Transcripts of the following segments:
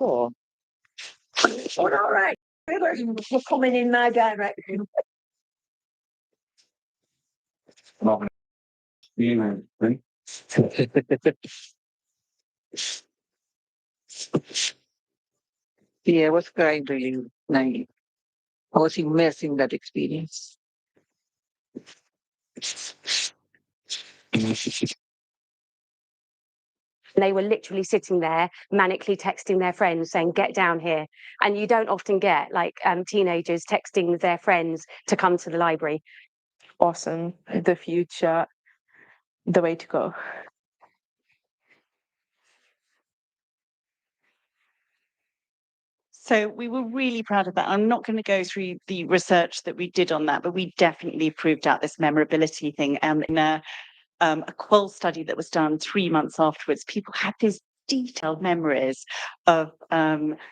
Cool. Well, all right. We're coming in my direction. Yeah, it was quite really nice. I was immersed in that experience. They were literally sitting there manically texting their friends saying, get down here. And you don't often get like teenagers texting their friends to come to the library. Awesome. The future, the way to go. So we were really proud of that. I'm not going to go through the research that we did on that, but we definitely proved out this memorability thing. In a qual study that was done 3 months afterwards, people had these detailed memories of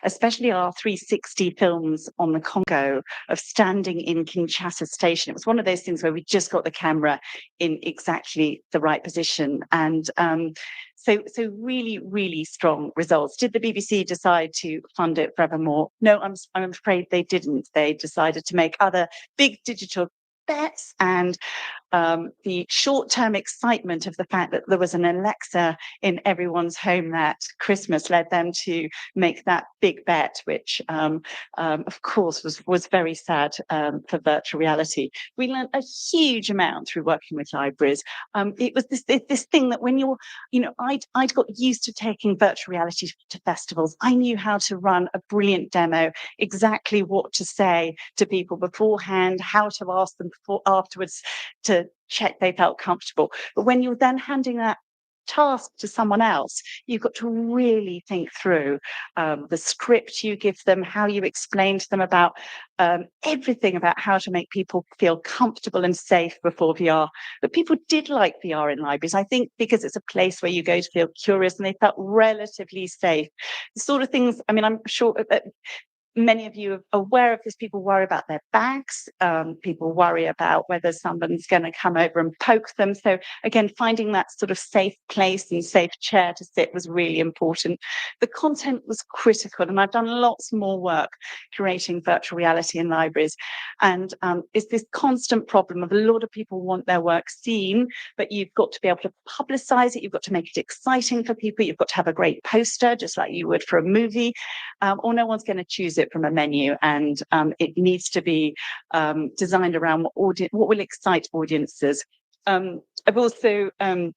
especially our 360 films on the Congo, of standing in Kinshasa station. It was one of those things where we just got the camera in exactly the right position. And so really, really strong results. Did the BBC decide to fund it forevermore? No, I'm afraid they didn't. They decided to make other big digital bets, and the short-term excitement of the fact that there was an Alexa in everyone's home that Christmas led them to make that big bet, which of course was very sad for virtual reality. We learned a huge amount through working with libraries. It was this thing that when you're, I'd got used to taking virtual reality to festivals. I knew how to run a brilliant demo, exactly what to say to people beforehand, how to ask them afterwards to check they felt comfortable. But when you're then handing that task to someone else, you've got to really think through the script you give them, how you explain to them about everything about how to make people feel comfortable and safe before VR. But people did like VR in libraries, I think, because it's a place where you go to feel curious, and they felt relatively safe. The sort of things, I mean, I'm sure that many of you are aware of this. People worry about their bags. People worry about whether someone's going to come over and poke them. So again, finding that sort of safe place and safe chair to sit was really important. The content was critical, and I've done lots more work curating virtual reality in libraries. And it's this constant problem of a lot of people want their work seen, but you've got to be able to publicize it. You've got to make it exciting for people. You've got to have a great poster, just like you would for a movie, or no one's going to choose it from a menu. And it needs to be designed around what will excite audiences. I've also in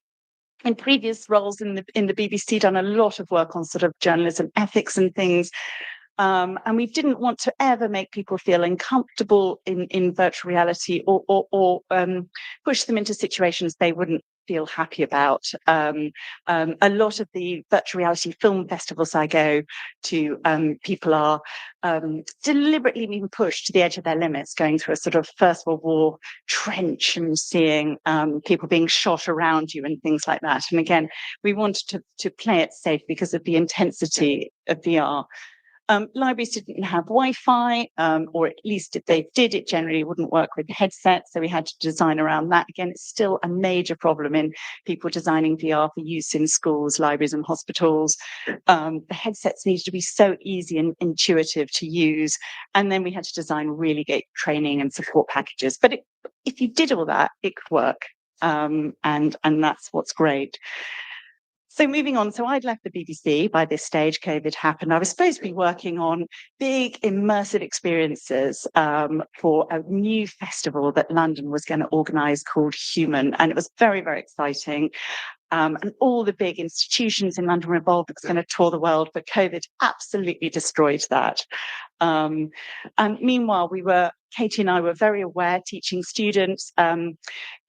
previous roles in the BBC done a lot of work on sort of journalism ethics and things. And we didn't want to ever make people feel uncomfortable in virtual reality or push them into situations they wouldn't feel happy about. A lot of the virtual reality film festivals I go to, people are deliberately being pushed to the edge of their limits, going through a sort of First World War trench and seeing people being shot around you and things like that. And again, we wanted to play it safe because of the intensity of VR. Libraries didn't have Wi-Fi, or at least if they did, it generally wouldn't work with headsets. So we had to design around that. Again, it's still a major problem in people designing VR for use in schools, libraries, and hospitals. The headsets needed to be so easy and intuitive to use. And then we had to design really great training and support packages. But if you did all that, it could work. And that's what's great. So moving on, so I'd left the BBC by this stage, COVID happened. I was supposed to be working on big immersive experiences for a new festival that London was going to organise called Human. And it was very, very exciting. And all the big institutions in London were involved. It was going to tour the world, but COVID absolutely destroyed that. And meanwhile, Katie and I were very aware, teaching students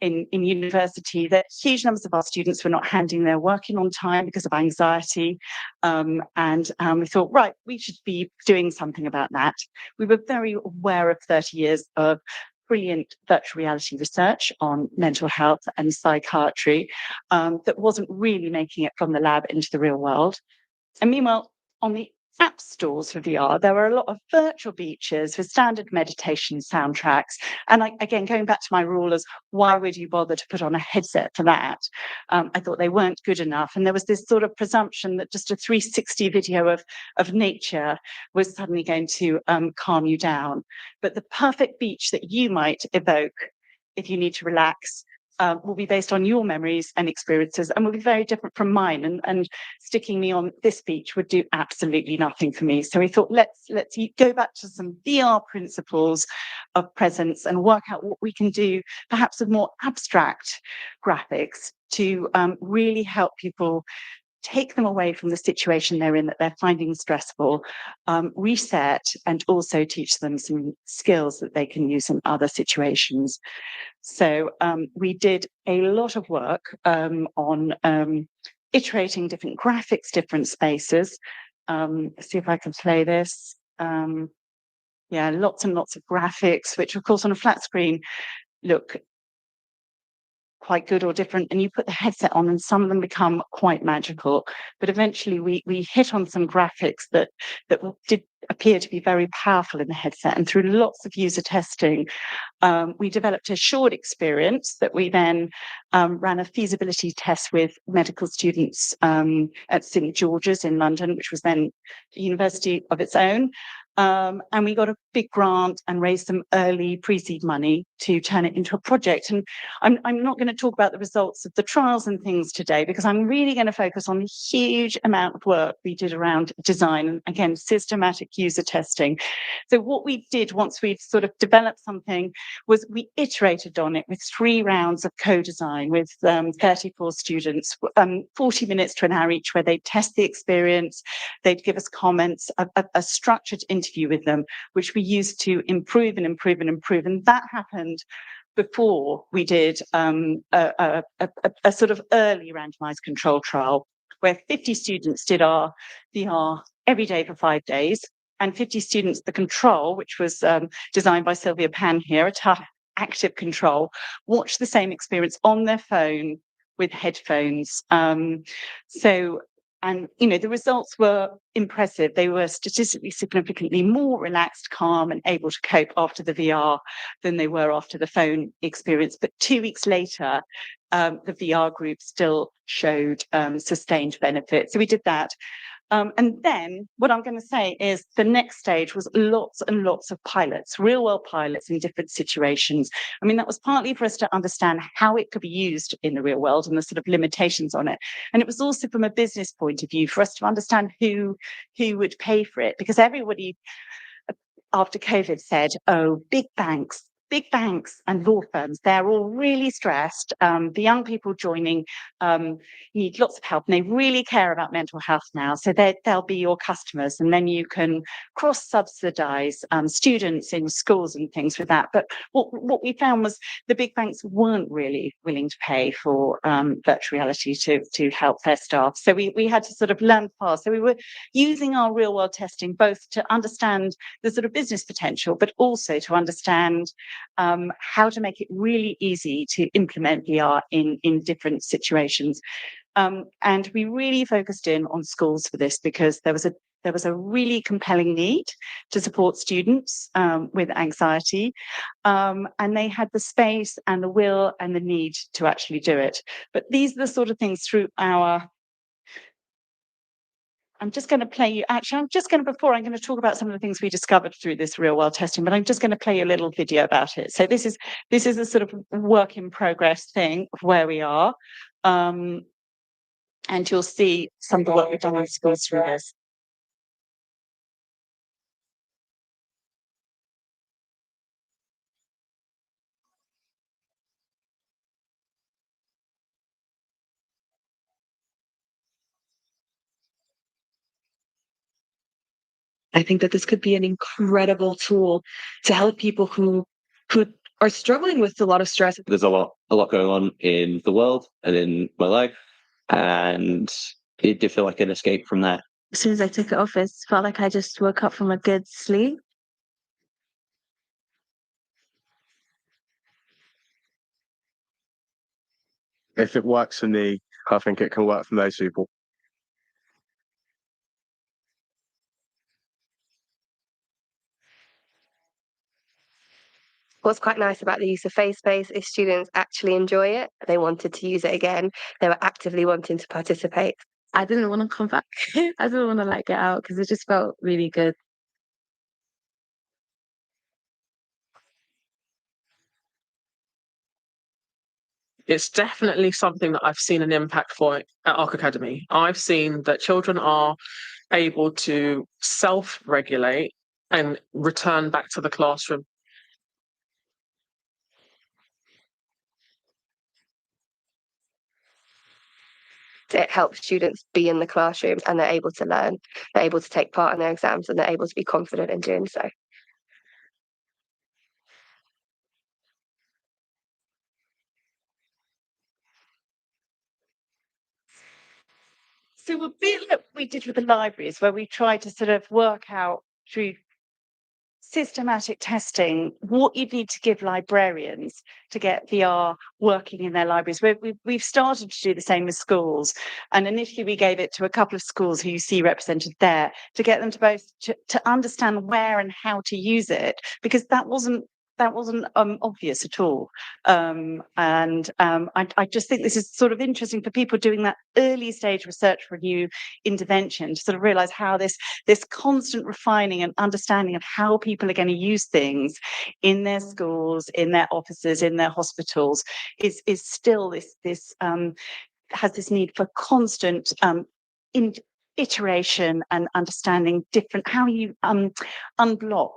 in university, that huge numbers of our students were not handing their work in on time because of anxiety. And we thought, right, we should be doing something about that. We were very aware of 30 years of brilliant virtual reality research on mental health and psychiatry that wasn't really making it from the lab into the real world. And meanwhile, on the app stores for VR. There were a lot of virtual beaches with standard meditation soundtracks. And again, going back to my rule as why would you bother to put on a headset for that? I thought they weren't good enough. And there was this sort of presumption that just a 360 video of nature was suddenly going to calm you down. But the perfect beach that you might evoke if you need to relax will be based on your memories and experiences and will be very different from mine. And sticking me on this beach would do absolutely nothing for me. So we thought, let's go back to some VR principles of presence and work out what we can do, perhaps with more abstract graphics to really help people take them away from the situation they're in that they're finding stressful, reset, and also teach them some skills that they can use in other situations. So we did a lot of work on iterating different graphics, different spaces. Let's see if I can play this. Yeah, lots and lots of graphics, which of course on a flat screen look quite good or different, and you put the headset on and some of them become quite magical. But eventually we hit on some graphics that did appear to be very powerful in the headset, and through lots of user testing we developed a short experience that we then ran a feasibility test with medical students at St George's in London, which was then a university of its own. And we got a big grant and raised some early pre-seed money to turn it into a project. And I'm not going to talk about the results of the trials and things today, because I'm really going to focus on the huge amount of work we did around design and, again, systematic user testing. So what we did once we'd sort of developed something was we iterated on it with 3 rounds of co-design with 34 students, 40 minutes to an hour each, where they'd test the experience, they'd give us comments, a structured interview with them, which we used to improve and improve and improve. And that happened before we did a sort of early randomized control trial, where 50 students did our VR every day for 5 days. And 50 students, the control, which was designed by Sylvia Pan here, a tough active control, watched the same experience on their phone with headphones. And, you know, the results were impressive. They were statistically significantly more relaxed, calm, and able to cope after the VR than they were after the phone experience. But 2 weeks later, the VR group still showed sustained benefit. So we did that. And then what I'm going to say is the next stage was lots and lots of pilots, real world pilots in different situations. I mean, that was partly for us to understand how it could be used in the real world and the sort of limitations on it. And it was also from a business point of view for us to understand who would pay for it, because everybody after COVID said, oh, big banks and law firms, they're all really stressed. The young people joining need lots of help, and they really care about mental health now. So they'll be your customers, and then you can cross-subsidize students in schools and things with that. But what we found was the big banks weren't really willing to pay for virtual reality to help their staff. So we had to sort of learn fast. So we were using our real-world testing both to understand the sort of business potential, but also to understand how to make it really easy to implement VR in different situations. And we really focused in on schools for this, because there was a really compelling need to support students with anxiety, and they had the space and the will and the need to actually do it. But these are the sort of things through our I'm just going to play you, actually, before I'm going to talk about some of the things we discovered through this real world testing, but I'm just going to play you a little video about it. So this is a sort of work in progress thing of where we are. And you'll see some of the work we've done in schools through this. I think that this could be an incredible tool to help people who are struggling with a lot of stress. There's a lot going on in the world and in my life, and it did feel like an escape from that. As soon as I took it off, it felt like I just woke up from a good sleep. If it works for me, I think it can work for most people. What's quite nice about the use of face space is students actually enjoy it. They wanted to use it again. They were actively wanting to participate. I didn't want to come back. I didn't want to like get out because it just felt really good. It's definitely something that I've seen an impact for at Arc Academy. I've seen that children are able to self-regulate and return back to the classroom. It helps students be in the classroom and they're able to learn, they're able to take part in their exams, and they're able to be confident in doing so. So a bit that we did with the libraries, where we tried to sort of work out through systematic testing what you need to give librarians to get VR working in their libraries. We've started to do the same with schools, and initially we gave it to a couple of schools who you see represented there to get them to both to understand where and how to use it, because that wasn't obvious at all. I just think this is sort of interesting for people doing that early stage research for a new intervention to sort of realize how this constant refining and understanding of how people are going to use things in their schools, in their offices, in their hospitals is still this has this need for constant iteration and understanding different how you unblock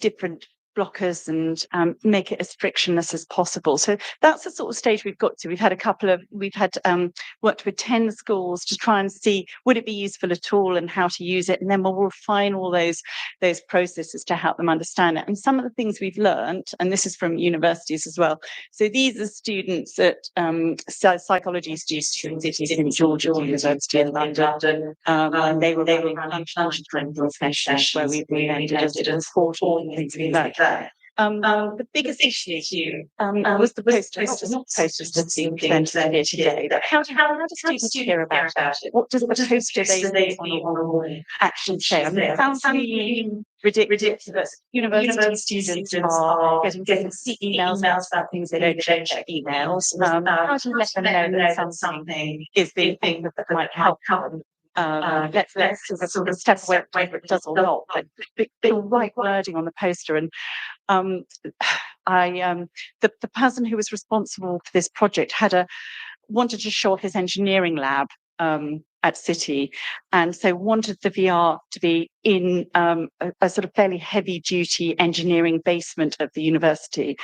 different blockers and make it as frictionless as possible. So that's the sort of stage we've got to. We've had worked with 10 schools to try and see would it be useful at all and how to use it, and then we'll refine all those processes to help them understand it. And some of the things we've learned, and this is from universities as well. So these are students at psychology students in Georgia University in London. And they were running functional sessions where we did a report and things like that. The biggest issue was the posters, not posters that's being presented here today. But how do students hear about it? What does the poster they see on the wall actually say? I mean, it sounds really ridiculous. University students are getting emails about things they don't check emails. How do you let them know that something is being thing that might help them? Let's sort of step away whether it does or not, but the right wording on the poster. And the person who was responsible for this project wanted to show off his engineering lab at City, and so wanted the VR to be in a sort of fairly heavy duty engineering basement of the university.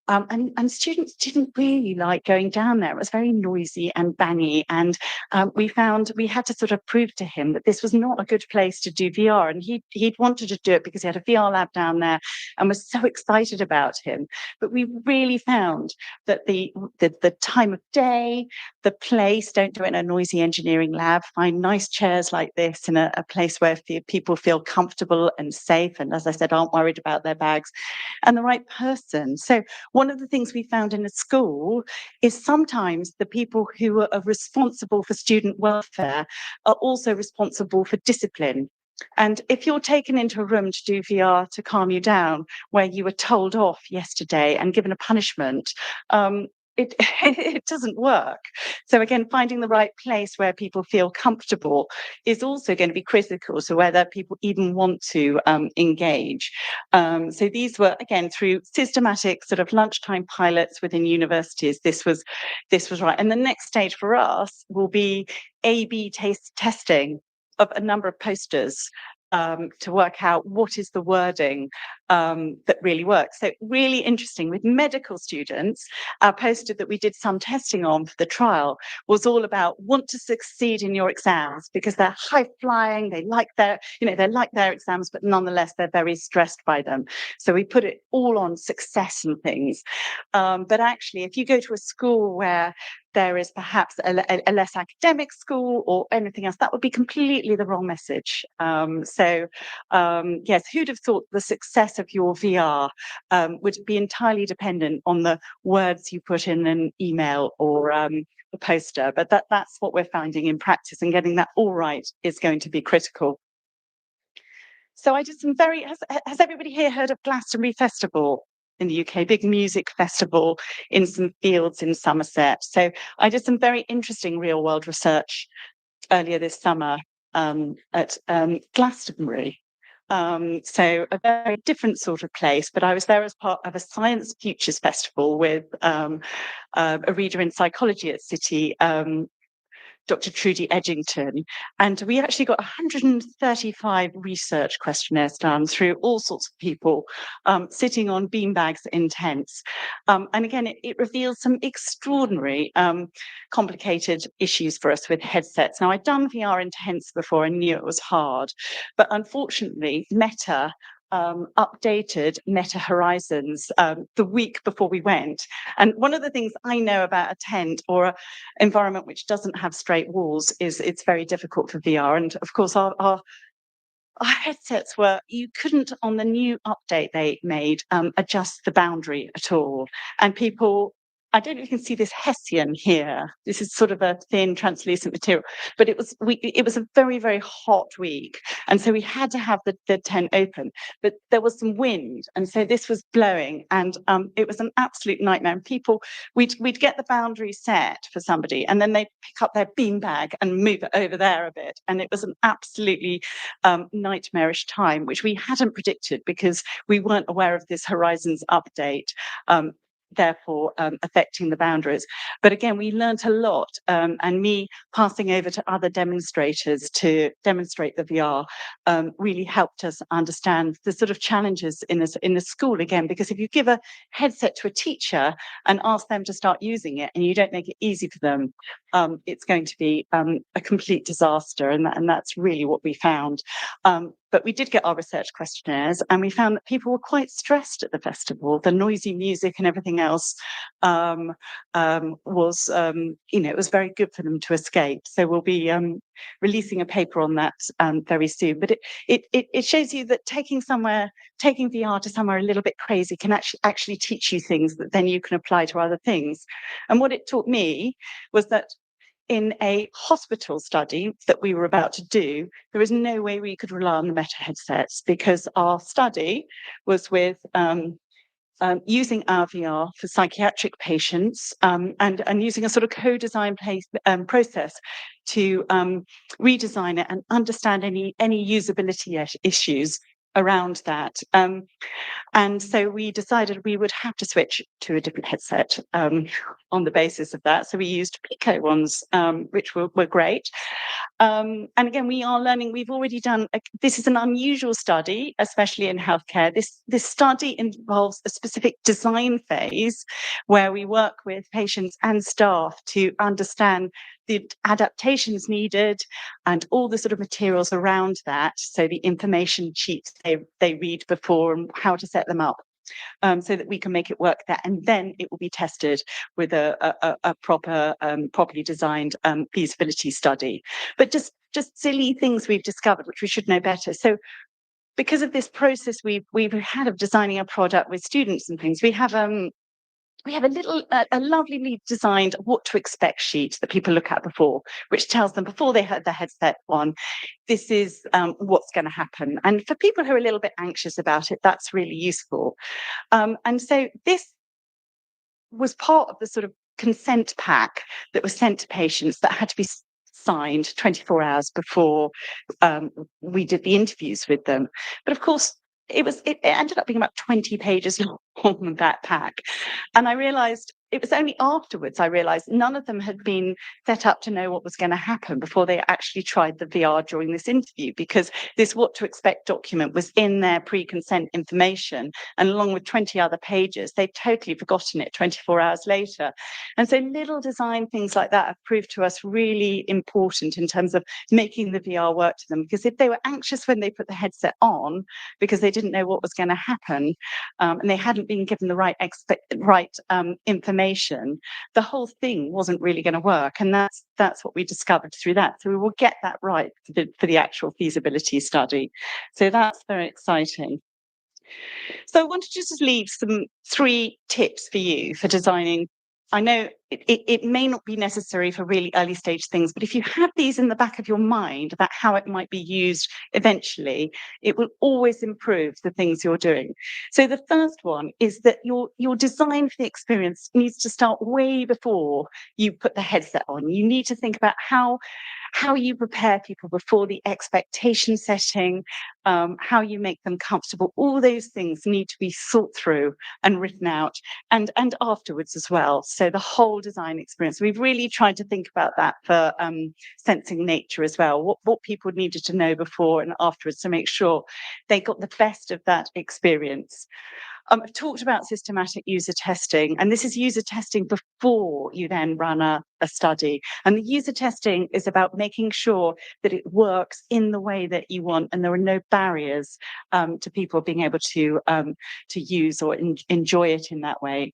And students didn't really like going down there. It was very noisy and bangy. And we had to sort of prove to him that this was not a good place to do VR. And he'd wanted to do it because he had a VR lab down there and was so excited about him. But we really found that the time of day, the place, don't do it in a noisy engineering lab, find nice chairs like this in a place where people feel comfortable and safe. And as I said, aren't worried about their bags, and the right person. So one of the things we found in a school is sometimes the people who are responsible for student welfare are also responsible for discipline. And if you're taken into a room to do VR to calm you down, where you were told off yesterday and given a punishment, it doesn't work. So again, finding the right place where people feel comfortable is also going to be critical to whether people even want to engage. So these were, again, through systematic sort of lunchtime pilots within universities. This was right. And the next stage for us will be A/B testing of a number of posters to work out what is the wording that really works. So really interesting with medical students, our poster that we did some testing on for the trial was all about want to succeed in your exams because they're high flying, they like their exams, but nonetheless they're very stressed by them. So we put it all on success and things. But actually, if you go to a school where there is perhaps a less academic school or anything else, that would be completely the wrong message. Yes, who'd have thought the success of your VR would be entirely dependent on the words you put in an email or a poster? But that's what we're finding in practice, and getting that all right is going to be critical. So I did some has everybody here heard of Glastonbury Festival in the UK, big music festival in some fields in Somerset. So I did some very interesting real world research earlier this summer at Glastonbury. So a very different sort of place, but I was there as part of a Science Futures Festival with a reader in psychology at City, Dr. Trudy Edgington, and we actually got 135 research questionnaires done through all sorts of people sitting on beanbags in tents. And again, it reveals some extraordinary complicated issues for us with headsets. Now, I'd done VR in tents before and knew it was hard, but unfortunately, Meta updated Meta Horizons the week before we went. And one of the things I know about a tent or an environment which doesn't have straight walls is it's very difficult for VR. And of course, our headsets were, you couldn't, on the new update they made, adjust the boundary at all. And people, I don't know if you can see this Hessian here. This is sort of a thin, translucent material, but it was a very, very hot week. And so we had to have the tent open, but there was some wind. And so this was blowing, and it was an absolute nightmare. And people, we'd get the boundary set for somebody, and then they'd pick up their beanbag and move it over there a bit. And it was an absolutely nightmarish time, which we hadn't predicted because we weren't aware of this Horizons update. Therefore affecting the boundaries. But again, we learnt a lot, and me passing over to other demonstrators to demonstrate the VR really helped us understand the sort of challenges in the school again, because if you give a headset to a teacher and ask them to start using it and you don't make it easy for them, it's going to be a complete disaster, and that's really what we found. But we did get our research questionnaires, and we found that people were quite stressed at the festival. The noisy music and everything else was, it was very good for them to escape. So we'll be releasing a paper on that very soon. But it shows you that taking VR to somewhere a little bit crazy can actually teach you things that then you can apply to other things. And what it taught me was that in a hospital study that we were about to do, there was no way we could rely on the Meta headsets, because our study was with using our VR for psychiatric patients, and using a sort of co-design process to redesign it and understand any usability issues around that. And so we decided we would have to switch to a different headset on the basis of that. So we used Pico ones, which were great. And again, we are learning. We've already done. This is an unusual study, especially in healthcare. This study involves a specific design phase where we work with patients and staff to understand the adaptations needed and all the sort of materials around that. So the information sheets they read before and how to set them up, so that we can make it work there. And then it will be tested with a properly designed feasibility study. But just silly things we've discovered, which we should know better. So because of this process we've had of designing a product with students and things, we have a lovely designed what to expect sheet that people look at before, which tells them before they had the headset on, this is what's going to happen. And for people who are a little bit anxious about it, that's really useful. And so this was part of the sort of consent pack that was sent to patients that had to be signed 24 hours before we did the interviews with them. But of course, it ended up being about 20 pages long, that pack. And I realized it was only afterwards I realized none of them had been set up to know what was going to happen before they actually tried the VR during this interview, because this what to expect document was in their pre-consent information, and along with 20 other pages, they'd totally forgotten it 24 hours later. And so little design things like that have proved to us really important in terms of making the VR work to them, because if they were anxious when they put the headset on because they didn't know what was going to happen, and they hadn't been given the right information, the whole thing wasn't really going to work. And that's what we discovered through that. So we will get that right for the actual feasibility study. So that's very exciting. So I wanted to just leave 3 tips for you for designing I know it may not be necessary for really early stage things, but if you have these in the back of your mind about how it might be used eventually, it will always improve the things you're doing. So the first one is that your design for the experience needs to start way before you put the headset on. You need to think about how you prepare people before the expectation setting, how you make them comfortable. All those things need to be thought through and written out, and afterwards as well. So the whole design experience, we've really tried to think about that for sensing nature as well. What people needed to know before and afterwards to make sure they got the best of that experience. I've talked about systematic user testing, and this is user testing before you then run a study. And the user testing is about making sure that it works in the way that you want, and there are no barriers to people being able to use or enjoy it in that way.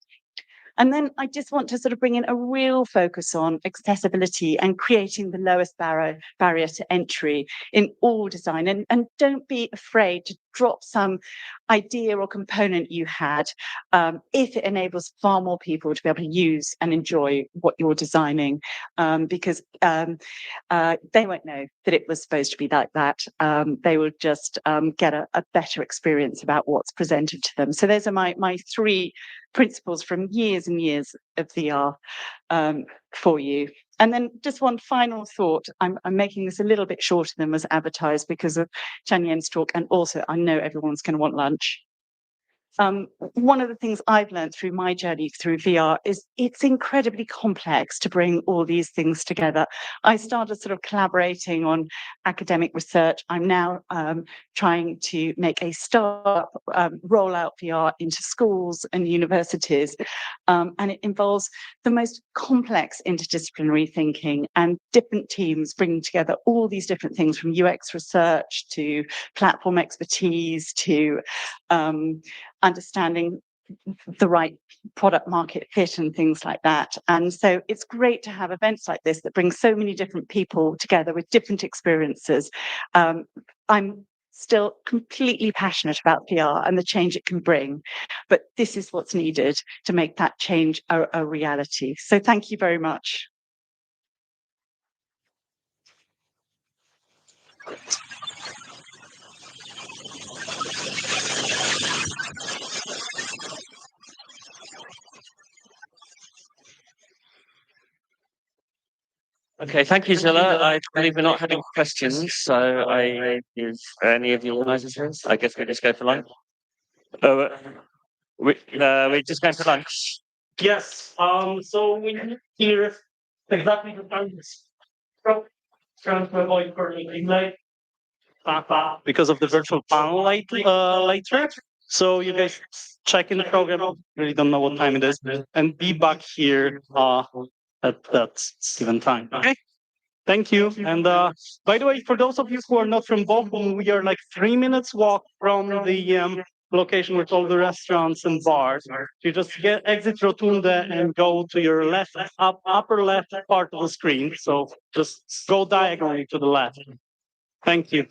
And then I just want to sort of bring in a real focus on accessibility and creating the lowest barrier to entry in all design. And don't be afraid to drop some idea or component you had if it enables far more people to be able to use and enjoy what you're designing, because they won't know that it was supposed to be like that. They will just get a better experience about what's presented to them. So those are my three principles from years and years of VR for you. And then just one final thought. I'm making this a little bit shorter than was advertised because of Chanyen's talk, and also I know everyone's going to want lunch. One of the things I've learned through my journey through VR is it's incredibly complex to bring all these things together. I started sort of collaborating on academic research. I'm now trying to make a startup roll out VR into schools and universities. And it involves the most complex interdisciplinary thinking and different teams bringing together all these different things, from UX research to platform expertise to understanding the right product market fit and things like that. And so it's great to have events like this that bring so many different people together with different experiences. I'm still completely passionate about VR and the change it can bring, but this is what's needed to make that change a reality. So thank you very much. Okay, thank you, Zilla. I believe we're not having questions, so I give any of the organisers. I guess we just go for lunch. We're just going for lunch. Yes. So we need here exactly the time transfer oil for ignite because of the virtual panel later. So you guys check in the program. Really don't know what time it is, and be back here at that given time. Okay. Thank you. And by the way, for those of you who are not from Bochum, we are like 3 minutes walk from the location with all the restaurants and bars. You just exit Rotunda and go to your left, upper left part of the screen. So just go diagonally to the left. Thank you.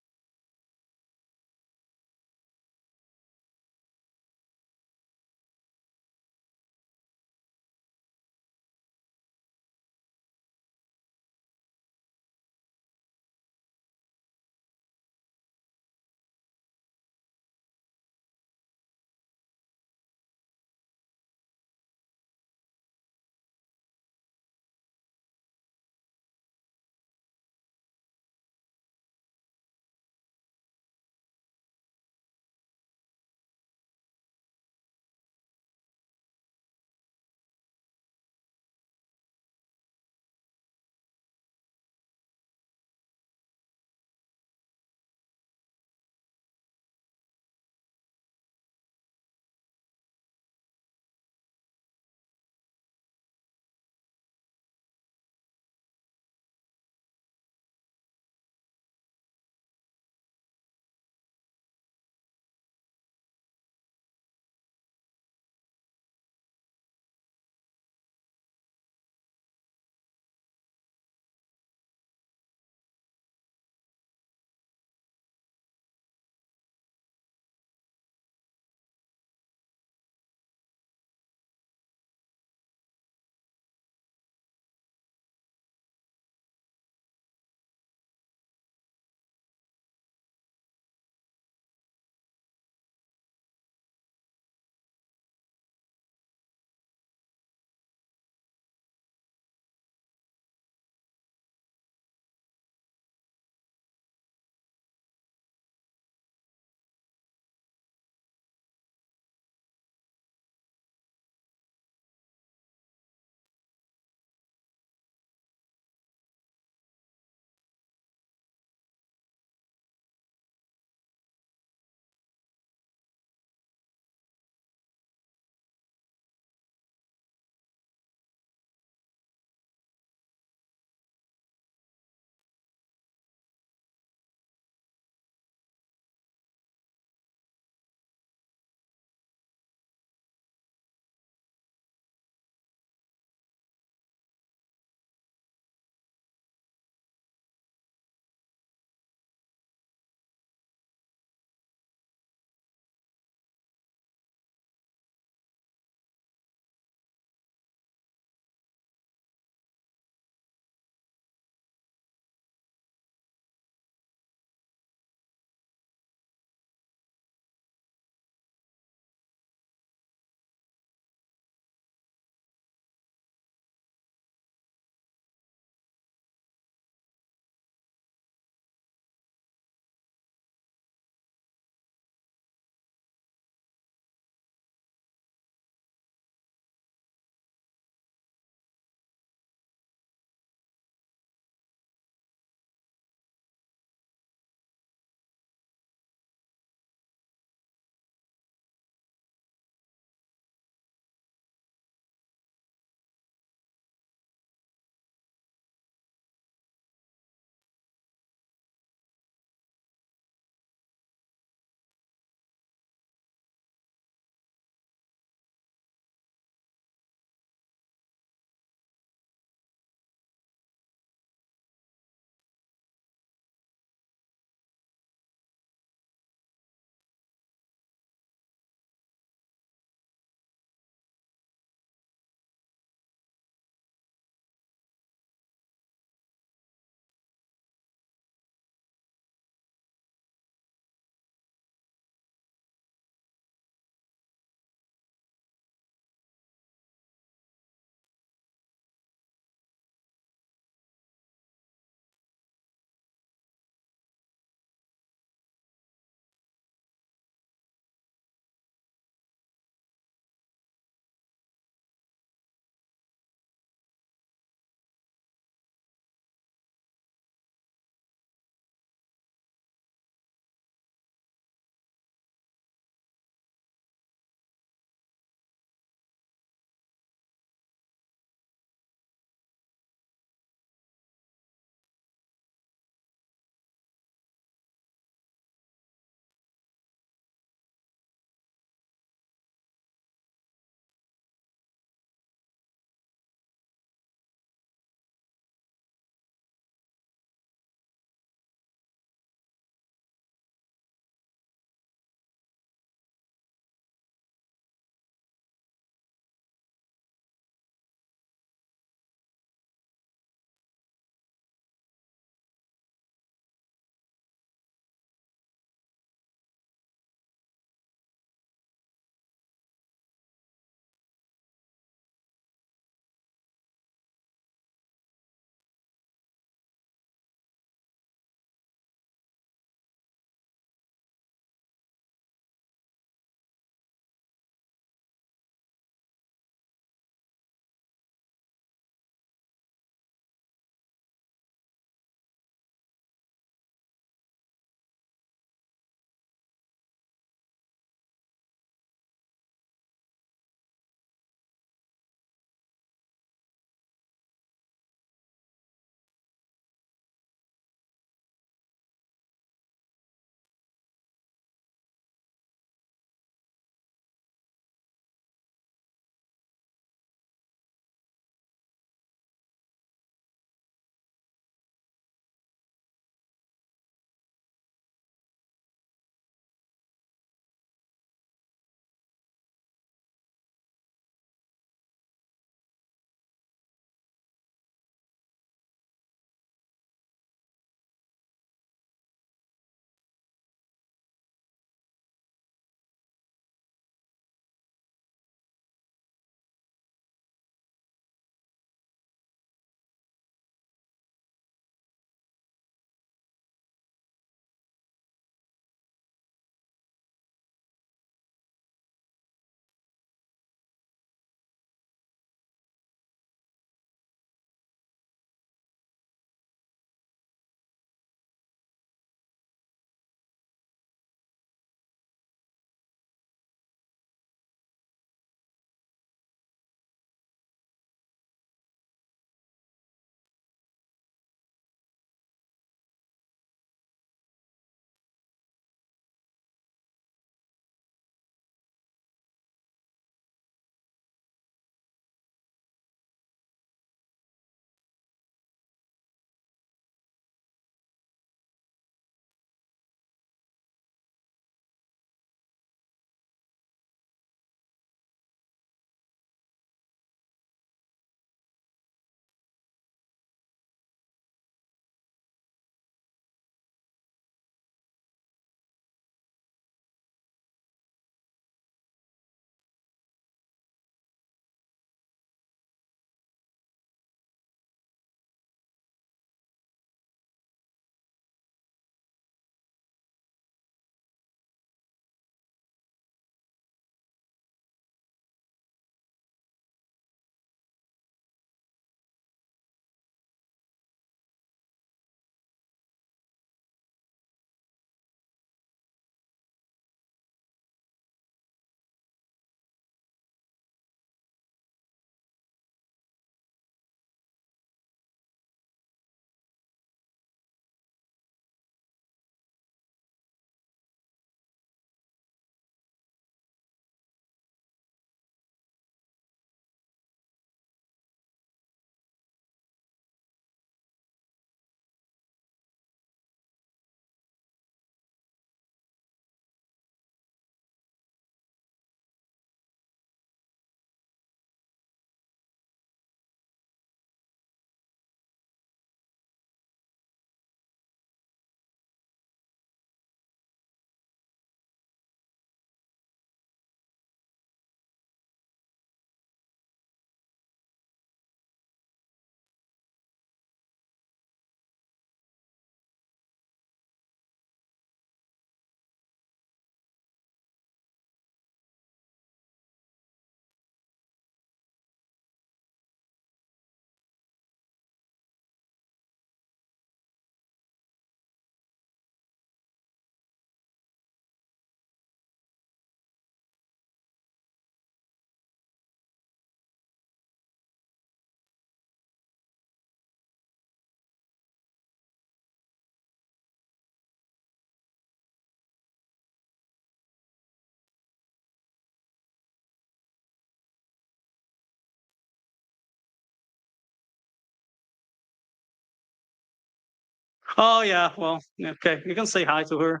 Oh yeah, well, okay, you can say hi to her.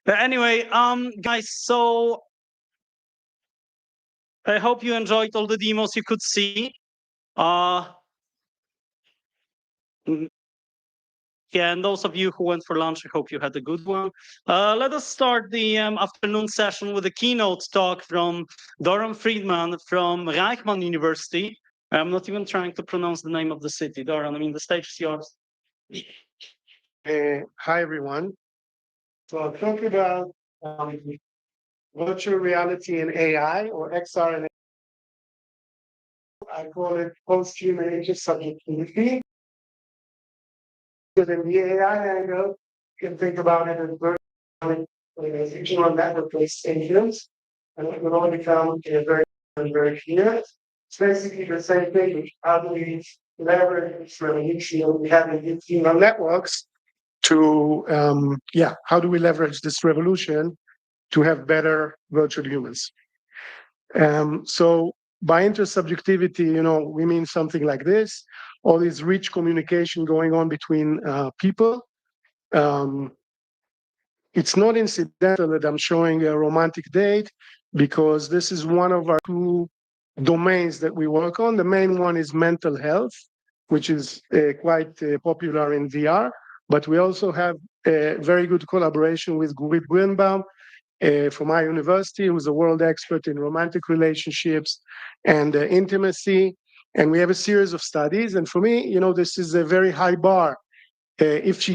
But anyway, guys, so I hope you enjoyed all the demos you could see. Yeah, and those of you who went for lunch, I hope you had a good one. Let us start the afternoon session with a keynote talk from Doran Friedman from Reichman University. I'm not even trying to pronounce the name of the city. Doran, I mean, the stage is yours. Hi, everyone. So I'll talk about virtual reality and AI, or XR and AI. I call it post-human age of subjectivity. Because in the AI angle, you can think about it as virtual neural network-based agents, and it will all become very clear. It's basically the same thing. How do we leverage this revolution we have in deep neural networks to, how do we leverage this revolution to have better virtual humans? So by intersubjectivity, we mean something like this: all this rich communication going on between people. It's not incidental that I'm showing a romantic date, because this is one of our two domains that we work on. The main one is mental health, which is quite popular in VR, but we also have a very good collaboration with Gurit Grünbaum from my university, who's a world expert in romantic relationships and intimacy. And we have a series of studies. And for me, this is a very high bar. If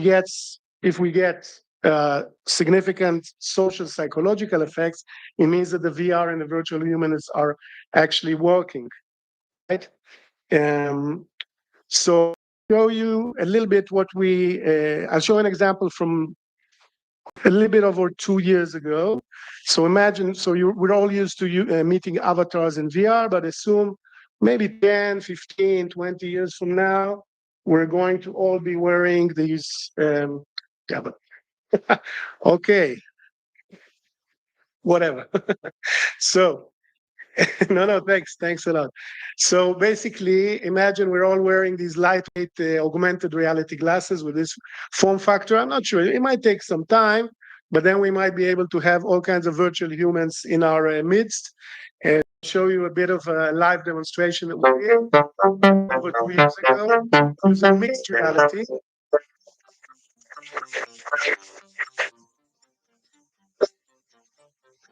we get significant social psychological effects, it means that the VR and the virtual humans are actually working, right? So show you a little bit what I'll show an example from a little bit over 2 years ago. So imagine, we're all used to meeting avatars in VR, but assume maybe 10, 15, 20 years from now, we're going to all be wearing these, okay, whatever. So, no, thanks a lot. So basically, imagine we're all wearing these lightweight augmented reality glasses with this form factor. I'm not sure, it might take some time, but then we might be able to have all kinds of virtual humans in our midst. And show you a bit of a live demonstration that we did over 2 years ago using mixed reality.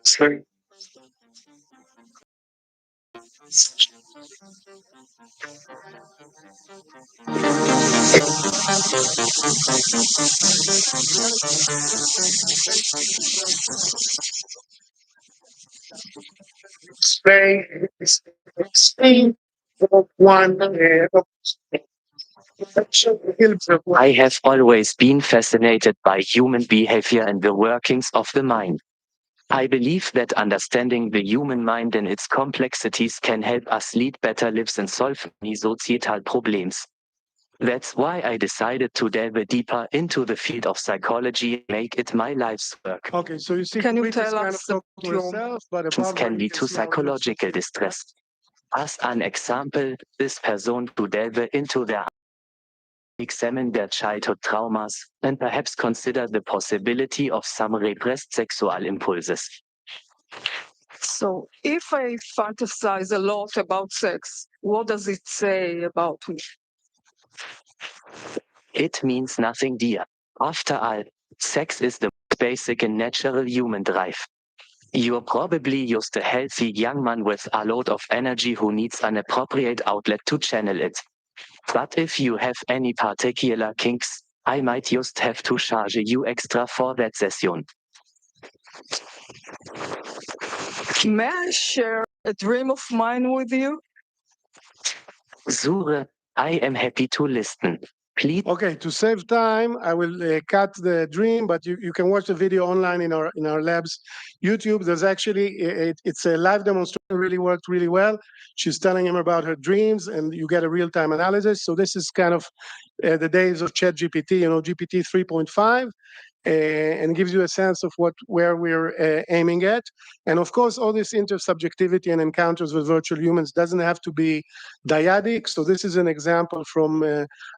Sorry. I have always been fascinated by human behavior and the workings of the mind. I believe that understanding the human mind and its complexities can help us lead better lives and solve many societal problems. That's why I decided to delve deeper into the field of psychology and make it my life's work. Okay, so you see, Can you tell us Can lead to psychological distress. As an example, this person to delve into their examine their childhood traumas, and perhaps consider the possibility of some repressed sexual impulses. So if I fantasize a lot about sex, what does it say about me? It means nothing, dear. After all, sex is the basic and natural human drive. You're probably just a healthy young man with a lot of energy who needs an appropriate outlet to channel it. But if you have any particular kinks, I might just have to charge you extra for that session. May I share a dream of mine with you? Sure, I am happy to listen. Please. Okay, to save time, I will cut the dream, but you can watch the video online in our lab's YouTube. There's actually, it's a live demonstration, really worked really well. She's telling him about her dreams, and you get a real-time analysis. So this is kind of the days of ChatGPT, GPT 3.5. and gives you a sense of where we're aiming at. And of course, all this intersubjectivity and encounters with virtual humans doesn't have to be dyadic. So this is an example from,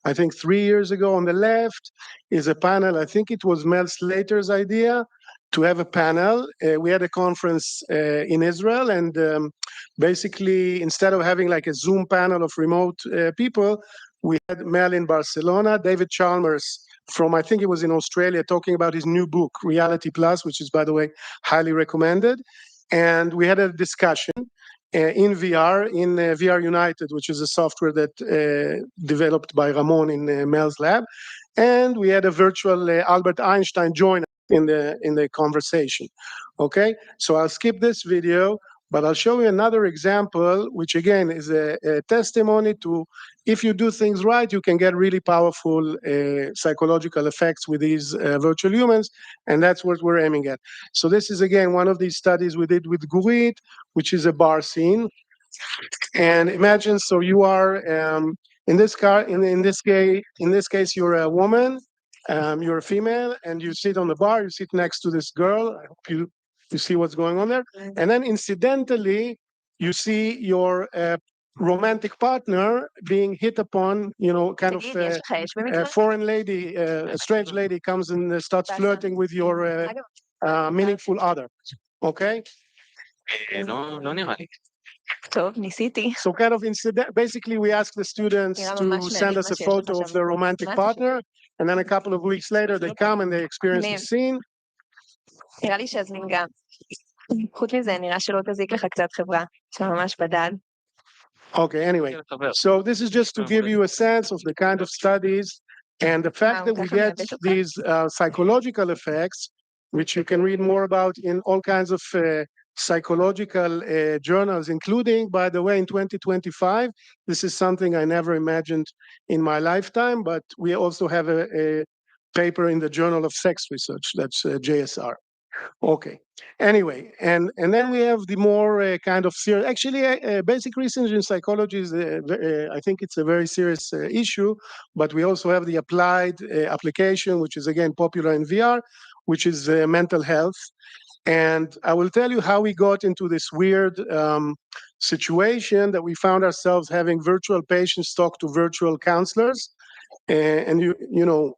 I think, 3 years ago. On the left is a panel. I think it was Mel Slater's idea to have a panel. We had a conference in Israel, and basically, instead of having like a Zoom panel of remote people, we had Mel in Barcelona, David Chalmers from, I think it was in Australia, talking about his new book, Reality Plus, which is, by the way, highly recommended. And we had a discussion in VR, in VR United, which is a software that developed by Ramon in Mel's lab. And we had a virtual Albert Einstein join in the conversation. Okay, so I'll skip this video, but I'll show you another example, which again is a testimony to, if you do things right, you can get really powerful psychological effects with these virtual humans, and that's what we're aiming at. So this is again one of these studies we did with Gurit, which is a bar scene. And imagine, so you are in this case, you're a woman, you're a female, and you sit on the bar. You sit next to this girl. I hope you see what's going on there. And then incidentally, you see your romantic partner being hit upon, kind of a foreign lady, a strange lady comes and starts flirting with your meaningful other. Okay? So kind of incident, basically we ask the students to send us a photo of their romantic partner, and then a couple of weeks later they come and they experience the scene. נראה לי שיזמין גם. חוץ מזה, נראה שלא תזיק לך קצת חברה, שממש בדד. Okay, anyway, so this is just to give you a sense of the kind of studies and the fact that we get these psychological effects, which you can read more about in all kinds of psychological journals, including, by the way, in 2025, this is something I never imagined in my lifetime, but we also have a paper in the Journal of Sex Research, that's JSR. Okay. Anyway, and then we have the more kind of serious, actually, basic research in psychology is, I think it's a very serious issue, but we also have the applied application, which is again popular in VR, which is mental health. And I will tell you how we got into this weird situation that we found ourselves having virtual patients talk to virtual counselors. And you know,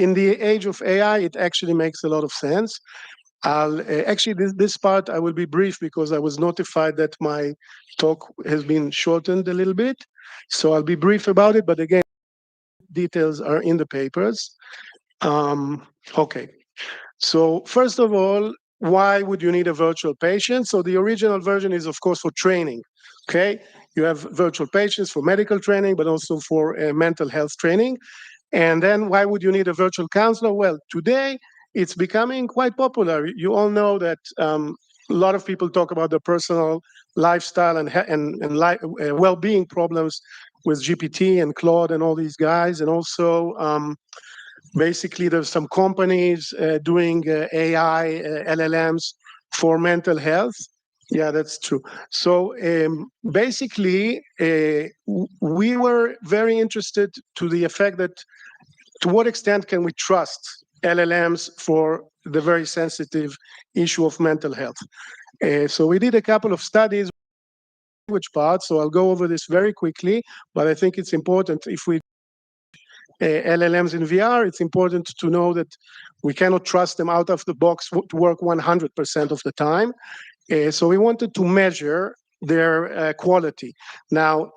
in the age of AI, it actually makes a lot of sense. I'll actually, this part I will be brief because I was notified that my talk has been shortened a little bit. So I'll be brief about it, but again, details are in the papers. Okay. So first of all, why would you need a virtual patient? So the original version is, of course, for training. Okay. You have virtual patients for medical training, but also for mental health training. And then why would you need a virtual counselor? Well, today it's becoming quite popular. You all know that a lot of people talk about their personal lifestyle and well-being problems with GPT and Claude and all these guys. And also, basically, there's some companies doing AI, LLMs for mental health. Yeah, that's true. So basically, we were very interested to the effect that to what extent can we trust LLMs for the very sensitive issue of mental health? So we did a couple of studies, which part, so I'll go over this very quickly, but I think it's important if we LLMs in VR, it's important to know that we cannot trust them out of the box to work 100% of the time. So we wanted to measure their quality. Now,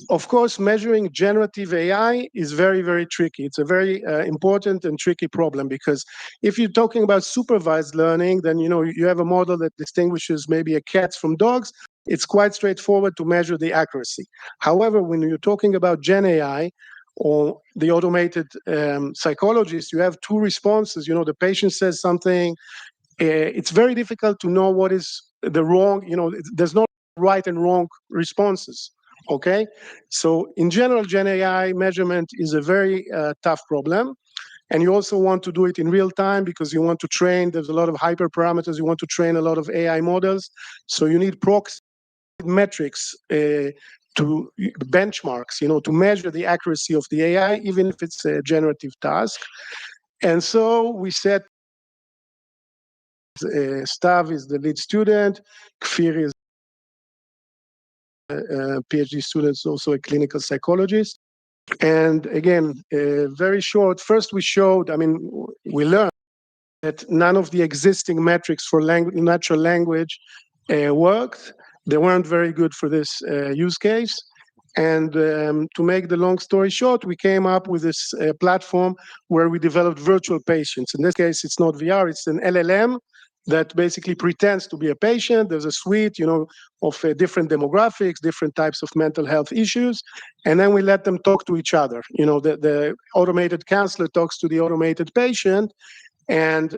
of course, measuring generative AI is very, very tricky. It's a very important and tricky problem because if you're talking about supervised learning, then you have a model that distinguishes maybe a cats from dogs. It's quite straightforward to measure the accuracy. However, when you're talking about Gen AI or the automated psychologist, you have two responses. The patient says something. It's very difficult to know what is the wrong. There's no right and wrong responses. Okay, so in general, Gen AI measurement is a very tough problem. And you also want to do it in real time because you want to train, there's a lot of hyperparameters, you want to train a lot of AI models. So you need proxy metrics to benchmarks, to measure the accuracy of the AI, even if it's a generative task. And so we said, Stav is the lead student, Kfir is a PhD student, also a clinical psychologist. And again, very short, first we showed, we learned that none of the existing metrics for natural language worked. They weren't very good for this use case. And to make the long story short, we came up with this platform where we developed virtual patients. In this case, it's not VR, it's an LLM that basically pretends to be a patient. There's a suite, of different demographics, different types of mental health issues, and then we let them talk to each other. The automated counselor talks to the automated patient, and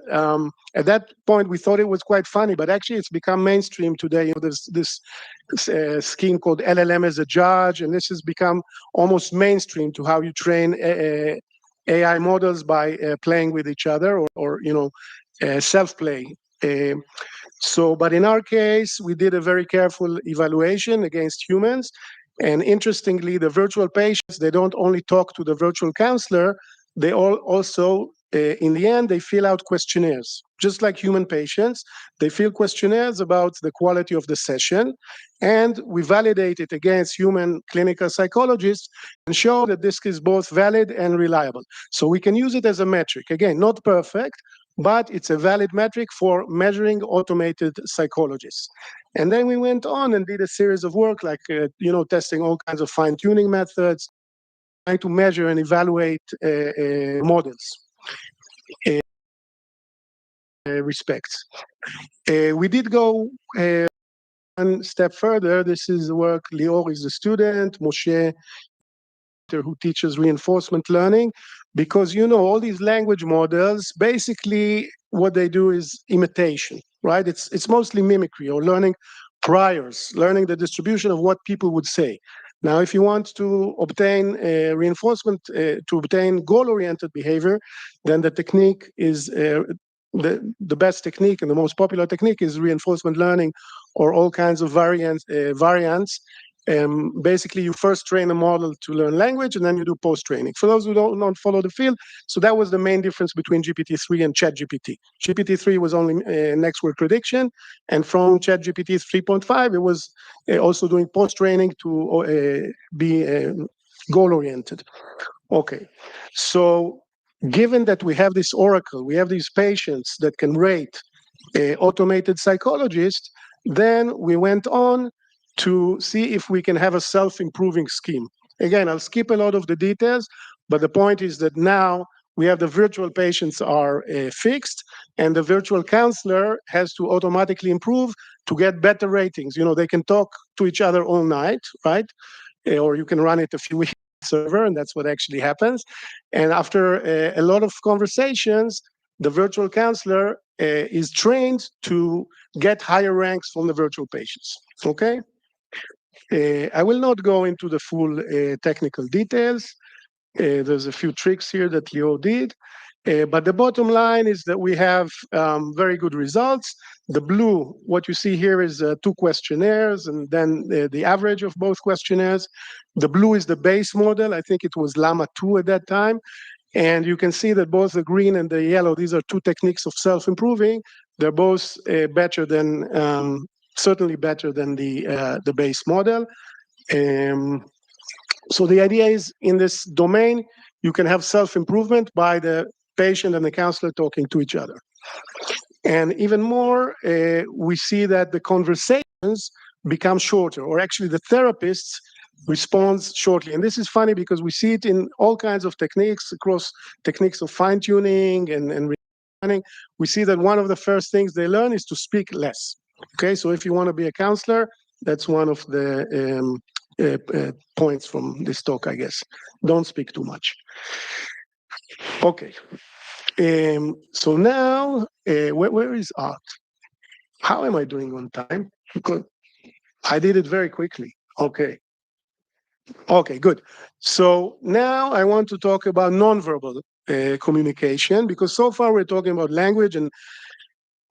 at that point, we thought it was quite funny, but actually it's become mainstream today. There's this scheme called LLM as a judge, and this has become almost mainstream to how you train AI models by playing with each other or self-play. But in our case, we did a very careful evaluation against humans. And interestingly, the virtual patients, they don't only talk to the virtual counselor, they also, in the end, they fill out questionnaires. Just like human patients, they fill questionnaires about the quality of the session. And we validate it against human clinical psychologists and show that this is both valid and reliable. So we can use it as a metric. Again, not perfect, but it's a valid metric for measuring automated psychologists. And then we went on and did a series of work, like testing all kinds of fine-tuning methods, trying to measure and evaluate models. Respects. We did go one step further. This is the work. Lior is the student. Moshe, who teaches reinforcement learning, because all these language models, basically what they do is imitation, right? It's mostly mimicry or learning priors, learning the distribution of what people would say. Now, if you want to obtain reinforcement, to obtain goal-oriented behavior, then the technique is the best technique and the most popular technique is reinforcement learning, or all kinds of variants. Basically, you first train a model to learn language, and then you do post-training. For those who don't follow the field, so that was the main difference between GPT-3 and ChatGPT. GPT-3 was only next word prediction, and from ChatGPT 3.5, it was also doing post-training to be goal-oriented. Okay, so given that we have this oracle, we have these patients that can rate automated psychologists, then we went on to see if we can have a self-improving scheme. Again, I'll skip a lot of the details, but the point is that now we have the virtual patients are fixed, and the virtual counselor has to automatically improve to get better ratings. They can talk to each other all night, right? Or you can run it a few weeks server, and that's what actually happens. And after a lot of conversations, the virtual counselor is trained to get higher ranks from the virtual patients. Okay? I will not go into the full technical details. There's a few tricks here that Leo did. But the bottom line is that we have very good results. The blue, what you see here is 2 questionnaires, and then the average of both questionnaires. The blue is the base model. I think it was Llama 2 at that time. And you can see that both the green and the yellow, these are 2 techniques of self-improving. They're both better than, certainly better than the base model. So the idea is, in this domain, you can have self-improvement by the patient and the counselor talking to each other. And even more, we see that the conversations become shorter, or actually the therapists responds shortly. And this is funny because we see it in all kinds of techniques, across techniques of fine-tuning and learning. We see that one of the first things they learn is to speak less. Okay, so if you want to be a counselor, that's one of the points from this talk, I guess. Don't speak too much. Okay. So now, where is Art? How am I doing on time? Because I did it very quickly. Okay. Okay, good. So now I want to talk about nonverbal communication, because so far we're talking about language, and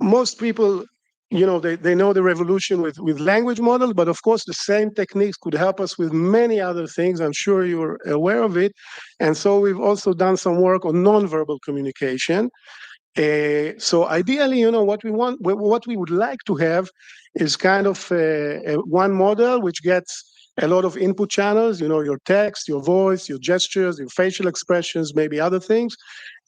most people, they know the revolution with language models, but of course the same techniques could help us with many other things. I'm sure you're aware of it. And so we've also done some work on nonverbal communication. So ideally, what we would like to have is kind of one model which gets a lot of input channels, your text, your voice, your gestures, your facial expressions, maybe other things,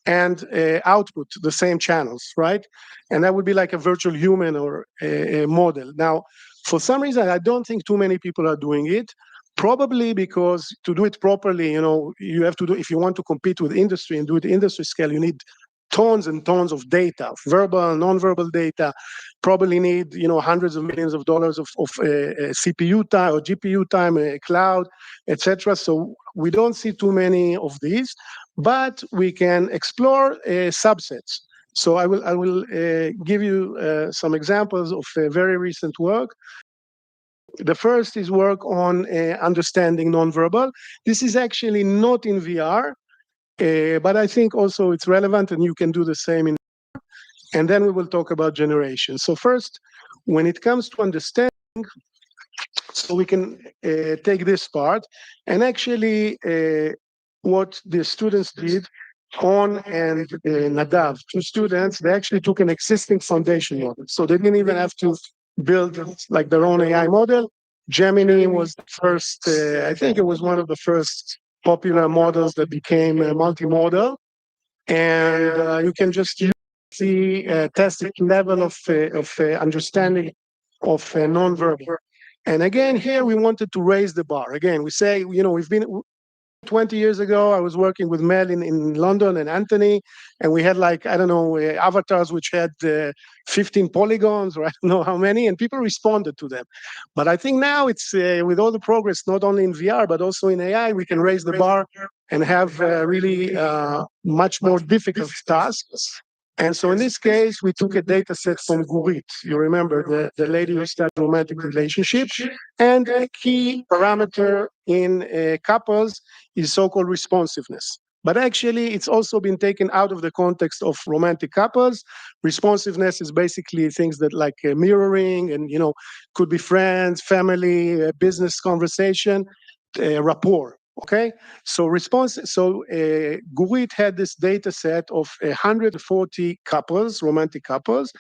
and output the same channels, right? And that would be like a virtual human or a model. Now, for some reason, I don't think too many people are doing it. Probably because to do it properly, you have to do, if you want to compete with industry and do it industry scale, you need tons and tons of data, verbal, non-verbal data, probably need, hundreds of millions of dollars of CPU time or GPU time, cloud, etc. So we don't see too many of these, but we can explore subsets. So I will give you some examples of very recent work. The first is work on understanding nonverbal. This is actually not in VR, but I think also it's relevant and you can do the same in. And then we will talk about generation. So first, when it comes to understanding, so we can take this part, and actually what the students did, On and Nadav, two students, they actually took an existing foundation model. So they didn't even have to build like their own AI model. Gemini was the first, I think it was one of the first popular models that became multimodal. And you can just see test the level of understanding of nonverbal. And again, here we wanted to raise the bar. Again, we say, we've been 20 years ago, I was working with Mel in London and Anthony, and we had avatars which had 15 polygons, or I don't know how many, and people responded to them. But I think now it's, with all the progress, not only in VR, but also in AI, we can raise the bar and have really much more difficult tasks. And so in this case, we took a data set from Gurit. You remember the lady who studied romantic relationships. And a key parameter in couples is so-called responsiveness. But actually, it's also been taken out of the context of romantic couples. Responsiveness is basically things that like mirroring and, could be friends, family, business conversation, rapport. Okay, so Gurit had this data set of 140 couples, romantic couples.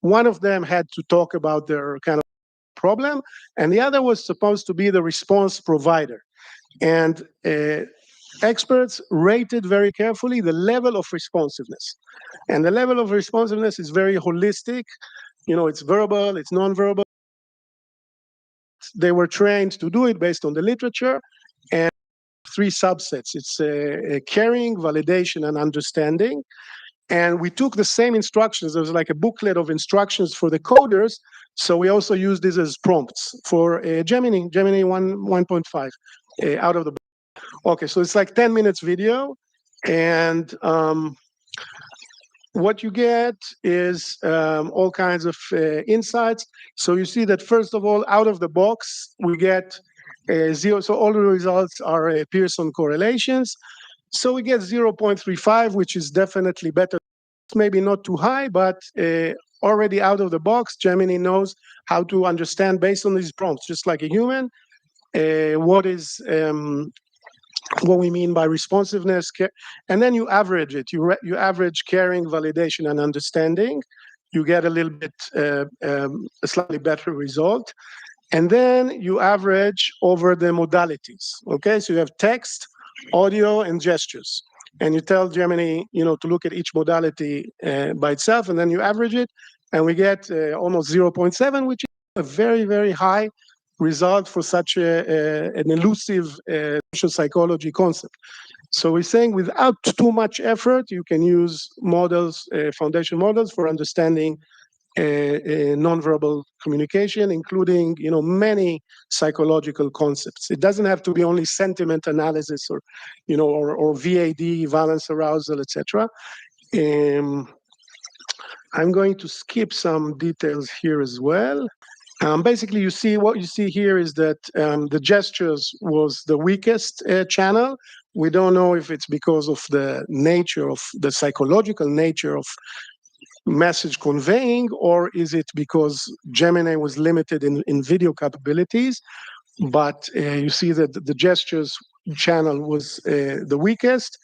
One of them had to talk about their kind of problem, and the other was supposed to be the response provider. And experts rated very carefully the level of responsiveness. And the level of responsiveness is very holistic. It's verbal, it's nonverbal. They were trained to do it based on the literature. And three subsets. It's caring, validation, and understanding. And we took the same instructions. There was like a booklet of instructions for the coders. So we also used this as prompts for Gemini 1.5 out of the book. Okay, so it's like 10 minutes video. And what you get is all kinds of insights. So you see that, first of all, out of the box, we get zero. So all the results are Pearson correlations. So we get 0.35, which is definitely better. It's maybe not too high, but already out of the box, Gemini knows how to understand based on these prompts, just like a human, what we mean by responsiveness. And then you average it. You average caring, validation, and understanding. You get a little bit, a slightly better result. And then you average over the modalities. Okay, so you have text, audio, and gestures. And you tell Gemini, to look at each modality by itself, and then you average it, and we get almost 0.7, which is a very, very high result for such an elusive social psychology concept. So we're saying without too much effort, you can use models, foundation models, for understanding nonverbal communication, including many psychological concepts. It doesn't have to be only sentiment analysis or or VAD, valence, arousal, etc. I'm going to skip some details here as well. Basically, what you see here is that the gestures was the weakest channel. We don't know if it's because of the nature of the psychological nature of message conveying, or is it because Gemini was limited in video capabilities? But you see that the gestures channel was the weakest,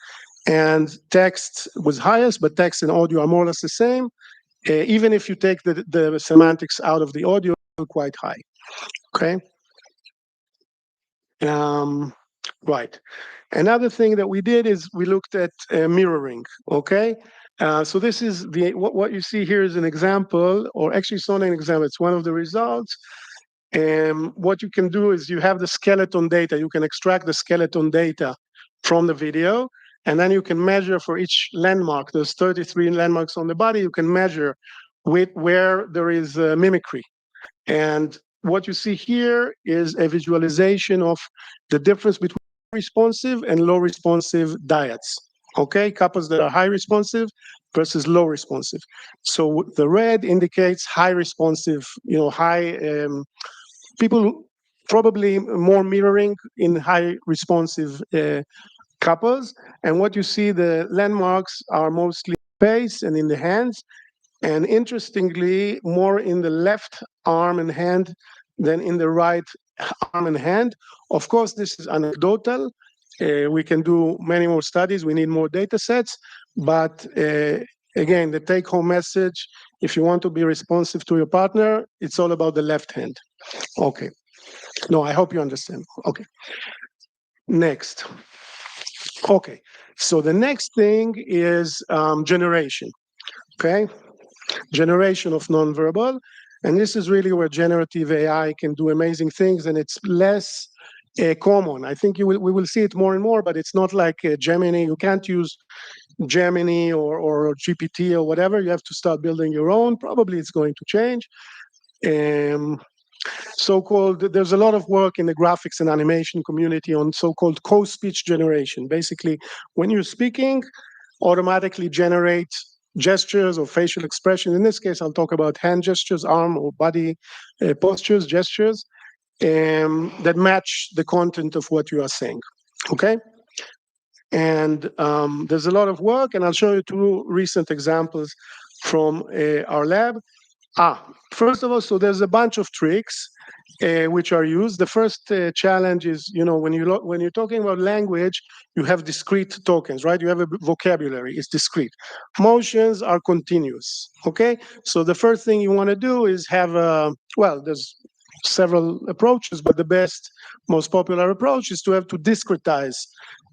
and text was highest, but text and audio are more or less the same. Even if you take the semantics out of the audio, quite high. Okay. Right. Another thing that we did is we looked at mirroring. Okay. So this is what you see here is an example, or actually it's not an example, it's one of the results. What you can do is you have the skeleton data. You can extract the skeleton data from the video, and then you can measure for each landmark. There's 33 landmarks on the body. You can measure where there is mimicry. And what you see here is a visualization of the difference between responsive and low responsive diets. Okay, couples that are high responsive versus low responsive. So the red indicates high responsive, high people, probably more mirroring in high responsive couples. And what you see, the landmarks are mostly face and in the hands. And interestingly, more in the left arm and hand than in the right arm and hand. Of course, this is anecdotal. We can do many more studies. We need more data sets. But again, the take-home message, if you want to be responsive to your partner, it's all about the left hand. Okay. No, I hope you understand. Okay. Next. Okay. So the next thing is generation. Okay. Generation of nonverbal. And this is really where generative AI can do amazing things, and it's less common. I think we will see it more and more, but it's not like Gemini. You can't use Gemini or GPT or whatever. You have to start building your own. Probably it's going to change. There's a lot of work in the graphics and animation community on so-called co-speech generation. Basically, when you're speaking, automatically generate gestures or facial expression. In this case, I'll talk about hand gestures, arm or body postures, gestures, that match the content of what you are saying. Okay? And there's a lot of work, and I'll show you two recent examples from our lab. First of all, so there's a bunch of tricks which are used. The first challenge is, when you're talking about language, you have discrete tokens, right? You have a vocabulary, it's discrete. Motions are continuous, okay? So the first thing you want to do is have there's several approaches, but the best, most popular approach is to have to discretize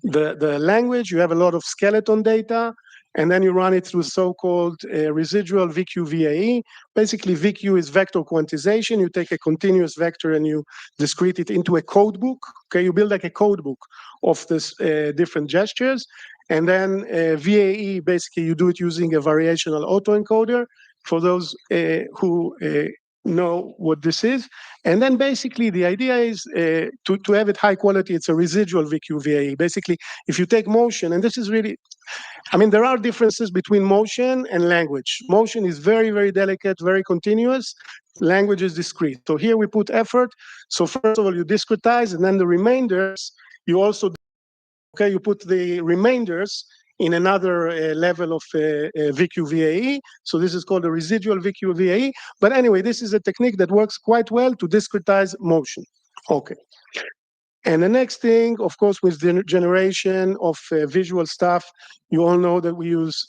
the language. You have a lot of skeleton data, and then you run it through so-called residual VQ-VAE. Basically, VQ is vector quantization. You take a continuous vector and you discrete it into a code book. Okay, you build like a code book of this different gestures. And then VAE, basically, you do it using a variational autoencoder for those who know what this is. And then basically the idea is to have it high quality, it's a residual VQ-VAE. Basically, if you take motion, and this is really, there are differences between motion and language. Motion is very, very delicate, very continuous. Language is discrete. So here we put effort. So first of all, you discretize, and then the remainders, you also, you put the remainders in another level of VQ-VAE. So this is called a residual VQ-VAE. But anyway, this is a technique that works quite well to discretize motion. Okay. And the next thing, of course, with the generation of visual stuff, you all know that we use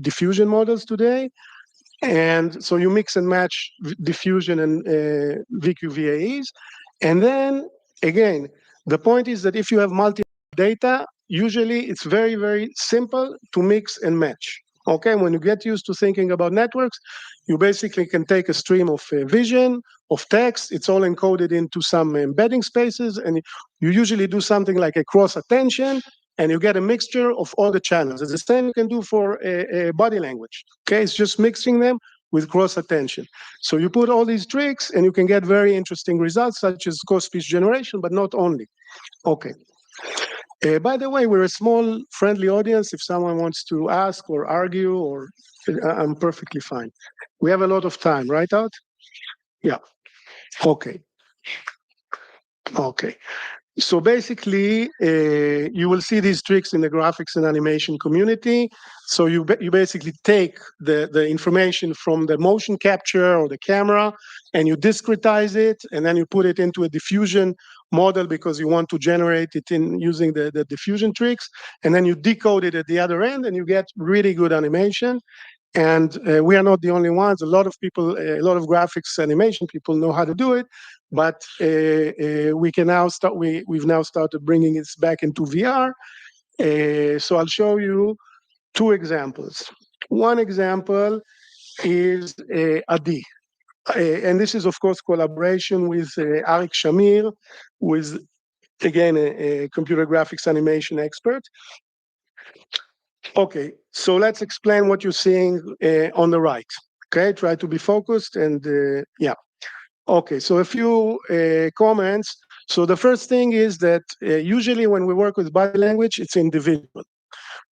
diffusion models today. And so you mix and match diffusion and VQ-VAEs. And then, again, the point is that if you have multiple data, usually it's very, very simple to mix and match. Okay, when you get used to thinking about networks, you basically can take a stream of vision, of text, it's all encoded into some embedding spaces, and you usually do something like a cross attention, and you get a mixture of all the channels. It's the same you can do for body language. Okay, it's just mixing them with cross attention. So you put all these tricks, and you can get very interesting results, such as co-speech generation, but not only. Okay. By the way, we're a small, friendly audience. If someone wants to ask or argue, or I'm perfectly fine. We have a lot of time, right, Out? Yeah. Okay. Okay. So basically, you will see these tricks in the graphics and animation community. So you basically take the information from the motion capture or the camera, and you discretize it, and then you put it into a diffusion model because you want to generate it in using the diffusion tricks, and then you decode it at the other end, and you get really good animation. And we are not the only ones. A lot of people, a lot of graphics animation people know how to do it, but we can now start. We've now started bringing it back into VR. So I'll show you two examples. One example is Adi. And this is, of course, collaboration with Arik Shamir, who is, again, a computer graphics animation expert. Okay, so let's explain what you're seeing on the right. Okay, try to be focused and yeah. Okay, so a few comments. So the first thing is that usually when we work with body language, it's individual.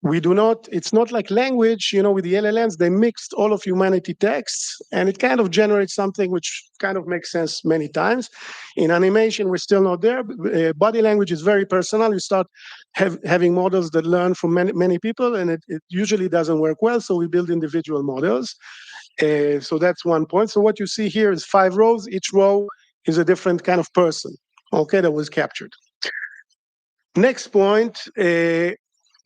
We do not, it's not like language, you know, with the LLMs, they mixed all of humanity texts and it kind of generates something which kind of makes sense many times. In animation, we're still not there. Body language is very personal. You start having models that learn from many people and it usually doesn't work well. So we build individual models. So that's one point. So what you see here is 5 rows. Each row is a different kind of person, okay, that was captured. Next point,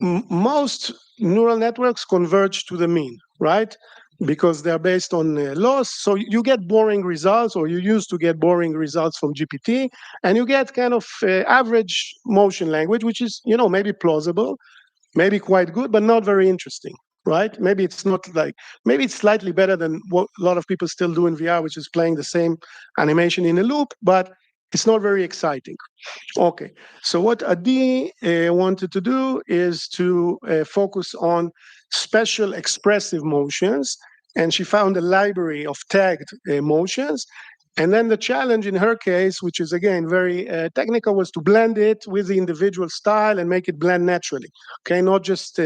most neural networks converge to the mean, right? Because they're based on loss. So you get boring results, or you used to get boring results from GPT, and you get kind of average motion language, which is, you know, maybe plausible, maybe quite good, but not very interesting, right? Maybe it's not like, maybe it's slightly better than what a lot of people still do in VR, which is playing the same animation in a loop, but it's not very exciting. Okay, so what Adi wanted to do is to focus on special expressive motions, and she found a library of tagged motions. And then the challenge in her case, which is again very technical, was to blend it with the individual style and make it blend naturally. Okay, not just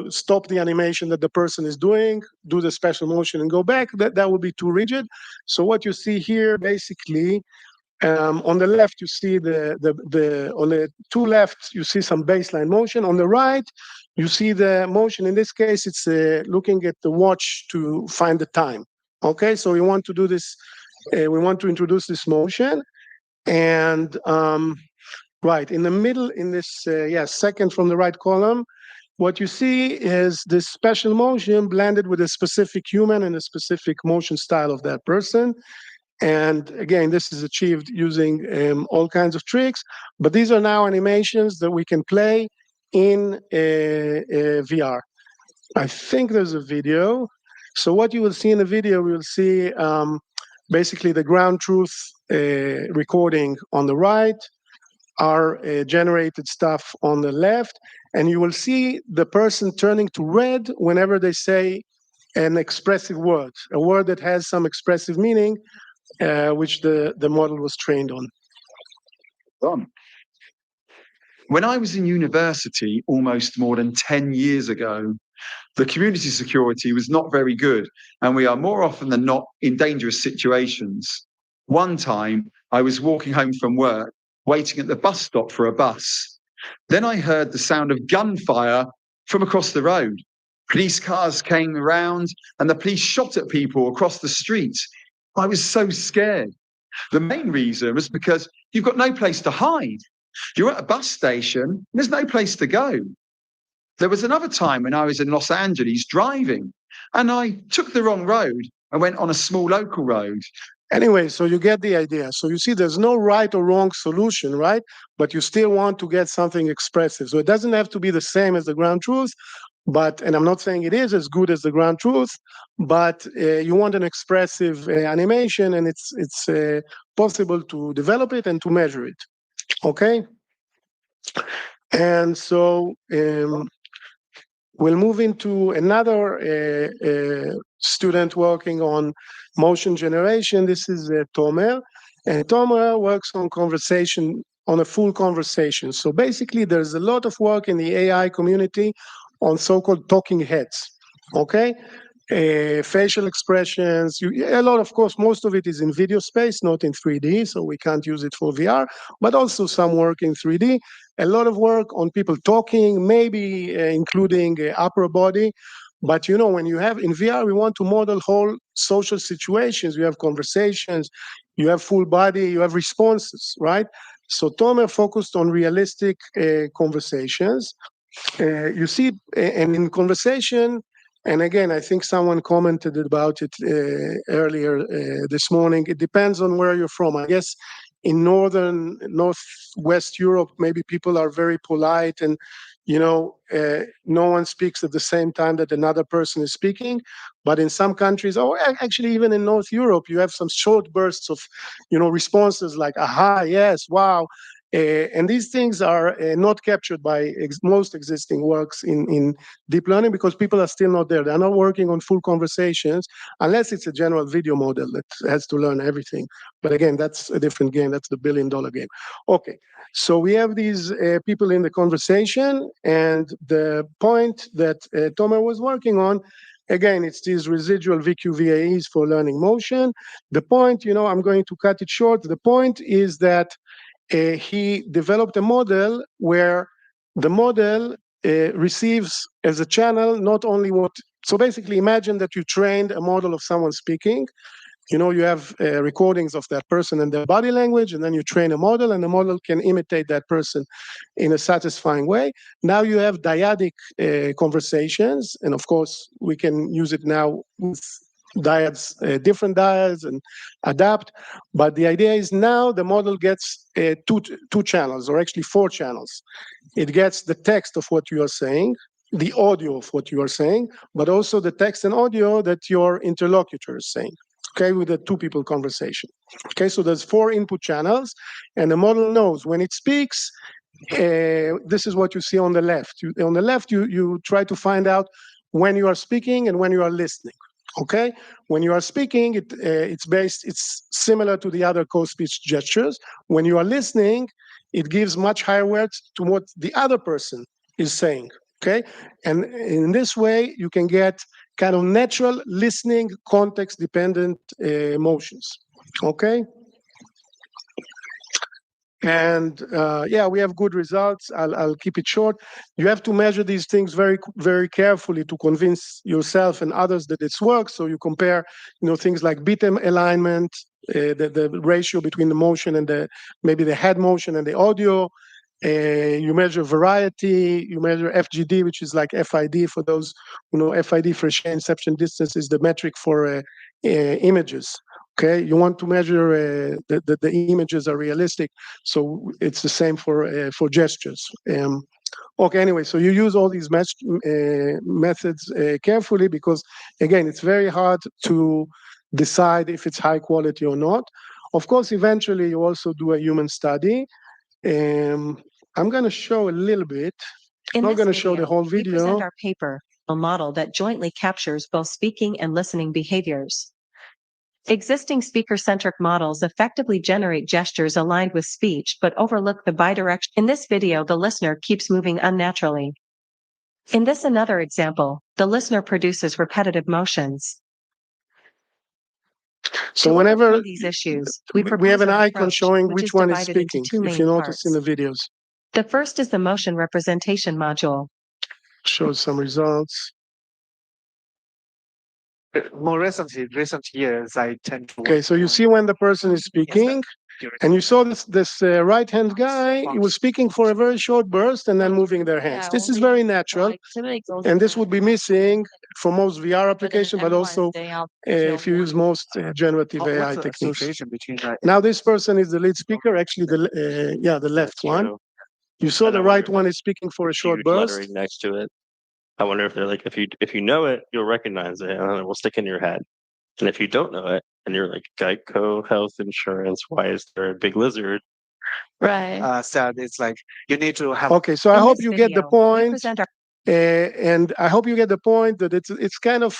stop the animation that the person is doing, do the special motion and go back. That would be too rigid. So what you see here, basically, on the left you see on the two left you see some baseline motion. On the right you see the motion. In this case, it's looking at the watch to find the time. Okay, so we want to do this. We want to introduce this motion, and right in the middle, in this second from the right column, what you see is this special motion blended with a specific human and a specific motion style of that person. And again, this is achieved using all kinds of tricks, but these are now animations that we can play in VR. I think there's a video. So what you will see in the video, we will see basically the ground truth recording on the right, our generated stuff on the left, and you will see the person turning to red whenever they say an expressive word, a word that has some expressive meaning, which the model was trained on. When I was in university almost more than 10 years ago, the community security was not very good, and we are more often than not in dangerous situations. One time, I was walking home from work, waiting at the bus stop for a bus. Then I heard the sound of gunfire from across the road. Police cars came around, and the police shot at people across the street. I was so scared. The main reason was because you've got no place to hide. You're at a bus station, there's no place to go. There was another time when I was in Los Angeles driving, and I took the wrong road and went on a small local road. Anyway, so you get the idea. So you see there's no right or wrong solution, right? But you still want to get something expressive. So it doesn't have to be the same as the ground truth, but, and I'm not saying it is as good as the ground truth, but you want an expressive animation, and it's possible to develop it and to measure it. Okay? And so we'll move into another student working on motion generation. This is Tomer, and Tomer works on conversation, on a full conversation. So basically, there's a lot of work in the AI community on so-called talking heads. Okay, facial expressions. A lot, of course, most of it is in video space, not in 3D, so we can't use it for VR, but also some work in 3D. A lot of work on people talking, maybe including upper body. But you know, when you have in VR, we want to model whole social situations. You have conversations, you have full body, you have responses, right? So Tomer focused on realistic conversations. You see, and in conversation, and again, I think someone commented about it earlier this morning. It depends on where you're from. I guess in northwest Europe, maybe people are very polite and, you know, no one speaks at the same time that another person is speaking. But in some countries, or actually even in North Europe, you have some short bursts of, you know, responses like, aha, yes, wow. And these things are not captured by most existing works in deep learning because people are still not there. They're not working on full conversations unless it's a general video model that has to learn everything. But again, that's a different game. That's the billion-dollar game. Okay, so we have these people in the conversation, and the point that Tomer was working on, again, it's these residual VQVAEs for learning motion. The point, you know, I'm going to cut it short. The point is that he developed a model where the model receives as a channel not only what, so basically imagine that you trained a model of someone speaking, you know, you have recordings of that person and their body language, and then you train a model, and the model can imitate that person in a satisfying way. Now you have dyadic conversations, and of course, we can use it now with dyads, different dyads, and adapt. But the idea is now the model gets two channels, or actually 4 channels. It gets the text of what you are saying, the audio of what you are saying, but also the text and audio that your interlocutor is saying. Okay, with a 2-people conversation. Okay, so there's 4 input channels, and the model knows when it speaks. This is what you see on the left. On the left, you try to find out when you are speaking and when you are listening. Okay, when you are speaking, it's similar to the other co-speech gestures. When you are listening, it gives much higher words to what the other person is saying. Okay, and in this way, you can get kind of natural listening, context-dependent motions. Okay. And yeah, we have good results. I'll keep it short. You have to measure these things very, very carefully to convince yourself and others that it's works. So you compare, you know, things like beat alignment, the ratio between the motion and maybe the head motion and the audio. You measure variety. You measure FGD, which is like FID for those who know. FID for share inception distance is the metric for images. Okay, you want to measure that the images are realistic, so it's the same for gestures. Okay, anyway, so you use all these methods carefully because, again, it's very hard to decide if it's high quality or not. Of course, eventually you also do a human study. I'm going to show a little bit. I'm not going to show the whole video. We present our paper, a model that jointly captures both speaking and listening behaviors. Existing speaker-centric models effectively generate gestures aligned with speech but overlook the bidirectional. In this video, the listener keeps moving unnaturally. In this another example, the listener produces repetitive motions. So whenever these issues, we have an icon showing which one is divided into speaking, two if main you notice parts. in the videos. The first is the motion representation module. Shows some results. More recent years, I tend to. Okay, so you see when the person is speaking, and you saw this right-hand guy, he was speaking for a very short burst and then moving their hands. This is very natural, and this would be missing for most VR applications, but also if you use most generative AI techniques. Now this person is the lead speaker, actually the left one. You saw the right one is speaking for a short burst. Lettering next to it. I wonder if they're like, if you know it, you'll recognize it, and it will stick in your head. And if you don't know it, and you're like Geico Health Insurance, why is there a big lizard? Right. So it's like you need to have. Okay, so I hope you get the point. And I hope you get the point that it's kind of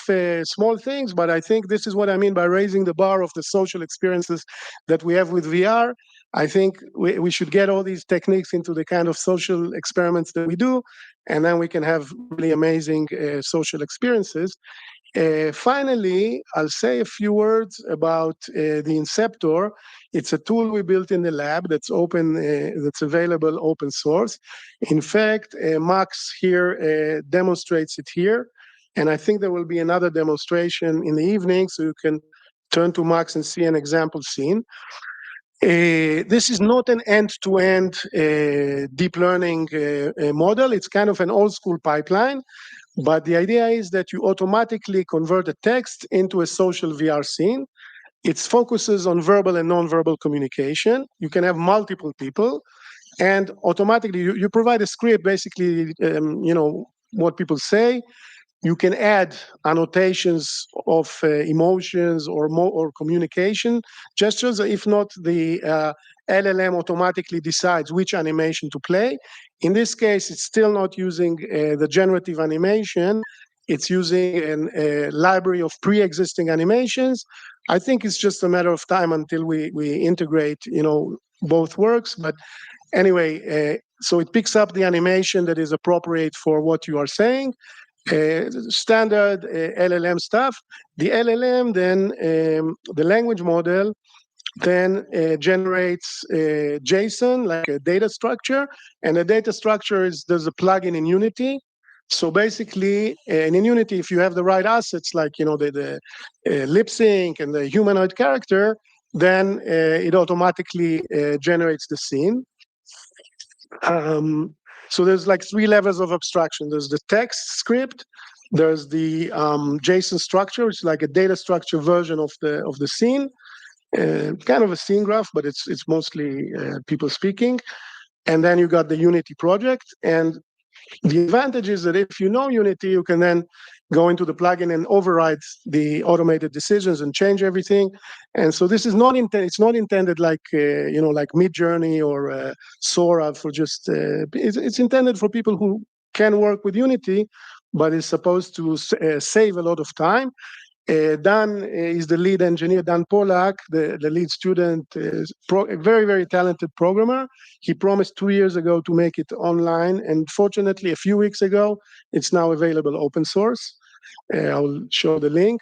small things, but I think this is what I mean by raising the bar of the social experiences that we have with VR. I think we should get all these techniques into the kind of social experiments that we do, and then we can have really amazing social experiences. Finally, I'll say a few words about the Inceptor. It's a tool we built in the lab that's open, that's available open source. In fact, Max here demonstrates it here, and I think there will be another demonstration in the evening, so you can turn to Max and see an example scene. This is not an end-to-end deep learning model. It's kind of an old-school pipeline. But the idea is that you automatically convert a text into a social VR scene. It focuses on verbal and non-verbal communication. You can have multiple people, and automatically you provide a script, basically, what people say. You can add annotations of emotions or communication gestures. If not, the LLM automatically decides which animation to play. In this case, it's still not using the generative animation. It's using a library of pre-existing animations. I think it's just a matter of time until we integrate, both works. But anyway, so it picks up the animation that is appropriate for what you are saying. Standard LLM stuff. The LLM then, the language model, then generates JSON, like a data structure, and the data structure there's a plugin in Unity. So basically, in Unity, if you have the right assets, like the lip sync and the humanoid character, then it automatically generates the scene. So there's like 3 levels of abstraction. There's the text script, there's the JSON structure, which is like a data structure version of the scene, kind of a scene graph, but it's mostly people speaking. And then you got the Unity project. And the advantage is that if you know Unity, you can then go into the plugin and override the automated decisions and change everything. And so this is not it's not intended like like Midjourney or Sora for just it's intended for people who can work with Unity, but it's supposed to save a lot of time. Dan is the lead engineer, Dan Pollack, the lead student, a very, very talented programmer. He promised 2 years ago to make it online, and fortunately, a few weeks ago, it's now available open source. I'll show the link.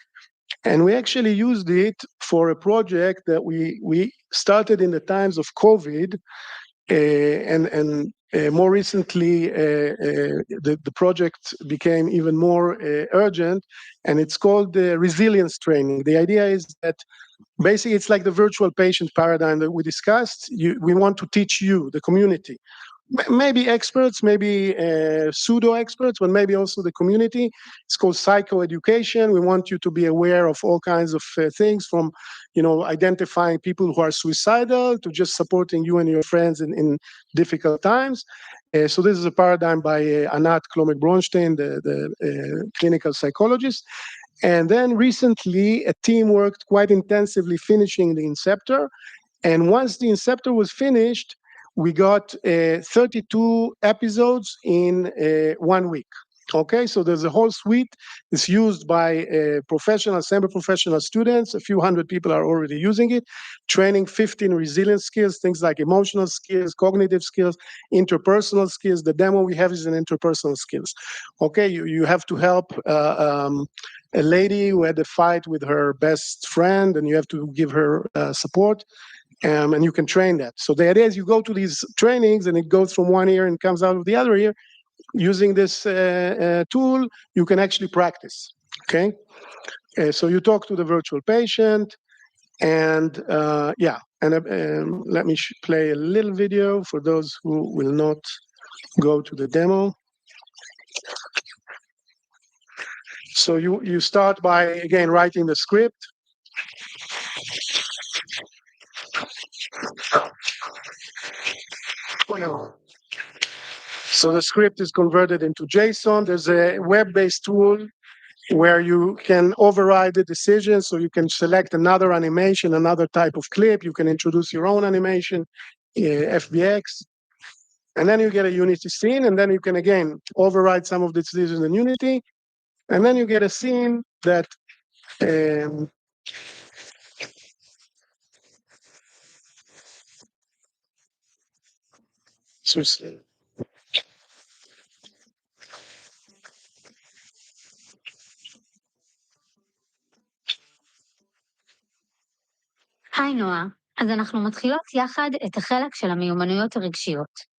And we actually used it for a project that we started in the times of COVID, and more recently, the project became even more urgent, and it's called resilience training. The idea is that basically it's like the virtual patient paradigm that we discussed. We want to teach you, the community, maybe experts, maybe pseudo experts, but maybe also the community. It's called psychoeducation. We want you to be aware of all kinds of things, from identifying people who are suicidal to just supporting you and your friends in difficult times. So this is a paradigm by Anat Klomek-Bronstein, the clinical psychologist. And then recently, a team worked quite intensively finishing the Inceptor. And once the Inceptor was finished, we got 32 episodes in 1 week. Okay, so there's a whole suite. It's used by professional, semi-professional students. A few hundred people are already using it, training 15 resilience skills, things like emotional skills, cognitive skills, interpersonal skills. The demo we have is in interpersonal skills. Okay, you have to help a lady who had a fight with her best friend, and you have to give her support. And you can train that. So the idea is you go to these trainings and it goes from one ear and comes out of the other ear. Using this tool, you can actually practice, okay? So you talk to the virtual patient, and yeah, and let me play a little video for those who will not go to the demo. So you start by, again, writing the script. So the script is converted into JSON. There's a web-based tool where you can override the decision. So you can select another animation, another type of clip. You can introduce your own animation, FBX. And then you get a Unity scene. And then you can, again, override some of the decisions in Unity. And then you get a scene that היי נועה, אז אנחנו מתחילות יחד את החלק של המיומנויות הרגשיות.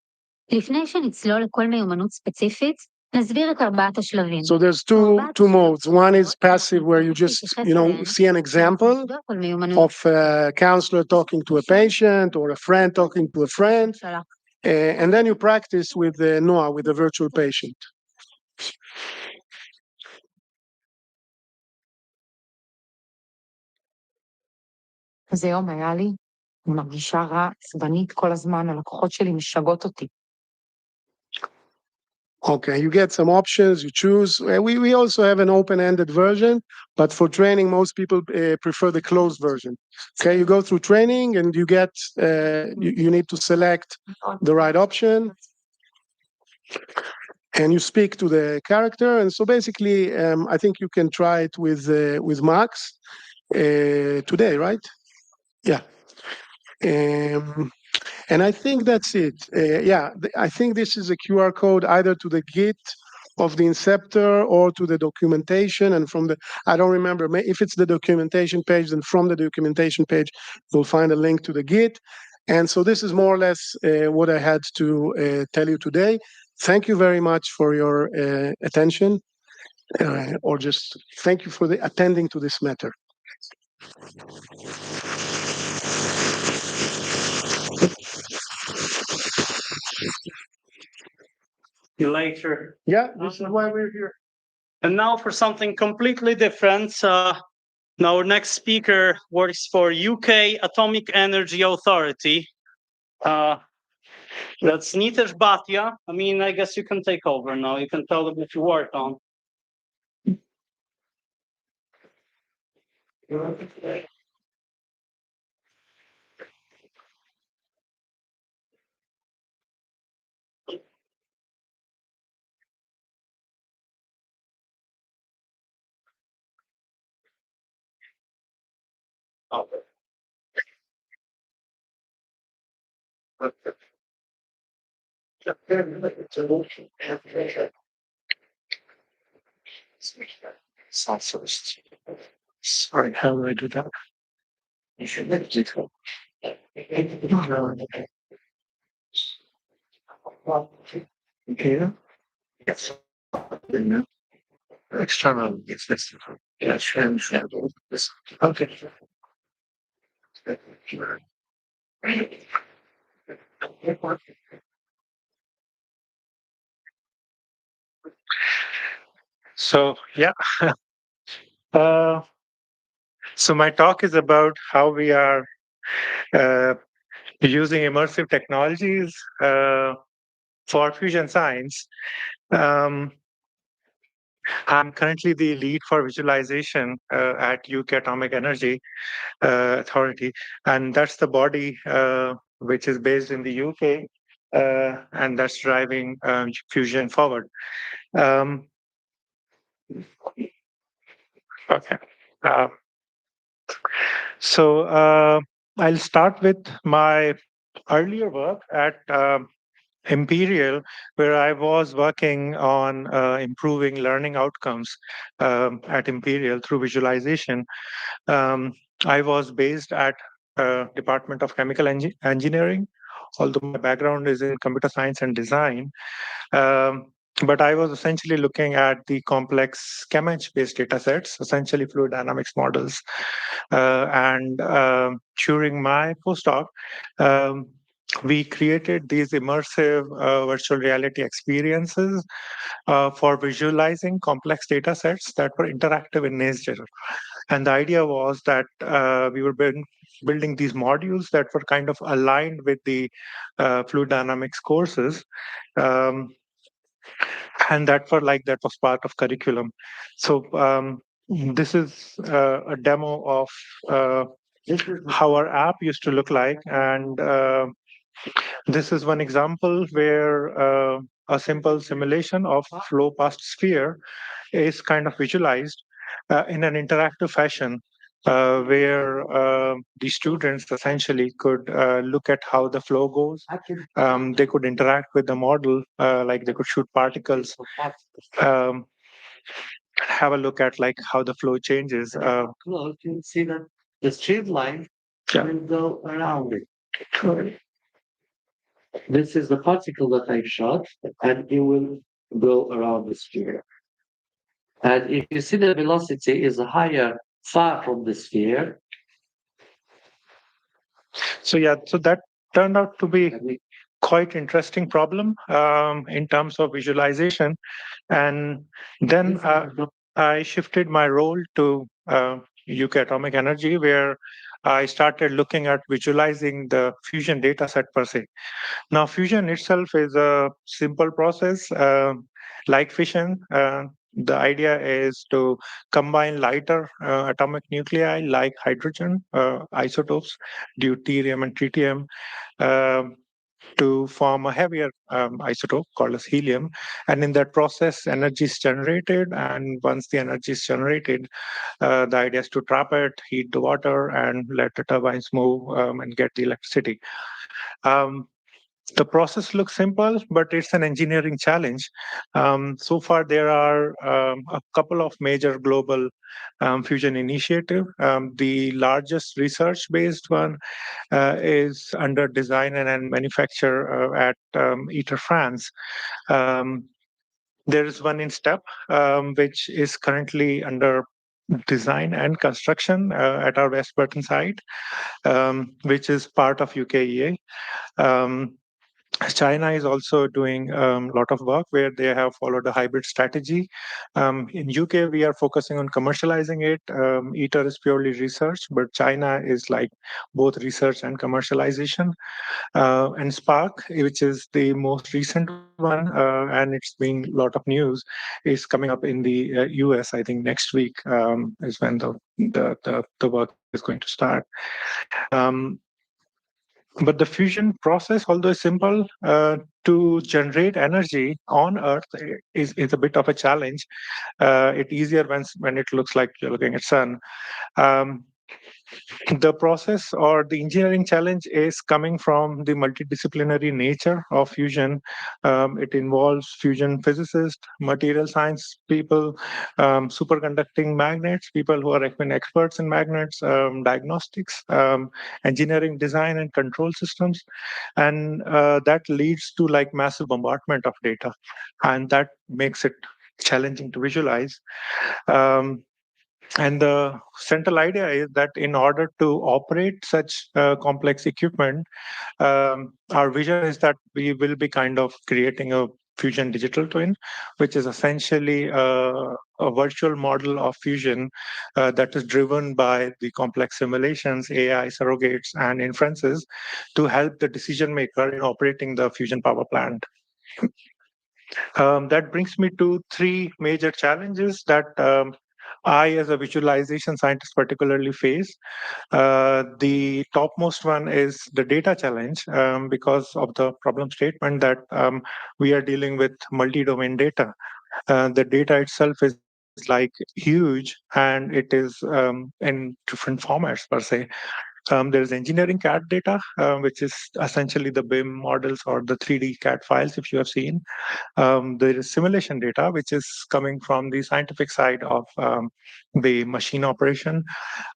לפני שנצלול לכל מיומנות ספציפית, נסביר את ארבעת השלבים. So there's two modes. One is passive, where you just, see an example of a counselor talking to a patient or a friend talking to a friend, and then you practice with Noah, with the virtual patient. איזה יום היה לי, אני מרגישה רע, עצבנית כל הזמן, הלקוחות שלי משגעות אותי. Okay, you get some options, you choose. We also have an open-ended version, but for training, most people prefer the closed version. Okay, you go through training and you get, you need to select the right option, and you speak to the character. And so basically, I think you can try it with Max today, right? Yeah. And I think that's it. I think this is a QR code either to the Git of the Inceptor or to the documentation, and from the, I don't remember, if it's the documentation page, then from the documentation page, you'll find a link to the Git. And so this is more or less what I had to tell you today. Thank you very much for your attention, or just thank you for attending to this matter. Later. Yeah, this is why we're here. And now for something completely different. Now our next speaker works for UK Atomic Energy Authority. That's Nitesh Bhatia. I mean, I guess you can take over now. You can tell them what you worked on. Sorry, how do I do that? You should let it go. Here? Yes. External, it's this. Okay. So, yeah. So my talk is about how we are using immersive technologies for fusion science. I'm currently the lead for visualization at UK Atomic Energy Authority, and that's the body which is based in the UK, and that's driving fusion forward. Okay. So I'll start with my earlier work at Imperial, where I was working on improving learning outcomes at Imperial through visualization. I was based at Department of Chemical Engineering, although my background is in computer science and design. But I was essentially looking at the complex ChemEng-based data sets, essentially fluid dynamics models. And during my postdoc, we created these immersive virtual reality experiences for visualizing complex data sets that were interactive in nature. And the idea was that we were building these modules that were kind of aligned with the fluid dynamics courses. And that was part of curriculum. So this is a demo of how our app used to look like. And this is one example where a simple simulation of flow past sphere is kind of visualized in an interactive fashion, where the students essentially could look at how the flow goes. They could interact with the model, like they could shoot particles, have a look at like how the flow changes. You can see that the straight line and go around it. This is the particle that I shot, and it will go around the sphere. And if you see the velocity is higher far from the sphere. So that turned out to be quite interesting problem in terms of visualization. And then I shifted my role to UK Atomic Energy, where I started looking at visualizing the fusion data set per se. Now, fusion itself is a simple process, like fission. The idea is to combine lighter atomic nuclei like hydrogen isotopes, deuterium and tritium, to form a heavier isotope called as helium. And in that process, energy is generated. And once the energy is generated, the idea is to trap it, heat the water, and let the turbines move and get the electricity. The process looks simple, but it's an engineering challenge. So far, there are a couple of major global fusion initiatives. The largest research-based one is under design and manufacture at ITER, France. There is one in STEP, which is currently under design and construction at our West Burton site, which is part of UKEA. China is also doing a lot of work where they have followed a hybrid strategy. In UK, we are focusing on commercializing it. ITER is purely research, but China is like both research and commercialization. And Spark, which is the most recent one, and it's been a lot of news, is coming up in the US. I think next week is when the work is going to start. But the fusion process, although simple, to generate energy on Earth is a bit of a challenge. It's easier when it looks like you're looking at sun. The process or the engineering challenge is coming from the multidisciplinary nature of fusion. It involves fusion physicists, material science people, superconducting magnets, people who are experts in magnets, diagnostics, engineering design and control systems. And that leads to like massive bombardment of data. And that makes it challenging to visualize. And the central idea is that in order to operate such complex equipment, our vision is that we will be kind of creating a fusion digital twin, which is essentially a virtual model of fusion that is driven by the complex simulations, AI, surrogates, and inferences to help the decision maker in operating the fusion power plant. That brings me to three major challenges that I, as a visualization scientist, particularly face. The topmost one is the data challenge because of the problem statement that we are dealing with multi-domain data. The data itself is like huge and it is in different formats per se. There is engineering CAD data, which is essentially the BIM models or the 3D CAD files, if you have seen. There is simulation data, which is coming from the scientific side of the machine operation.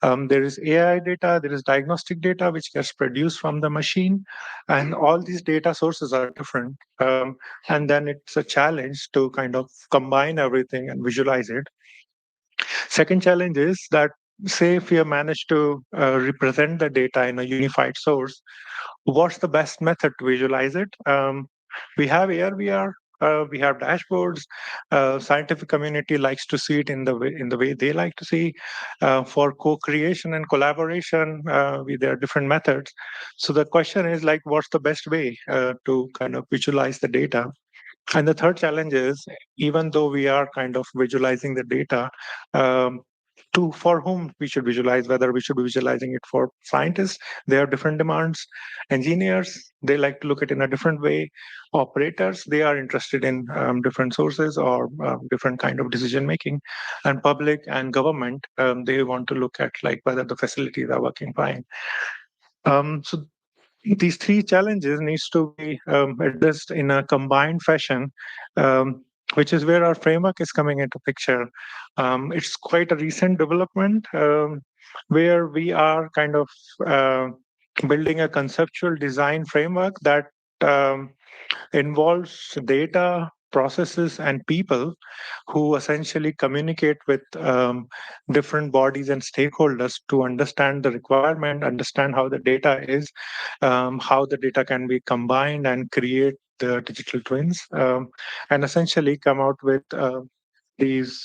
There is AI data, there is diagnostic data, which gets produced from the machine. And all these data sources are different. And then it's a challenge to kind of combine everything and visualize it. Second challenge is that, say, if you managed to represent the data in a unified source, what's the best method to visualize it? We have AR/VR, we have dashboards. Scientific community likes to see it in the way they like to see. For co-creation and collaboration, there are different methods. So the question is like, what's the best way to kind of visualize the data? And the third challenge is, even though we are kind of visualizing the data, for whom we should visualize, whether we should be visualizing it for scientists, they have different demands. Engineers, they like to look at it in a different way. Operators, they are interested in different sources or different kind of decision making. And public and government, they want to look at like whether the facilities are working fine. So these three challenges needs to be addressed in a combined fashion, which is where our framework is coming into picture. It's quite a recent development. where we are kind of building a conceptual design framework that involves data, processes, and people who essentially communicate with different bodies and stakeholders to understand the requirement, understand how the data is, how the data can be combined and create the digital twins, and essentially come out with these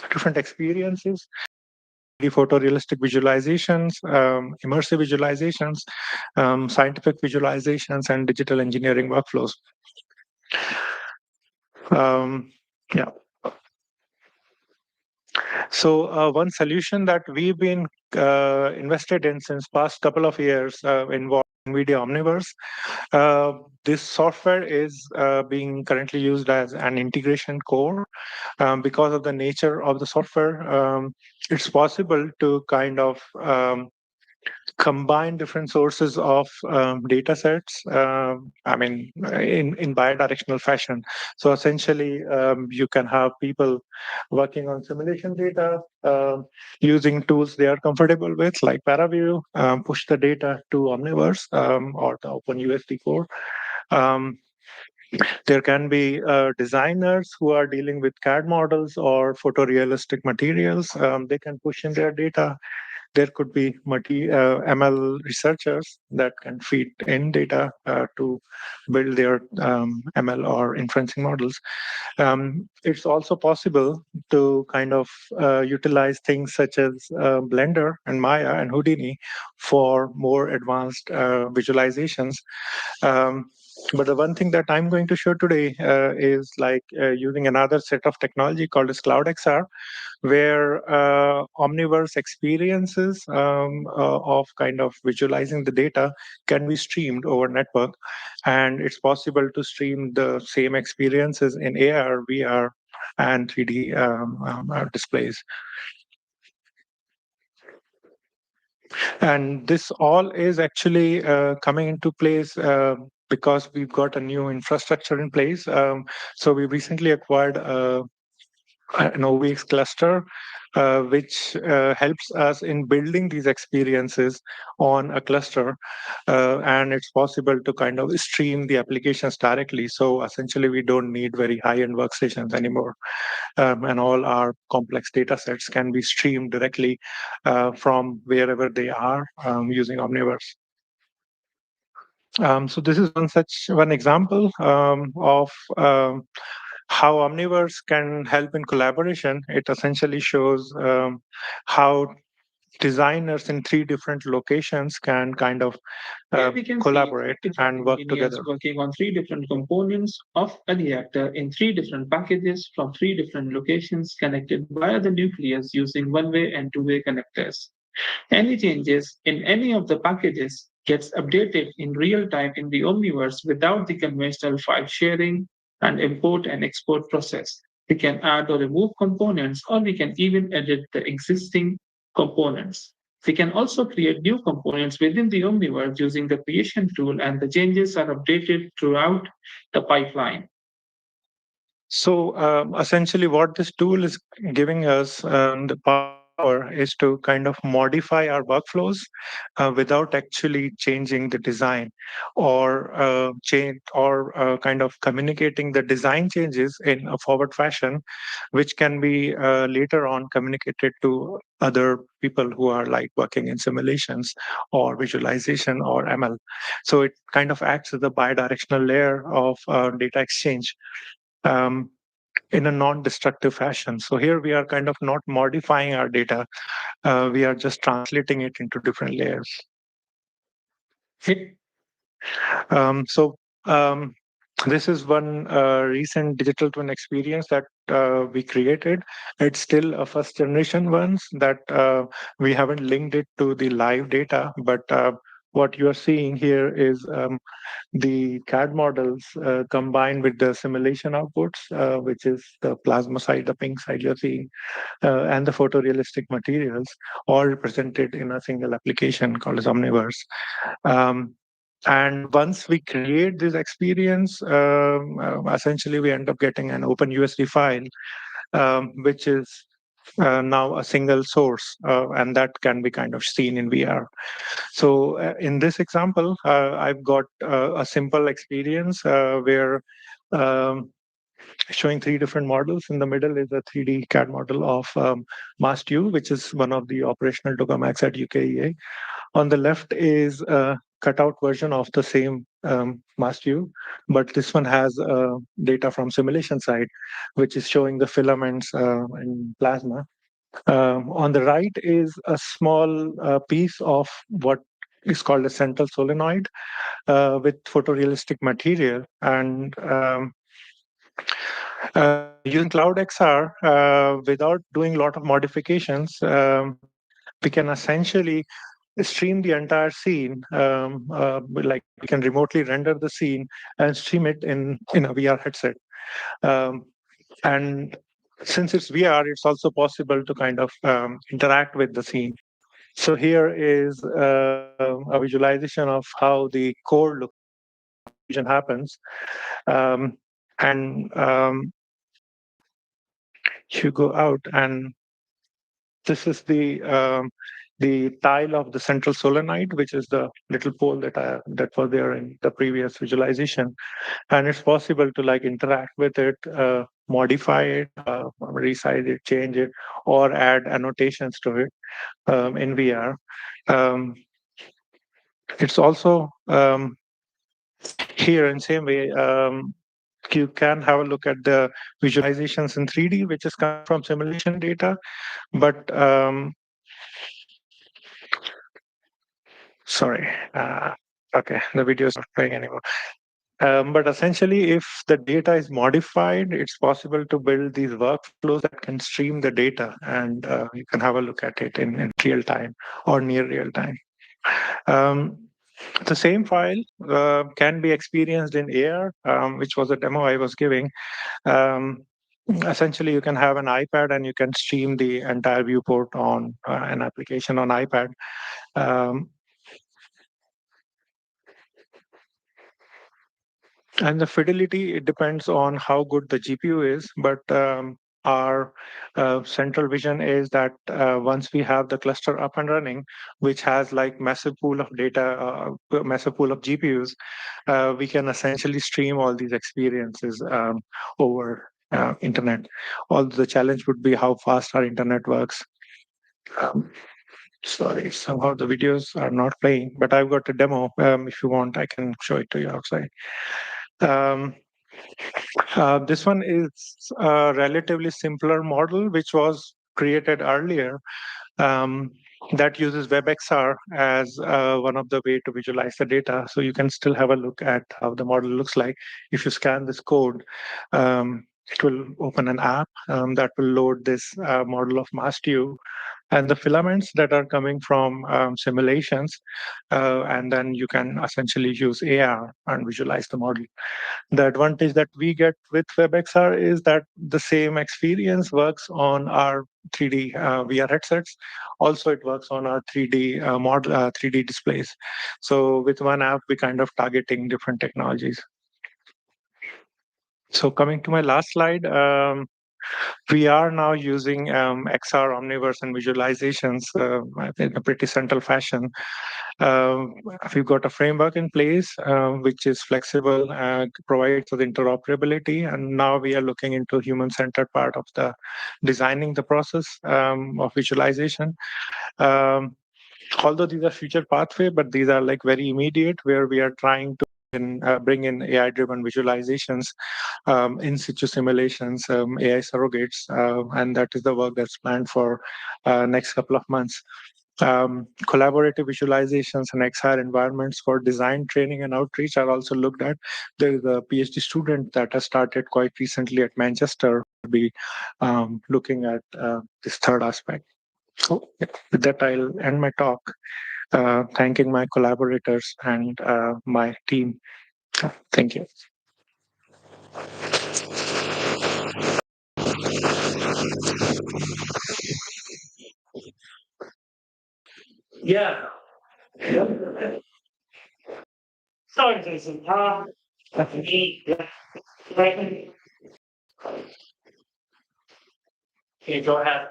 different experiences, the photorealistic visualizations, immersive visualizations, scientific visualizations, and digital engineering workflows. Yeah. So one solution that we've been invested in since past couple of years involves NVIDIA Omniverse. This software is being currently used as an integration core. Because of the nature of the software, it's possible to kind of combine different sources of data sets, in bidirectional fashion. So essentially, you can have people working on simulation data using tools they are comfortable with, like ParaView, push the data to Omniverse or the OpenUSD core. There can be designers who are dealing with CAD models or photorealistic materials. They can push in their data. There could be ML researchers that can feed in data to build their ML or inferencing models. It's also possible to kind of utilize things such as Blender and Maya and Houdini for more advanced visualizations. But the one thing that I'm going to show today is using another set of technology called as CloudXR, where Omniverse experiences of kind of visualizing the data can be streamed over network. And it's possible to stream the same experiences in AR, VR, and 3D displays. And this all is actually coming into place because we've got a new infrastructure in place. So we recently acquired an OVX cluster, which helps us in building these experiences on a cluster. And it's possible to kind of stream the applications directly. So essentially, we don't need very high-end workstations anymore. And all our complex data sets can be streamed directly from wherever they are using Omniverse. So this is one example of how Omniverse can help in collaboration. It essentially shows how designers in 3 different locations can kind of collaborate and work together. Working on 3 different components of a reactor in 3 different packages from 3 different locations connected via the nucleus using one-way and two-way connectors. Any changes in any of the packages gets updated in real time in the Omniverse without the conventional file sharing and import and export process. We can add or remove components, or we can even edit the existing components. We can also create new components within the Omniverse using the creation tool, and the changes are updated throughout the pipeline. So essentially what this tool is giving us the power is to kind of modify our workflows without actually changing the design or kind of communicating the design changes in a forward fashion, which can be later on communicated to other people who are like working in simulations or visualization or ML. So it kind of acts as a bidirectional layer of data exchange. In a non-destructive fashion. So here we are kind of not modifying our data. We are just translating it into different layers. This is one recent digital twin experience that we created. It's still a first generation one that we haven't linked it to the live data, but what you are seeing here is the CAD models combined with the simulation outputs, which is the plasma side, the pink side you're seeing, and the photorealistic materials, all represented in a single application called as Omniverse. And once we create this experience, essentially we end up getting an OpenUSD file, which is now a single source, and that can be kind of seen in VR. So in this example, I've got a simple experience where um, showing three different models. In the middle is a 3D CAD model of MassDue, which is one of the operational tokamaks at UKEA. On the left is a cutout version of the same MassDue, but this one has data from simulation side, which is showing the filaments in plasma. On the right is a small piece of what is called a central solenoid with photorealistic material. And using Cloud XR, without doing a lot of modifications, we can essentially stream the entire scene. Like we can remotely render the scene and stream it in a VR headset. And since it's VR, it's also possible to kind of interact with the scene. So here is a visualization of how the core look vision happens. And you go out, and this is the tile of the central solenoid, which is the little pole that was there in the previous visualization. And it's possible to like interact with it, modify it, resize it, change it, or add annotations to it in VR. It's also here in same way. You can have a look at the visualizations in 3D, which is coming from simulation data, but sorry, okay, the video is not playing anymore. But essentially, if the data is modified, it's possible to build these workflows that can stream the data, and you can have a look at it in real time or near real time. The same file can be experienced in AR, which was a demo I was giving. Essentially, you can have an iPad and you can stream the entire viewport on an application on iPad. And the fidelity, it depends on how good the GPU is, but our central vision is that once we have the cluster up and running, which has like massive pool of data, massive pool of GPUs, we can essentially stream all these experiences over internet. Although the challenge would be how fast our internet works. Sorry, somehow the videos are not playing, but I've got a demo. If you want, I can show it to you outside. This one is a relatively simpler model, which was created earlier, that uses WebXR as one of the way to visualize the data. So you can still have a look at how the model looks like. If you scan this code, it will open an app that will load this model of MassDue and the filaments that are coming from simulations, and then you can essentially use AR and visualize the model. The advantage that we get with WebXR is that the same experience works on our 3D VR headsets. Also, it works on our 3D model, 3D displays. So with one app, we kind of targeting different technologies. So coming to my last slide, we are now using XR Omniverse and visualizations in a pretty central fashion. We've got a framework in place which is flexible, provides for the interoperability, and now we are looking into human-centered part of the designing the process of visualization. Although these are future pathway, but these are like very immediate, where we are trying to bring in AI-driven visualizations, in situ simulations, AI surrogates, and that is the work that's planned for next couple of months. Collaborative visualizations and XR environments for design, training, and outreach are also looked at. There is a PhD student that has started quite recently at Manchester to be looking at this third aspect. So with that, I'll end my talk, thanking my collaborators and my team. Thank you. Yeah. Sorry, Jason. Okay, go ahead.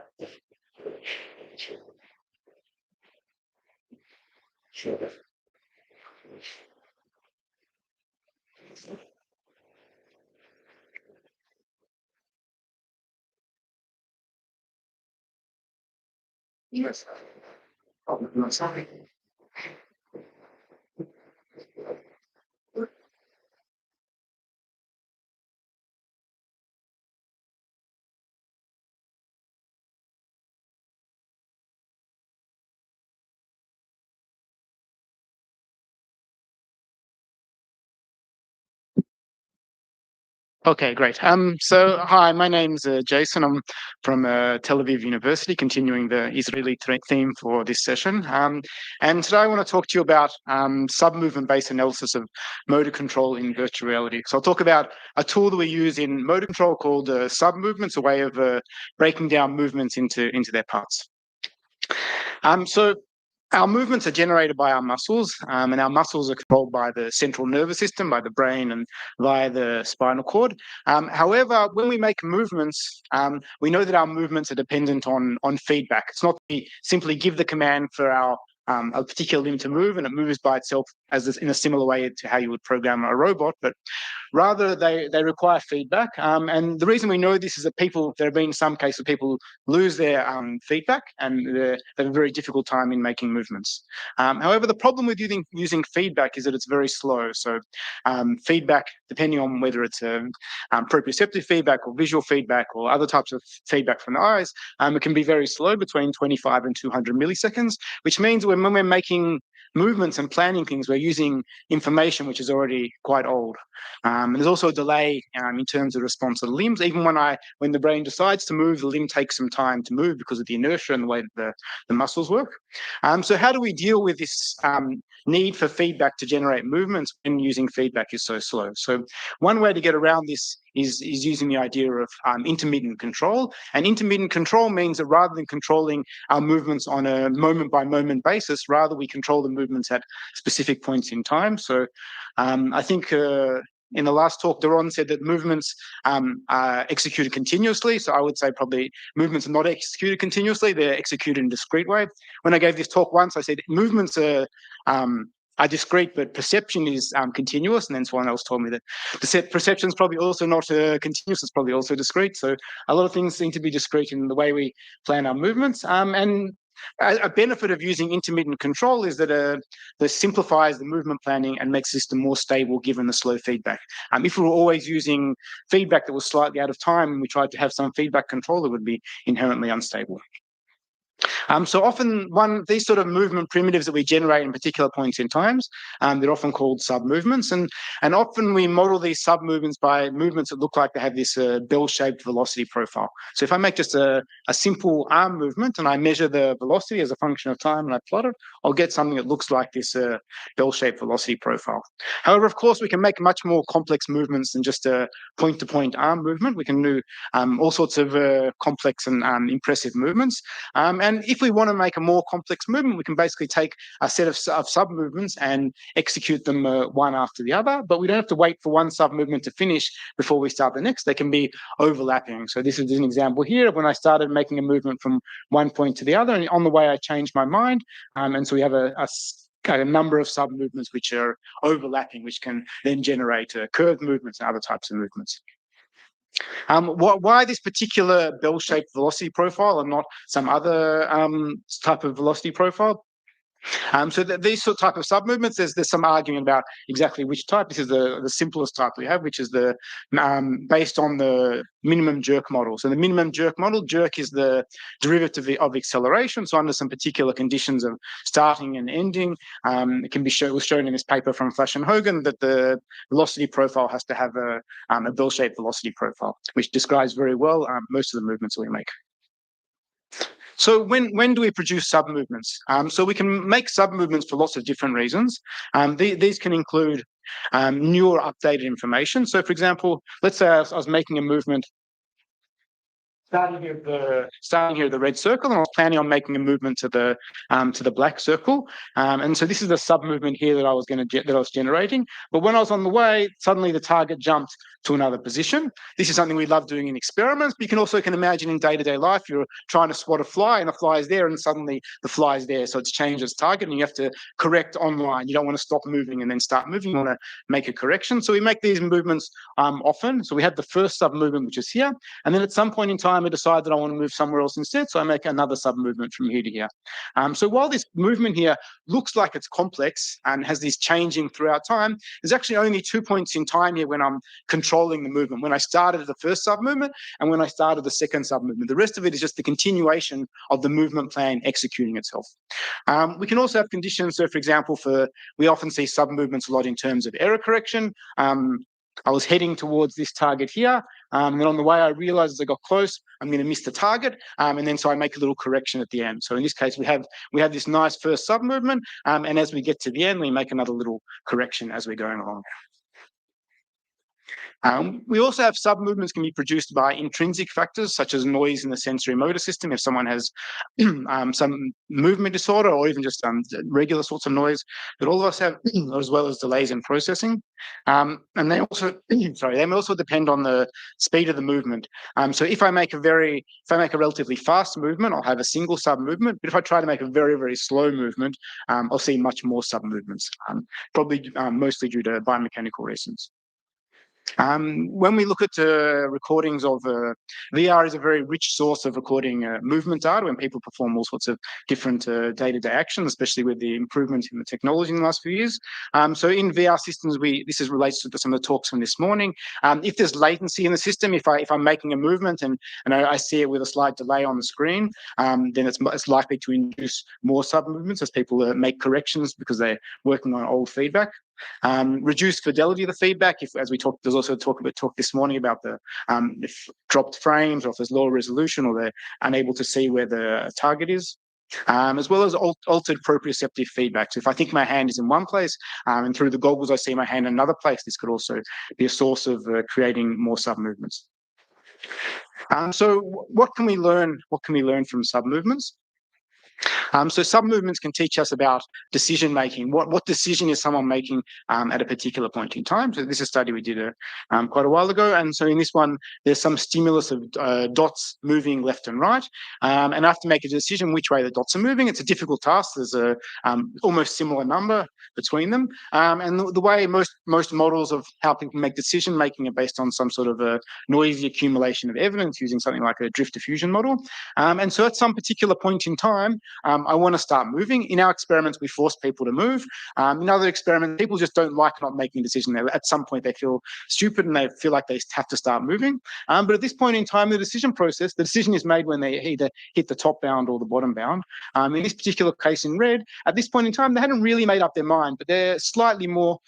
Yes. Oh, no, sorry. Okay, great. So hi, my name's Jason. I'm from Tel Aviv University, continuing the Israeli theme for this session. And today I want to talk to you about sub-movement-based analysis of motor control in virtual reality. So I'll talk about a tool that we use in motor control called sub-movements, a way of breaking down movements into their parts. So our movements are generated by our muscles, and our muscles are controlled by the central nervous system, by the brain, and via the spinal cord. However, when we make movements, we know that our movements are dependent on feedback. It's not we simply give the command for our a particular limb to move, and it moves by itself in a similar way to how you would program a robot, but rather they require feedback. And the reason we know this is that there have been some cases where people lose their feedback and they have a very difficult time in making movements. However, the problem with using feedback is that it's very slow. So feedback, depending on whether it's proprioceptive feedback or visual feedback or other types of feedback from the eyes, it can be very slow, between 25 and 200 milliseconds, which means when we're making movements and planning things, we're using information which is already quite old. And there's also a delay in terms of response of the limbs. Even when the brain decides to move, the limb takes some time to move because of the inertia and the way that the muscles work. So how do we deal with this need for feedback to generate movements when using feedback is so slow? So one way to get around this is using the idea of intermittent control. And intermittent control means that rather than controlling our movements on a moment-by-moment basis, rather we control the movements at specific points in time. So I think in the last talk, Doron said that movements are executed continuously. So I would say probably movements are not executed continuously. They're executed in a discrete way. When I gave this talk once, I said movements are discrete, but perception is continuous. And then someone else told me that perception is probably also not continuous. It's probably also discrete. So a lot of things seem to be discrete in the way we plan our movements. And a benefit of using intermittent control is that it simplifies the movement planning and makes the system more stable given the slow feedback. If we were always using feedback that was slightly out of time and we tried to have some feedback control, it would be inherently unstable. So often these sort of movement primitives that we generate in particular points in times, they're often called sub-movements. And often we model these sub-movements by movements that look like they have this bell-shaped velocity profile. So if I make just a simple arm movement and I measure the velocity as a function of time and I plot it, I'll get something that looks like this bell-shaped velocity profile. However, of course, we can make much more complex movements than just a point-to-point arm movement. We can do all sorts of complex and impressive movements. And if we want to make a more complex movement, we can basically take a set of sub-movements and execute them one after the other, but we don't have to wait for one sub-movement to finish before we start the next. They can be overlapping. So this is an example here of when I started making a movement from one point to the other, and on the way I changed my mind. And so we have a number of sub-movements which are overlapping, which can then generate curved movements and other types of movements. Why this particular bell-shaped velocity profile and not some other type of velocity profile? So these sort of type of sub-movements, there's some argument about exactly which type. This is the simplest type we have, which is the based on the minimum jerk model. So the minimum jerk model, jerk is the derivative of acceleration. So under some particular conditions of starting and ending, it can be was shown in this paper from Flash and Hogan that the velocity profile has to have a bell-shaped velocity profile, which describes very well most of the movements that we make. So when do we produce sub-movements? So we can make sub-movements for lots of different reasons. These can include new or updated information. So for example, let's say I was making a movement starting here at the red circle, and I was planning on making a movement to the black circle. And so this is the sub movement here that I was generating. But when I was on the way, suddenly the target jumped to another position. This is something we love doing in experiments, but you can imagine in day-to-day life, you're trying to swat a fly and a fly is there and suddenly the fly is there. So it's changed its target and you have to correct online. You don't want to stop moving and then start moving. You want to make a correction. So we make these movements often. So we had the first sub movement, which is here. And then at some point in time, I decide that I want to move somewhere else instead. So I make another sub movement from here to here. So while this movement here looks like it's complex and has these changing throughout time, there's actually only 2 points in time here when I'm controlling the movement. When I started the first sub movement and when I started the second sub movement. The rest of it is just the continuation of the movement plan executing itself. We can also have conditions. So for example, we often see sub movements a lot in terms of error correction. I was heading towards this target here, and then on the way I realized as I got close, I'm going to miss the target, and then so I make a little correction at the end. So in this case, we have this nice first sub movement, and as we get to the end, we make another little correction as we're going along. We also have sub-movements can be produced by intrinsic factors such as noise in the sensory motor system. If someone has some movement disorder or even just regular sorts of noise that all of us have, as well as delays in processing. And they also, they may also depend on the speed of the movement. So if I make a relatively fast movement, I'll have a single sub-movement. But if I try to make a very, very slow movement, I'll see much more sub-movements, probably mostly due to biomechanical reasons. When we look at recordings of VR is a very rich source of recording movement data when people perform all sorts of different day-to-day actions, especially with the improvement in the technology in the last few years. So in VR systems, this relates to some of the talks from this morning. If there's latency in the system, if I'm making a movement and I see it with a slight delay on the screen, then it's likely to induce more sub-movements as people make corrections because they're working on old feedback. Reduced fidelity of the feedback. There's also talk this morning about if dropped frames or if there's lower resolution or they're unable to see where the target is. As well as altered proprioceptive feedback. So if I think my hand is in one place and through the goggles I see my hand in another place, this could also be a source of creating more sub-movements. So what can we learn? What can we learn from sub-movements? So sub-movements can teach us about decision making. What decision is someone making at a particular point in time? So this is a study we did quite a while ago. And so in this one, there's some stimulus of dots moving left and right. And I have to make a decision which way the dots are moving. It's a difficult task. There's a almost similar number between them. And the way most models of how people make decision making are based on some sort of a noisy accumulation of evidence using something like a drift diffusion model. And so at some particular point in time, I want to start moving. In our experiments, we force people to move. In other experiments, people just don't like not making a decision. At some point, they feel stupid and they feel like they have to start moving. But at this point in time, the decision is made when they either hit the top bound or the bottom bound. In this particular case in red, at this point in time, they hadn't really made up their mind, but they're slightly more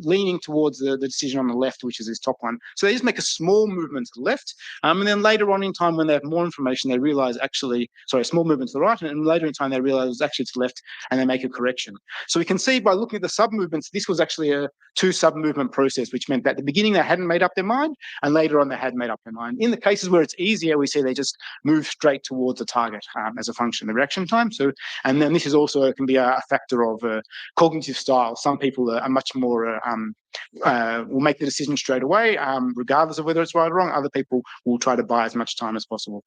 leaning towards the decision on the left, which is this top one. So they just make a small movement to the left. And then later on in time, when they have more information, they realize small movement to the right. And later in time, they realize it's actually to the left and they make a correction. So we can see by looking at the sub-movements, this was actually a two sub-movement process, which meant that at the beginning, they hadn't made up their mind. And later on, they had made up their mind. In the cases where it's easier, we see they just move straight towards the target as a function of the reaction time. So, and then this is also can be a factor of cognitive style. Some people are much more will make the decision straight away, regardless of whether it's right or wrong. Other people will try to buy as much time as possible.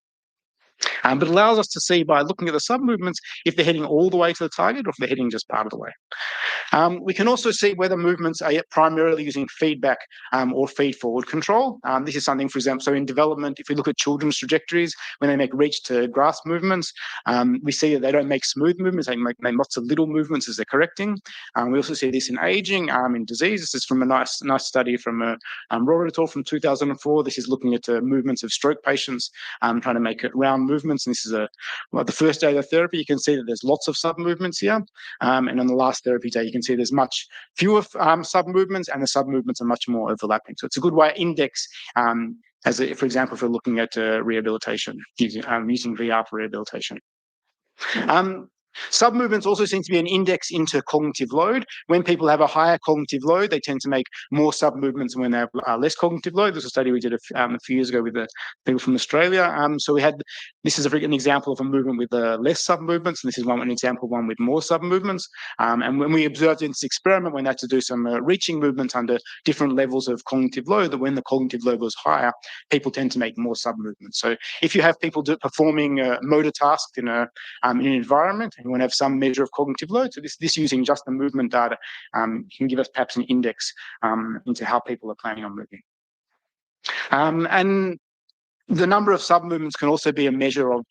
But it allows us to see by looking at the sub-movements if they're heading all the way to the target or if they're heading just part of the way. We can also see whether movements are primarily using feedback or feed-forward control. This is something, for example, so in development, if we look at children's trajectories, when they make reach to grasp movements, we see that they don't make smooth movements, they make lots of little movements as they're correcting. We also see this in aging, in disease. This is from a nice study from Rohrer et al. From 2004. This is looking at movements of stroke patients, trying to make round movements. And this is the first day of the therapy. You can see that there's lots of sub-movements here. And on the last therapy day, you can see there's much fewer sub-movements and the sub-movements are much more overlapping. So it's a good way to index, for example, if we're looking at rehabilitation, using VR for rehabilitation. Sub-movements also seem to be an index into cognitive load. When people have a higher cognitive load, they tend to make more sub-movements than when they have less cognitive load. There's a study we did a few years ago with the people from Australia. So this is an example of a movement with less sub-movements, and this is an example of one with more sub-movements. And when we observed in this experiment, when they had to do some reaching movements under different levels of cognitive load, that when the cognitive load was higher, people tend to make more sub-movements. So if you have people performing motor tasks in an environment, and you want to have some measure of cognitive load, so this using just the movement data can give us perhaps an index into how people are planning on moving. And the number of sub-movements can also be a measure of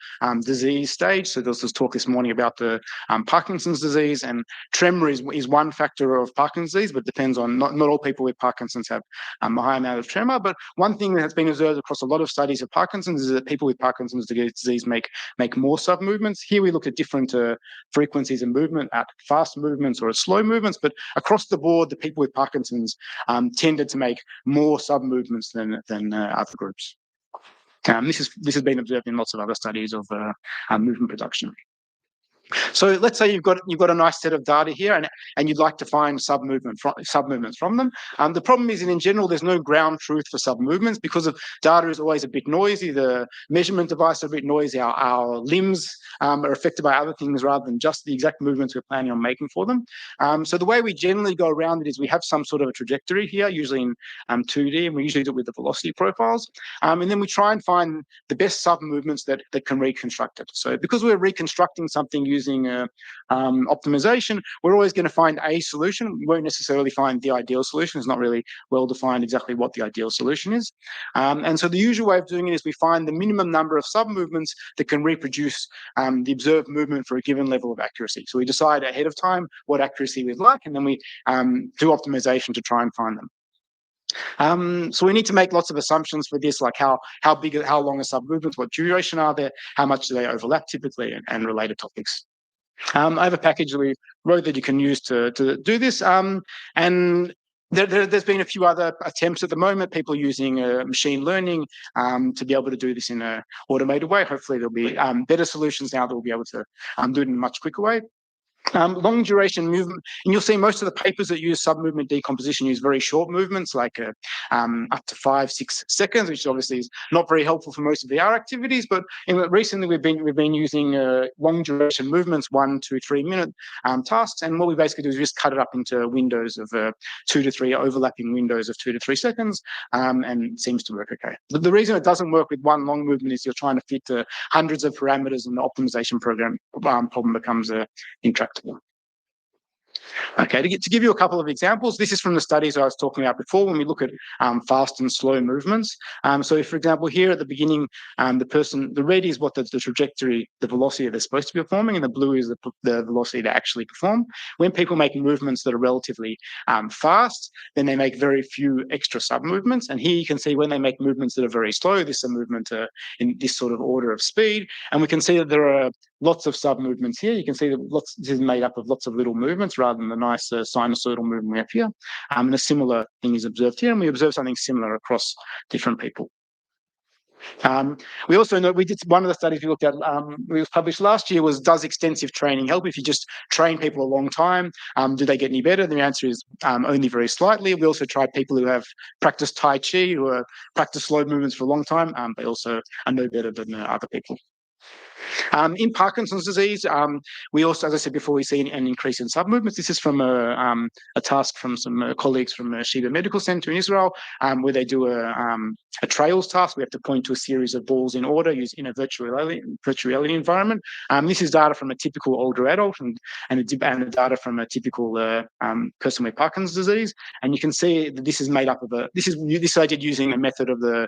disease stage. So there was this talk this morning about the Parkinson's disease, and tremor is one factor of Parkinson's disease, but depends on, not all people with Parkinson's have a high amount of tremor. But one thing that has been observed across a lot of studies of Parkinson's is that people with Parkinson's disease make more sub-movements. Here we look at different frequencies of movement, at fast movements or at slow movements, but across the board, the people with Parkinson's tended to make more sub-movements than other groups. This has been observed in lots of other studies of movement production. So let's say you've got a nice set of data here, and you'd like to find sub-movements from them. The problem is that in general, there's no ground truth for sub-movements because of data is always a bit noisy. The measurement device are a bit noisy. Our limbs are affected by other things rather than just the exact movements we're planning on making for them. So the way we generally go around it is we have some sort of a trajectory here, usually in 2D, and we usually do it with the velocity profiles. And then we try and find the best sub-movements that can reconstruct it. So because we're reconstructing something using optimization, we're always going to find a solution. We won't necessarily find the ideal solution. It's not really well defined exactly what the ideal solution is. And so the usual way of doing it is we find the minimum number of sub-movements that can reproduce the observed movement for a given level of accuracy. So we decide ahead of time what accuracy we'd like, and then we do optimization to try and find them. So we need to make lots of assumptions for this, like how long are sub-movements, what duration are there, how much do they overlap typically, and related topics. I have a package that we wrote that you can use to do this. And there's been a few other attempts at the moment, people using machine learning to be able to do this in an automated way. Hopefully there'll be better solutions now that we'll be able to do it in a much quicker way. Long duration movement, and you'll see most of the papers that use sub-movement decomposition use very short movements, like up to 5-6 seconds, which obviously is not very helpful for most of VR activities. But recently we've been using long duration movements, 1, 2, 3 minute tasks, and what we basically do is just cut it up into windows of 2 to 3 overlapping windows of 2 to 3 seconds, and it seems to work okay. But the reason it doesn't work with one long movement is you're trying to fit hundreds of parameters, and the optimization problem becomes intractable. Okay, to give you a couple of examples, this is from the studies I was talking about before when we look at fast and slow movements. So if, for example, here at the beginning, the red is what the trajectory, the velocity they're supposed to be performing, and the blue is the velocity they actually perform. When people make movements that are relatively fast, then they make very few extra sub-movements. And here you can see when they make movements that are very slow, this is a movement in this sort of order of speed. And we can see that there are lots of sub-movements here. You can see that this is made up of lots of little movements rather than the nice sinusoidal movement we have here. And a similar thing is observed here, and we observe something similar across different people. We also know, we did one of the studies we looked at, it was published last year, was does extensive training help? If you just train people a long time, do they get any better? The answer is only very slightly. We also tried people who have practiced Tai Chi, who have practiced slow movements for a long time. They also are no better than other people. In Parkinson's disease, we also, as I said before, we see an increase in sub-movements. This is from a task from some colleagues from Sheba Medical Center in Israel, where they do a trails task. We have to point to a series of balls in order in a virtual reality environment. This is data from a typical older adult and the data from a typical person with Parkinson's disease. And you can see that this is made up of this I did using a method of the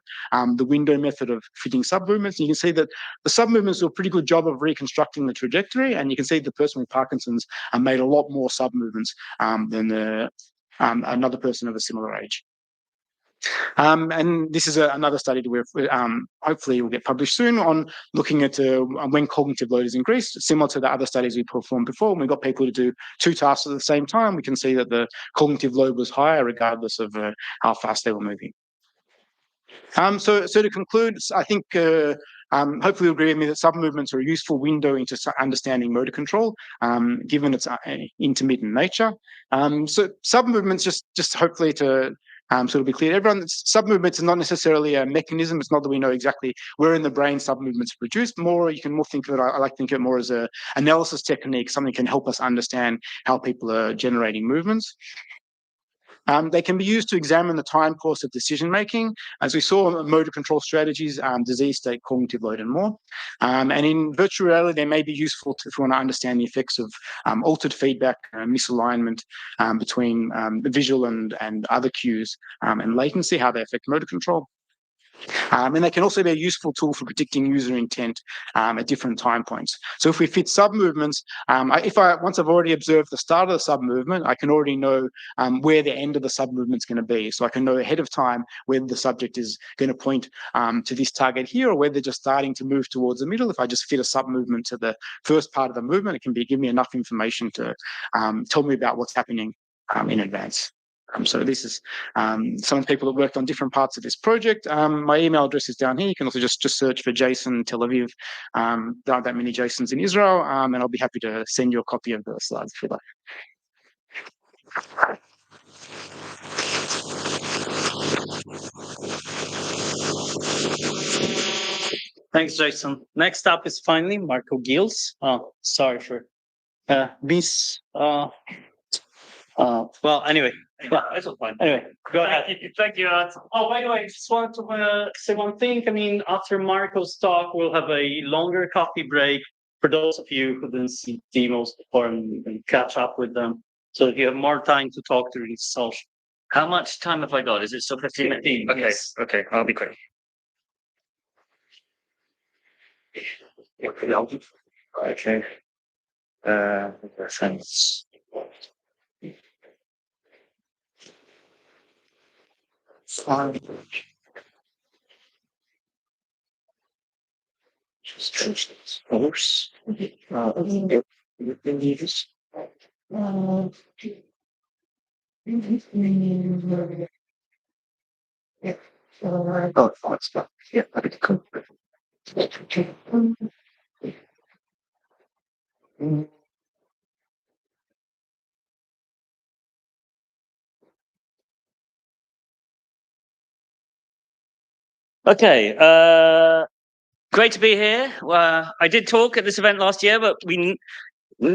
window method of fitting sub-movements. And you can see that the sub-movements do a pretty good job of reconstructing the trajectory, and you can see the person with Parkinson's made a lot more sub-movements than another person of a similar age. And this is another study that we're hopefully will get published soon on looking at when cognitive load is increased, similar to the other studies we performed before. When we got people to do 2 tasks at the same time, we can see that the cognitive load was higher regardless of how fast they were moving. So to conclude, I think hopefully you'll agree with me that sub-movements are a useful window into understanding motor control, given its intermittent nature. So sub-movements, just hopefully to sort of be clear, sub-movements is not necessarily a mechanism. It's not that we know exactly where in the brain sub-movements are produced. You can more think of it, I like to think of it more as a analysis technique, something that can help us understand how people are generating movements. They can be used to examine the time course of decision making, as we saw motor control strategies, disease state, cognitive load, and more. And in virtual reality, they may be useful if you want to understand the effects of altered feedback, misalignment between the visual and other cues, and latency, how they affect motor control. And they can also be a useful tool for predicting user intent at different time points. So if we fit sub-movements, once I've already observed the start of the sub-movement, I can already know where the end of the sub-movement is going to be. So I can know ahead of time whether the subject is going to point to this target here, or whether they're just starting to move towards the middle. If I just fit a sub-movement to the first part of the movement, it can give me enough information to tell me about what's happening in advance. So this is some of the people that worked on different parts of this project. My email address is down here. You can also just search for Jason Tel Aviv. There aren't that many Jasons in Israel, and I'll be happy to send you a copy of the slides if you like. Thanks, Jason. Next up is finally Marco Gils. Sorry for miss. Well, anyway. That's fine. Anyway, go ahead. Thank you. Oh, by the way, I just wanted to say one thing. I mean, after Marco's talk, we'll have a longer coffee break for those of you who didn't see demos before and catch up with them. So if you have more time to talk during the social. How much time have I got? Is it still 15 minutes? Okay, Yes. okay, I'll be quick. Okay. Thanks. Fine. Just change this course. Oh, it's not. Yeah, cool. Okay, great to be here. I did talk at this event last year, but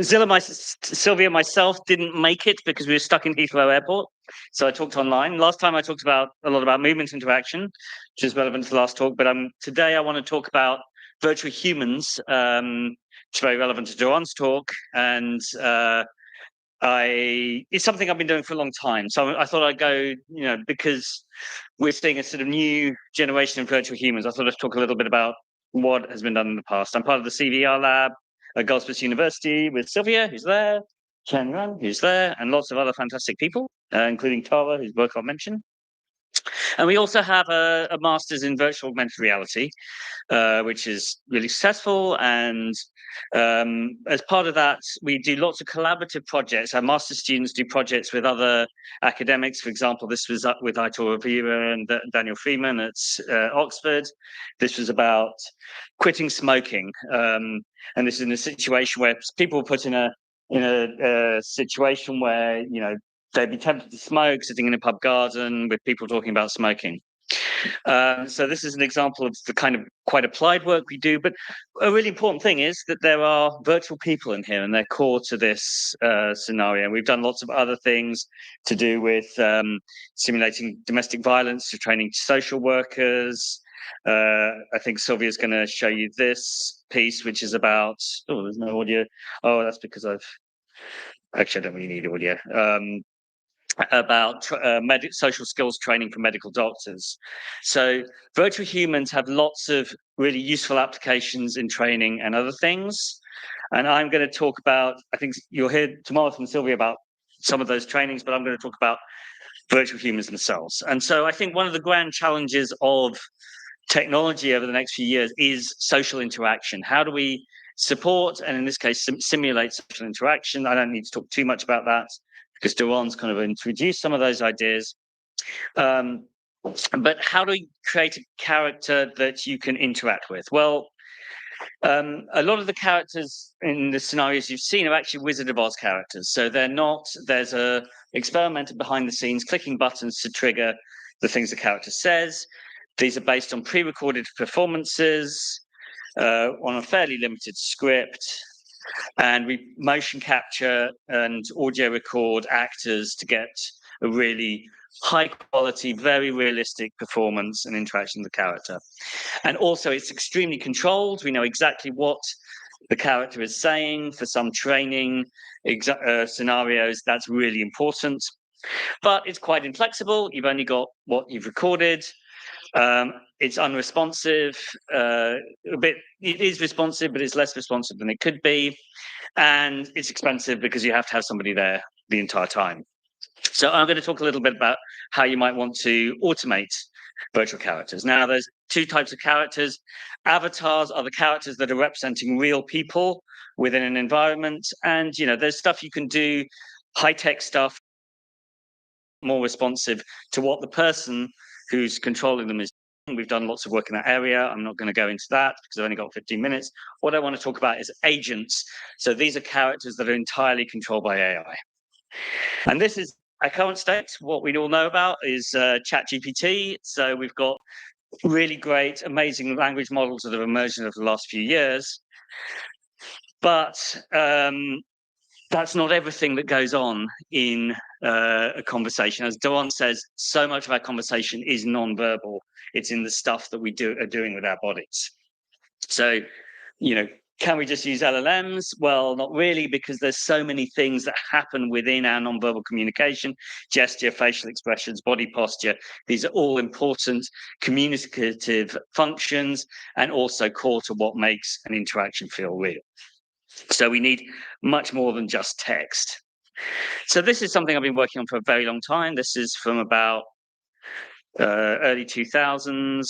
Sylvia and myself didn't make it because we were stuck in Heathrow Airport. So I talked online. Last time I talked a lot about movement interaction, which is relevant to the last talk. But today I want to talk about virtual humans, which is very relevant to Joanne's talk. And it's something I've been doing for a long time. So I thought I'd go, because we're seeing a sort of new generation of virtual humans, I thought I'd talk a little bit about what has been done in the past. I'm part of the CVR lab at Goldsmiths University with Sylvia, who's there, Chen Ran, who's there, and lots of other fantastic people, including Tara, whose work I'll mention. And we also have a master's in virtual augmented reality, which is really successful. And as part of that, we do lots of collaborative projects. Our master students do projects with other academics. For example, this was up with Aitor Rivera and Daniel Freeman at Oxford. This was about quitting smoking. And this is in a situation where people were put in a situation where, they'd be tempted to smoke, sitting in a pub garden with people talking about smoking. So this is an example of the kind of quite applied work we do. But a really important thing is that there are virtual people in here, and they're core to this scenario. We've done lots of other things to do with simulating domestic violence, to training social workers. I think Sylvia's going to show you this piece, which is about, there's no audio. Oh, that's because actually, I don't really need audio. About social skills training for medical doctors. So virtual humans have lots of really useful applications in training and other things. And I'm going to talk about, I think you'll hear tomorrow from Sylvia about some of those trainings, but I'm going to talk about virtual humans themselves. And so I think one of the grand challenges of technology over the next few years is social interaction. How do we support, and in this case, simulate social interaction? I don't need to talk too much about that, because Duan's kind of introduced some of those ideas. But how do you create a character that you can interact with? Well, a lot of the characters in the scenarios you've seen are actually Wizard of Oz characters. So they're not, there's a experimenter behind the scenes clicking buttons to trigger the things the character says. These are based on pre-recorded performances on a fairly limited script. And we motion capture and audio record actors to get a really high quality, very realistic performance and interaction with the character. And also it's extremely controlled. We know exactly what the character is saying. For some training scenarios, that's really important. But it's quite inflexible. You've only got what you've recorded. It's unresponsive, it is responsive, but it's less responsive than it could be. And it's expensive because you have to have somebody there the entire time. So I'm going to talk a little bit about how you might want to automate virtual characters. Now, there's two types of characters. Avatars are the characters that are representing real people within an environment. And, you know, there's stuff you can do, high-tech stuff, more responsive to what the person who's controlling them is doing. We've done lots of work in that area. I'm not going to go into that because I've only got 15 minutes. What I want to talk about is agents. So these are characters that are entirely controlled by AI. And this is our current state. What we all know about is ChatGPT. So we've got really great, amazing language models that have emerged over the last few years. But that's not everything that goes on in a conversation. As Doron says, so much of our conversation is non-verbal. It's in the stuff that we are doing with our bodies. So, you know, can we just use LLMs? Well, not really, because there's so many things that happen within our non-verbal communication: gesture, facial expressions, body posture. These are all important communicative functions and also core to what makes an interaction feel real. So we need much more than just text. So this is something I've been working on for a very long time. This is from about early 2000s.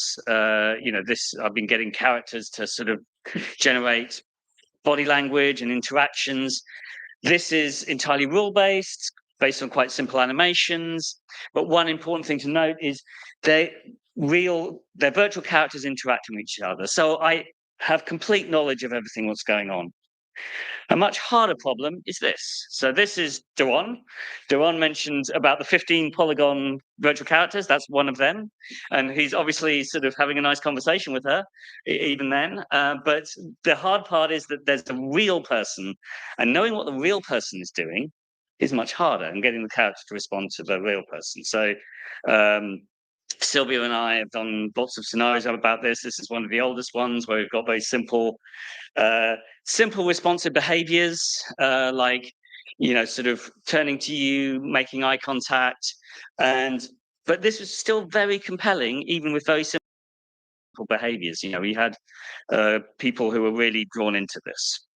You know, I've been getting characters to sort of generate body language and interactions. This is entirely rule-based, based on quite simple animations. But one important thing to note is they're virtual characters interacting with each other. So I have complete knowledge of everything that's going on. A much harder problem is this. So this is Doron. Doron mentioned about the 15 polygon virtual characters. That's one of them. And he's obviously sort of having a nice conversation with her even then. But the hard part is that there's a real person, and knowing what the real person is doing is much harder, and getting the character to respond to the real person. So Sylvia and I have done lots of scenarios about this. This is one of the oldest ones where we've got very simple responsive behaviors, like, you know, sort of turning to you, making eye contact. But this was still very compelling, even with very simple behaviors. You know, we had people who were really drawn into this.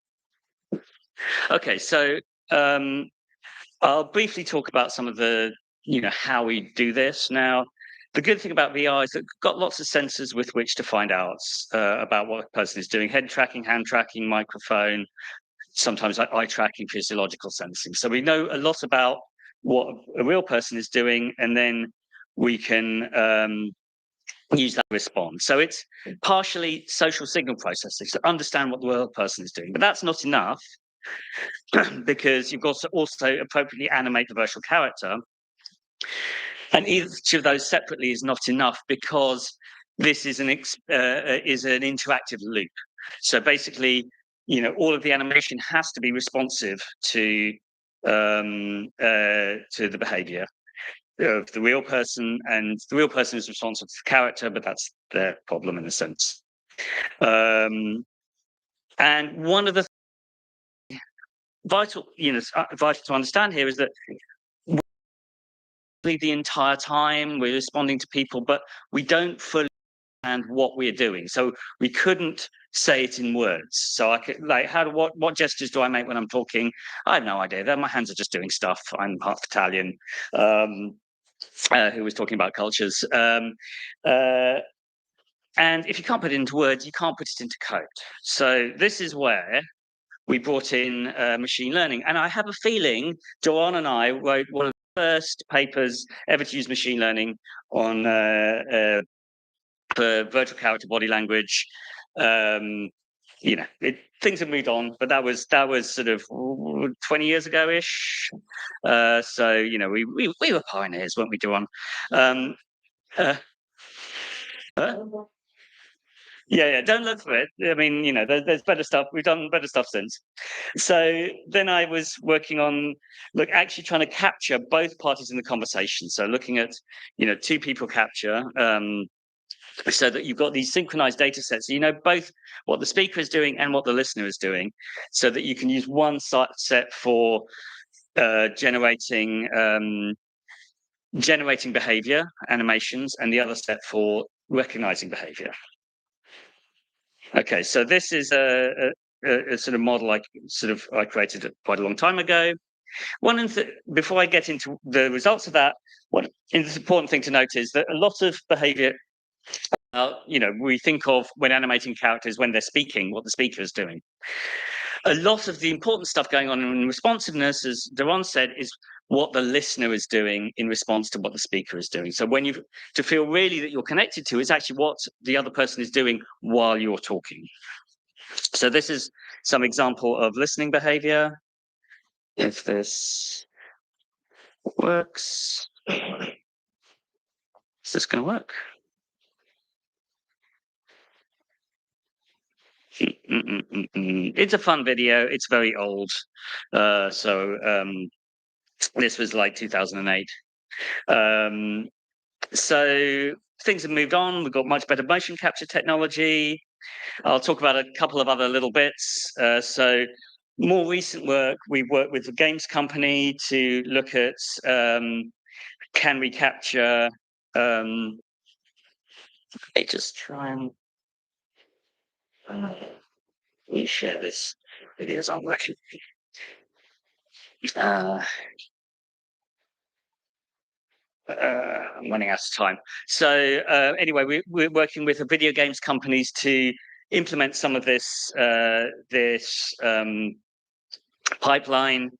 Okay, so I'll briefly talk about some of the, you know, how we do this. Now, the good thing about VR is that we've got lots of sensors with which to find out about what a person is doing: head tracking, hand tracking, microphone, sometimes eye tracking, physiological sensing. So we know a lot about what a real person is doing, and then we can use that to respond. So it's partially social signal processing to understand what the real person is doing. But that's not enough, because you've got to also appropriately animate the virtual character. And each of those separately is not enough, because this is an interactive loop. So basically, you know, all of the animation has to be responsive to the behavior of the real person, and the real person is responsive to the character, but that's their problem in a sense. And one of the vital to understand here is that the entire time we're responding to people, but we don't fully understand what we're doing. So we couldn't say it in words. So I could, like, what gestures do I make when I'm talking? I have no idea. My hands are just doing stuff. I'm half Italian, who was talking about cultures. And if you can't put it into words, you can't put it into code. So this is where we brought in machine learning. And I have a feeling Doron and I wrote one of first papers ever to use machine learning on for virtual character body language. Things have moved on, but that was sort of 20 years ago ish. So we were pioneers, weren't we, Duan? Yeah, don't look for it. I mean, there's better stuff. We've done better stuff since. So then I was working on, actually trying to capture both parties in the conversation. So looking at, two people capture, so that you've got these synchronized data sets. So you know both what the speaker is doing and what the listener is doing, so that you can use one set for generating behavior, animations, and the other set for recognizing behavior. Okay, so this is a sort of model I created quite a long time ago. Before I get into the results of that, what is important thing to note is that a lot of behavior, we think of when animating characters when they're speaking, what the speaker is doing. A lot of the important stuff going on in responsiveness, as Daron said, is what the listener is doing in response to what the speaker is doing. So to feel really that you're connected to, it's actually what the other person is doing while you're talking. So this is some example of listening behavior. If this works, is this going to work? It's a fun video. It's very old. This was like 2008. So things have moved on. We've got much better motion capture technology. I'll talk about a couple of other little bits. So more recent work, we've worked with a games company to look at can we capture, let me just try and we share this. Videos aren't working. I'm running out of time. So anyway, we're working with video games companies to implement some of this pipeline,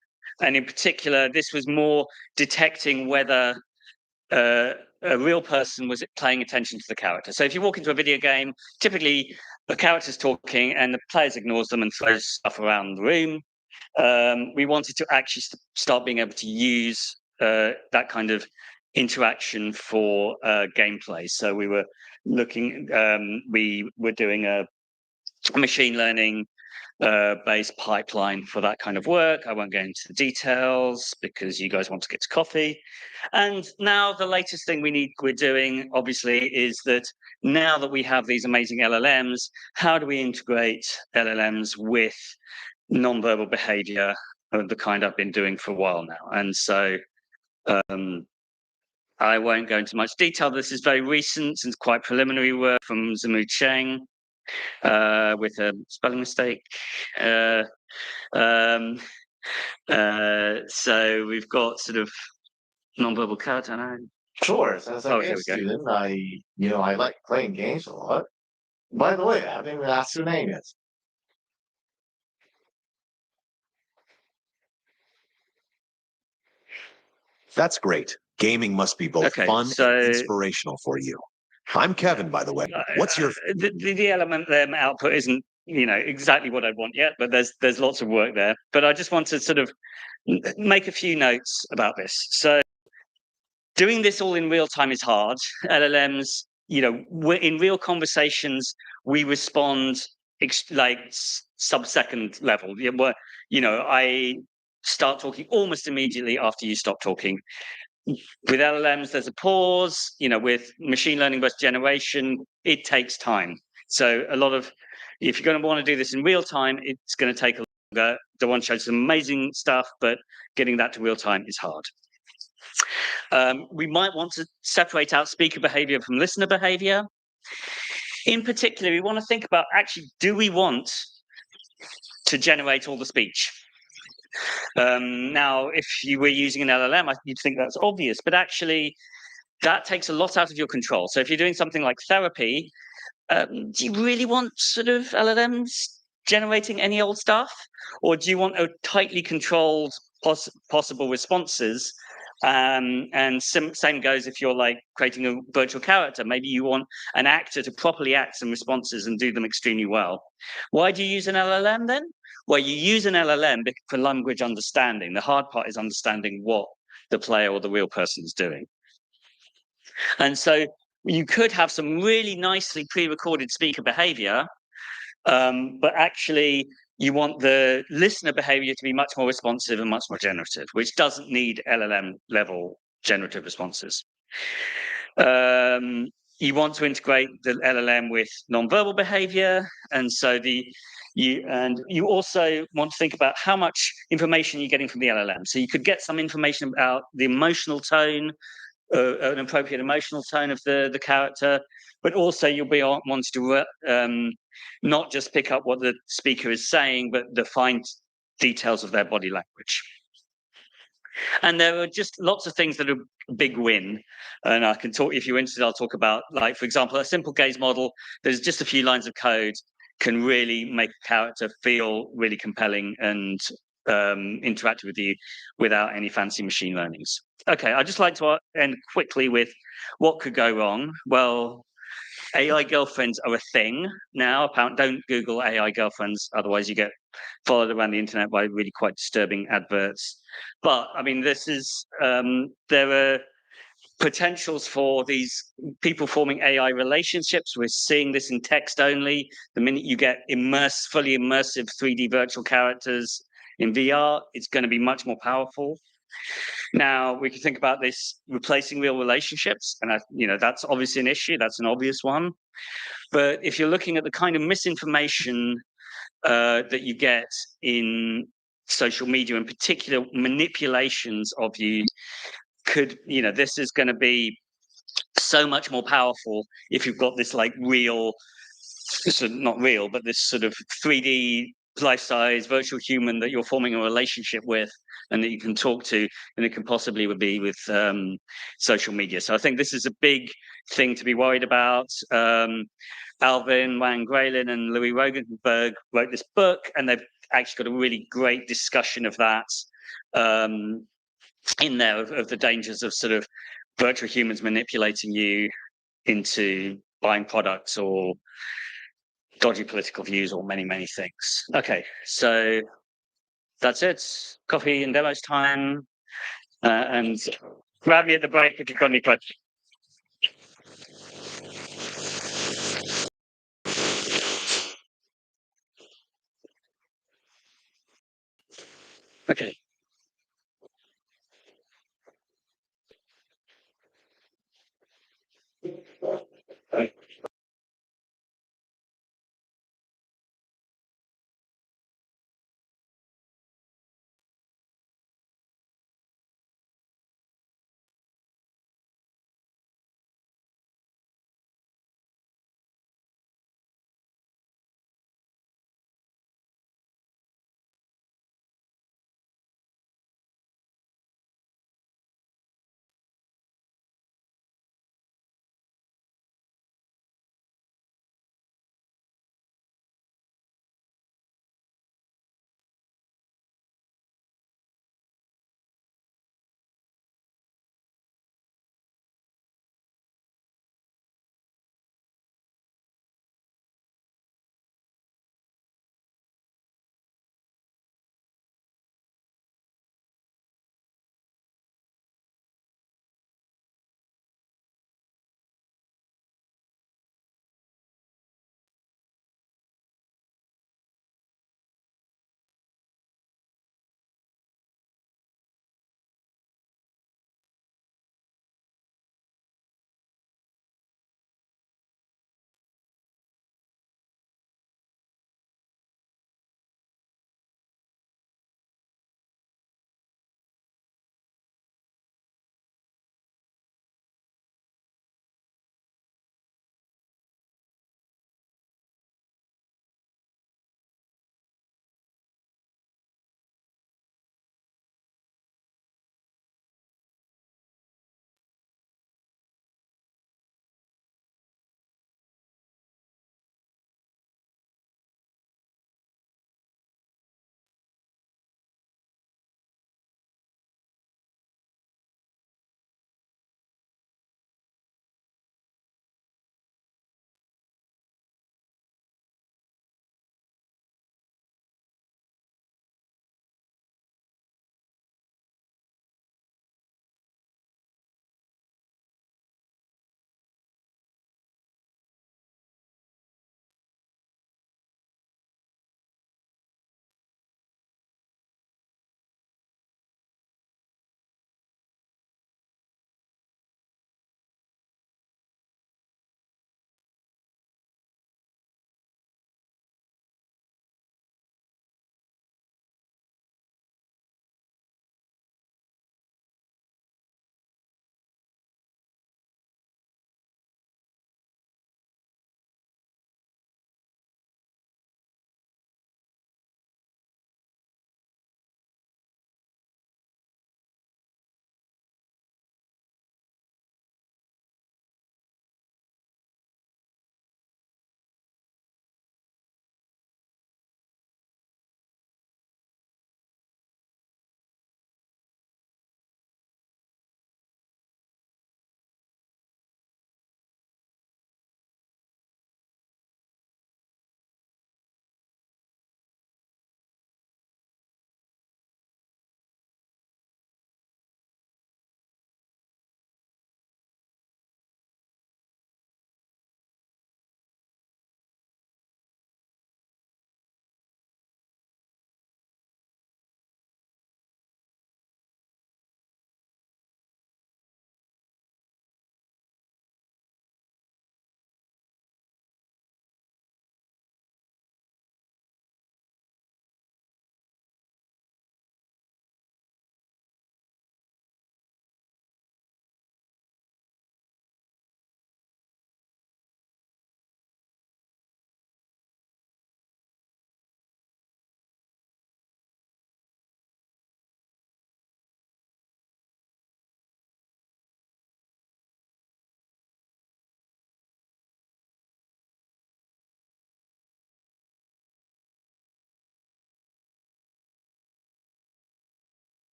and in particular, this was more detecting whether a real person was paying attention to the character. So if you walk into a video game, typically the character's talking and the players ignores them and throws stuff around the room. We wanted to actually start being able to use that kind of interaction for gameplay. So we were looking, we were doing a machine learning based pipeline for that kind of work. I won't go into the details because you guys want to get to coffee. And now the latest thing we're doing, obviously, is that now that we have these amazing LLMs, how do we integrate LLMs with nonverbal behavior of the kind I've been doing for a while now? And so I won't go into much detail. This is very recent and quite preliminary work from Zimu Cheng with a spelling mistake. So we've got sort of nonverbal character. Sure. As a game student, I like playing games a lot. By the way, I haven't even asked your name yet. That's great. Gaming must be both fun and inspirational for you. I'm Kevin, by the way. What's your the element output isn't exactly what I'd want yet, but there's lots of work there. But I just want to sort of make a few notes about this. So doing this all in real time is hard. LLMs, in real conversations, we respond like sub-second level. I start talking almost immediately after you stop talking. With LLMs, there's a pause. With machine learning-based generation, it takes time. So if you're going to want to do this in real time, it's going to take longer. The one shows some amazing stuff, but getting that to real time is hard. We might want to separate out speaker behavior from listener behavior. In particular, we want to think about, actually, do we want to generate all the speech? Now, if you were using an LLM, you'd think that's obvious, but actually that takes a lot out of your control. So if you're doing something like therapy, do you really want sort of LLMs generating any old stuff? Or do you want a tightly controlled possible responses And same goes if you're like creating a virtual character. Maybe you want an actor to properly act some responses and do them extremely well. Why do you use an LLM then? Well, you use an LLM for language understanding. The hard part is understanding what the player or the real person is doing. And so you could have some really nicely pre-recorded speaker behavior, but actually you want the listener behavior to be much more responsive and much more generative, which doesn't need LLM level generative responses. You want to integrate the LLM with nonverbal behavior, and so you also want to think about how much information you're getting from the LLM. So you could get some information about the emotional tone, an appropriate emotional tone of the character, but also you'll be wanting to not just pick up what the speaker is saying, but the fine details of their body language. And there are just lots of things that are a big win. And I can talk, if you're interested, I'll talk about, like, for example, a simple gaze model. There's just a few lines of code can really make a character feel really compelling and interact with you without any fancy machine learnings. Okay, I'd just like to end quickly with what could go wrong. Well, AI girlfriends are a thing now. Don't Google AI girlfriends, otherwise you get followed around the internet by really quite disturbing adverts. But I mean, this is there are potentials for these people forming AI relationships. We're seeing this in text only. The minute you get fully immersive 3D virtual characters in VR, it's going to be much more powerful. Now we can think about this replacing real relationships, and that's obviously an issue. That's an obvious one. But if you're looking at the kind of misinformation that you get in social media, in particular manipulations of you, this is going to be so much more powerful if you've got this like real, not real, but this sort of 3D life-size virtual human that you're forming a relationship with and that you can talk to, and it can possibly would be with social media. So I think this is a big thing to be worried about. Alvin Wang Graylin and Louis Rogenberg wrote this book, and they've actually got a really great discussion of that in there, of the dangers of sort of virtual humans manipulating you into buying products or dodgy political views or many, many things. Okay, so that's it. Coffee and demos time. And grab me at the break if you've got any questions. Okay.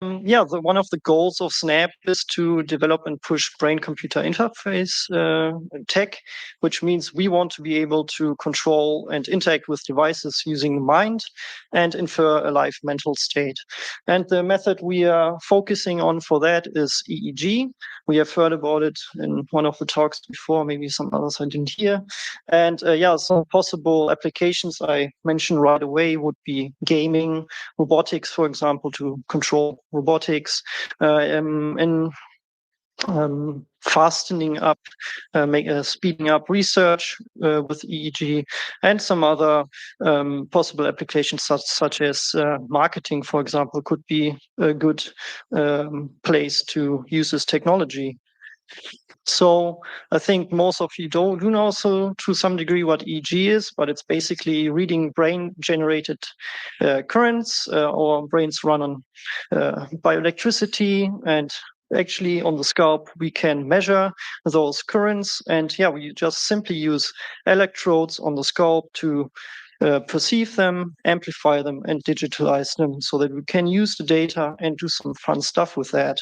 One of the goals of SNAP is to develop and push brain-computer interface tech, which means we want to be able to control and interact with devices using the mind and infer a live mental state. And the method we are focusing on for that is EEG. We have heard about it in one of the talks before, maybe some others I didn't hear. And some possible applications I mentioned right away would be gaming, robotics, for example, to control robotics, fastening up, speeding up research with EEG, and some other possible applications such as marketing, for example, could be a good place to use this technology. So I think most of you do know so to some degree what EEG is, but it's basically reading brain-generated currents. Our brains run on bioelectricity, and actually on the scalp we can measure those currents. And we just simply use electrodes on the scalp to perceive them, amplify them, and digitalize them so that we can use the data and do some fun stuff with that.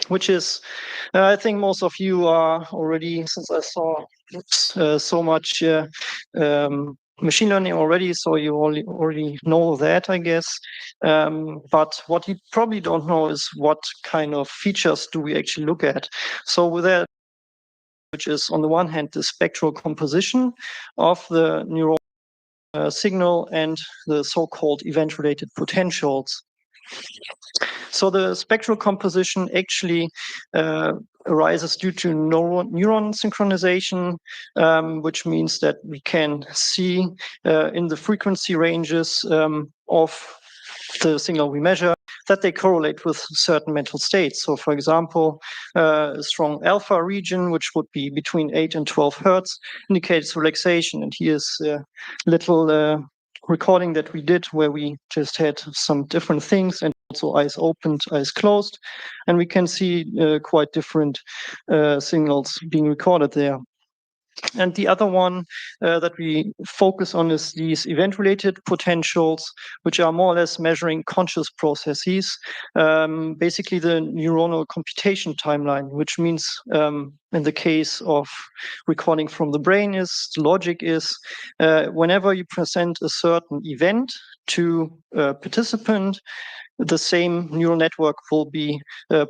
Which is, I think most of you are already, since I saw so much machine learning already, so you already know that, I guess. But what you probably don't know is what kind of features do we actually look at. So with that, which is on the one hand, the spectral composition of the neural signal and the so-called event-related potentials. So the spectral composition actually arises due to neuron synchronization, which means that we can see in the frequency ranges of the signal we measure that they correlate with certain mental states. So for example, a strong alpha region, which would be between 8 and 12 hertz, indicates relaxation. And here's a little recording that we did where we just had some different things, and also eyes opened, eyes closed, and we can see quite different signals being recorded there. And the other one that we focus on is these event-related potentials, which are more or less measuring conscious processes, basically the neuronal computation timeline, which means in the case of recording from the brain is, the logic is, whenever you present a certain event to a participant, the same neural network will be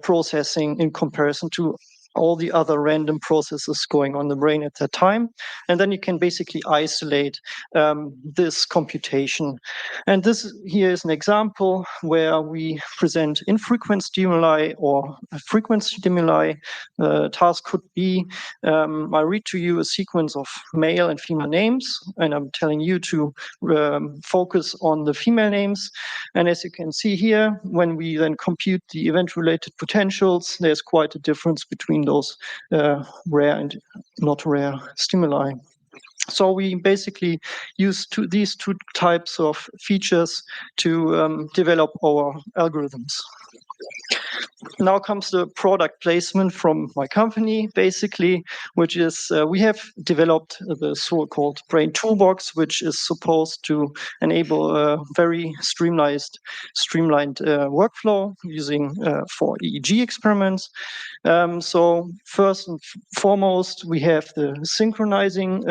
processing in comparison to all the other random processes going on in the brain at that time. And then you can basically isolate this computation. And this here is an example where we present infrequent stimuli or frequent stimuli. Task could be, I read to you a sequence of male and female names, and I'm telling you to focus on the female names. And as you can see here, when we then compute the event-related potentials, there's quite a difference between those rare and not rare stimuli. So we basically use these two types of features to develop our algorithms. Now comes the product placement from my company, basically, which is we have developed the so-called Brain Toolbox, which is supposed to enable a very streamlined workflow using for EEG experiments. So first and foremost, we have the synchronizing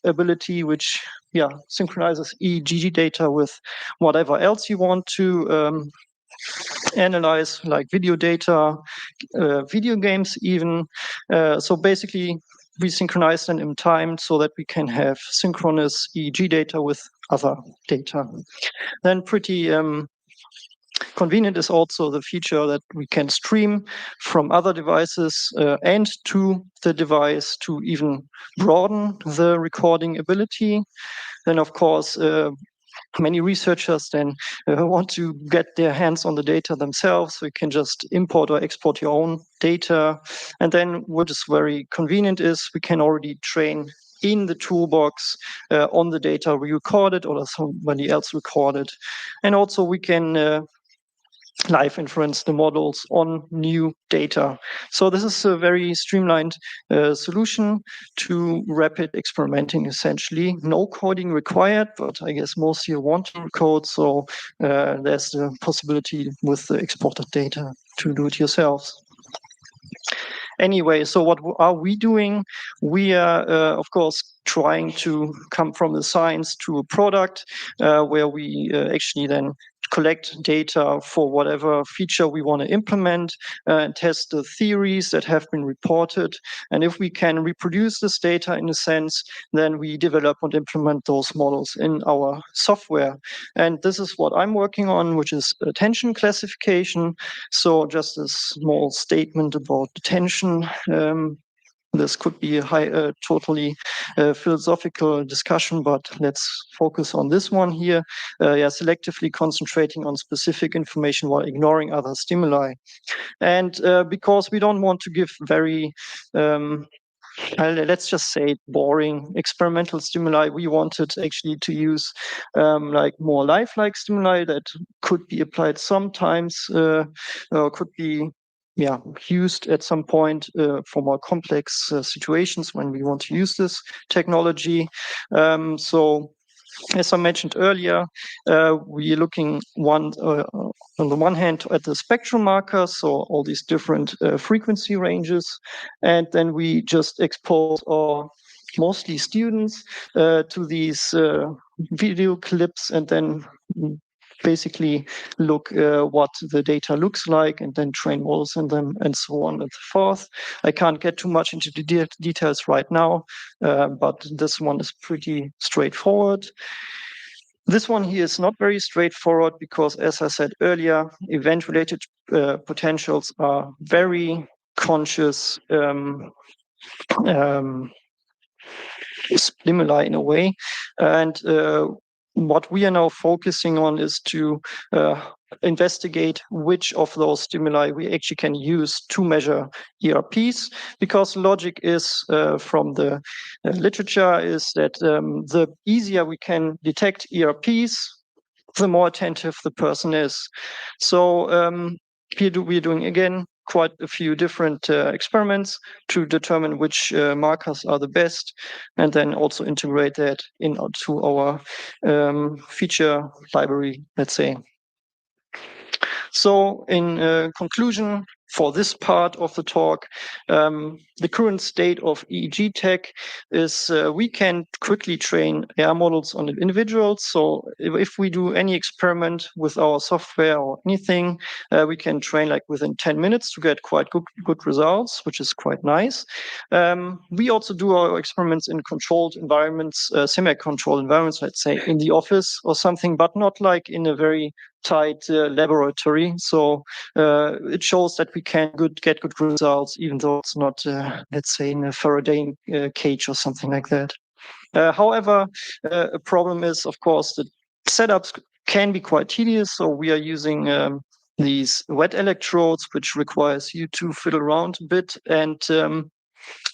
ability, which synchronizes EEG data with whatever else you want to analyze, like video data, video games even. So basically, we synchronize them in time so that we can have synchronous EEG data with other data. Then pretty convenient is also the feature that we can stream from other devices and to the device to even broaden the recording ability. Then, of course, many researchers then want to get their hands on the data themselves, so you can just import or export your own data. And then what is very convenient is we can already train in the toolbox on the data we recorded or somebody else recorded. And also we can live inference the models on new data. So this is a very streamlined solution to rapid experimenting, essentially. No coding required, but I guess most here want to code, so there's the possibility with the exported data to do it yourselves. Anyway, so what are we doing? We are, of course, trying to come from the science to a product where we actually then collect data for whatever feature we want to implement and test the theories that have been reported. And if we can reproduce this data in a sense, then we develop and implement those models in our software. And this is what I'm working on, which is attention classification. So just a small statement about attention. This could be a totally philosophical discussion, but let's focus on this one here. Selectively concentrating on specific information while ignoring other stimuli. And because we don't want to give very let's just say boring experimental stimuli, we wanted actually to use like more lifelike stimuli that could be applied sometimes, could be used at some point for more complex situations when we want to use this technology. So as I mentioned earlier, we're looking on the one hand at the spectral markers, so all these different frequency ranges, and then we just expose our mostly students to these video clips and then basically look what the data looks like and then train models in them and so on and so forth. I can't get too much into the details right now, but this one is pretty straightforward. This one here is not very straightforward because, as I said earlier, event-related potentials are very conscious stimuli in a way. And what we are now focusing on is to investigate which of those stimuli we actually can use to measure ERPs, because logic is from the literature is that the easier we can detect ERPs, the more attentive the person is. So here we're doing again quite a few different experiments to determine which markers are the best, and then also integrate that into our feature library, let's say. So in conclusion, for this part of the talk, the current state of EEG tech is we can quickly train AI models on individuals. So if we do any experiment with our software or anything, we can train like within 10 minutes to get quite good results, which is quite nice. We also do our experiments in controlled environments, semi-controlled environments, let's say in the office or something, but not like in a very tight laboratory. So it shows that we can get good results, even though it's not, let's say, in a Faraday cage or something like that. However, a problem is, of course, the setups can be quite tedious. So we are using these wet electrodes, which requires you to fiddle around a bit. And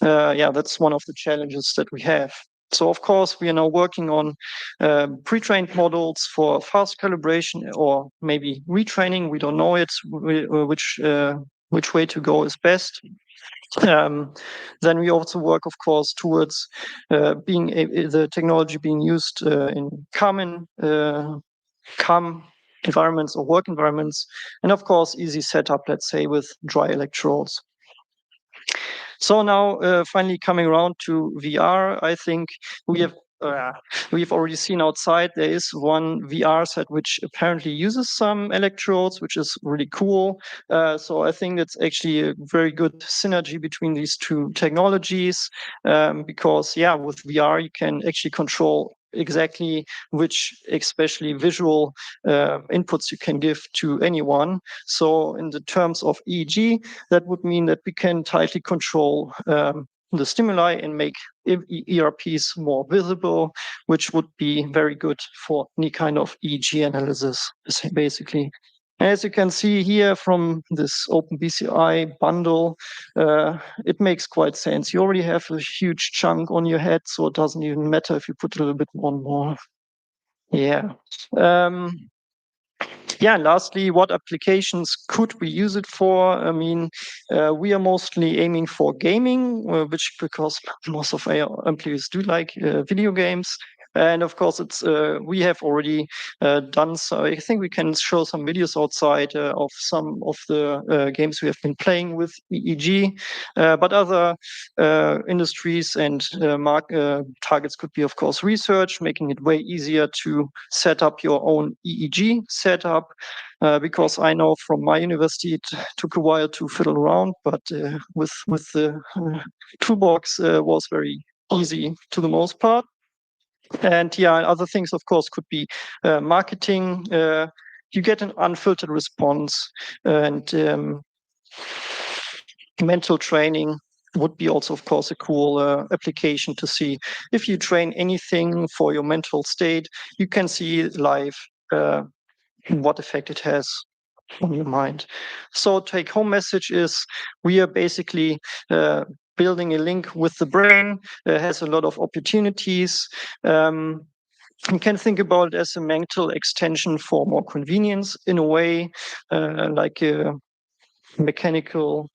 that's one of the challenges that we have. So, of course, we are now working on pre-trained models for fast calibration or maybe retraining. We don't know yet which way to go is best. Then we also work, of course, towards the technology being used in calm environments or work environments, and of course, easy setup, let's say, with dry electrodes. So now, finally coming around to VR, I think we've already seen outside there is one VR set which apparently uses some electrodes, which is really cool. So I think it's actually a very good synergy between these two technologies, because with VR you can actually control exactly which especially visual inputs you can give to anyone. So in the terms of EEG, that would mean that we can tightly control the stimuli and make ERPs more visible, which would be very good for any kind of EEG analysis, basically. As you can see here from this OpenBCI bundle, it makes quite sense. You already have a huge chunk on your head, so it doesn't even matter if you put a little bit more. Yeah. Yeah, and lastly, what applications could we use it for? I mean, we are mostly aiming for gaming, which because most of our employees do like video games. And of course, it's we have already done so. I think we can show some videos outside of some of the games we have been playing with EEG. But other industries and targets could be, of course, research, making it way easier to set up your own EEG setup. Because I know from my university it took a while to fiddle around, but with the toolbox was very easy to the most part. And yeah, other things, of course, could be marketing. You get an unfiltered response, and mental training would be also, of course, a cool application to see if you train anything for your mental state. You can see live what effect it has on your mind. So take-home message is we are basically building a link with the brain. Has a lot of opportunities. You can think about it as a mental extension for more convenience in a way, like a mechanical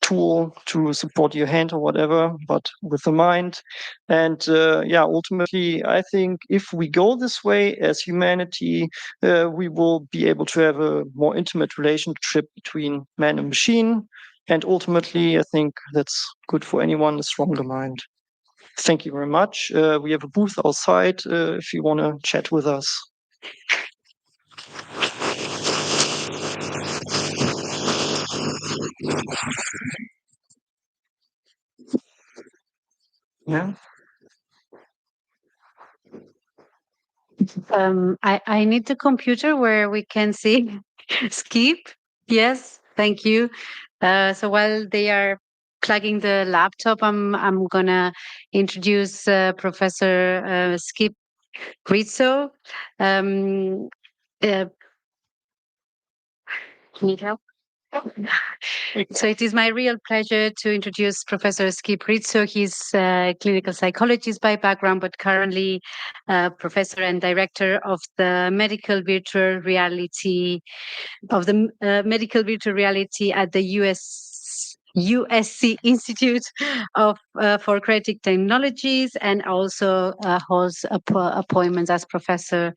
tool to support your hand or whatever, but with the mind. And yeah, ultimately, I think if we go this way as humanity, we will be able to have a more intimate relationship between man and machine. And ultimately, I think that's good for anyone, a stronger mind. Thank you very much. We have a booth outside if you want to chat with us. Yeah. I need the computer where we can see Skip. Yes, thank you. So while they are plugging the laptop, I'm gonna introduce Professor Skip Rizzo. Need help? So it is my real pleasure to introduce Professor Skip Rizzo. He's a clinical psychologist by background, but currently professor and director of the medical virtual reality at the USC Institute for Creative Technologies, and also holds appointments as professor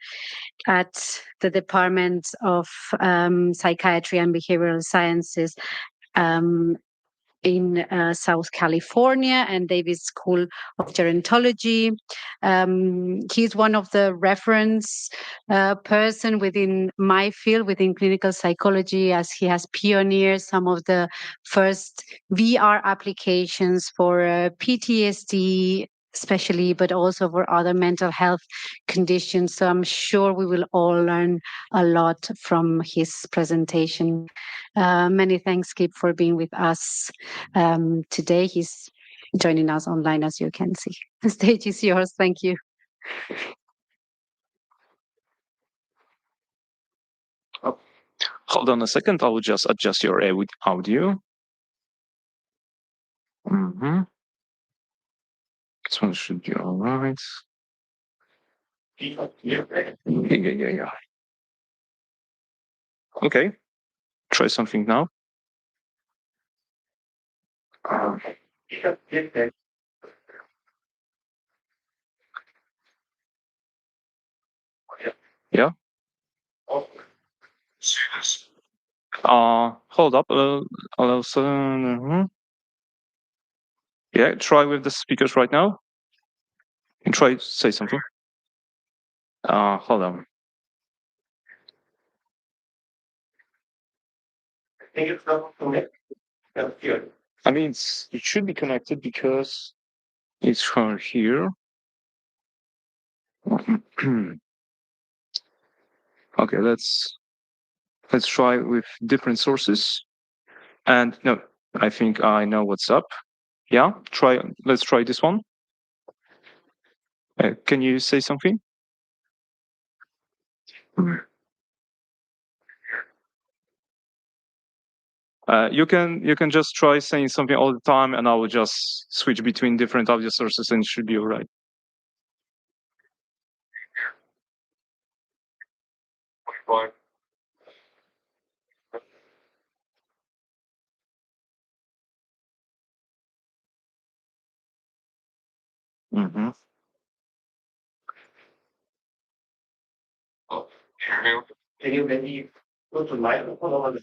at the Department of Psychiatry and Behavioral Sciences in South California and Davis School of Gerontology. He's one of the reference person within my field, within clinical psychology, as he has pioneered some of the first VR applications for PTSD, especially, but also for other mental health conditions. So I'm sure we will all learn a lot from his presentation. Many thanks, Skip, for being with us today. He's joining us online, as you can see. The stage is yours. Thank you. Oh, hold on a second. I will just adjust your audio. This one should be all right. Yeah. Okay. Try something now. Yeah. Hold up. Yeah, try with the speakers right now. And try to say something. Hold on. I mean, it should be connected because it's from here. Okay, let's try with different sources. And no, I think I know what's up. Yeah, let's try this one. Can you say something? You can just try saying something all the time, and I will just switch between different audio sources, and it should be all right. Mm-hmm. Can you maybe go to microphone?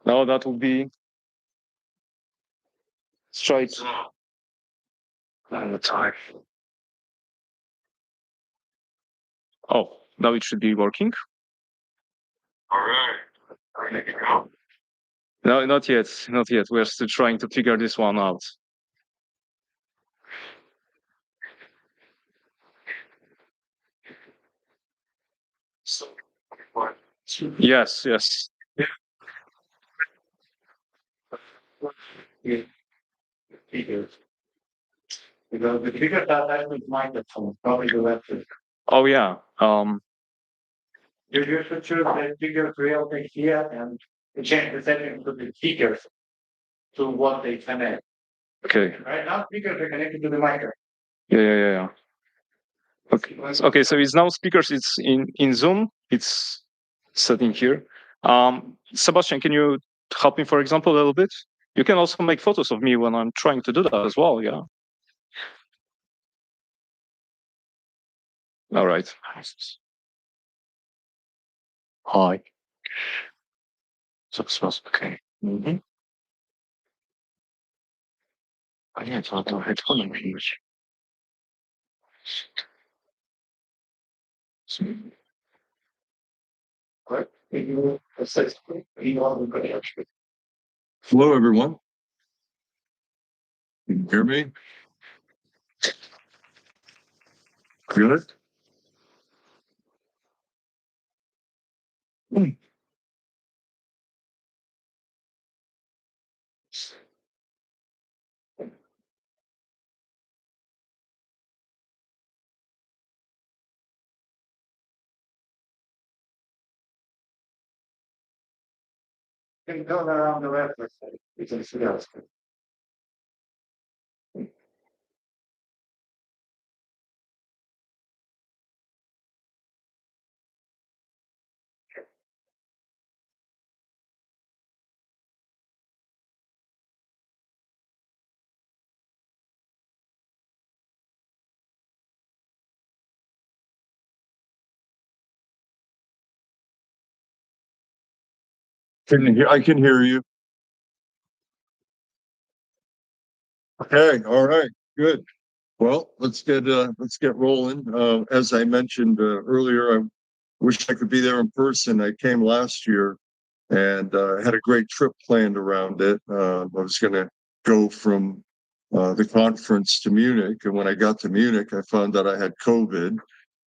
Now that will be straight on the time. Oh, now it should be working. All right. No, not yet. Not yet. We're still trying to figure this one out. Yes, yes. Because the bigger that has with microphone, probably the better. Oh yeah. You should choose the bigger real thing here and change the settings to the speakers to what they connect. Okay. Right now, speakers are connected to the microphone. Yeah. Okay. Okay. So it's now speakers. It's in Zoom. It's setting here. Sebastian, can you help me, for example, a little bit? You can also make photos of me when I'm trying to do that as well. Yeah. All right. Hi. So okay. Mm-hmm. I need to do headphone image. Hello, everyone. Can you hear me? Good. Can go around the reference. You can see us. I can hear you. Okay. All right. Good. Well, let's get rolling. As I mentioned earlier, I wish I could be there in person. I came last year and had a great trip planned around it. I was going to go from the conference to Munich, and when I got to Munich, I found that I had COVID,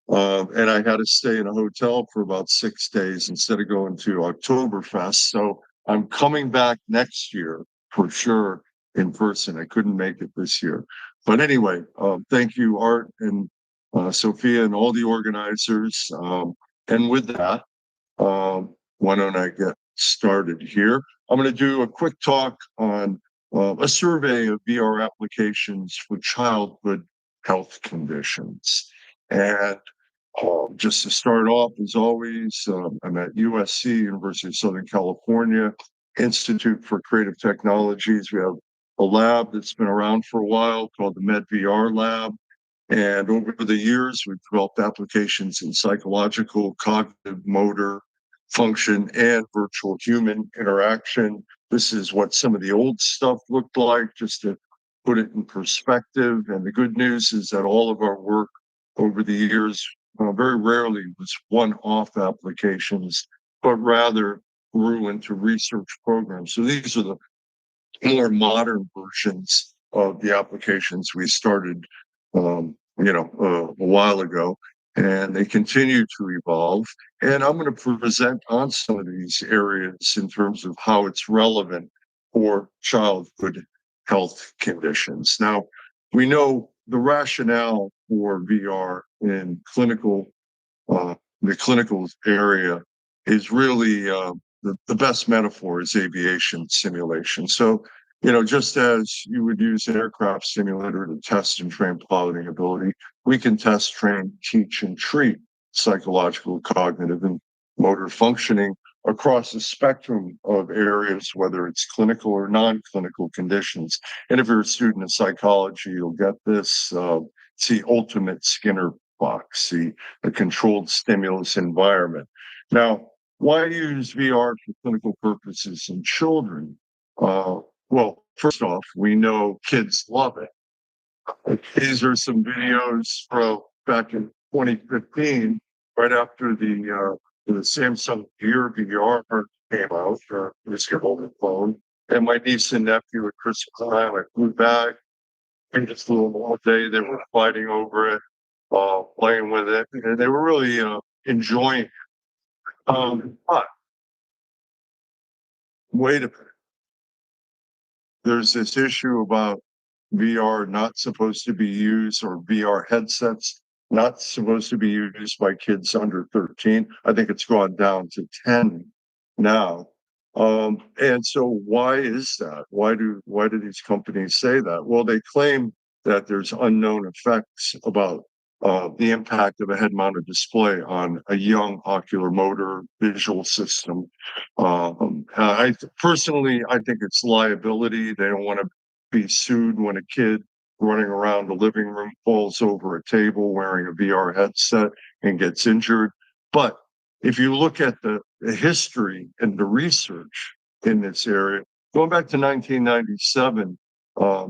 and I had to stay in a hotel for about 6 days instead of going to Oktoberfest. So I'm coming back next year for sure in person. I couldn't make it this year. But anyway, thank you, Art and Sophia and all the organizers. And with that, why don't I get started here? I'm going to do a quick talk on a survey of VR applications for childhood health conditions. And just to start off, as always, I'm at USC, University of Southern California, Institute for Creative Technologies. We have a lab that's been around for a while called the MedVR Lab. And over the years, we've developed applications in psychological, cognitive, motor, function, and virtual human interaction. This is what some of the old stuff looked like, just to put it in perspective. And the good news is that all of our work over the years very rarely was one-off applications, but rather grew into research programs. So these are the more modern versions of the applications we started, a while ago, and they continue to evolve. And I'm going to present on some of these areas in terms of how it's relevant for childhood health conditions. Now, we know the rationale for VR in the clinical area is really the best metaphor is aviation simulation. So, just as you would use an aircraft simulator to test and train piloting ability, we can test, train, teach, and treat psychological, cognitive, and motor functioning across a spectrum of areas, whether it's clinical or non-clinical conditions. And if you're a student of psychology, you'll get this. It's the ultimate Skinner box, the controlled stimulus environment. Now, why use VR for clinical purposes in children? Well, first off, we know kids love it. These are some videos from back in 2015, right after the Samsung Gear VR came out. Just get hold of the phone. And my niece and nephew at Christmas time, I flew back, and just flew them all day. They were fighting over it, playing with it, and they were really enjoying it. But wait a minute. There's this issue about VR not supposed to be used, or VR headsets not supposed to be used by kids under 13. I think it's gone down to 10 now. And so why is that? Why do these companies say that? Well, they claim that there's unknown effects about the impact of a head-mounted display on a young ocular motor visual system. I think it's liability. They don't want to be sued when a kid running around the living room falls over a table wearing a VR headset and gets injured. But if you look at the history and the research in this area, going back to 1997,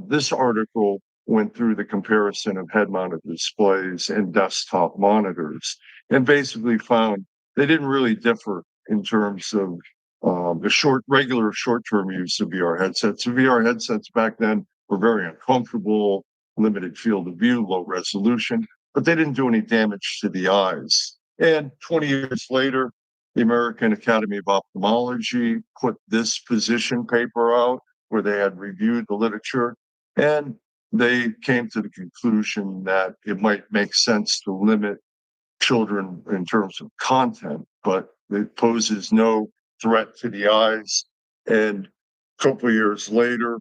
this article went through the comparison of head-mounted displays and desktop monitors, and basically found they didn't really differ in terms of the regular short-term use of VR headsets. The VR headsets back then were very uncomfortable, limited field of view, low resolution, but they didn't do any damage to the eyes. And 20 years later, the American Academy of Ophthalmology put this position paper out where they had reviewed the literature, and they came to the conclusion that it might make sense to limit children in terms of content, but it poses no threat to the eyes. And a couple of years later,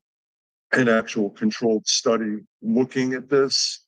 an actual controlled study looking at this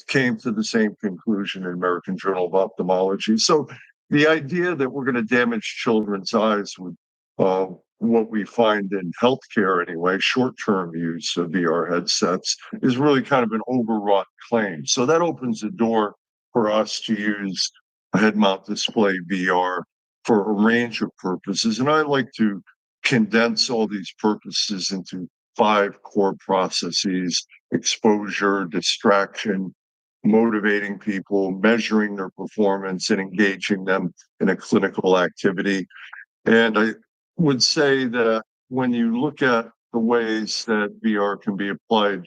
came to the same conclusion in American Journal of Ophthalmology. So the idea that we're going to damage children's eyes with what we find in healthcare anyway, short-term use of VR headsets, is really kind of an overwrought claim. So that opens the door for us to use a head-mount display VR for a range of purposes. And I like to condense all these purposes into 5 core processes: exposure, distraction, motivating people, measuring their performance, and engaging them in a clinical activity. And I would say that when you look at the ways that VR can be applied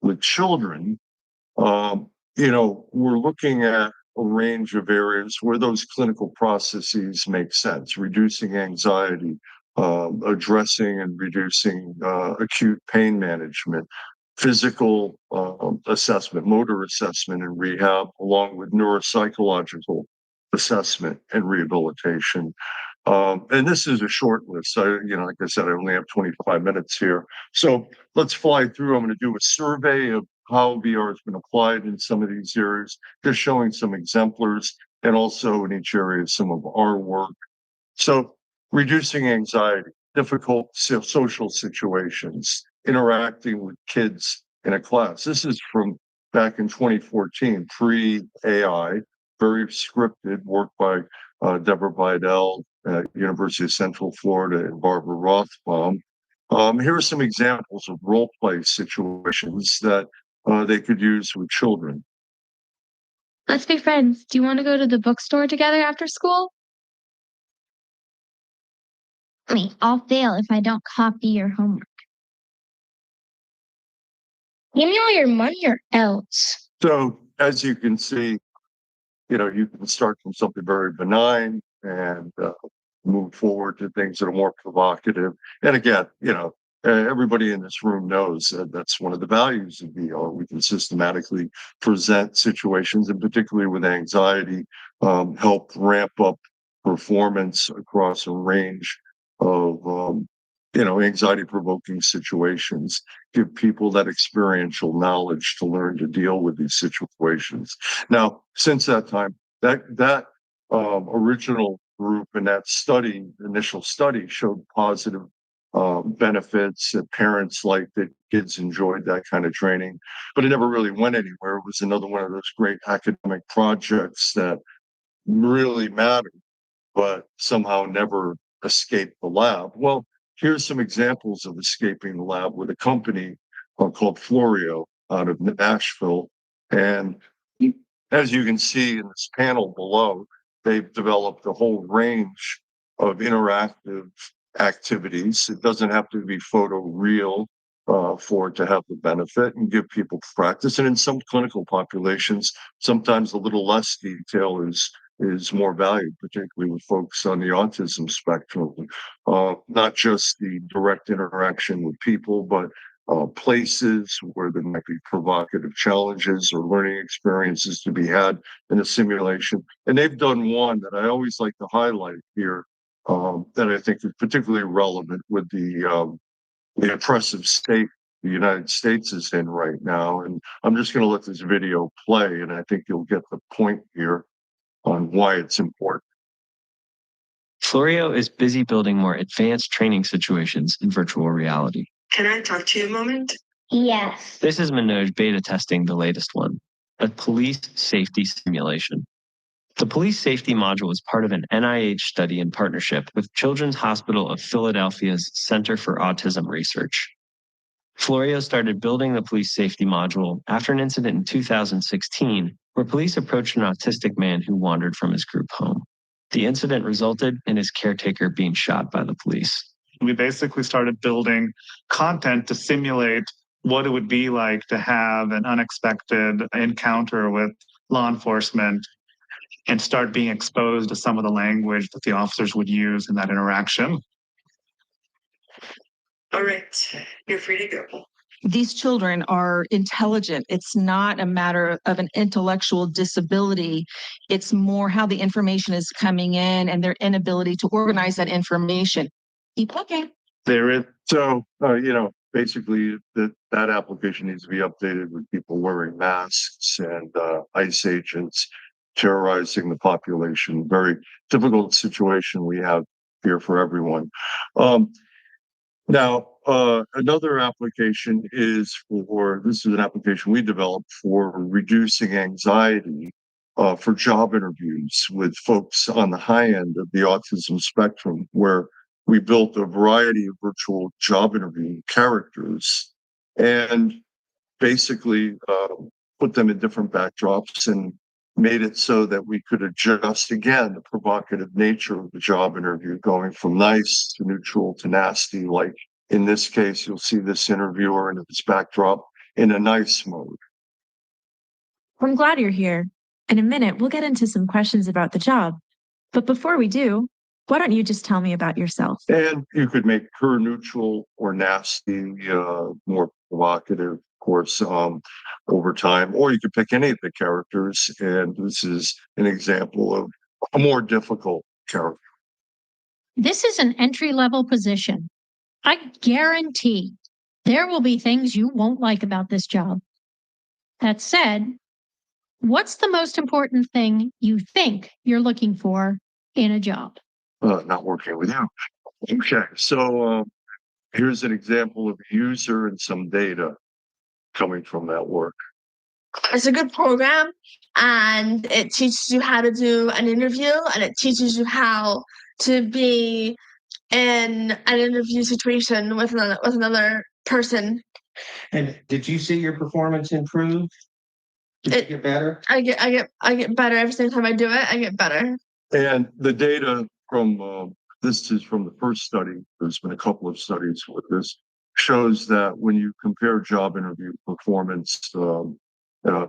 with children, we're looking at a range of areas where those clinical processes make sense: reducing anxiety, addressing and reducing acute pain management, physical assessment, motor assessment and rehab, along with neuropsychological assessment and rehabilitation. And this is a short list. Like I said, I only have 25 minutes here. So let's fly through. I'm going to do a survey of how VR has been applied in some of these areas, just showing some exemplars, and also in each area, some of our work. So reducing anxiety, difficult social situations, interacting with kids in a class. This is from back in 2014, pre-AI, very scripted, work by Deborah Bidell at University of Central Florida and Barbara Rothbaum. Here are some examples of role play situations that they could use with children. Let's be friends. Do you want to go to the bookstore together after school? Wait, I'll fail if I don't copy your homework. Give me all your money or else. So as you can see, you can start from something very benign and move forward to things that are more provocative. And again, everybody in this room knows that that's one of the values of VR. We can systematically present situations, and particularly with anxiety, help ramp up performance across a range of anxiety-provoking situations, give people that experiential knowledge to learn to deal with these situations. Now, since that time, that original group in that initial study showed positive benefits. That parents liked it, kids enjoyed that kind of training, but it never really went anywhere. It was another one of those great academic projects that really mattered, but somehow never escaped the lab. Well, here's some examples of escaping the lab with a company called Florio out of Nashville. And as you can see in this panel below, they've developed a whole range of interactive activities. It doesn't have to be photo real for it to have the benefit and give people practice. And in some clinical populations, sometimes a little less detail is more valued, particularly with folks on the autism spectrum. Not just the direct interaction with people, but places where there might be provocative challenges or learning experiences to be had in a simulation. And they've done one that I always like to highlight here that I think is particularly relevant with the oppressive state the United States is in right now. And I'm just going to let this video play, and I think you'll get the point here on why it's important. Florio is busy building more advanced training situations in virtual reality. Can I talk to you a moment? Yes. This is Manoj beta testing the latest one, a police safety simulation. The police safety module is part of an NIH study in partnership with Children's Hospital of Philadelphia's Center for Autism Research. Florio started building the police safety module after an incident in 2016 where police approached an autistic man who wandered from his group home. The incident resulted in his caretaker being shot by the police. We basically started building content to simulate what it would be like to have an unexpected encounter with law enforcement and start being exposed to some of the language that the officers would use in that interaction. All right, you're free to go. These children are intelligent. It's not a matter of an intellectual disability. It's more how the information is coming in and their inability to organize that information. Keep looking. There is basically that application needs to be updated with people wearing masks and ICE agents terrorizing the population. Very difficult situation we have here for everyone. Now, another application this is an application we developed for reducing anxiety for job interviews with folks on the high end of the autism spectrum, where we built a variety of virtual job interview characters and basically put them in different backdrops and made it so that we could adjust, again, the provocative nature of the job interview, going from nice to neutral to nasty. Like in this case, you'll see this interviewer in this backdrop in a nice mode. I'm glad you're here. In a minute, we'll get into some questions about the job. But before we do, why don't you just tell me about yourself? And you could make her neutral or nasty, more provocative, of course, over time, or you could pick any of the characters. And this is an example of a more difficult character. This is an entry-level position. I guarantee there will be things you won't like about this job. That said, what's the most important thing you think you're looking for in a job? Not working with you. Okay, so here's an example of a user and some data coming from that work. It's a good program, and it teaches you how to do an interview, and it teaches you how to be in an interview situation with another person. And did you see your performance improve? Did you get better? I get better every single time I do it. I get better. And the data from this is from the first study. There's been a couple of studies with this. Shows that when you compare job interview performance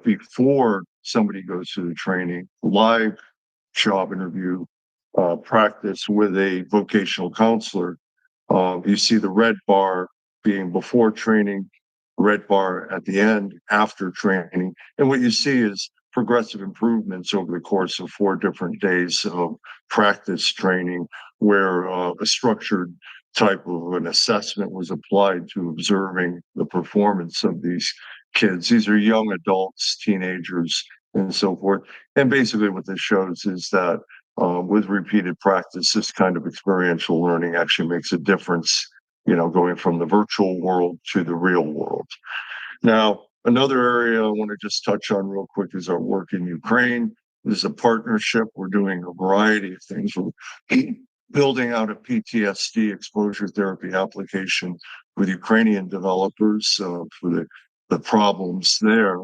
before somebody goes through the training, live job interview practice with a vocational counselor, you see the red bar being before training, red bar at the end after training. And what you see is progressive improvements over the course of 4 different days of practice training, where a structured type of an assessment was applied to observing the performance of these kids. These are young adults, teenagers, and so forth. And basically what this shows is that with repeated practice, this kind of experiential learning actually makes a difference, going from the virtual world to the real world. Now, another area I want to just touch on real quick is our work in Ukraine. This is a partnership. We're doing a variety of things. We're building out a PTSD exposure therapy application with Ukrainian developers for the problems there.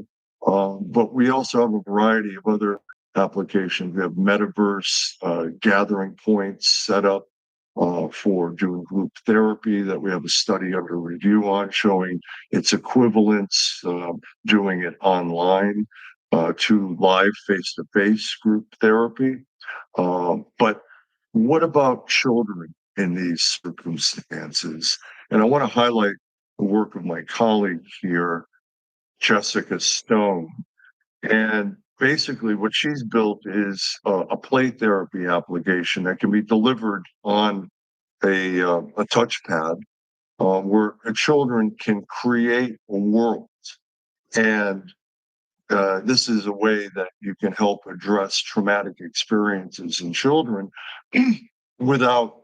But we also have a variety of other applications. We have metaverse gathering points set up for doing group therapy that we have a study under review on, showing its equivalence doing it online to live face-to-face group therapy. But what about children in these circumstances? And I want to highlight the work of my colleague here, Jessica Stone. And basically what she's built is a play therapy application that can be delivered on a touchpad where children can create a world. And this is a way that you can help address traumatic experiences in children without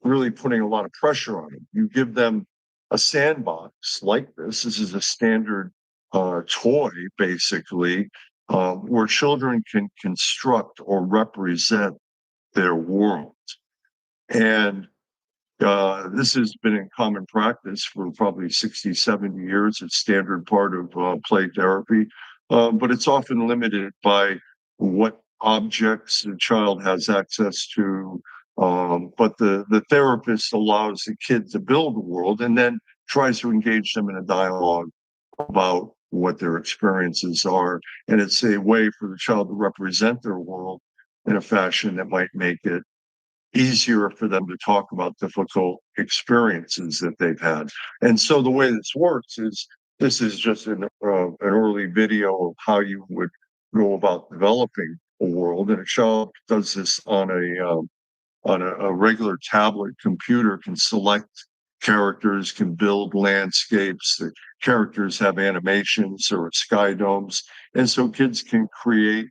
really putting a lot of pressure on them. You give them a sandbox like this. This is a standard toy, basically, where children can construct or represent their world. And this has been in common practice for probably 60, 70 years. It's standard part of play therapy, but it's often limited by what objects the child has access to. But the therapist allows the kid to build a world and then tries to engage them in a dialogue about what their experiences are. And it's a way for the child to represent their world in a fashion that might make it easier for them to talk about difficult experiences that they've had. And so the way this works is this is just an early video of how you would go about developing a world. And a child does this on a regular tablet computer, can select characters, can build landscapes. The characters have animations or sky domes. And so kids can create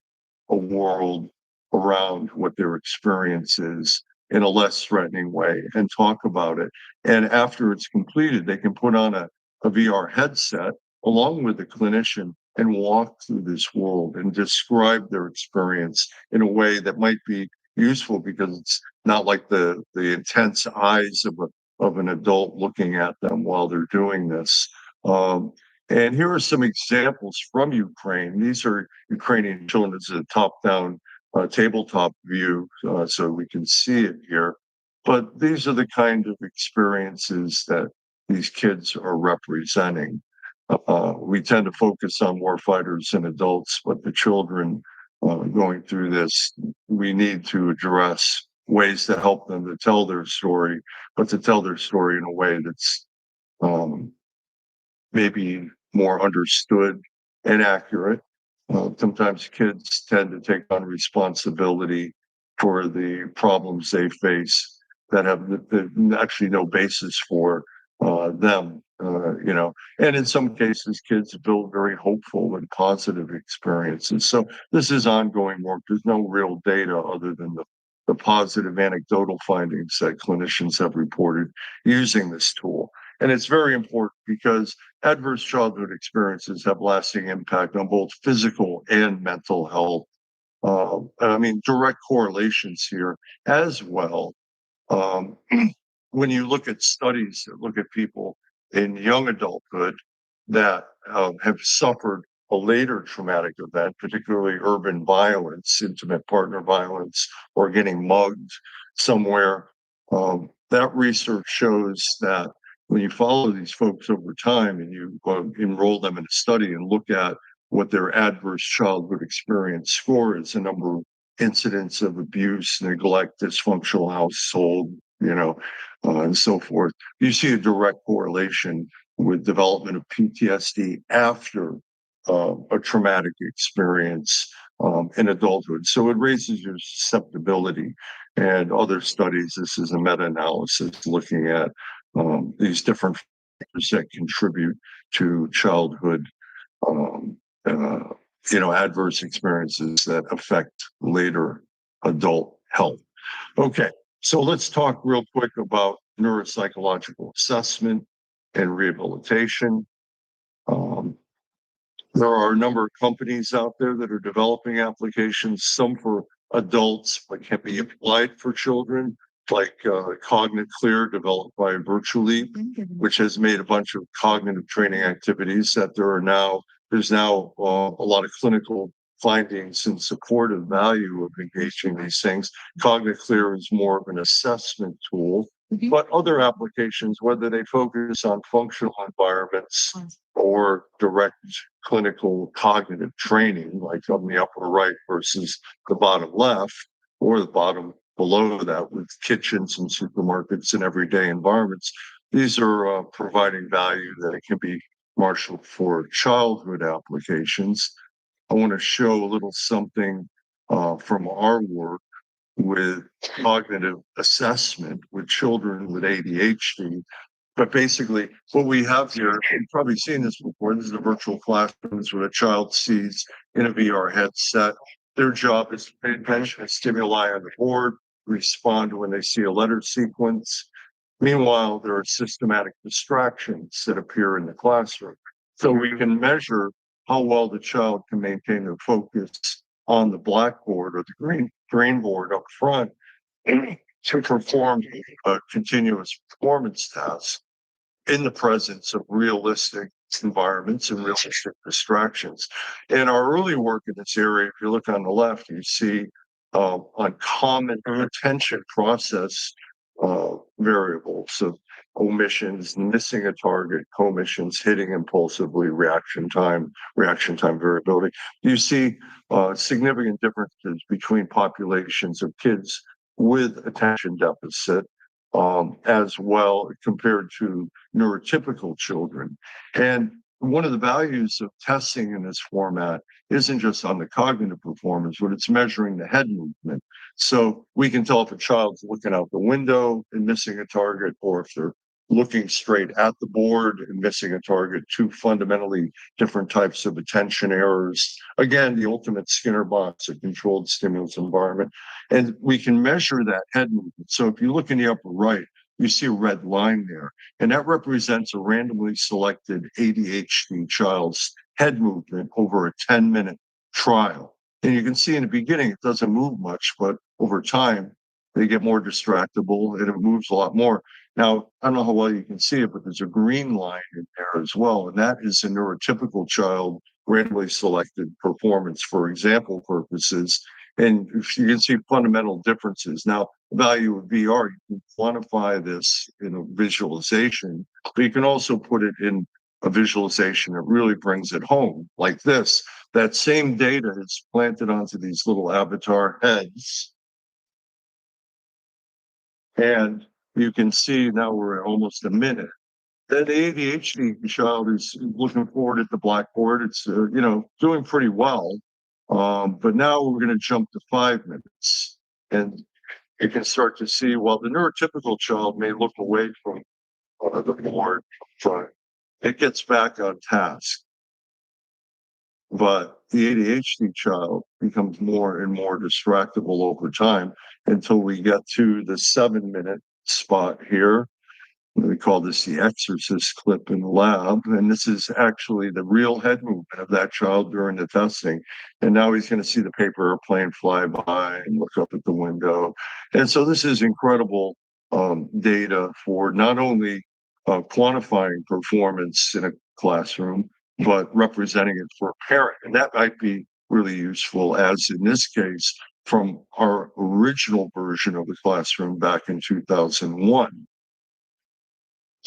a world around what their experience is in a less threatening way and talk about it. And after it's completed, they can put on a VR headset along with the clinician and walk through this world and describe their experience in a way that might be useful because it's not like the intense eyes of an adult looking at them while they're doing this. And here are some examples from Ukraine. These are Ukrainian children. This is a top-down tabletop view, so we can see it here. But these are the kind of experiences that these kids are representing. We tend to focus on war fighters and adults, but the children going through this, we need to address ways to help them to tell their story, but to tell their story in a way that's maybe more understood and accurate. Sometimes kids tend to take on responsibility for the problems they face that have actually no basis for them, and in some cases, kids build very hopeful and positive experiences. So this is ongoing work. There's no real data other than the positive anecdotal findings that clinicians have reported using this tool. And it's very important because adverse childhood experiences have lasting impact on both physical and mental health. Direct correlations here as well. When you look at studies that look at people in young adulthood that have suffered a later traumatic event, particularly urban violence, intimate partner violence, or getting mugged somewhere, that research shows that when you follow these folks over time and you enroll them in a study and look at what their adverse childhood experience score is, the number of incidents of abuse, neglect, dysfunctional household, and so forth, you see a direct correlation with development of PTSD after a traumatic experience in adulthood. So it raises your susceptibility. And other studies, this is a meta-analysis looking at these different factors that contribute to childhood adverse experiences that affect later adult health. Okay, so let's talk real quick about neuropsychological assessment and rehabilitation. There are a number of companies out there that are developing applications, some for adults, but can be applied for children, like Cognitive Clear, developed by Virtually, which has made a bunch of cognitive training activities that there's now a lot of clinical findings and supportive value of engaging these things. Cognitive Clear is more of an assessment tool, but other applications, whether they focus on functional environments or direct clinical cognitive training, like on the upper right versus the bottom left, or the bottom below that with kitchens and supermarkets and everyday environments. These are providing value that it can be marshaled for childhood applications. I want to show a little something from our work with cognitive assessment with children with ADHD. But basically, what we have here, you've probably seen this before. This is a virtual classroom. This is what a child sees in a VR headset. Their job is to pay attention to stimuli on the board, respond when they see a letter sequence. Meanwhile, there are systematic distractions that appear in the classroom. So we can measure how well the child can maintain their focus on the blackboard or the green board up front to perform a continuous performance task in the presence of realistic environments and realistic distractions. In our early work in this area, if you look on the left, you see uncommon attention process variables of omissions, missing a target, commissions, hitting impulsively, reaction time variability. You see significant differences between populations of kids with attention deficit as well compared to neurotypical children. And one of the values of testing in this format isn't just on the cognitive performance, but it's measuring the head movement. So we can tell if a child's looking out the window and missing a target, or if they're looking straight at the board and missing a target, two fundamentally different types of attention errors. Again, the ultimate Skinner box, a controlled stimulus environment. And we can measure that head movement. So if you look in the upper right, you see a red line there, and that represents a randomly selected ADHD child's head movement over a 10-minute trial. And you can see in the beginning, it doesn't move much, but over time, they get more distractible and it moves a lot more. Now, I don't know how well you can see it, but there's a green line in there as well. And that is a neurotypical child randomly selected performance for example purposes. And you can see fundamental differences. Now, the value of VR, you can quantify this in a visualization, but you can also put it in a visualization that really brings it home, like this. That same data is planted onto these little avatar heads. And you can see now we're at almost a minute. Then the ADHD child is looking forward at the blackboard. It's, doing pretty well. But now we're going to jump to 5 minutes. And you can start to see, well, the neurotypical child may look away from the board, but it gets back on task. But the ADHD child becomes more and more distractible over time until we get to the 7-minute spot here. We call this the exercist clip in the lab. And this is actually the real head movement of that child during the testing. And now he's going to see the paper airplane fly by and look up at the window. And so this is incredible data for not only quantifying performance in a classroom, but representing it for a parent. And that might be really useful, as in this case, from our original version of the classroom back in 2001.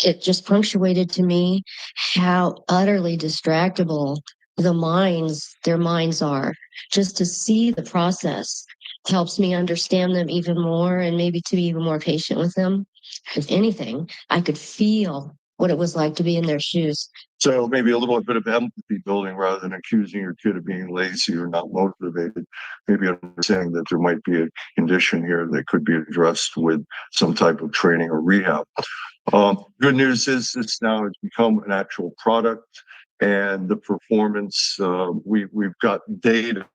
It just punctuated to me how utterly distractible their minds are. Just to see the process helps me understand them even more, and maybe to be even more patient with them. If anything, I could feel what it was like to be in their shoes. So maybe a little bit of empathy building rather than accusing your kid of being lazy or not motivated. Maybe understanding that there might be a condition here that could be addressed with some type of training or rehab. Good news is this now has become an actual product. and the performance. We've got data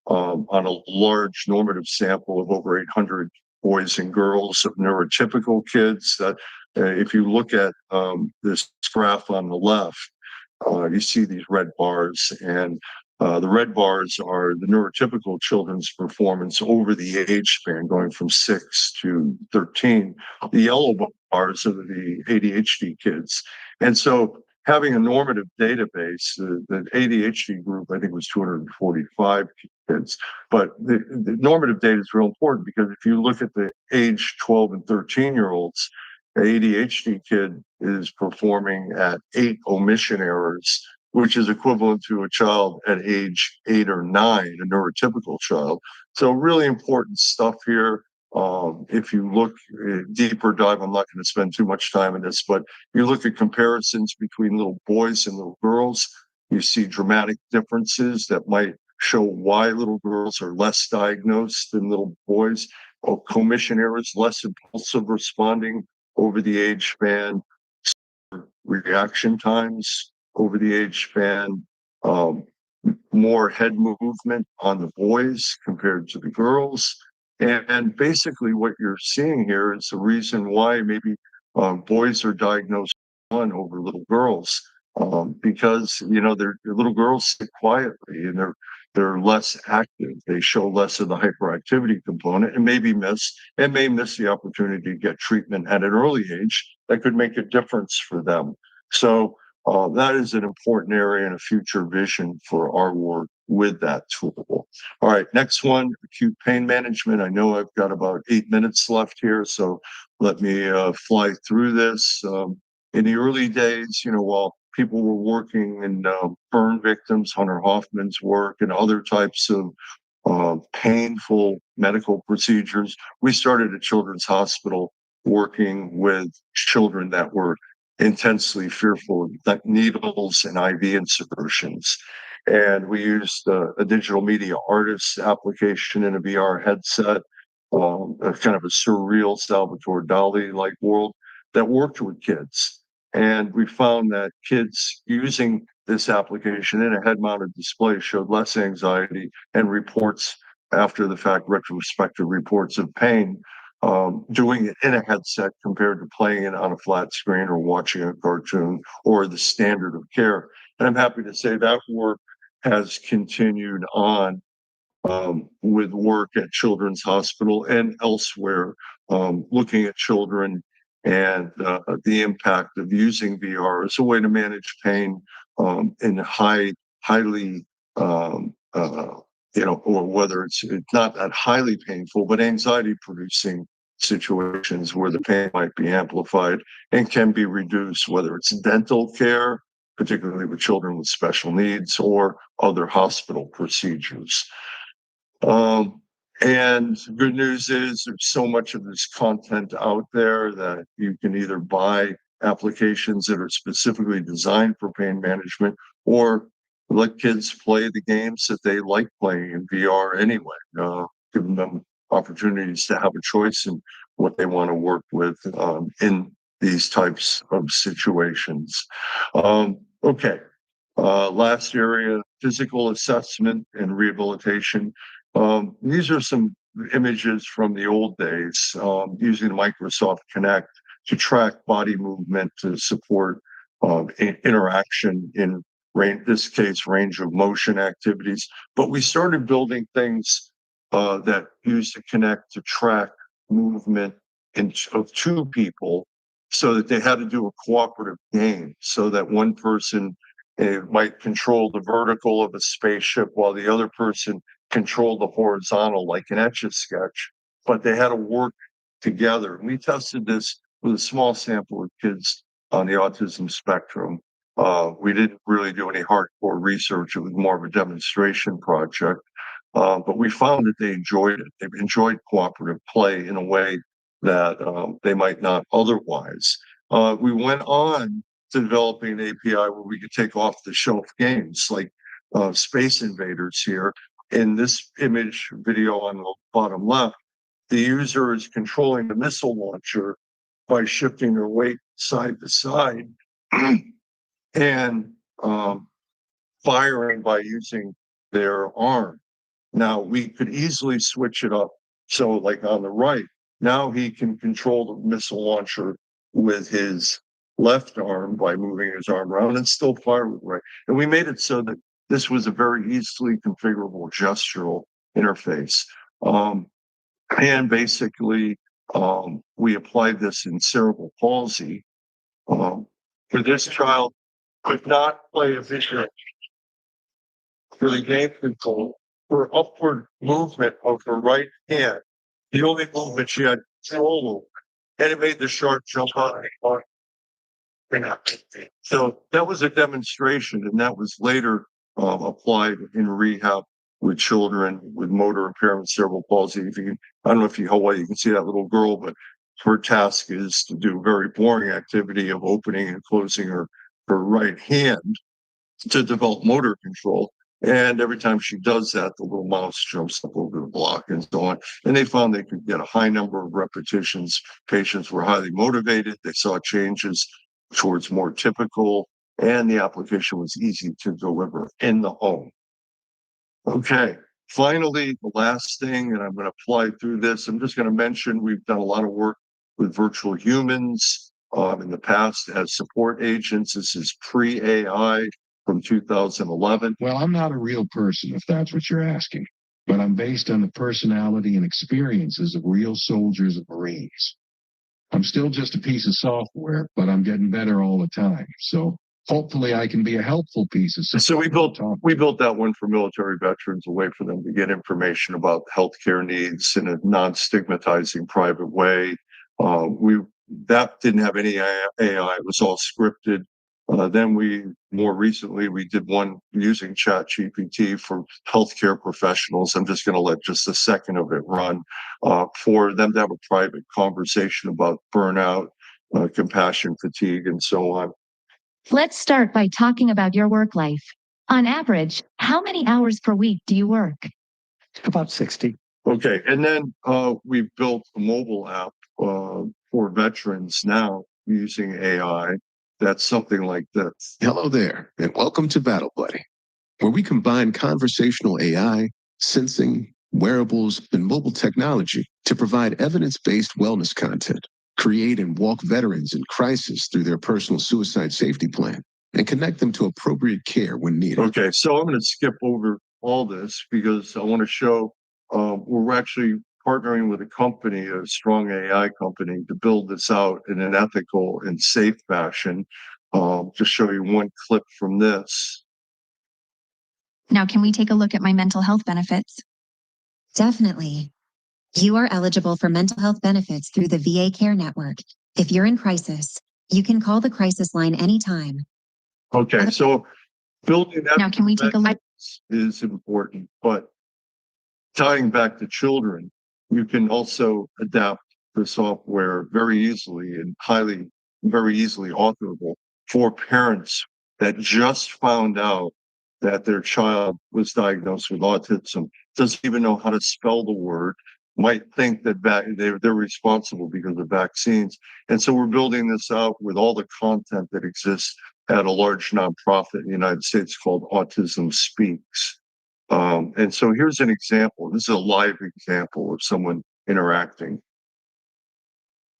on a large normative sample of over 800 boys and girls of neurotypical kids. That if you look at this graph on the left, you see these red bars, and the red bars are the neurotypical children's performance over the age span, going from 6 to 13. The yellow bars are the ADHD kids. And so having a normative database, the ADHD group, I think, was 245 kids. But the normative data is real important, because if you look at the age 12 and 13-year-olds, the ADHD kid is performing at 8 omission errors, which is equivalent to a child at age 8 or 9, a neurotypical child. So really important stuff here. If you look deeper dive, I'm not going to spend too much time on this, but you look at comparisons between little boys and little girls, you see dramatic differences that might show why little girls are less diagnosed than little boys, or commission errors, less impulsive responding over the age span, reaction times over the age span, more head movement on the boys compared to the girls. And basically what you're seeing here is the reason why maybe boys are diagnosed over little girls, because their little girls sit quietly and they're less active. They show less of the hyperactivity component and may miss the opportunity to get treatment at an early age that could make a difference for them. So that is an important area and a future vision for our work with that tool. All right, next one, acute pain management. I know I've got about 8 minutes left here, so let me fly through this. In the early days, while people were working in burn victims, Hunter Hoffman's work, and other types of painful medical procedures, we started a children's hospital working with children that were intensely fearful of needles and IV insertions. And we used a digital media artist application in a VR headset, a kind of a surreal Salvatore Dali-like world that worked with kids. And we found that kids using this application in a head-mounted display showed less anxiety and reports after the fact, retrospective reports of pain, doing it in a headset compared to playing it on a flat screen or watching a cartoon or the standard of care. And I'm happy to say that work has continued on with work at Children's Hospital and elsewhere, looking at children and the impact of using VR as a way to manage pain in highly, or whether it's not that highly painful, but anxiety producing situations where the pain might be amplified and can be reduced, whether it's dental care, particularly with children with special needs, or other hospital procedures. And good news is there's so much of this content out there that you can either buy applications that are specifically designed for pain management, or let kids play the games that they like playing in VR anyway, giving them opportunities to have a choice in what they want to work with in these types of situations. Okay. Last area, physical assessment and rehabilitation. These are some images from the old days, using Microsoft Connect to track body movement to support interaction in this case, range of motion activities. But we started building things that use the Connect to track movement of two people, so that they had to do a cooperative game, so that one person might control the vertical of a spaceship while the other person controlled the horizontal, like an Etch-a-Sketch, but they had to work together. And we tested this with a small sample of kids on the autism spectrum. We didn't really do any hardcore research. It was more of a demonstration project, but we found that they enjoyed it. They enjoyed cooperative play in a way that they might not otherwise. We went on to developing an API where we could take off-the-shelf games like Space Invaders here. In this image video on the bottom left, the user is controlling the missile launcher by shifting their weight side to side. And firing by using their arm. Now we could easily switch it up. So like on the right, now he can control the missile launcher with his left arm by moving his arm around and still fire with the right. And we made it so that this was a very easily configurable gestural interface. And basically, we applied this in cerebral palsy. For this child, could not play a video for the game control for upward movement of her right hand. The only movement she had control over. And it made the shark jump out. So that was a demonstration, and that was later applied in rehab with children with motor impairment, cerebral palsy. If you can, I don't know if you how well you can see that little girl, but her task is to do a very boring activity of opening and closing her right hand to develop motor control. And every time she does that, the little mouse jumps up over the block and so on. And they found they could get a high number of repetitions. Patients were highly motivated. They saw changes towards more typical, and the application was easy to deliver in the home. Okay, finally, the last thing, and I'm going to apply through this, I'm just going to mention we've done a lot of work with virtual humans in the past as support agents. This is pre-AI from 2011. Well, I'm not a real person, if that's what you're asking, but I'm based on the personality and experiences of real soldiers and Marines. I'm still just a piece of software, but I'm getting better all the time. So hopefully I can be a helpful piece of software. So we built that one for military veterans, a way for them to get information about healthcare needs in a non-stigmatizing private way. That didn't have any AI. It was all scripted. Then more recently, we did one using ChatGPT for healthcare professionals. I'm just going to let just a second of it run for them to have a private conversation about burnout, compassion fatigue, and so on. Let's start by talking about your work life. On average, how many hours per week do you work? About 60. Okay, and then we built a mobile app for veterans now using AI. That's something like this. Hello there, and welcome to Battle Buddy, where we combine conversational AI, sensing, wearables, and mobile technology to provide evidence-based wellness content, create and walk veterans in crisis through their personal suicide safety plan, and connect them to appropriate care when needed. Okay, so I'm going to skip over all this because I want to show we're actually partnering with a company, a strong AI company, to build this out in an ethical and safe fashion. Just show you one clip from this. Now, can we take a look at my mental health benefits? Definitely. You are eligible for mental health benefits through the VA Care Network. If you're in crisis, you can call the crisis line anytime. Okay, so building that now, can we take a look? Is important, but tying back to children, you can also adapt the software very easily and very easily authorizable for parents that just found out that their child was diagnosed with autism, doesn't even know how to spell the word, might think that they're responsible because of vaccines. And so we're building this out with all the content that exists at a large nonprofit in the United States called Autism Speaks. And so here's an example. This is a live example of someone interacting.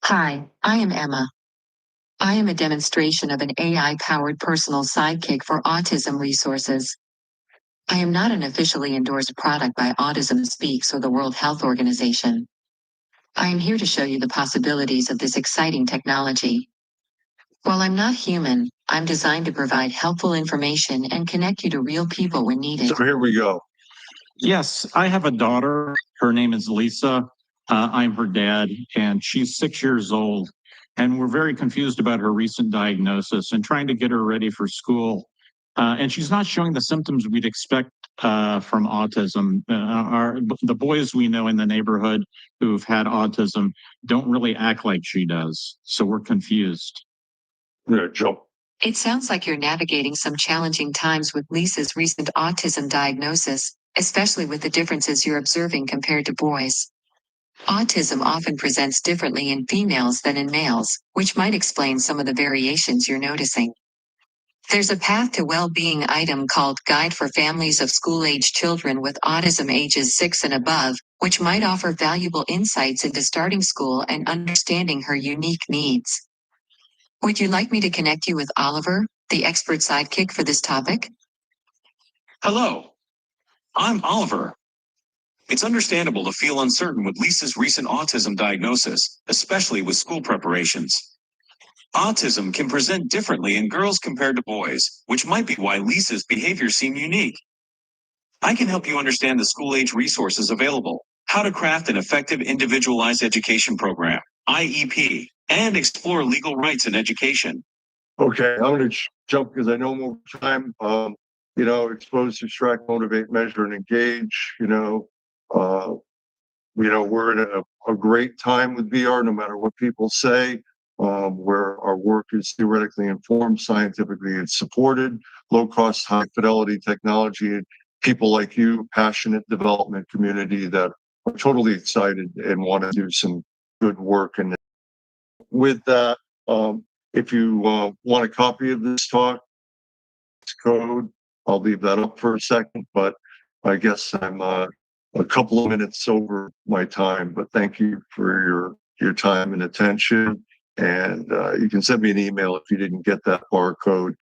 Hi, I am Emma. I am a demonstration of an AI-powered personal sidekick for autism resources. I am not an officially endorsed product by Autism Speaks or the World Health Organization. I am here to show you the possibilities of this exciting technology. While I'm not human, I'm designed to provide helpful information and connect you to real people when needed. So here we go. Yes, I have a daughter. Her name is Lisa. I'm her dad, and she's 6 years old. And we're very confused about her recent diagnosis and trying to get her ready for school. And she's not showing the symptoms we'd expect from autism. The boys we know in the neighborhood who've had autism don't really act like she does. So we're confused. It sounds like you're navigating some challenging times with Lisa's recent autism diagnosis, especially with the differences you're observing compared to boys. Autism often presents differently in females than in males, which might explain some of the variations you're noticing. There's a path to well-being item called Guide for Families of School-Age Children with Autism ages 6 and above, which might offer valuable insights into starting school and understanding her unique needs. Would you like me to connect you with Oliver, the expert sidekick for this topic? Hello, I'm Oliver. It's understandable to feel uncertain with Lisa's recent autism diagnosis, especially with school preparations. Autism can present differently in girls compared to boys, which might be why Lisa's behaviors seem unique. I can help you understand the school-age resources available, how to craft an effective individualized education program, IEP, and explore legal rights in education. Okay, I'm going to jump because I know more time. Expose, distract, motivate, measure, and engage. We're in a great time with VR, no matter what people say, where our work is theoretically informed, scientifically it's supported, low cost, high fidelity technology, and people like you, passionate development community that are totally excited and want to do some good work. And with that, if you want a copy of this talk, code, I'll leave that up for a second, but I guess I'm a couple of minutes over my time, but thank you for your time and attention. And you can send me an email if you didn't get that barcode.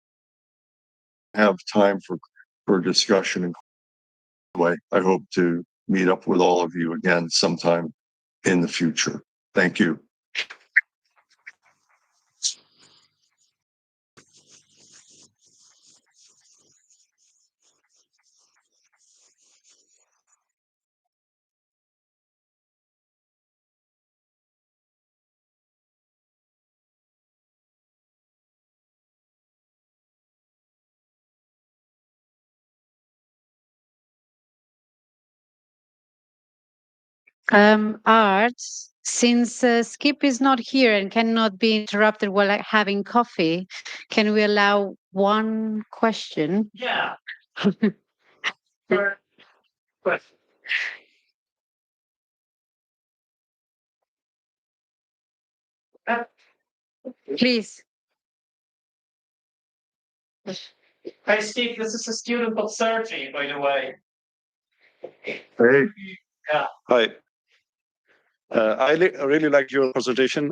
Have time for discussion. And anyway, I hope to meet up with all of you again sometime in the future. Thank you. Art, since Skip is not here and cannot be interrupted while having coffee, can we allow one question? Yeah. Sure. Question. Please. Hey, Steve, this is a student of surgery, by the way. Hey. Yeah. Hi. Really liked your presentation.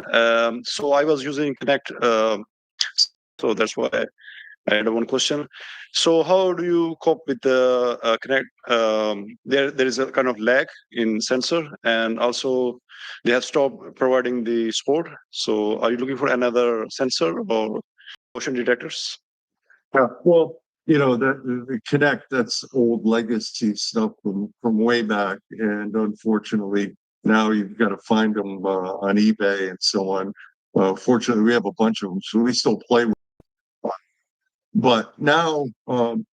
So I was using Connect, so that's why I had one question. So how do you cope with the Connect? There is a kind of lag in sensor, and also they have stopped providing the support. So are you looking for another sensor or motion detectors? Yeah, well, the Connect, that's old legacy stuff from way back. And unfortunately, now you've got to find them on eBay and so on. Fortunately, we have a bunch of them, so we still play with them. But now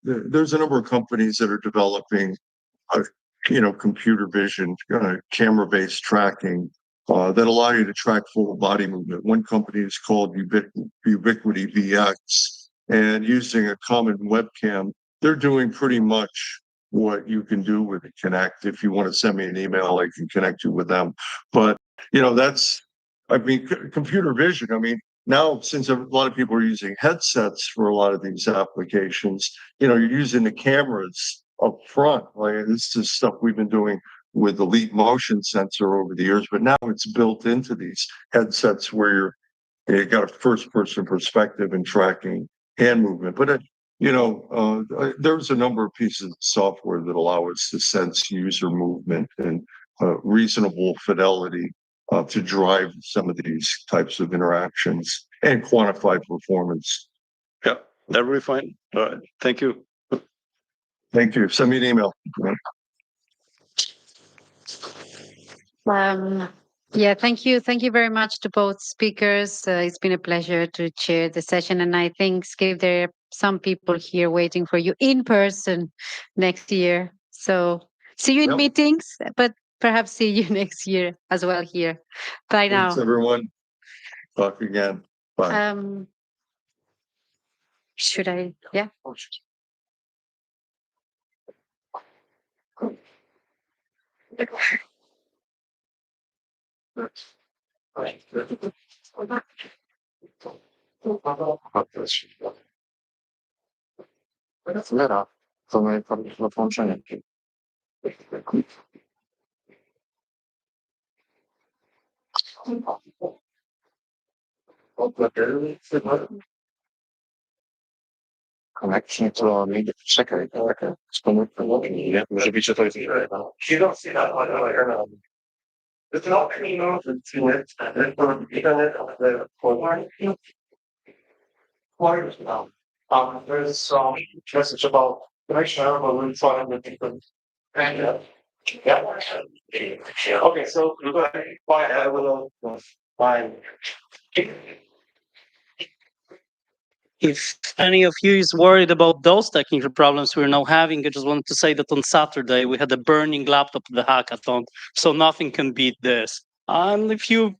there's a number of companies that are developing, computer vision, camera-based tracking that allow you to track full body movement. One company is called Ubiquity VX. And using a common webcam, they're doing pretty much what you can do with a Connect. If you want to send me an email, I can connect you with them. But, computer vision, now since a lot of people are using headsets for a lot of these applications, you're using the cameras up front. Like this is stuff we've been doing with the Leap motion sensor over the years, but now it's built into these headsets where you got a first person perspective and tracking hand movement. But there's a number of pieces of software that allow us to sense user movement and reasonable fidelity to drive some of these types of interactions and quantify performance. Yeah, that will be fine. All right, thank you. Thank you. Send me an email. Yeah, thank you. Thank you very much to both speakers. It's been a pleasure to chair the session. And I think, Skip, there are some people here waiting for you in person next year. So see you in meetings, but perhaps see you next year as well here. Bye now. Thanks, everyone. Talk again. Bye. Should I? Yeah. Right. That's better. So my function. Connection to our media secretary. Może być, że to jest You don't see that on our It's not clean off and to it, and then the forward. Now. There's some message about connection about when finding the different. And yeah. Okay, so go ahead. Bye. I will. Bye. If any of you is worried about those technical problems we're now having, I just wanted to say that on Saturday we had a burning laptop at the hackathon, so nothing can beat this. And if you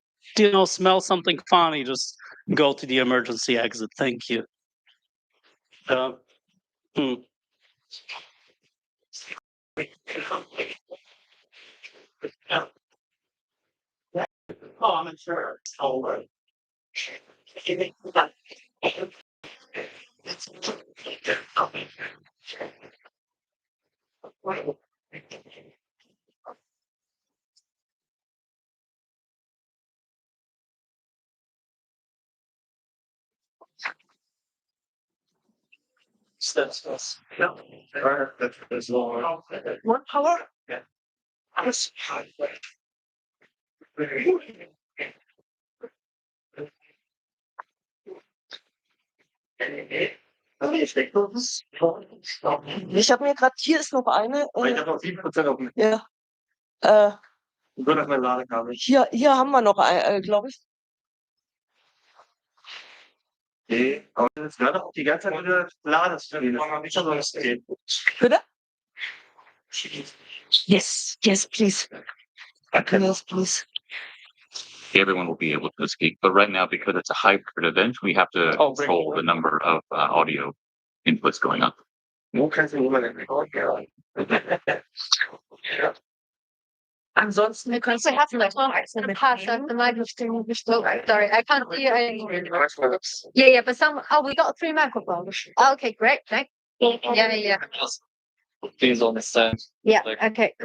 smell something funny, just go to the emergency exit. Thank you. Hmm. Oh, I'm sure. Oh, right. Steps. No. That's long. What color? Yeah. Yes. Ich habe mir gerade, hier ist noch eine. Ich habe noch 7% auf dem. Ja. Nur noch mein Ladekabel. Hier haben wir noch eine, glaube ich. Okay, aber jetzt gerade auch die ganze Zeit wieder Ladestelle. Bitte? Yes, please. Yes, please. Everyone will be able to speak, but right now, because it's a hybrid event, we have to control the number of audio inputs going up. Wo kannst du niemanden rekorden? Ansonsten, Wir können vielleicht ein paar Shots. The microphone is still. Sorry, I can't hear anything. Yeah, but we got 3 microphones. Okay, great. Thanks. Yeah. Things on the side. Yeah, okay.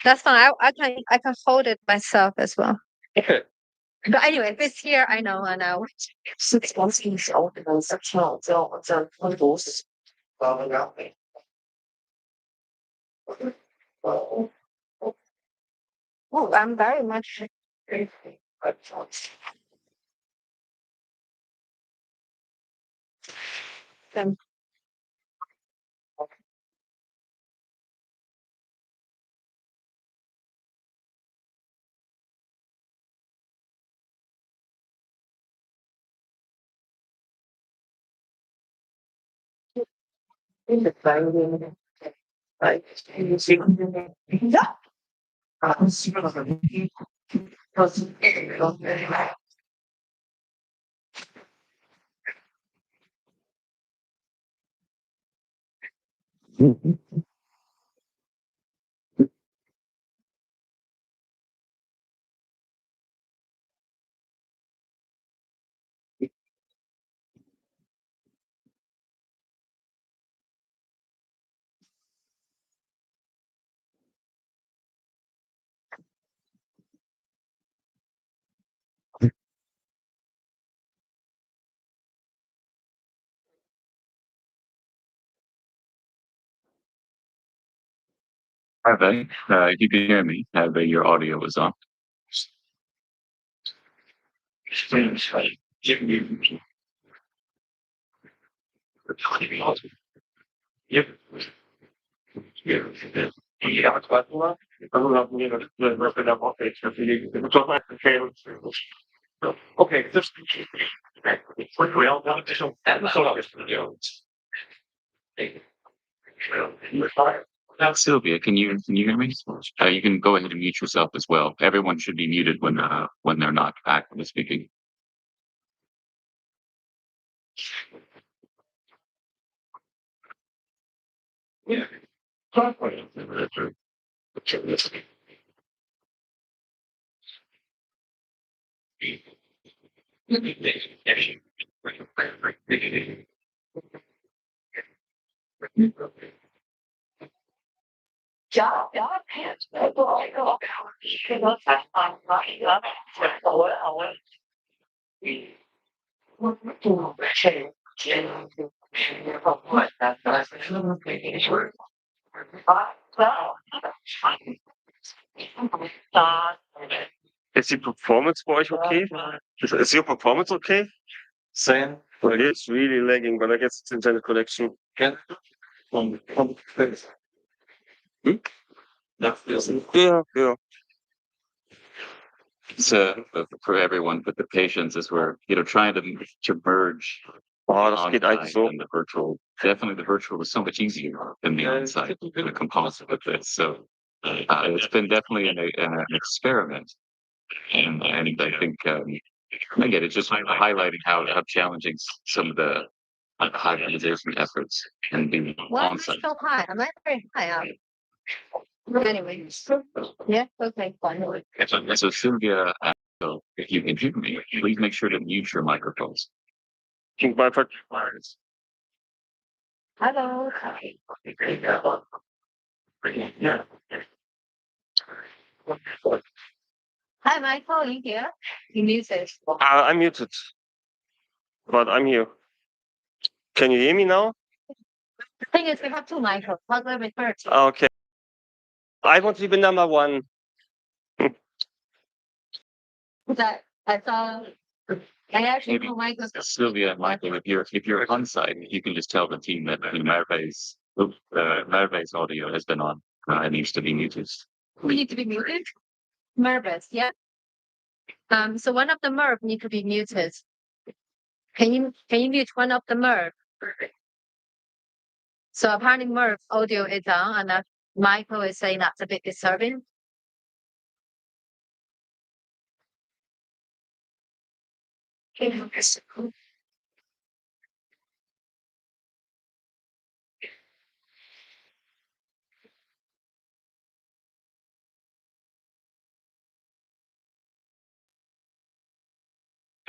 That's fine. I can hold it myself as well. Okay. But anyway, if it's here, I know. 6 months is out in exceptional. Oh, I'm very much. Them. In the time, right? Yeah. Have if you can hear me, have your audio is on. Yep. Okay, just Sylvia, can you hear me? You can go ahead and mute yourself as well. Everyone should be muted when they're not actively speaking. Yeah. Is die Performance bei euch okay? Is your performance okay? Same. Well, it's really lagging, but I guess it's internet connection. Yeah. Yeah. So for everyone, but the patience is where trying to merge Das geht eigentlich so. and the virtual. Definitely, the virtual is so much easier than the on-site, the composite of this. So it's been definitely an experiment, and I think again, it's just highlighting how challenging some of the hybridization efforts can be Why am I on-site. so high? Am I very high? Anyway, yeah, okay, fine. So Sylvia, so if you can hear me, please make sure to mute your microphones. Hello. Hi, Michael, are you here? You muted. I'm muted, but I'm here. Can you hear me now? The thing is, we have two Michaels. How do I refer to? Okay. I want to be number one. That I saw. I actually Maybe call Michael. Sylvia and Michael, if you're on site, you can just tell the team that Merve's audio has been on. It needs to be muted. We need to be muted. Mervis, yeah. So one of the Merv need to be muted. Can you mute one of the Merv? So apparently Merv audio is on, and that Michael is saying that's a bit disturbing. I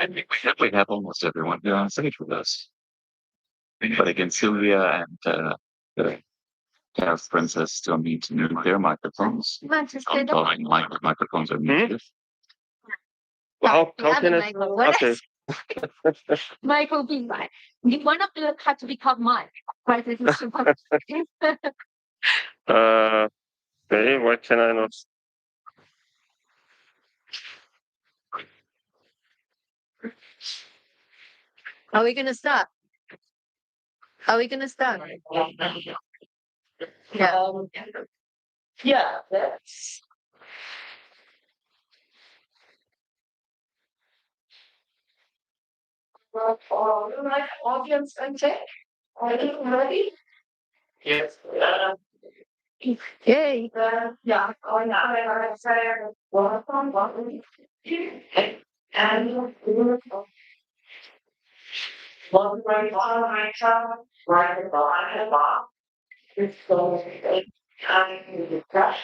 think we definitely have almost everyone here on stage with us. But again, Sylvia and the Princess still need to mute their microphones. Microphones are muted. How The other can I? Michael, what Okay. is Michael be right? One of them had to become Mike. Right? This is super- Okay, why can I not? Are we gonna start? Are we gonna start? Yeah. Yeah. That's... Like audience and check. Are you ready? Yes. Yay. Yeah, going out and say, welcome, welcome. And one right on my child, right behind the box. It's going to take time to crush.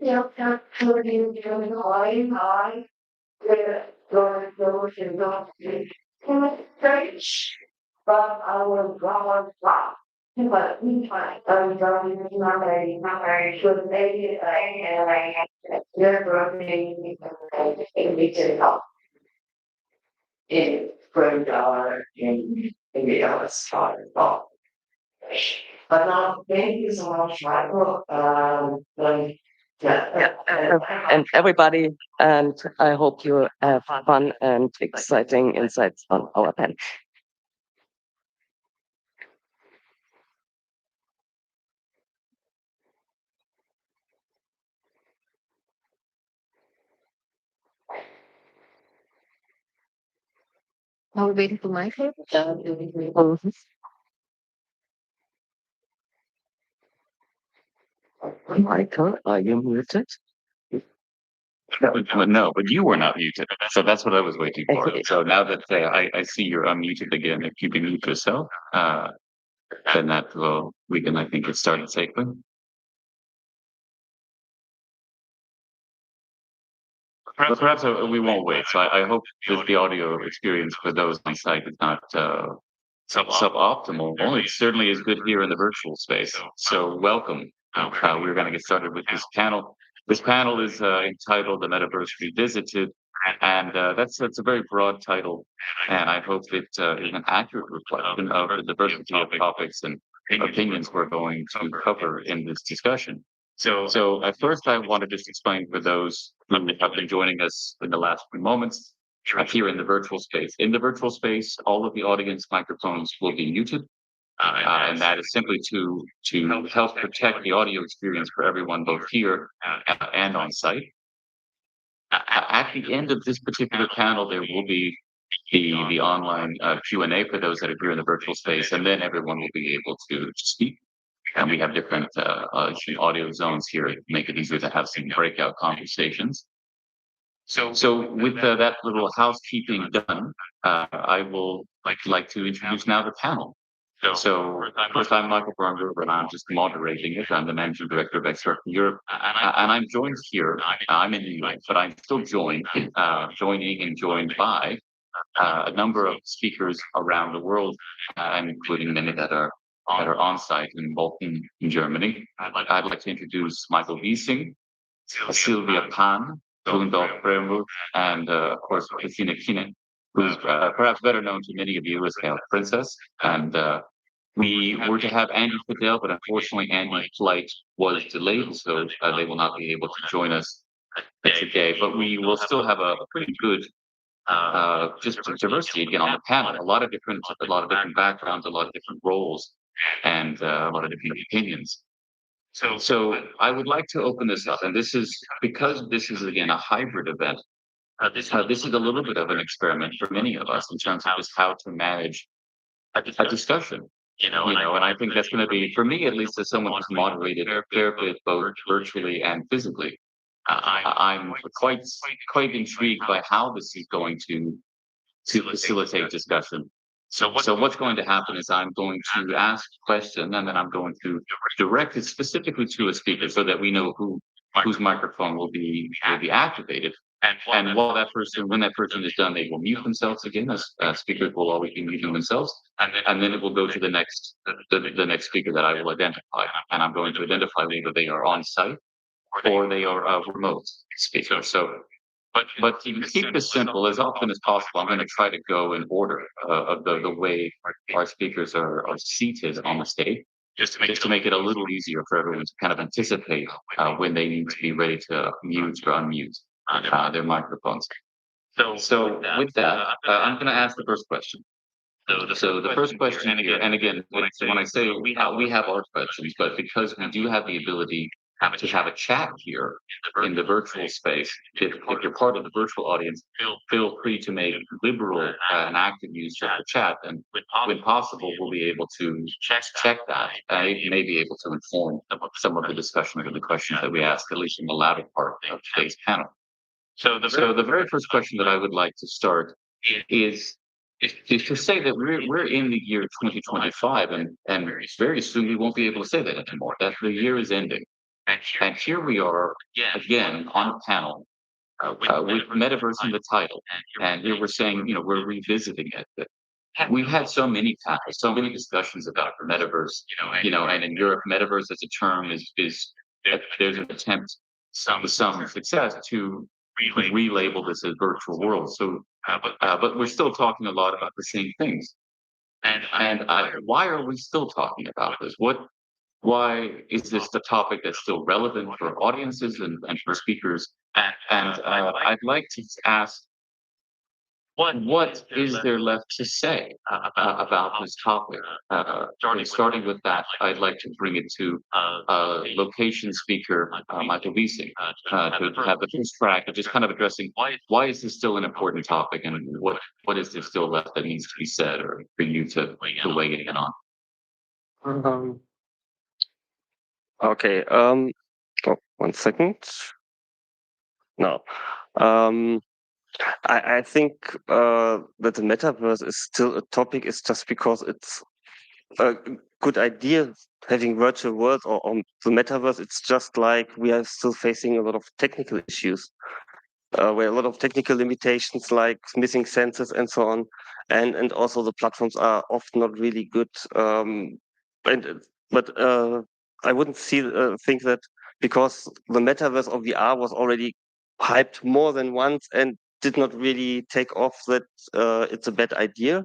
Yeah, putting doing high, going and not strange. But I will go on. But meantime, I'm driving not very good maybe and they're running in the in $20 in the other side. But now, thank you so much, Michael. And everybody, and I hope you have fun and exciting insights on our panel. Are we waiting for Michael? Michael, are you muted? No, but you were not muted. So that's what I was waiting for. So now that I see you're unmuted again, if you can mute yourself, then we can, I think, get started safely. But perhaps we won't wait. So I hope that the audio experience for those on site is not suboptimal. Well, it certainly is good here in the virtual space. So welcome. We're going to get started with this panel. This panel is entitled "The Metaverse Revisited," and that's a very broad title. And I hope it is an accurate reflection of the diversity of topics and opinions we're going to cover in this discussion. So at first, I want to just explain for those who have been joining us in the last few moments here in the virtual space. In the virtual space, all of the audience microphones will be muted, and that is simply to help protect the audio experience for everyone, both here and on site. At the end of this particular panel, there will be the online Q&A for those that are here in the virtual space, and then everyone will be able to speak. And we have different audio zones here to make it easier to have some breakout conversations. So with that little housekeeping done, I will like to introduce now the panel. So first, I'm Michael Brunberg, and I'm just moderating it. I'm the Managing Director of Expert Europe, and I'm joined here. I'm in New York, but I'm still joined by a number of speakers around the world, including many that are on site in Bolton, in Germany. I'd like to introduce Michael Wiesing, Sylvia Pan, Rudolf Bremer, and of course Christina Kine, who's perhaps better known to many of you as Hail Princess. And we were to have Andy Fidel, but unfortunately Andy's flight was delayed, so they will not be able to join us today. But we will still have a pretty good just diversity again on the panel. A lot of different backgrounds, a lot of different roles, and a lot of different opinions. So I would like to open this up, and this is because this is again a hybrid event. This is a little bit of an experiment for many of us in terms of just how to manage a discussion. And I think that's going to be, for me at least, as someone who's moderated a fair bit both virtually and physically. I'm quite intrigued by how this is going to facilitate discussion. So what's going to happen is I'm going to ask a question, and then I'm going to direct it specifically to a speaker so that we know whose microphone will be activated. And when that person is done, they will mute themselves again, as speakers will always be muting themselves. And then it will go to the next speaker that I will identify. And I'm going to identify whether they are on site or they are a remote speaker. But to keep this simple as often as possible, I'm going to try to go in order of the way our speakers are seated on the stage, just to make it a little easier for everyone to kind of anticipate when they need to be ready to mute or unmute their microphones. So with that, I'm going to ask the first question. So the first question here, and again, when I say we have our questions, but because we do have the ability to have a chat here in the virtual space, if you're part of the virtual audience, feel free to make liberal and active use of the chat, and when possible, we'll be able to check that and may be able to inform some of the discussion of the questions that we ask, at least in the latter part of today's panel. So the very first question that I would like to start is to say that we're in the year 2025, and very soon we won't be able to say that anymore. That the year is ending, and here we are again on a panel with metaverse in the title, and here we're saying we're revisiting it. We've had so many panels, so many discussions about the metaverse, and in Europe, metaverse as a term is there's an attempt with some success to relabel this as virtual world. So, but we're still talking a lot about the same things. And why are we still talking about this? Why is this the topic that's still relevant for audiences and for speakers? And I'd like to ask, what is there left to say about this topic? Starting with that, I'd like to bring it to location speaker Michael Wiesing to have the first track of just kind of addressing why is this still an important topic, and what is there still left that needs to be said, or for you to weigh in on. Okay. 1 second. No. I think that the metaverse is still a topic is just because it's a good idea having virtual worlds or on the metaverse. It's just like we are still facing a lot of technical issues. where a lot of technical limitations like missing sensors and so on, and also the platforms are often not really good. But I wouldn't think that because the metaverse of VR was already hyped more than once and did not really take off, that it's a bad idea.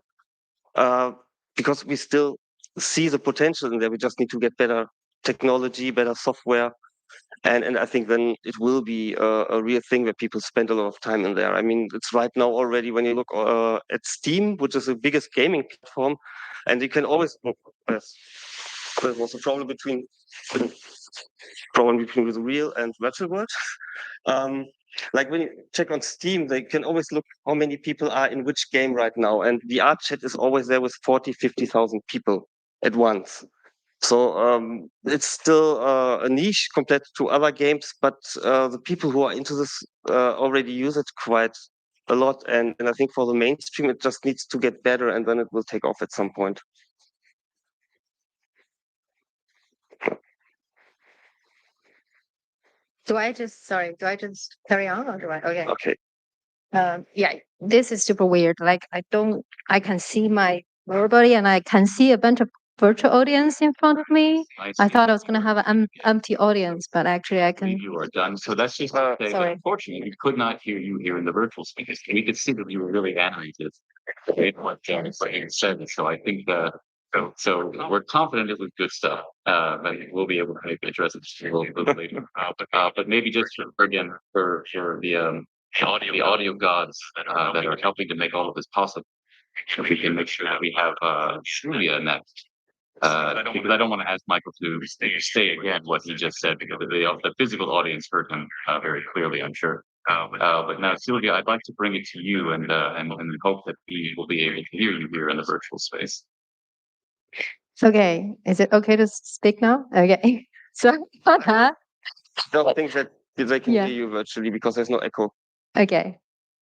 Because we still see the potential in there. We just need to get better technology, better software, and I think then it will be a real thing where people spend a lot of time in there. I mean, it's right now already when you look at Steam, which is the biggest gaming platform, and you can always. Yes, there was a problem between the real and virtual world. Like when you check on Steam, they can always look how many people are in which game right now. And the art chat is always there with 40, 50,000 people at once. So it's still a niche compared to other games, but the people who are into this already use it quite a lot. And I think for the mainstream, it just needs to get better and then it will take off at some point. Do I just carry on or do I? Okay. Okay. Yeah, this is super weird. Like I can see my lower body and I can see a bunch of virtual audience in front of me. I thought I was going to have an empty audience, but actually I can. You are done. So that's just to say that sorry. unfortunately, we could not hear you here in the virtual space. We could see that you were really animated in what you said. So I think so we're confident it was good stuff. And we'll be able to maybe address it just a little bit later. But maybe just again for the audio gods that are helping to make all of this possible. If we can make sure that we have Julia next. Because I don't want to ask Michael to say again what he just said, because the physical audience heard him very clearly, I'm sure. But now, Sylvia, I'd like to bring it to you and hope that we will be able to hear you here in the virtual space. Okay, is it okay to speak now? Okay, so I don't think that they can Yeah. hear you virtually because there's no echo. okay.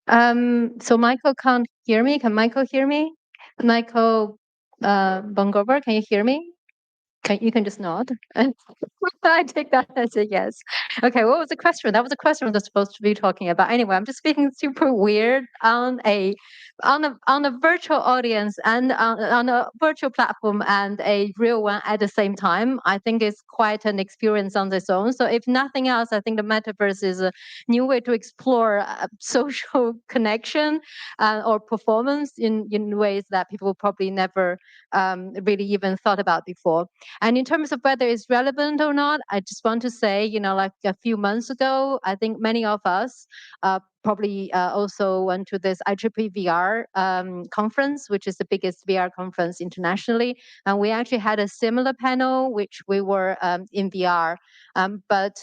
So Michael can't hear me. Can Michael hear me? Michael Bongover, can you hear me? You can just nod. I take that as a yes. Okay, what was the question? That was a question we're supposed to be talking about. Anyway, I'm just speaking super weird on a virtual audience and on a virtual platform and a real one at the same time. I think it's quite an experience on its own. So if nothing else, I think the metaverse is a new way to explore social connection or performance in ways that people probably never really even thought about before. And in terms of whether it's relevant or not, I just want to say, like a few months ago, I think many of us probably also went to this IEEE VR conference, which is the biggest VR conference internationally. And we actually had a similar panel, which we were in VR. But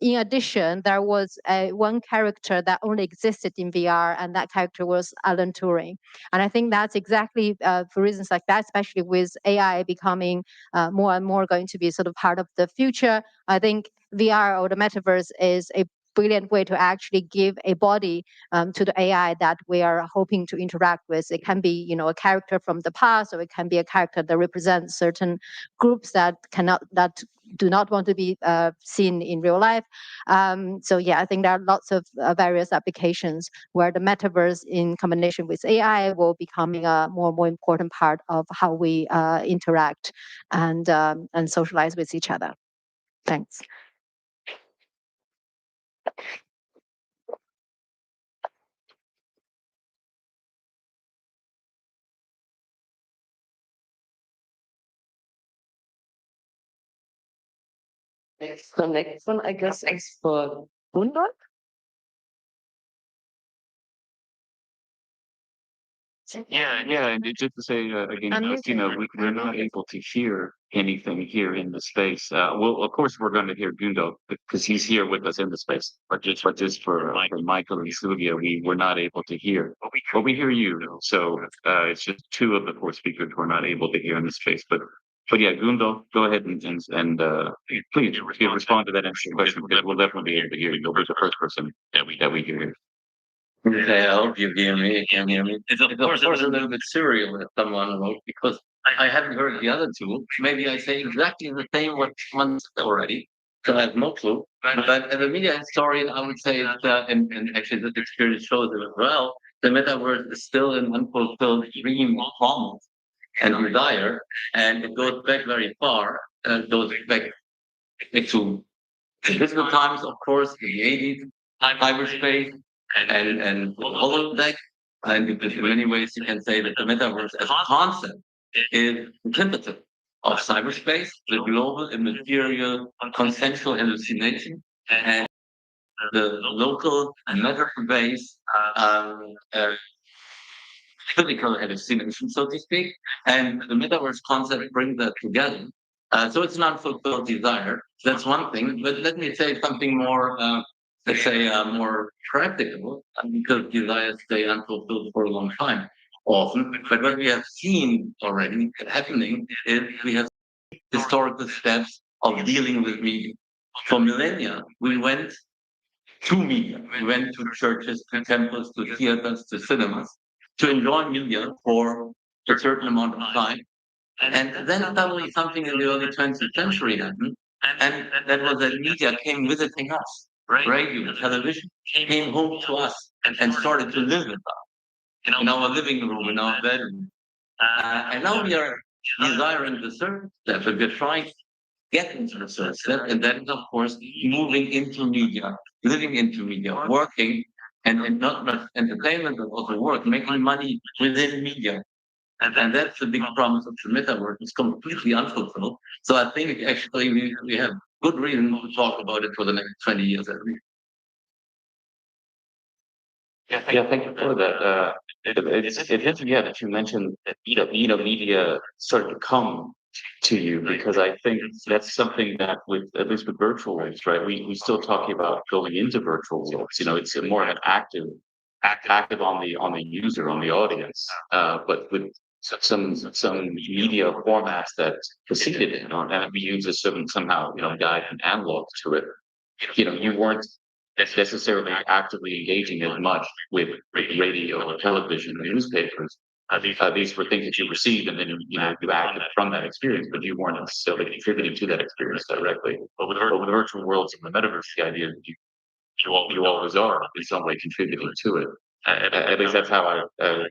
in addition, there was one character that only existed in VR, and that character was Alan Turing. And I think that's exactly for reasons like that, especially with AI becoming more and more going to be sort of part of the future. I think VR or the metaverse is a brilliant way to actually give a body to the AI that we are hoping to interact with. It can be, a character from the past, or it can be a character that represents certain groups that do not want to be seen in real life. So yeah, I think there are lots of various applications where the metaverse in combination with AI will becoming a more and more important part of how we interact and socialize with each other. Thanks. The next one, I guess, is for Gundolf. Yeah, and just to say again, we're not able to hear anything here in the space. Well, of course, we're going to hear Gundo because he's here with us in the space. But just for Michael and Sylvia, we were not able to hear. But we hear you. So it's just two of the four speakers we're not able to hear in the space. But yeah, Gundo, go ahead and please respond to that question because we'll definitely be able to hear you. You'll be the first person that we hear here. Okay, I hope you hear me. Can you hear me? It's of course a little bit surreal that someone wrote because I hadn't heard the other two. Maybe I say exactly the same what one said already. So I have no clue. But as a media historian, I would say that, and actually this experience shows it as well, the metaverse is still an unfulfilled dream of promise and desire, and it goes back very far. It goes back to physical times, of course, in the 80s, cyberspace, and holodeck. And in many ways, you can say that the metaverse as a concept is synthesis of cyberspace, the global immaterial consensual hallucination, and the local metaverse physical hallucination, so to speak. And the metaverse concept brings that together. So it's an unfulfilled desire. That's one thing. But let me say something more, let's say, more practical, because desires stay unfulfilled for a long time, often. But what we have seen already happening is we have historical steps of dealing with media. For millennia, we went to media. We went to churches, to temples, to theaters, to cinemas to enjoy media for a certain amount of time. And then suddenly something in the early 20th century happened, and that was that media came visiting us. Radio, television came home to us and started to live with us in our living room, in our bedroom. And now we are desiring the third step, but we're trying to get into the third step, and that is, of course, moving into media, living into media, working, and not just entertainment, but also work, making money within media. And that's the big promise of the metaverse. It's completely unfulfilled. So I think actually we have good reason to talk about it for the next 20 years at least. Yeah, thank you for that. It hits me, yeah, that you mentioned that media started to come to you, because I think that's something that with, at least with virtual worlds, right? We still talking about going into virtual worlds. You know, it's more of an active on the user, on the audience. But with some media formats that preceded it, and we use this somehow, guide and analog to it. You weren't necessarily actively engaging as much with radio or television or newspapers. These were things that you received, and then you acted from that experience, but you weren't necessarily contributing to that experience directly. But with the virtual worlds and the metaverse, the idea is you always are in some way contributing to it. At least that's how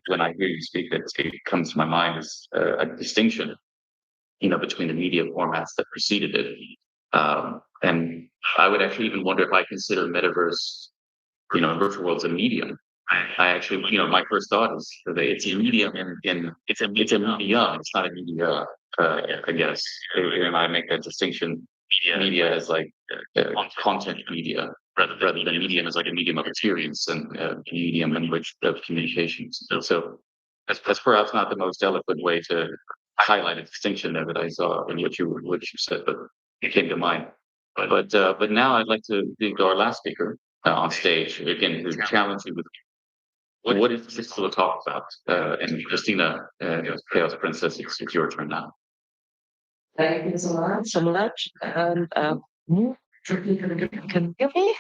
when I hear you speak, it comes to my mind as a distinction, between the media formats that preceded it. And I would actually even wonder if I consider metaverse, virtual worlds a medium. I actually, my first thought is that it's a medium it's a medium. It's not a media, I guess. And I make that distinction. Media as like content media, rather than medium as like a medium of experience and medium in which of communications. So that's perhaps not the most eloquent way to highlight a distinction there that I saw in what you said, but it came to mind. But now I'd like to go to our last speaker on stage again, who's challenged you with what is this to talk about. And Christina, Chaos Princess, it's your turn now. Thank you so much. And can you hear me?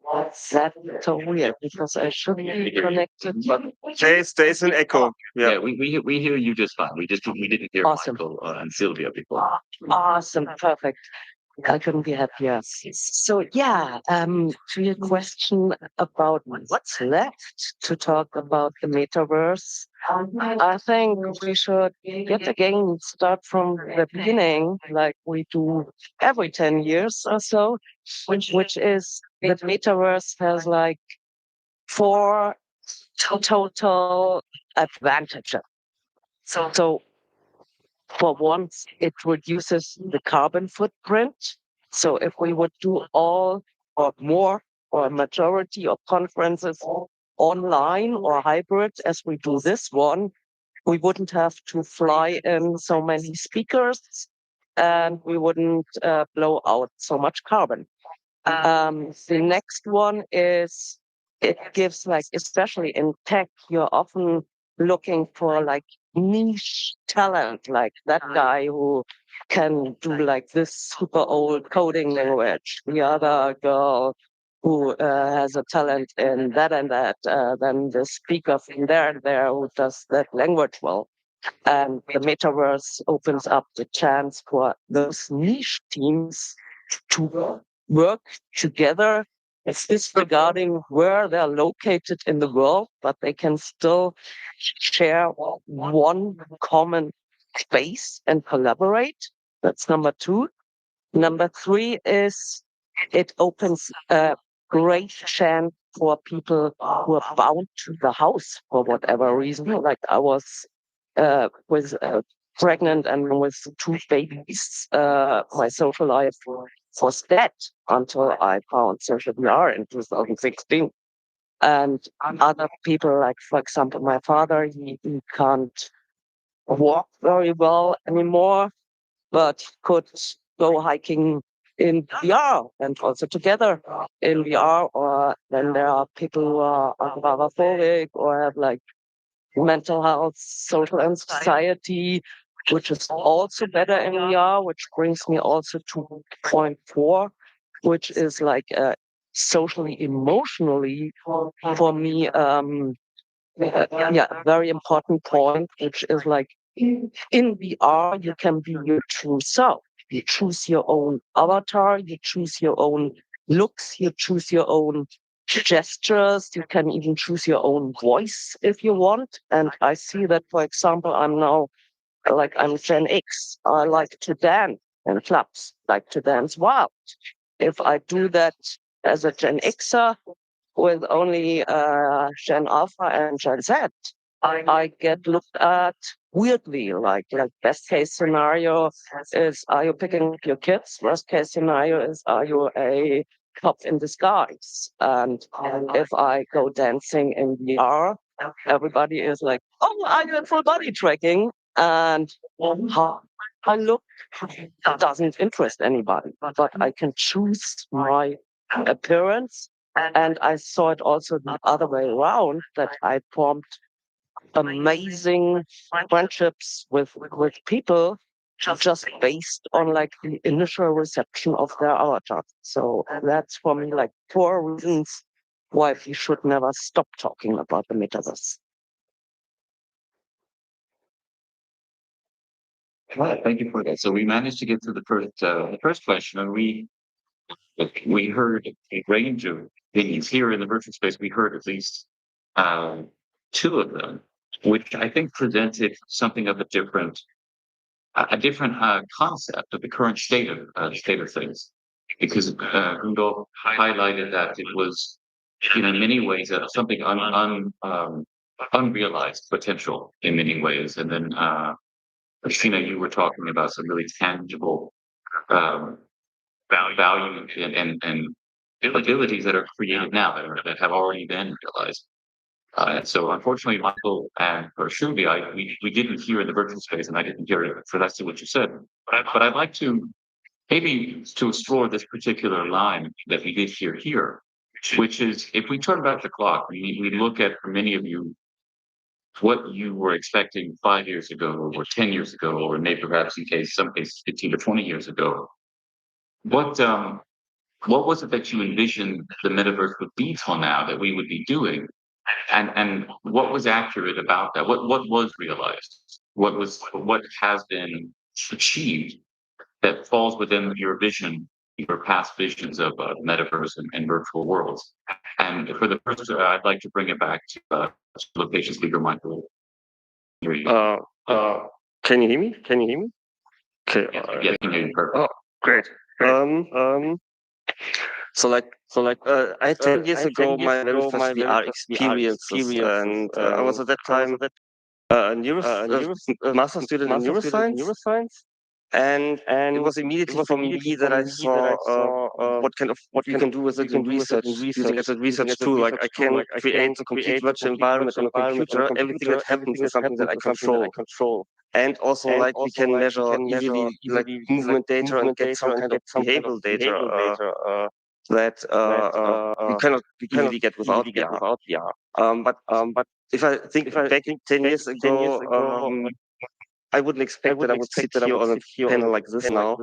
What's that so weird? Because I should be connected. But There's an echo. Yeah, we hear you just fine. We didn't hear awesome. Michael and Sylvia before. Awesome, perfect. I couldn't be happier. So yeah, to your question about what's left to talk about the metaverse, I think we should yet again start from the beginning, like we do every 10 years or so, which is that metaverse has like 4 total advantages. So for one, it reduces the carbon footprint. So if we would do all or more or a majority of conferences online or hybrid as we do this one, we wouldn't have to fly in so many speakers and we wouldn't blow out so much carbon. The next one is it gives, like, especially in tech, you're often looking for like niche talent, like that guy who can do like this super old coding language, the other girl who has a talent in that and that, then the speaker from there and there who does that language well. And the metaverse opens up the chance for those niche teams to work together, disregarding where they're located in the world, but they can still share one common space and collaborate. That's number two. Number three is it opens a great chance for people who are bound to the house for whatever reason. Like I was was pregnant and with two babies. My social life was dead until I found social VR in 2016. And other people, like for example, my father, he can't walk very well anymore, but could go hiking in VR and also together in VR. Or then there are people who are agoraphobic or have like mental health, social and society, which is also better in VR, which brings me also to point four, which is like socially, emotionally for me, a very important point, which is like in VR, you can be your true self. You choose your own avatar, you choose your own looks, you choose your own gestures, you can even choose your own voice if you want. And I see that, for example, I'm Gen X. I like to dance in clubs, like to dance wild. If I do that as a Gen Xer with only Gen Alpha and Gen Z, I get looked at weirdly. Like best case scenario is, are you picking up your kids? Worst case scenario is, are you a cop in disguise? And if I go dancing in VR, everybody is like, oh, are you in full body tracking? And how I look doesn't interest anybody, but I can choose my appearance. And I saw it also the other way around, that I formed amazing friendships with people just based on like the initial reception of their avatar. So that's for me like four reasons why we should never stop talking about the metaverse. Right, thank you for that. So we managed to get to the first question, and we heard a range of opinions here in the virtual space. We heard at least two of them, which I think presented something of a different concept of the current state of things. Because Rudolph highlighted that it was, in many ways, something unrealized potential in many ways, and then Christina, you were talking about some really tangible um, value and abilities that are created now that have already been realized. And so, unfortunately, Michael or Shubi, we didn't hear in the virtual space, and I didn't hear it for that's what you said. But I'd like to maybe to explore this particular line that we did hear here, which is if we turn back the clock, we look at for many of you what you were expecting 5 years ago or 10 years ago, or maybe perhaps in some cases 15 or 20 years ago. What was it that you envisioned the metaverse would be till now that we would be doing? And what was accurate about that? What was realized? What has been achieved that falls within your vision, your past visions of metaverse and virtual worlds? And for the first, I'd like to bring it back to location speaker Michael. Can you hear me? Can you hear me? Okay. Yeah, I can hear you perfect. Oh, great. I had 10 years ago my very first VR experiences, and I was at that time a master student in neuroscience, and it was immediately for me that I saw what you can do with it in research, using it as a research tool. Like I can create a complete virtual environment on a computer. Everything that happens is something that I control. And also, like we can measure easily like movement data and get some kind of behavioral data that you cannot easily get without VR. But if I think back 10 years ago, I wouldn't expect that I would sit here on a panel like this now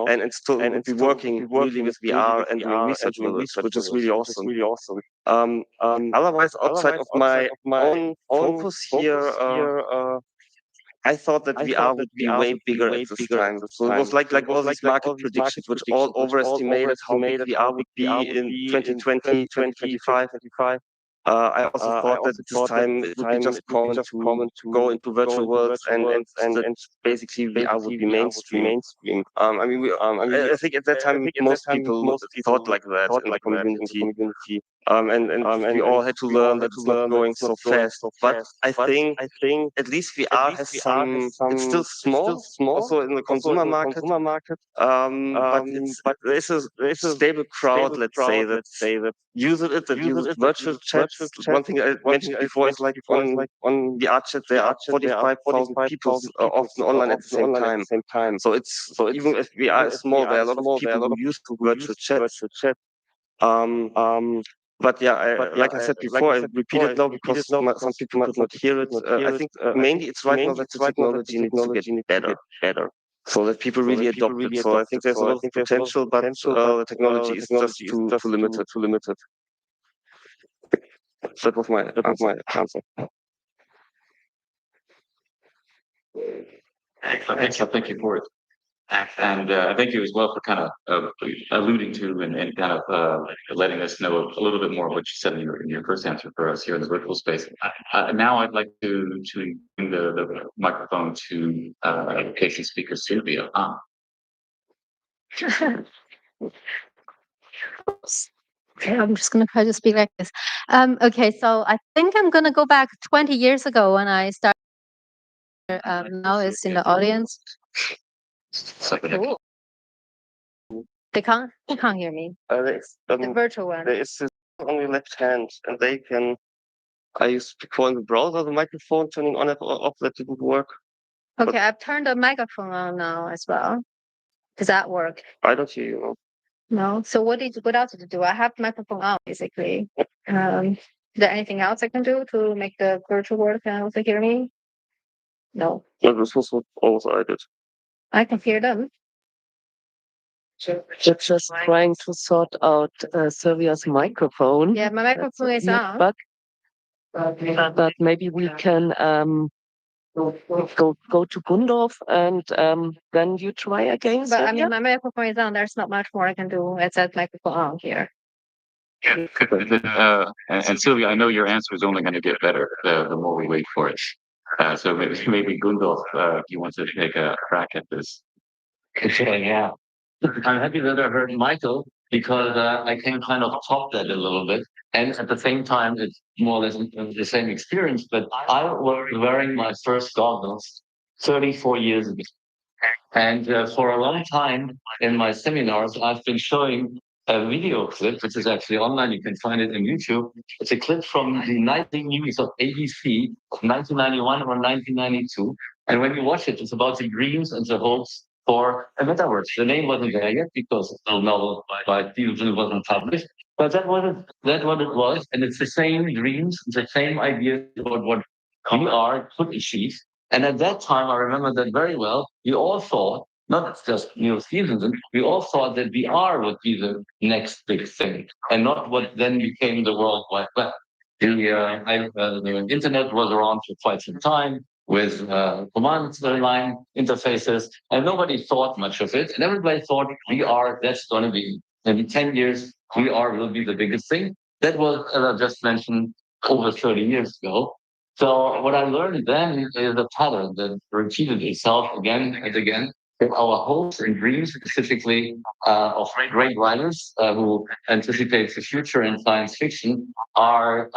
and still be working really with VR and doing research with it, which is really awesome. Otherwise, outside of my own focus here, I thought that VR would be way bigger at this time. So it was like all these market predictions, which all overestimated how big VR would be in 2020, 2025. I also thought that at this time it would be just common to go into virtual worlds and that basically VR would be mainstream. I mean, I think at that time most people thought like that in the community. And we all had to learn that it's not going so fast. But I think at least VR has some. It's still small, also in the consumer market. But there's a stable crowd, let's say, that uses virtual chats. One thing I mentioned before is like on VR chat there are 45,000 people often online at the same time. So even if VR is small, there are a lot of people who use virtual chats. But yeah, like I said before, I repeat it now because some people could not hear it. I think mainly it's right now that the technology needs to get better, so that people really adopt it. So I think there's a lot of potential, but the technology is just too limited. That was my answer. Thank you for it. And thank you as well for kind of alluding to and kind of letting us know a little bit more of what you said in your first answer for us here in the virtual space. Now I'd like to bring the microphone to education speaker Sylvia. Okay, I'm just going to try to speak like this. Okay, so I think I'm going to go back 20 years ago when I started. Now it's in the audience. Cool. They can't hear me. The virtual one. There is this on your left hand, and they can. I used to call in the browser the microphone turning on and off. That didn't work. Okay, I've turned the microphone on now as well. Does that work? I don't hear you. No. So what else did you do? I have microphone on basically. Is there anything else I can do to make the virtual world can also hear me? No. No, this was what also I did. I can hear them. You're just trying to sort out Sylvia's microphone. Yeah, my microphone is on. But maybe we can go to Gundolf and then you try again. But I Sylvia? mean, my microphone is on. There's not much more I can do. It's that microphone on here. And Sylvia, I know your answer is only going to get better the more we wait for it. So maybe Gundolf, you want to take a crack at this. Yeah. I'm happy that I heard Michael because I can kind of top that a little bit. And at the same time, it's more or less the same experience, but I was wearing my first goggles 34 years ago. And for a long time in my seminars, I've been showing a video clip, which is actually online. You can find it on YouTube. It's a clip from the nightly news of ABC, 1991 or 1992. And when you watch it, it's about the dreams and the hopes for a metaverse. The name wasn't there yet because the novel by Stevenson wasn't published. But that what it was. And it's the same dreams, the same ideas about what VR could achieve. And at that time, I remember that very well. We all thought, not just Neil Stevenson, we all thought that VR would be the next big thing, and not what then became the World Wide Web. The internet was around for quite some time with command line interfaces, and nobody thought much of it. And everybody thought VR, that's going to be maybe 10 years, VR will be the biggest thing. That was, as I just mentioned, over 30 years ago. So what I learned then is a pattern that repeated itself again and again. That our hopes and dreams, specifically of great writers who anticipate the future in science fiction, are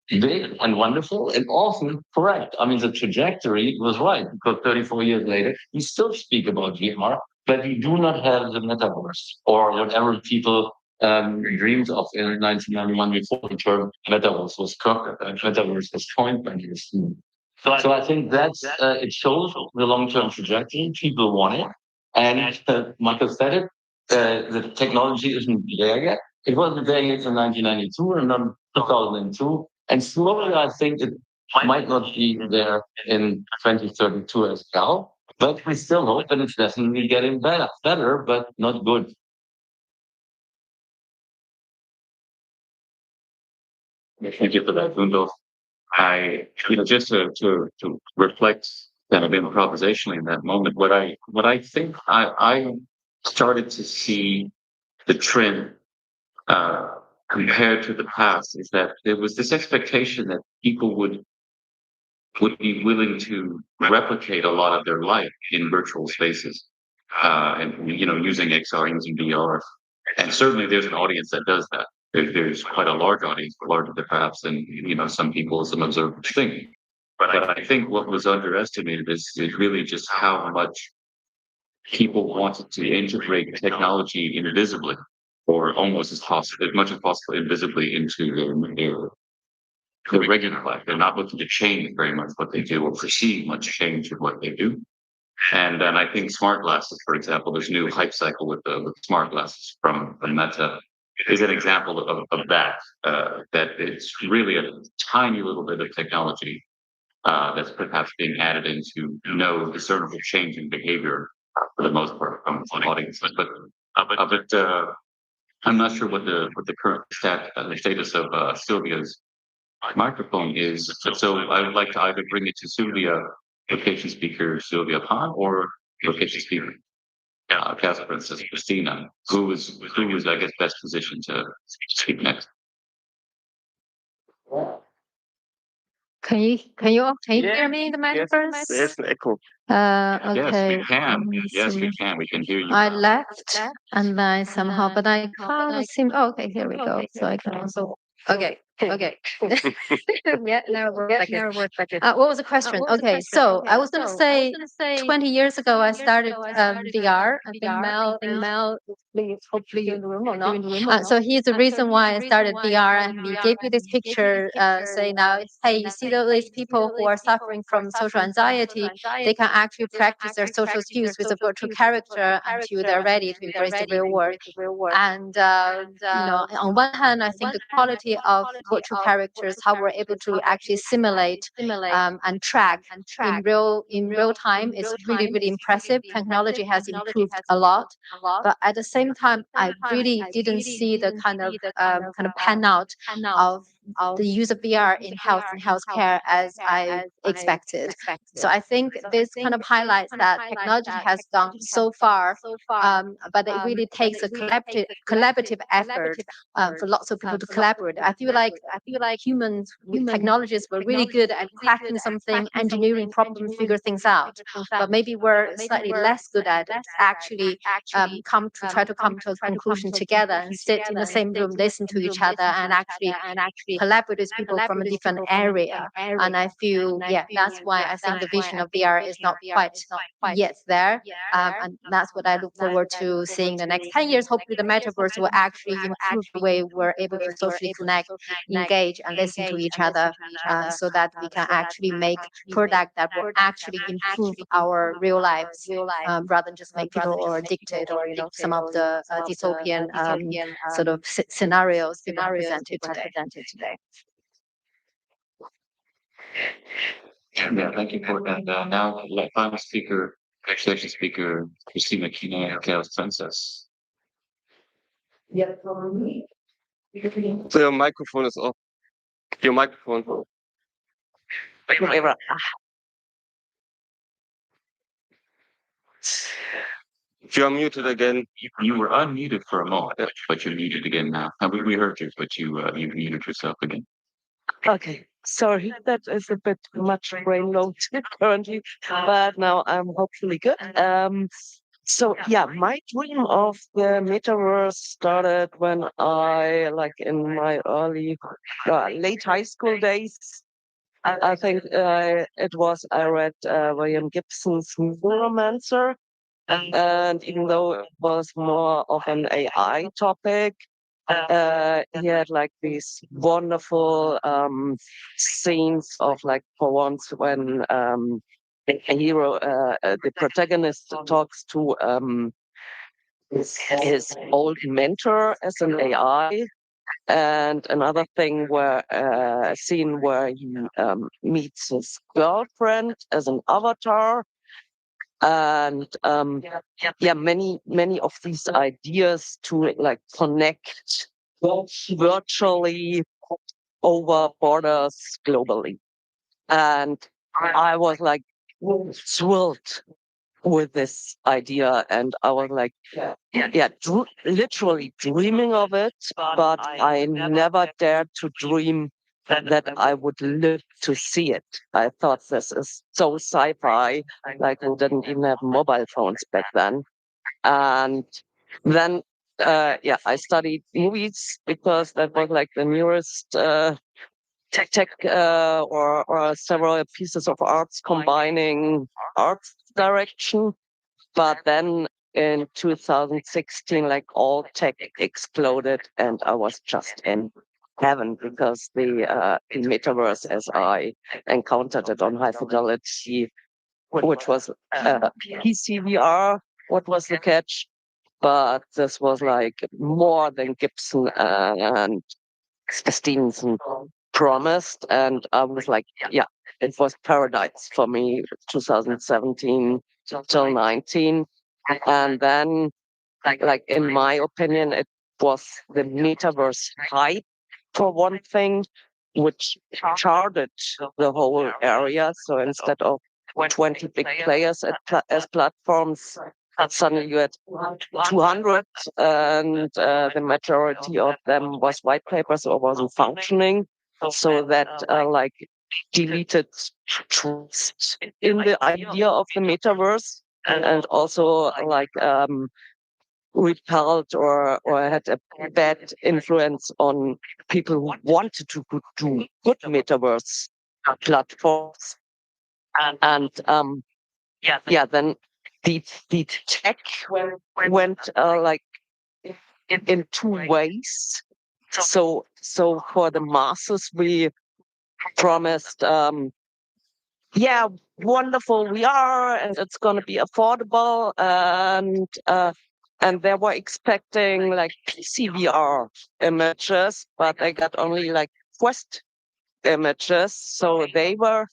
big and wonderful and often correct. I mean, the trajectory was right because 34 years later, we still speak about VR, but we do not have the metaverse or whatever people dreams of in 1991 before the term metaverse was coined by this. So I think that's it shows the long-term trajectory. People want it, and Michael said it. The technology isn't there yet. It wasn't there yet in 1992 and then 2002, and slowly I think it might not be there in 2032 as well. But we still hope that it's definitely getting better, but not good. Thank you for that, Gundolf. Just to reflect kind of improvisationally in that moment. What I think I started to see the trend compared to the past is that there was this expectation that people would be willing to replicate a lot of their life in virtual spaces, and using XR, using VR, and certainly there's an audience that does that. There's quite a large audience, larger perhaps than some people, some observers think. But I think what was underestimated is really just how much people wanted to integrate technology invisibly, or almost as much as possible invisibly into their regular life. They're not looking to change very much what they do or perceive much change in what they do. And then I think smart glasses, for example, there's a new hype cycle with smart glasses from Meta, is an example of that. That it's really a tiny little bit of technology that's perhaps being added into no discernible change in behavior for the most part from audiences. But I'm not sure what the current status of Sylvia's microphone is. So I would like to either bring it to location speaker Sylvia Pan, or location speaker Castle Princess Christina, who is I guess best positioned to speak next. Can you hear me in the metaverse? There's an echo. Okay. Yes, we can. let me Yes, see. we can. We can hear you. I left and I somehow, but I can't seem. Oh, okay, here we go. So I can also. Okay. Okay. Yeah, now we're back. What was the question? Okay, so I was going to say 20 years ago, I started VR. I think Mel, hopefully you're in the room or not. So here's the reason why I started VR, and we gave you this picture saying now, hey, you see these people who are suffering from social anxiety, they can actually practice their social skills with a virtual character until they're ready to embrace the real world. And, on one hand, I think the quality of virtual characters, how we're able to actually simulate and track in real time is really, really impressive. Technology has improved a lot, but at the same time, I really didn't see the kind of pan out of the use of VR in health and healthcare as I expected. So I think this kind of highlights that technology has gone so far, but it really takes a collaborative effort for lots of people to collaborate. I feel like humans with technologies were really good at cracking something, engineering problems, figure things out. But maybe we're slightly less good at actually try to come to a conclusion together and sit in the same room, listen to each other, and actually collaborate with people from a different area. And I feel, that's why I think the vision of VR is not quite yet there. And that's what I look forward to seeing the next 10 years. Hopefully the metaverse will actually improve the way we're able to socially connect, engage, and listen to each other, so that we can actually make products that will actually improve our real lives, rather than just make people addicted, or some of the dystopian sort of scenarios people presented today. Yeah, thank you for that. Now, final speaker, session speaker, Christina Kina, Chaos Princess. So your microphone is off. Your microphone. If you're muted again, You were unmuted for a moment, but you're muted again now. We heard you, but you muted yourself again. Okay, sorry, that is a bit much brain load currently, but now I'm hopefully good. So yeah, my dream of the metaverse started when I, like in my late high school days. I think it was, I read William Gibson's Neuromancer, and even though it was more of an AI topic, he had like these wonderful scenes of, like, for once when a hero, the protagonist talks to his old mentor as an AI, and another thing where a scene where he meets his girlfriend as an avatar. And many of these ideas to, like, connect virtually over borders globally. And I was like thrilled with this idea, and I was like, literally dreaming of it, but I never dared to dream that I would live to see it. I thought this is so sci-fi, like we didn't even have mobile phones back then. And then, I studied movies because that was like the nearest tech or several pieces of arts combining arts direction. But then in 2016, like all tech exploded, and I was just in heaven because the metaverse, as I encountered it on high fidelity, which was PCVR, what was the catch? But this was like more than Gibson and Stevenson promised, and I was like, it was paradise for me, 2017 till 19. And then, like in my opinion, it was the metaverse hype for one thing, which charted the whole area. So instead of 20 big players as platforms, suddenly you had 200, and the majority of them was white papers or wasn't functioning. So that like deleted trust in the idea of the metaverse, and also like repelled or had a bad influence on people who wanted to do good metaverse platforms. And then the tech went like in two ways. So for the masses, we promised wonderful VR, and it's going to be affordable, and they were expecting like PC VR images, but they got only like Quest images, so they were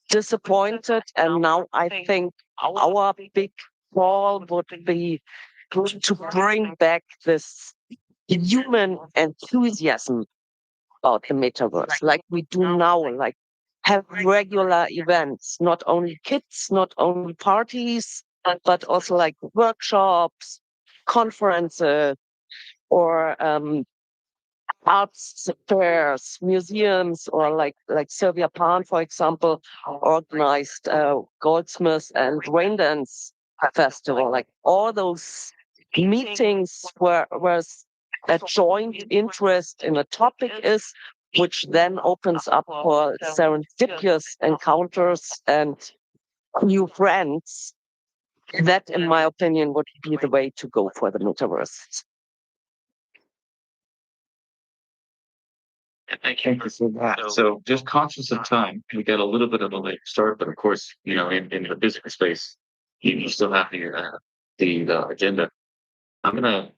disappointed. And now I think our big goal would be to bring back this human enthusiasm about the metaverse, like we do now, like have regular events, not only kids, not only parties, but also like workshops, conferences, or arts fairs, museums, or like Sylvia Pan, for example, organized Goldsmith and Rain Dance Festival. Like all those meetings where a joint interest in a topic is, which then opens up for serendipitous encounters and new friends. That, in my opinion, would be the way to go for the metaverse. Thank you for that. So just conscious of time, we get a little bit of a late start, but of course, in the physical space, you still have the agenda. I'm gonna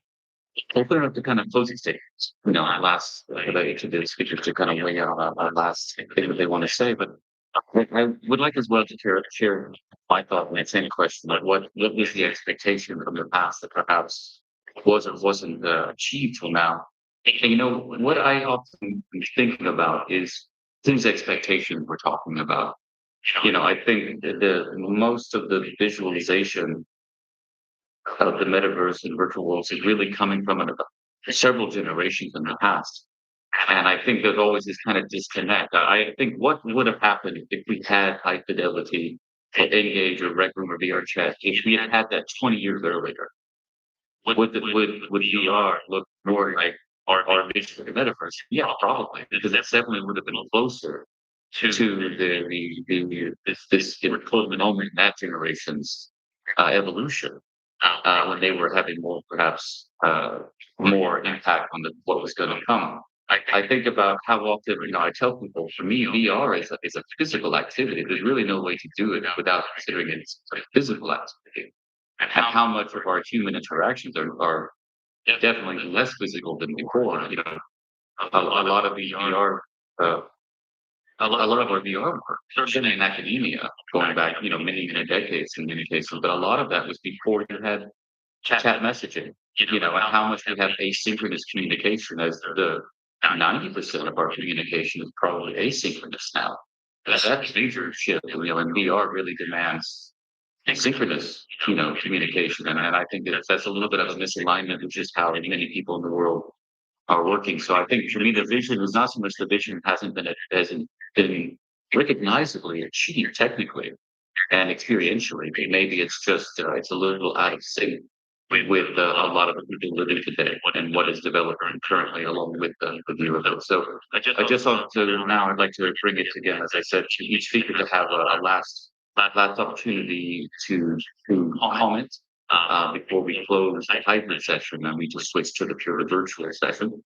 open it up to kind of closing statements. Last each of the speakers to kind of lay out our last thing that they want to say. But I would like as well to share my thought on that same question. Like, what was the expectation from the past that perhaps was or wasn't achieved till now? And what I often am thinking about is these expectations we're talking about. I think the most of the visualization of the metaverse and virtual worlds is really coming from several generations in the past. And I think there's always this kind of disconnect. I think what would have happened if we had high fidelity or Engage or Rec Room or VR Chat, if we had that 20 years earlier? Would VR look more like our vision of the metaverse? Yeah, probably, because that definitely would have been closer to this moment in that generation's evolution, when they were having more, perhaps more impact on what was going to come. I think about how often, I tell people, for me, VR is a physical activity. There's really no way to do it without considering it a physical activity. And how much of our human interactions are definitely less physical than before. A lot of the VR, a lot of our VR work, certainly in academia, going back, many decades in many cases, but a lot of that was before you had chat messaging, and how much we have asynchronous communication, as the 90% of our communication is probably asynchronous now. that's a major shift, and VR really demands synchronous, communication. And I think that's a little bit of a misalignment, which is how many people in the world are working. So I think for me, the vision is not so much the vision hasn't been recognizably achieved technically and experientially, but maybe it's just it's a little out of sync with a lot of the people living today and what is developing currently along with the view of it. So I just thought to now I'd like to bring it again, as I said, to each speaker to have a last opportunity to comment before we close the hybrid session and we just switch to the pure virtual session.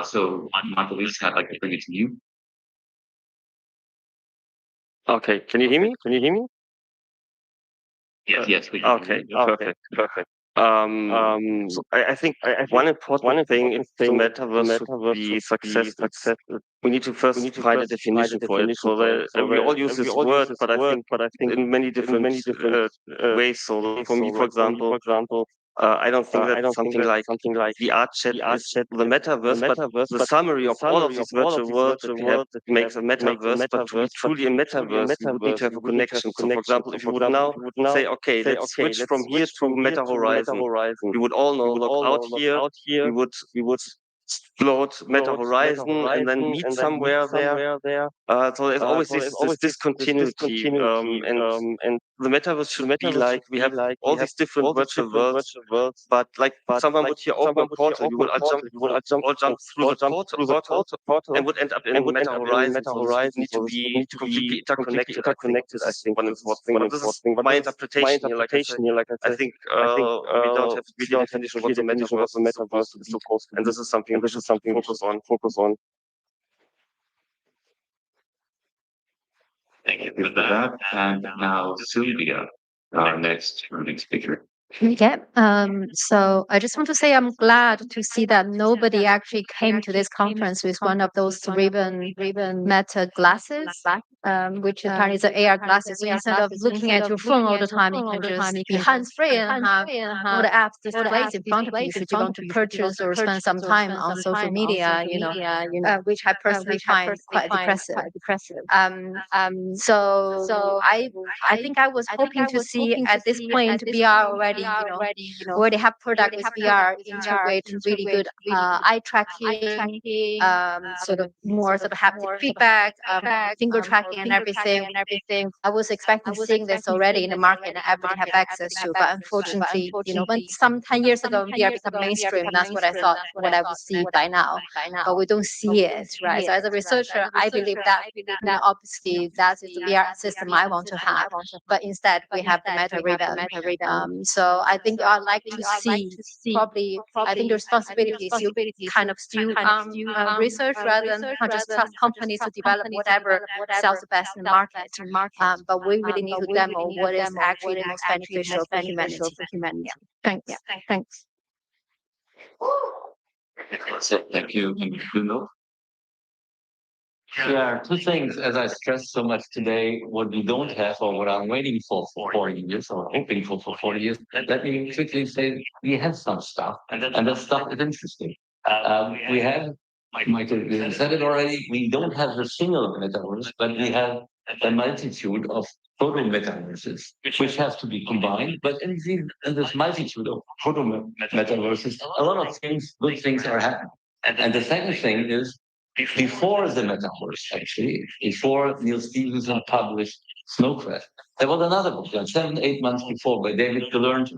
So Michael Lisa, I'd like to bring it to you. Okay, can you hear me? Can you hear me? Yes, we can. Okay, perfect. So I think one important thing if the metaverse would be successful, we need to first find a definition for it. So we all use this word, but I think in many different ways. So for me, for example, I don't think that something like the art chat is the metaverse, but the summary of all of these virtual worlds that we have makes a metaverse. But to be truly a metaverse, we would need to have a connection. So, for example, if you would now say, okay, let's switch from here to Meta Horizon, we would all know, look out here, we would explode Meta Horizon and then meet somewhere there. So there's always this discontinuity, and the metaverse should be like we have all these different virtual worlds, but like someone would here open a portal, we would all jump through the portal and would end up in Meta Horizon. So this would need to be completely interconnected. I think one important thing. But this is my interpretation here. Like I said, I think we don't have really definition of what the metaverse is supposed to be, and this is something we should focus on. Thank you for that. And now Sylvia, our next speaker. Okay. So I just want to say I'm glad to see that nobody actually came to this conference with one of those ribbon meta glasses, which apparently is an AR glasses. So instead of looking at your phone all the time, you can just be hands-free and have all the apps displayed in front of you should you want to purchase or spend some time on social media, which I personally find quite depressive. So I think I was hoping to see at this point VR already, already have product with VR integrate really good eye tracking, sort of more sort of haptic feedback, finger tracking and everything. I was expecting seeing this already in the market and everybody have access to, but unfortunately, when some 10 years ago when VR became mainstream, that's what I thought what I would see by now, but we don't see it, right? So as a researcher, I believe that obviously that is the VR system I want to have, but instead we have the meta ribbon. So I think I'd like to see probably, I think the responsibility is you kind of still research rather than just trust companies to develop whatever sells the best in the market. But we really need to demo what is actually the most beneficial for humanity. Thanks. Thank you. Bruno? Yeah, two things, as I stressed so much today, what we don't have or what I'm waiting for 40 years or hoping for 40 years. Let me quickly say we have some stuff, and that stuff is interesting. We have, Michael said it already, we don't have the single metaverse, but we have a multitude of photo metaverses, which have to be combined. But in this multitude of photo metaverses, a lot of good things are happening. And the second thing is, before the metaverse, actually, before Neil Stephenson published Snowcraft, there was another book, 7-8 months before, by David learned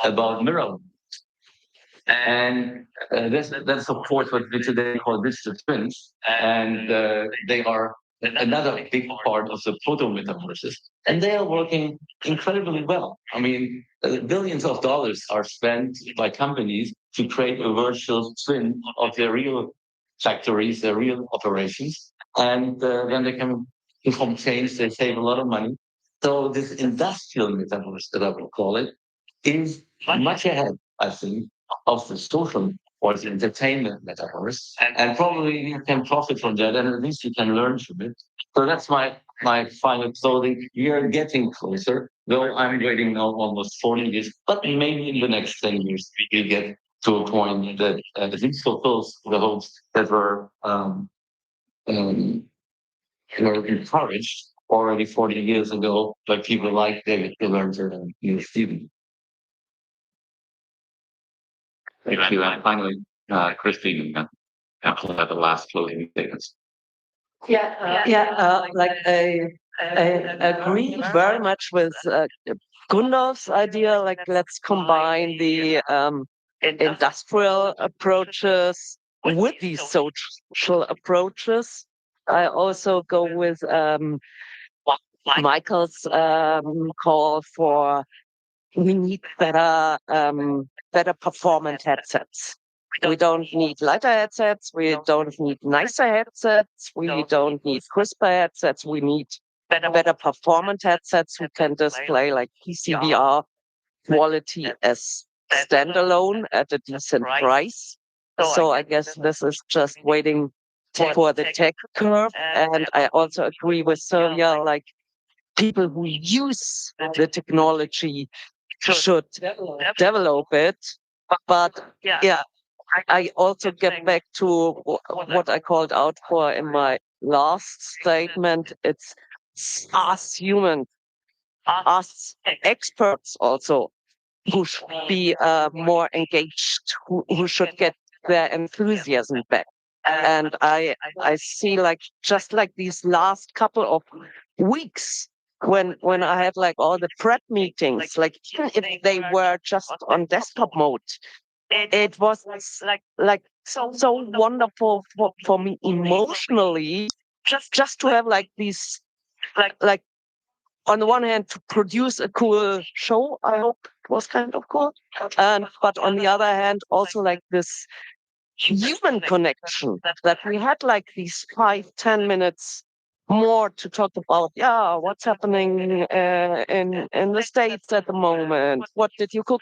about mirror. And that's of course what we today call digital twins, and they are another big part of the photo metaverses, and they are working incredibly well. I mean, billions of dollars are spent by companies to create a virtual twin of their real factories, their real operations, and then they can perform change. They save a lot of money. So this industrial metaverse, that I would call it, is much ahead, I think, of the social or the entertainment metaverse, and probably you can profit from that, and at least you can learn from it. So that's my final closing. We are getting closer, though I'm waiting now almost 40 years, but maybe in the next 10 years we get to a point that at least fulfills the hopes that were were encouraged already 40 years ago by people like David Gilberger and Neil Stephen. Thank you. And finally, Christine, after the last closing statements. Like I agree very much with Gundolf's idea. Like, let's combine the industrial approaches with these social approaches. I also go with Michael's call for we need better performance headsets. We don't need lighter headsets. We don't need nicer headsets. We don't need crisper headsets. We need better performance headsets who can display like PCVR quality as standalone at a decent price. So I guess this is just waiting for the tech curve. And I also agree with Sylvia, like people who use the technology should develop it. But yeah, I also get back to what I called out for in my last statement. It's us humans, us experts also, who should be more engaged, who should get their enthusiasm back. And I see like just like these last couple of weeks when I had like all the prep meetings, like even if they were just on desktop mode, it was like so wonderful for me emotionally just to have like these like on the one hand to produce a cool show. I hope it was kind of cool, and but on the other hand also like this human connection that we had like these 5-10 minutes more to talk about what's happening in the States at the moment. What did you cook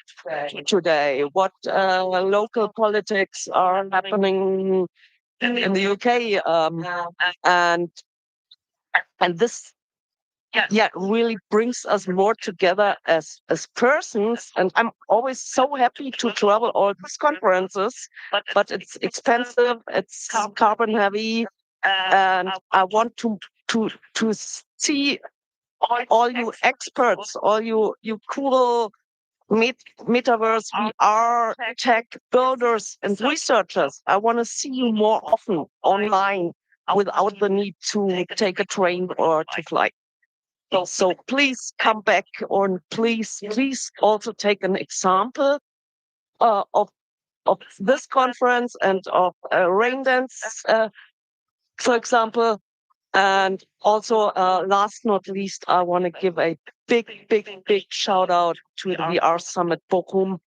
today? What local politics are happening in the UK? And this really brings us more together as persons. And I'm always so happy to travel all these conferences, but it's expensive, it's carbon heavy, and I want to see all you experts, all you cool metaverse VR tech builders and researchers. I want to see you more often online without the need to take a train or to fly. So please come back, or please also take an example of this conference and of rain dance, for example. And also, last not least, I want to give a big shout out to the VR Summit Bochum.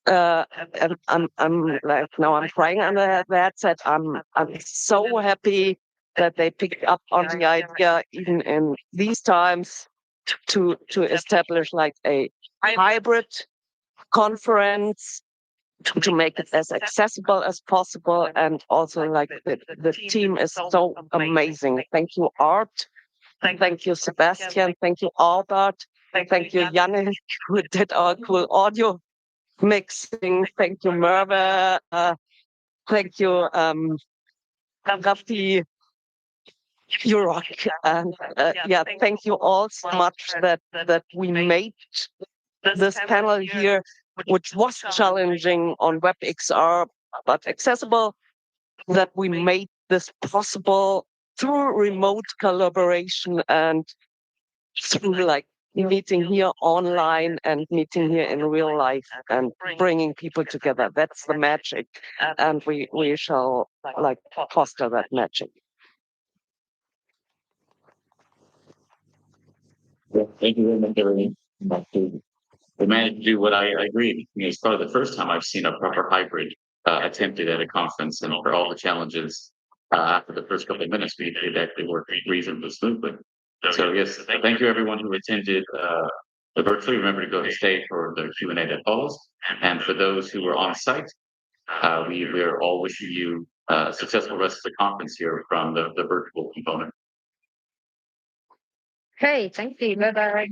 And I'm like now I'm crying under the headset. I'm so happy that they picked up on the idea, even in these times, to establish like a hybrid conference to make it as accessible as possible. And also like the team is so amazing. Thank you, Art. Thank you, Sebastian. Thank you, Albert. Thank you, Janne, who did our cool audio mixing. Thank you, Merve. Thank you, Rafi. You rock. And thank you all so much that we made this panel here, which was challenging on WebXR, but accessible, that we made this possible through remote collaboration and through like meeting here online and meeting here in real life and bringing people together. That's the magic. And we shall like foster that magic. Thank you very much, everyone. We managed to do what I agreed. It's probably the first time I've seen a proper hybrid attempted at a conference, and for all the challenges after the first couple of minutes, it actually worked reasonably smoothly. So yes, thank you everyone who attended virtually. Remember to go to stay for the Q&A that follows. And for those who were on site, we're all wishing you a successful rest of the conference here from the virtual component. Great, thank you. Bye-bye.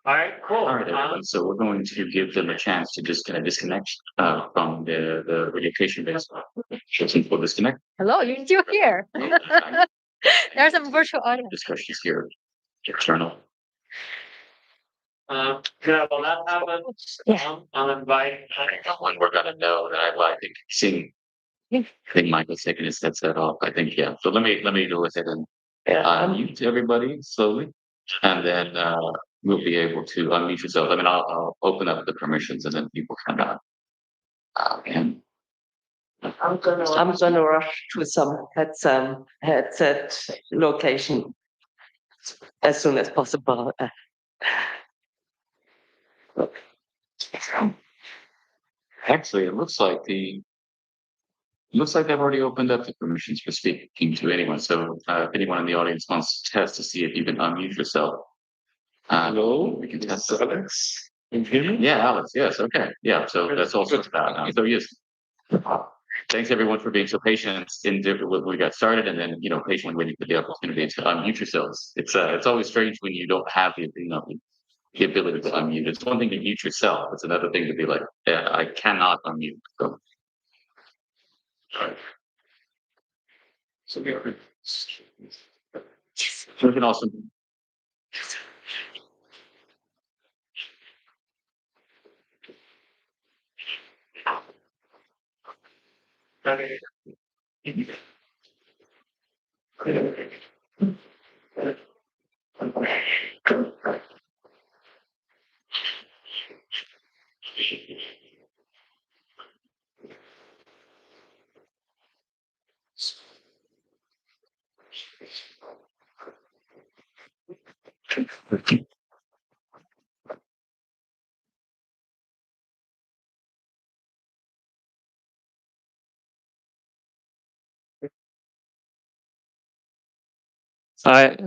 All right, cool. All right, everyone. So we're going to give them a chance to just kind of disconnect from the education base. So we'll disconnect. Hello, you're still here. There's some virtual audience. Discussions here. External. Yeah, well, that happens. I'll invite. When we're gonna know that I think seeing. I think Michael's taking his headset off. I think yeah. So let me go ahead and mute everybody slowly, and then we'll be able to unmute yourself. I mean, I'll open up the permissions, and then people can and I'm gonna rush to some headset location as soon as possible. actually, it looks like they've already opened up the permissions for speaking to anyone. So if anyone in the audience wants to test to see if you can unmute yourself. Hello, we can test Alex. Can you hear me? Yeah, Alex. Yes. Okay. Yeah. So that's also that now. So yes. Thanks everyone for being so patient in when we got started, and then patiently waiting for the opportunity to unmute yourselves. It's always strange when you don't have the ability to unmute. It's one thing to mute yourself. It's another thing to be like, I cannot unmute. So. So we can also.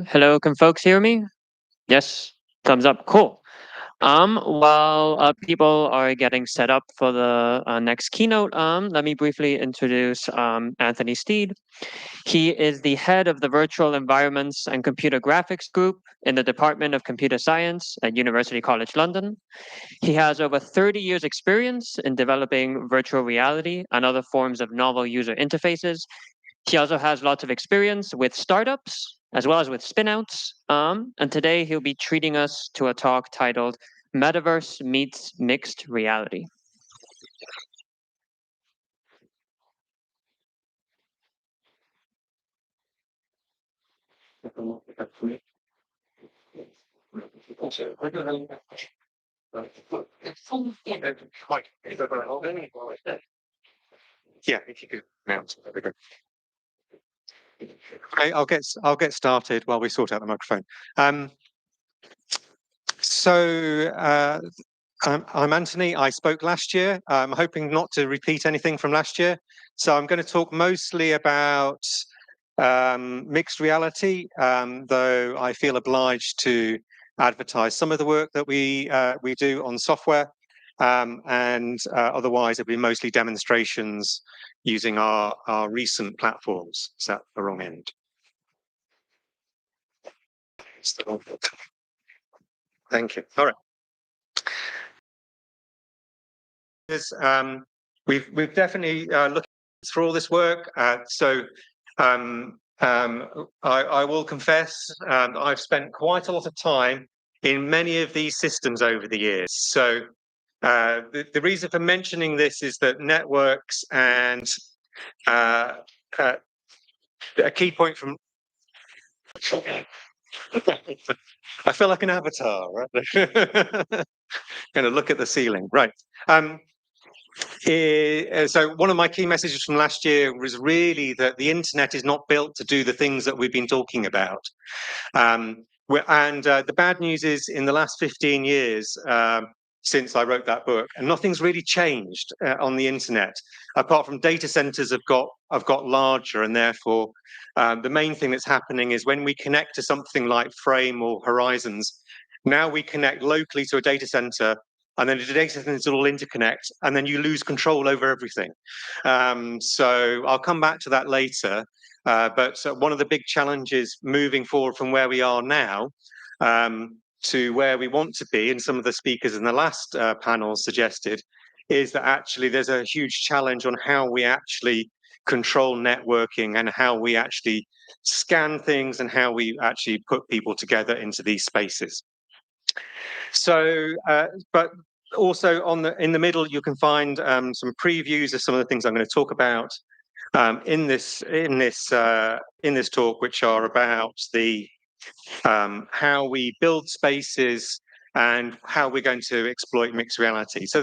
Hello, can folks hear me? Yes, thumbs up. Cool. While people are getting set up for the next keynote, let me briefly introduce Anthony Steed. He is the head of the Virtual Environments and Computer Graphics Group in the Department of Computer Science at University College London. He has over 30 years experience in developing virtual reality and other forms of novel user interfaces. He also has lots of experience with startups as well as with spinouts. And today he'll be treating us to a talk titled Metaverse Meets Mixed Reality. Yeah, if you could announce, that'd be great. Okay, I'll get started while we sort out the microphone. I'm Anthony. I spoke last year. I'm hoping not to repeat anything from last year. So I'm going to talk mostly about mixed reality, though I feel obliged to advertise some of the work that we do on software. And otherwise, it'll be mostly demonstrations using our recent platforms. Is that the wrong end? Thank you. All right. We've definitely looked through all this work. I will confess I've spent quite a lot of time in many of these systems over the years. So the reason for mentioning this is that networks and a key point from I feel like an avatar, right? Going to look at the ceiling, right? So one of my key messages from last year was really that the internet is not built to do the things that we've been talking about. The bad news is in the last 15 years, since I wrote that book, and nothing's really changed on the internet, apart from data centers have got larger, and therefore the main thing that's happening is when we connect to something like Frame or Horizons, now we connect locally to a data center, and then the data centers all interconnect, and then you lose control over everything. So I'll come back to that later. But one of the big challenges moving forward from where we are now to where we want to be, and some of the speakers in the last panel suggested, is that actually there's a huge challenge on how we actually control networking and how we actually scan things and how we actually put people together into these spaces. So, but also in the middle, you can find some previews of some of the things I'm going to talk about in this talk, which are about the how we build spaces and how we're going to exploit mixed reality. So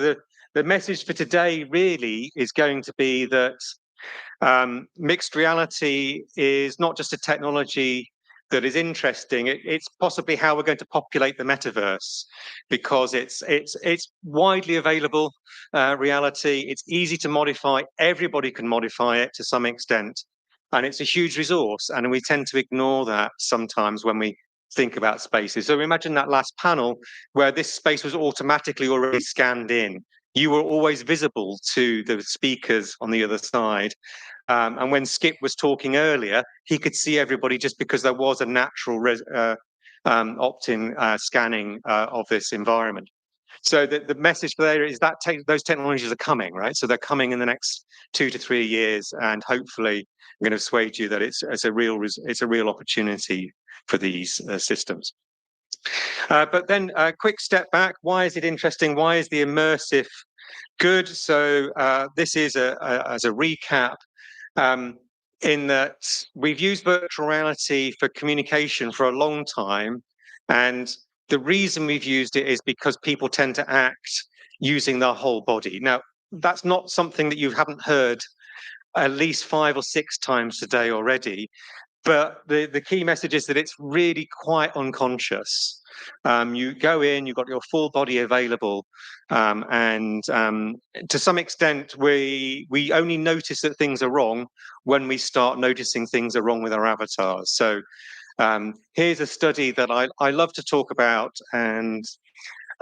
the message for today really is going to be that mixed reality is not just a technology that is interesting. It's possibly how we're going to populate the metaverse, because it's widely available reality. It's easy to modify. Everybody can modify it to some extent, and it's a huge resource. And we tend to ignore that sometimes when we think about spaces. So imagine that last panel where this space was automatically already scanned in. You were always visible to the speakers on the other side. And when Skip was talking earlier, he could see everybody just because there was a natural opt-in scanning of this environment. So the message there is that those technologies are coming, right? So they're coming in the next 2 to 3 years, and hopefully I'm going to persuade you that it's a real opportunity for these systems. But then a quick step back. Why is it interesting? Why is the immersive good? So this is as a recap. In that we've used virtual reality for communication for a long time, and the reason we've used it is because people tend to act using their whole body. Now, that's not something that you haven't heard at least 5 or 6 times today already, but the key message is that it's really quite unconscious. You go in, you've got your full body available, and to some extent, we only notice that things are wrong when we start noticing things are wrong with our avatars. So here's a study that I love to talk about, and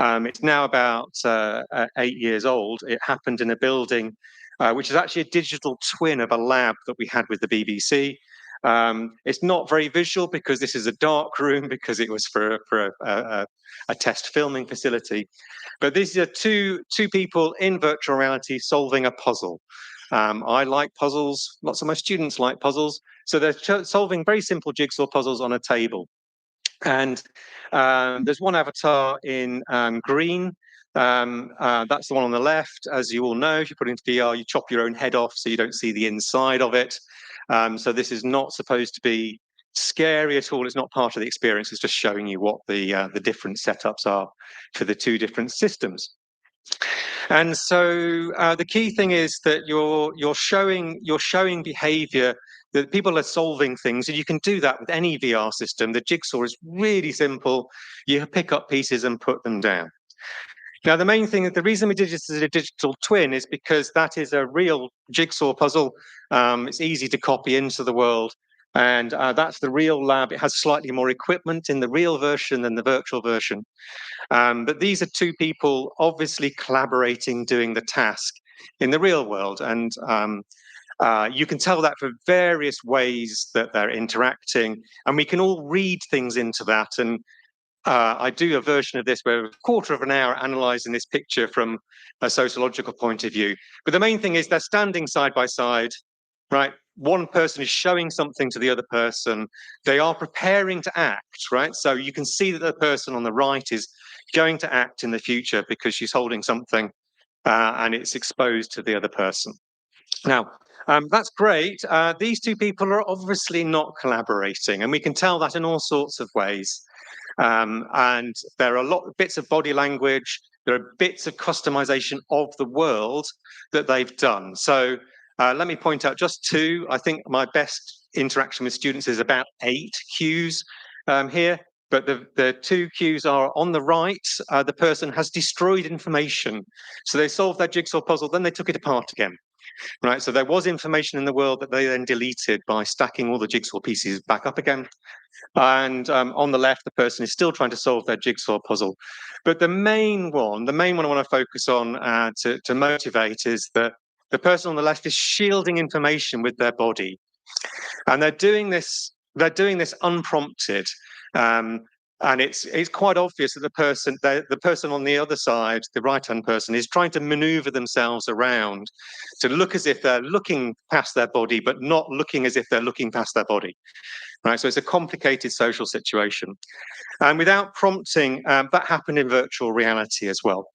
it's now about 8 years old. It happened in a building, which is actually a digital twin of a lab that we had with the BBC. It's not very visual because this is a dark room, because it was for a test filming facility. But these are two people in virtual reality solving a puzzle. I like puzzles. Lots of my students like puzzles. So they're solving very simple jigsaw puzzles on a table. And there's one avatar in green. That's the one on the left. As you all know, if you put it into VR, you chop your own head off so you don't see the inside of it. So this is not supposed to be scary at all. It's not part of the experience. It's just showing you what the different setups are for the two different systems. And so the key thing is that you're showing behavior, that people are solving things, and you can do that with any VR system. The jigsaw is really simple. You pick up pieces and put them down. Now, the main thing, the reason we did this as a digital twin is because that is a real jigsaw puzzle. It's easy to copy into the world. And that's the real lab. It has slightly more equipment in the real version than the virtual version. But these are two people obviously collaborating, doing the task in the real world. And you can tell that for various ways that they're interacting. And we can all read things into that. And I do a version of this where a quarter of an hour analyzing this picture from a sociological point of view. But the main thing is they're standing side by side, right? One person is showing something to the other person. They are preparing to act, right? So you can see that the person on the right is going to act in the future because she's holding something and it's exposed to the other person. Now, that's great. These two people are obviously not collaborating, and we can tell that in all sorts of ways. And there are bits of body language. There are bits of customization of the world that they've done. So let me point out just 2. I think my best interaction with students is about 8 cues here. But the 2 cues are on the right. The person has destroyed information. So they solved their jigsaw puzzle, then they took it apart again. Right, so there was information in the world that they then deleted by stacking all the jigsaw pieces back up again. And on the left, the person is still trying to solve their jigsaw puzzle. But the main one I want to focus on to motivate is that the person on the left is shielding information with their body. And they're doing this unprompted. And it's quite obvious that the person on the other side, the right-hand person, is trying to maneuver themselves around to look as if they're looking past their body, but not looking as if they're looking past their body. Right, so it's a complicated social situation. And without prompting, that happened in virtual reality as well.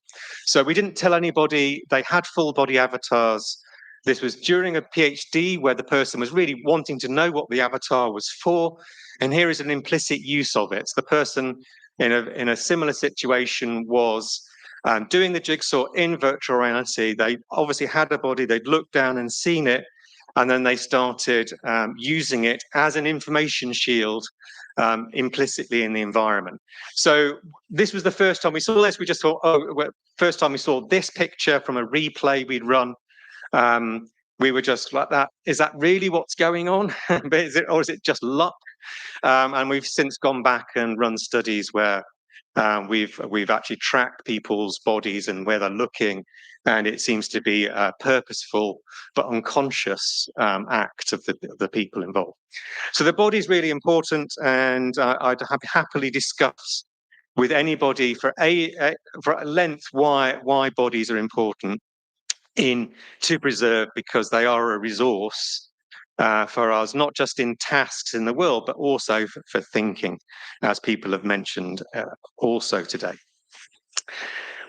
So we didn't tell anybody. They had full body avatars. This was during a PhD where the person was really wanting to know what the avatar was for. And here is an implicit use of it. The person in a similar situation was doing the jigsaw in virtual reality. They obviously had a body. They'd looked down and seen it. And then they started using it as an information shield implicitly in the environment. So this was the first time we saw this. We just thought, oh, well, first time we saw this picture from a replay we'd run. We were just like that. Is that really what's going on? Or is it just luck? And we've since gone back and run studies where we've actually tracked people's bodies and where they're looking, and it seems to be a purposeful but unconscious act of the people involved. So the body is really important, and I'd happily discuss with anybody for a length why bodies are important to preserve, because they are a resource for us, not just in tasks in the world, but also for thinking, as people have mentioned also today.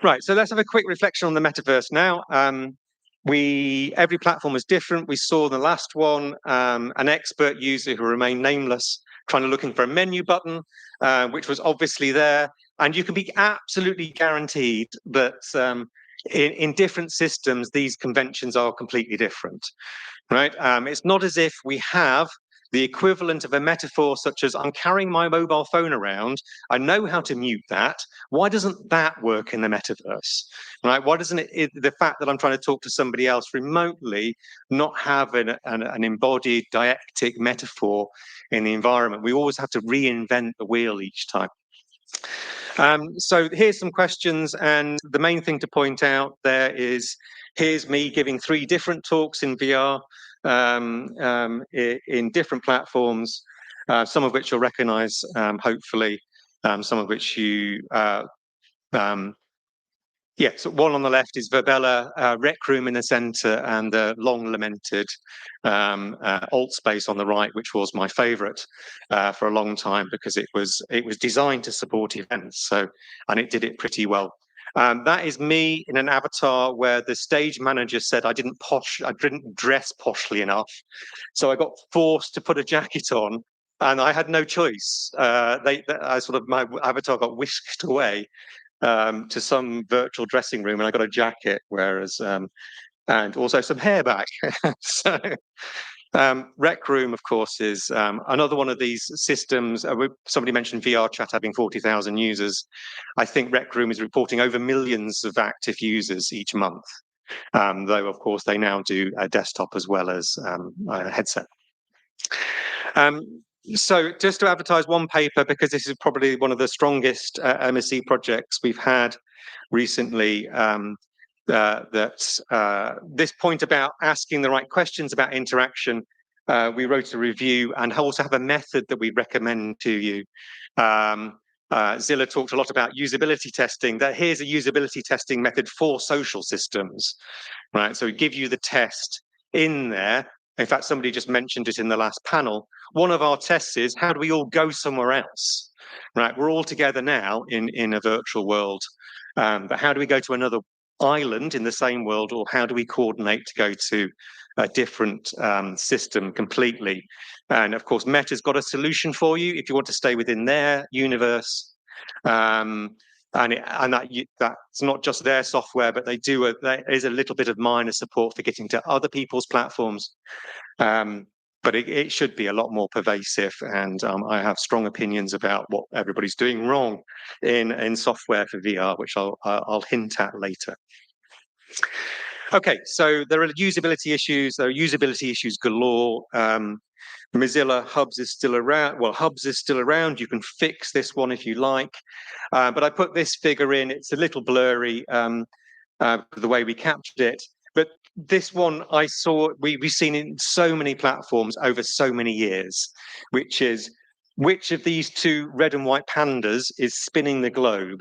Right, so let's have a quick reflection on the metaverse now. Every platform is different. We saw in the last one an expert user who remained nameless looking for a menu button, which was obviously there. And you can be absolutely guaranteed that in different systems, these conventions are completely different, right? It's not as if we have the equivalent of a metaphor such as I'm carrying my mobile phone around. I know how to mute that. Why doesn't that work in the metaverse? Right? Why doesn't the fact that I'm trying to talk to somebody else remotely not have an embodied dyactic metaphor in the environment? We always have to reinvent the wheel each time. So here's some questions, and the main thing to point out there is here's me giving 3 different talks in VR in different platforms, some of which you'll recognize, hopefully, some of which you so one on the left is Verbella Rec Room in the center, and the long lamented alt space on the right, which was my favorite for a long time because it was designed to support events. And it did it pretty well. That is me in an avatar where the stage manager said I didn't dress poshly enough, so I got forced to put a jacket on, and I had no choice. My avatar got whisked away to some virtual dressing room, and I got a jacket, and also some hair back. So Rec Room, of course, is another one of these systems. Somebody mentioned VR chat having 40,000 users. I think Rec Room is reporting over millions of active users each month, though, of course, they now do a desktop as well as a headset. So just to advertise one paper, because this is probably one of the strongest MSc projects we've had recently, this point about asking the right questions about interaction, we wrote a review and also have a method that we recommend to you. Zilla talked a lot about usability testing. That here's a usability testing method for social systems, right? So we give you the test in there. In fact, somebody just mentioned it in the last panel. One of our tests is, how do we all go somewhere else? Right, we're all together now in a virtual world, but how do we go to another island in the same world, or how do we coordinate to go to a different system completely? And of course, Meta's got a solution for you if you want to stay within their universe. And that's not just their software, but there is a little bit of minor support for getting to other people's platforms. But it should be a lot more pervasive, and I have strong opinions about what everybody's doing wrong in software for VR, which I'll hint at later. Okay, so there are usability issues. There are usability issues galore. Mozilla Hubs is still around. Well, Hubs is still around. You can fix this one if you like. But I put this figure in. It's a little blurry, the way we captured it. But this one I saw, we've seen in so many platforms over so many years, which is which of these two red and white pandas is spinning the globe.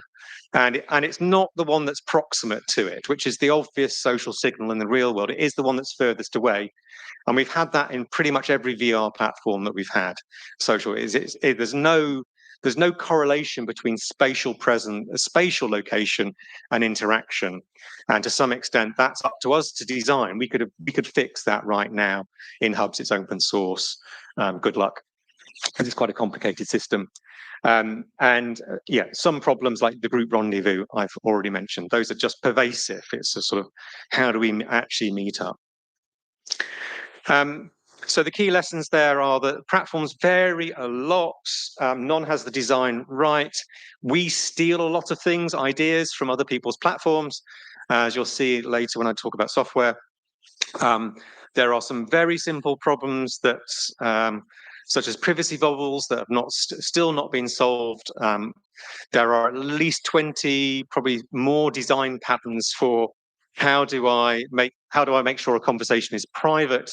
And it's not the one that's proximate to it, which is the obvious social signal in the real world. It is the one that's furthest away. And we've had that in pretty much every VR platform that we've had. Social there's no correlation between spatial location and interaction. And to some extent, that's up to us to design. We could fix that right now in Hubs. It's open source. Good luck. It's quite a complicated system. Yeah, some problems like the group rendezvous I've already mentioned, those are just pervasive. It's a sort of, how do we actually meet up? So the key lessons there are that platforms vary a lot. None has the design right. We steal a lot of things, ideas from other people's platforms, as you'll see later when I talk about software. There are some very simple problems that such as privacy bubbles that have still not been solved. There are at least 20, probably more design patterns for how do I make sure a conversation is private.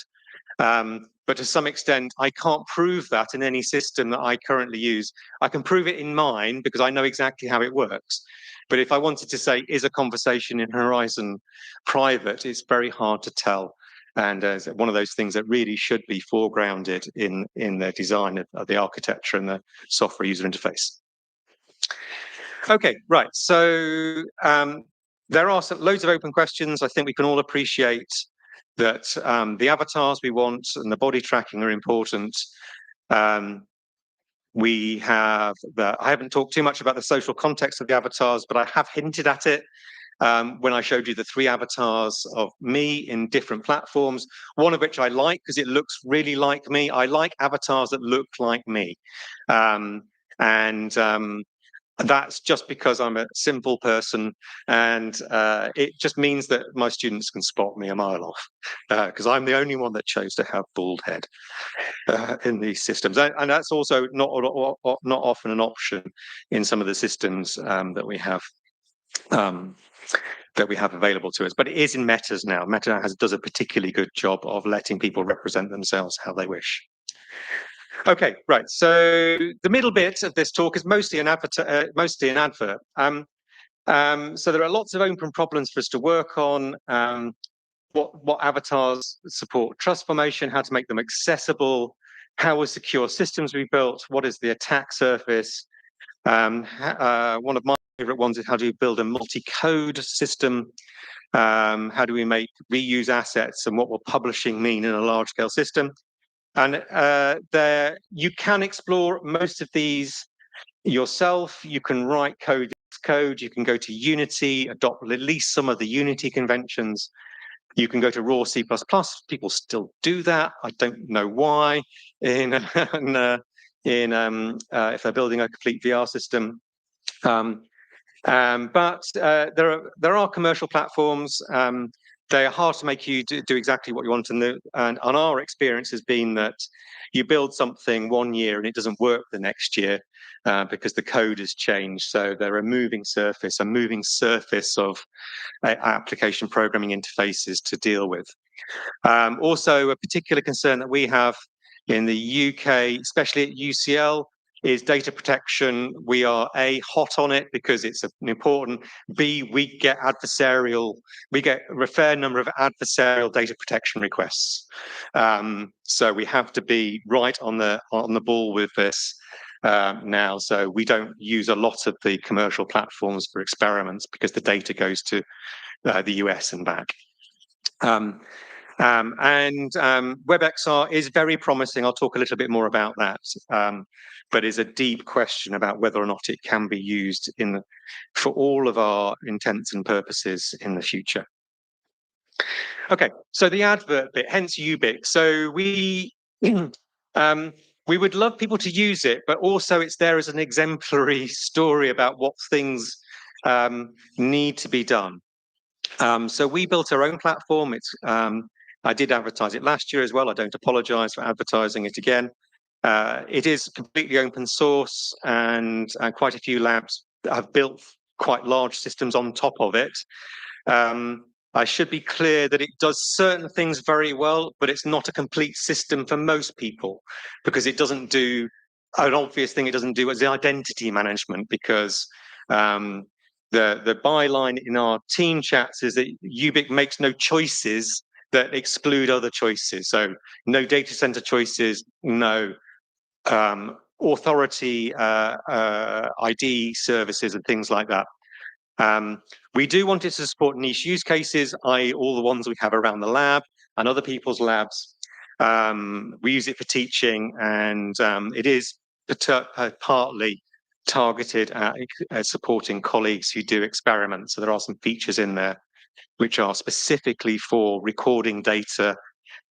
But to some extent, I can't prove that in any system that I currently use. I can prove it in mine because I know exactly how it works. But if I wanted to say, is a conversation in Horizon private, it's very hard to tell. And one of those things that really should be foregrounded in the design of the architecture and the software user interface. Okay, right. So there are loads of open questions. I think we can all appreciate that the avatars we want and the body tracking are important. We have I haven't talked too much about the social context of the avatars, but I have hinted at it when I showed you the 3 avatars of me in different platforms, one of which I like because it looks really like me. I like avatars that look like me. That's just because I'm a simple person, and it just means that my students can spot me a mile off because I'm the only one that chose to have bald head in these systems, and that's also not often an option in some of the systems that we have available to us. But it is in Metas now. Meta does a particularly good job of letting people represent themselves how they wish. Okay, right. So the middle bit of this talk is mostly an advert. So there are lots of open problems for us to work on. What avatars support trust formation, how to make them accessible, how are secure systems we built, what is the attack surface. One of my favorite ones is how do you build a multi-code system? How do we make reuse assets, and what will publishing mean in a large-scale system? And you can explore most of these yourself. You can write code. You can go to Unity, adopt at least some of the Unity conventions. You can go to raw C++. People still do that. I don't know why. If they're building a complete VR system. But there are commercial platforms. They are hard to make you do exactly what you want. And our experience has been that you build something one year and it doesn't work the next year because the code has changed. So they're a moving surface of application programming interfaces to deal with. Also, a particular concern that we have in the UK, especially at UCL, is data protection. We are A, hot on it because it's important. B, we get a fair number of adversarial data protection requests. So we have to be right on the ball with this now. So we don't use a lot of the commercial platforms for experiments because the data goes to the US and back. WebXR is very promising. I'll talk a little bit more about that, but is a deep question about whether or not it can be used for all of our intents and purposes in the future. Okay, so the advert bit, hence UBIC. So we would love people to use it, but also it's there as an exemplary story about what things need to be done. So we built our own platform. I did advertise it last year as well. I don't apologize for advertising it again. It is completely open source, and quite a few labs have built quite large systems on top of it. I should be clear that it does certain things very well, but it's not a complete system for most people because it doesn't do an obvious thing it doesn't do is the identity management, because the byline in our team chats is that Ubic makes no choices that exclude other choices. So no data center choices, no authority ID services and things like that. We do want it to support niche use cases, i.e. all the ones we have around the lab and other people's labs. We use it for teaching, and it is partly targeted at supporting colleagues who do experiments. So there are some features in there which are specifically for recording data.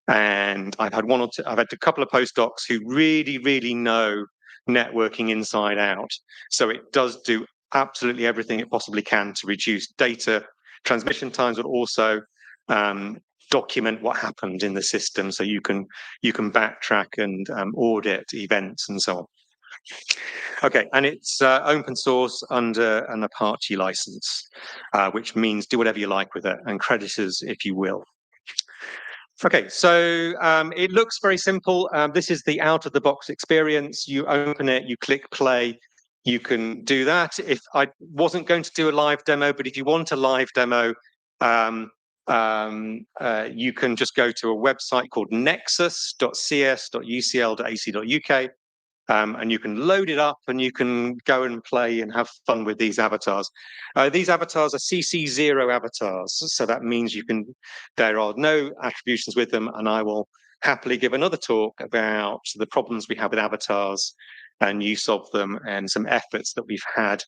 And I've had a couple of postdocs who really know networking inside out. So it does do absolutely everything it possibly can to reduce data transmission times, but also document what happened in the system, so you can backtrack and audit events and so on. Okay, and it's open source under an Apache license, which means do whatever you like with it, and creditors if you will. Okay, so it looks very simple. This is the out-of-the-box experience. You open it, you click play, you can do that. If I wasn't going to do a live demo, but if you want a live demo, you can just go to a website called nexus.cs.ucl.ac.uk, and you can load it up and you can go and play and have fun with these avatars. These avatars are CC0 avatars, so that means there are no attributions with them, and I will happily give another talk about the problems we have with avatars and use of them, and some efforts that we've had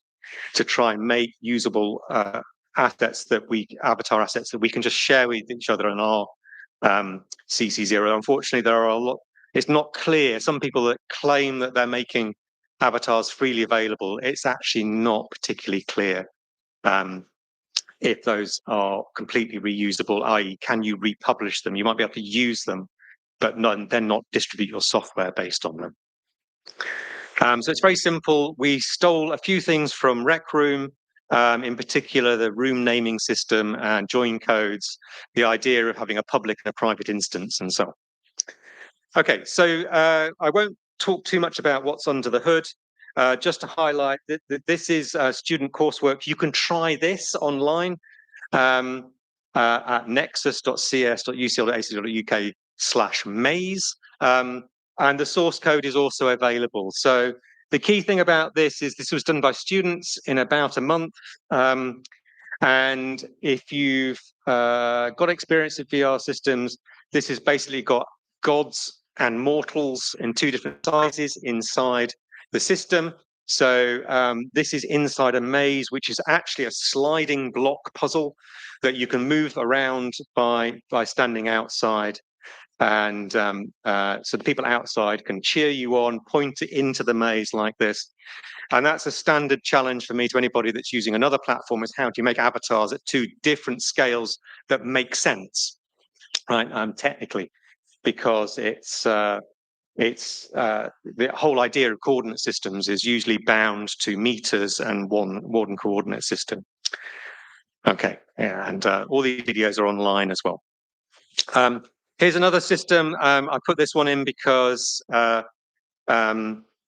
to try and make usable avatar assets that we can just share with each other in our CC0. Unfortunately, there are a lot. It's not clear. Some people that claim that they're making avatars freely available, it's actually not particularly clear if those are completely reusable, i.e. can you republish them? You might be able to use them, but then not distribute your software based on them. So it's very simple. We stole a few things from Rec Room, in particular the room naming system and join codes, the idea of having a public and a private instance and so on. Okay, so I won't talk too much about what's under the hood. Just to highlight that this is student coursework. You can try this online at nexus.cs.ucl.ac.uk/maze. And the source code is also available. So the key thing about this is this was done by students in about a month. And if you've got experience with VR systems, this has basically got gods and mortals in two different sizes inside the system. So this is inside a maze, which is actually a sliding block puzzle that you can move around by standing outside. And so the people outside can cheer you on, point into the maze like this. And that's a standard challenge for me to anybody that's using another platform, is how do you make avatars at two different scales that make sense, right? Technically, because it's the whole idea of coordinate systems is usually bound to meters and one coordinate system. Okay, and all these videos are online as well. Here's another system. I put this one in because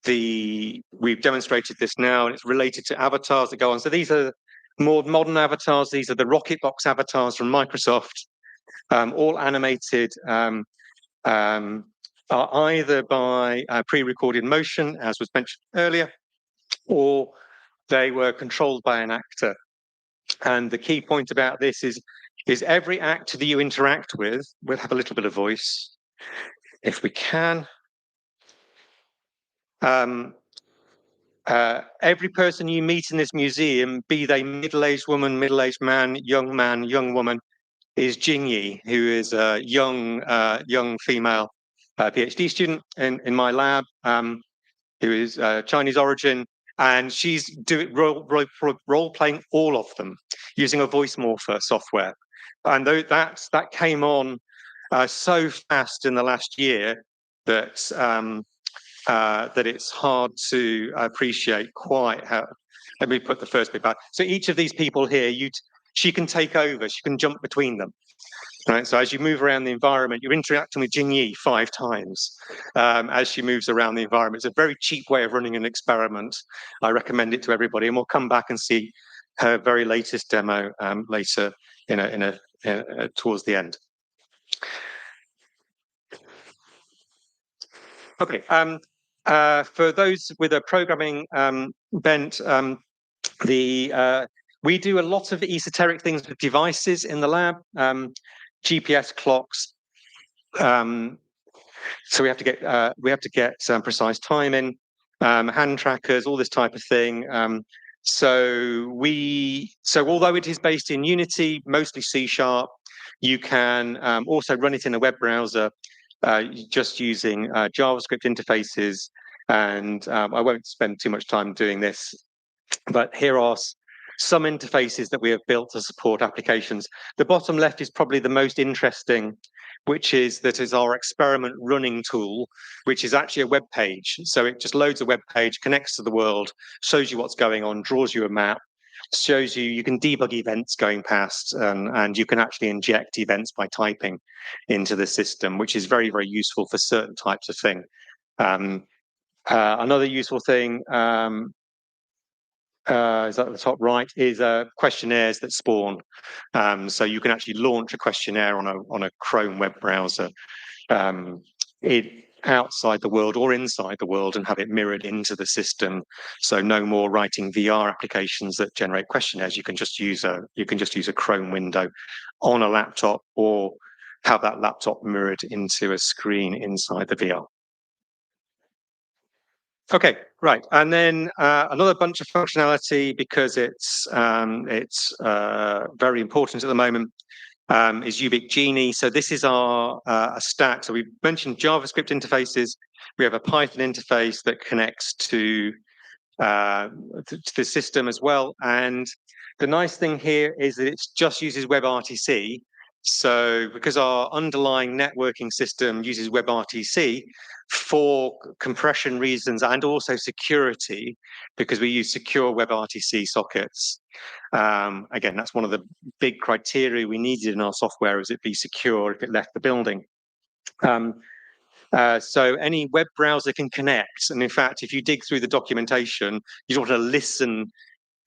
we've demonstrated this now, and it's related to avatars that go on. So these are more modern avatars. These are the Rocketbox avatars from Microsoft, all animated either by pre-recorded motion, as was mentioned earlier, or they were controlled by an actor. And the key point about this is every actor that you interact with will have a little bit of voice, if we can. Every person you meet in this museum, be they middle-aged woman, middle-aged man, young woman, is Jingyi, who is a young female PhD student in my lab, who is Chinese origin, and she's role-playing all of them using a voice morpher software. And that came on so fast in the last year that that it's hard to appreciate quite how. Let me put the first bit back. So each of these people here, she can take over, she can jump between them. Right, so as you move around the environment, you're interacting with Jingyi 5 times as she moves around the environment. It's a very cheap way of running an experiment. I recommend it to everybody, and we'll come back and see her very latest demo later towards the end. Okay, for those with a programming bent, we do a lot of esoteric things with devices in the lab, GPS clocks. So we have to get precise timing, hand trackers, all this type of thing. So although it is based in Unity, mostly C#, you can also run it in a web browser just using JavaScript interfaces. And I won't spend too much time doing this, but here are some interfaces that we have built to support applications. The bottom left is probably the most interesting, which is our experiment running tool, which is actually a web page. So it just loads a web page, connects to the world, shows you what's going on, draws you a map, shows you can debug events going past, and you can actually inject events by typing into the system, which is very, very useful for certain types of thing. Another useful thing is at the top right is questionnaires that spawn. So you can actually launch a questionnaire on a Chrome web browser outside the world or inside the world and have it mirrored into the system. So no more writing VR applications that generate questionnaires. You can just use a Chrome window on a laptop or have that laptop mirrored into a screen inside the VR. Okay, right, and then another bunch of functionality, because it's very important at the moment, is Ubik Genie. So this is our a stack. So we've mentioned JavaScript interfaces. We have a Python interface that connects to the system as well. And the nice thing here is that it just uses WebRTC. So because our underlying networking system uses WebRTC for compression reasons and also security, because we use secure WebRTC sockets. Again, that's one of the big criteria we needed in our software, is it be secure if it left the building. So any web browser can connect. And in fact, if you dig through the documentation, you don't want to listen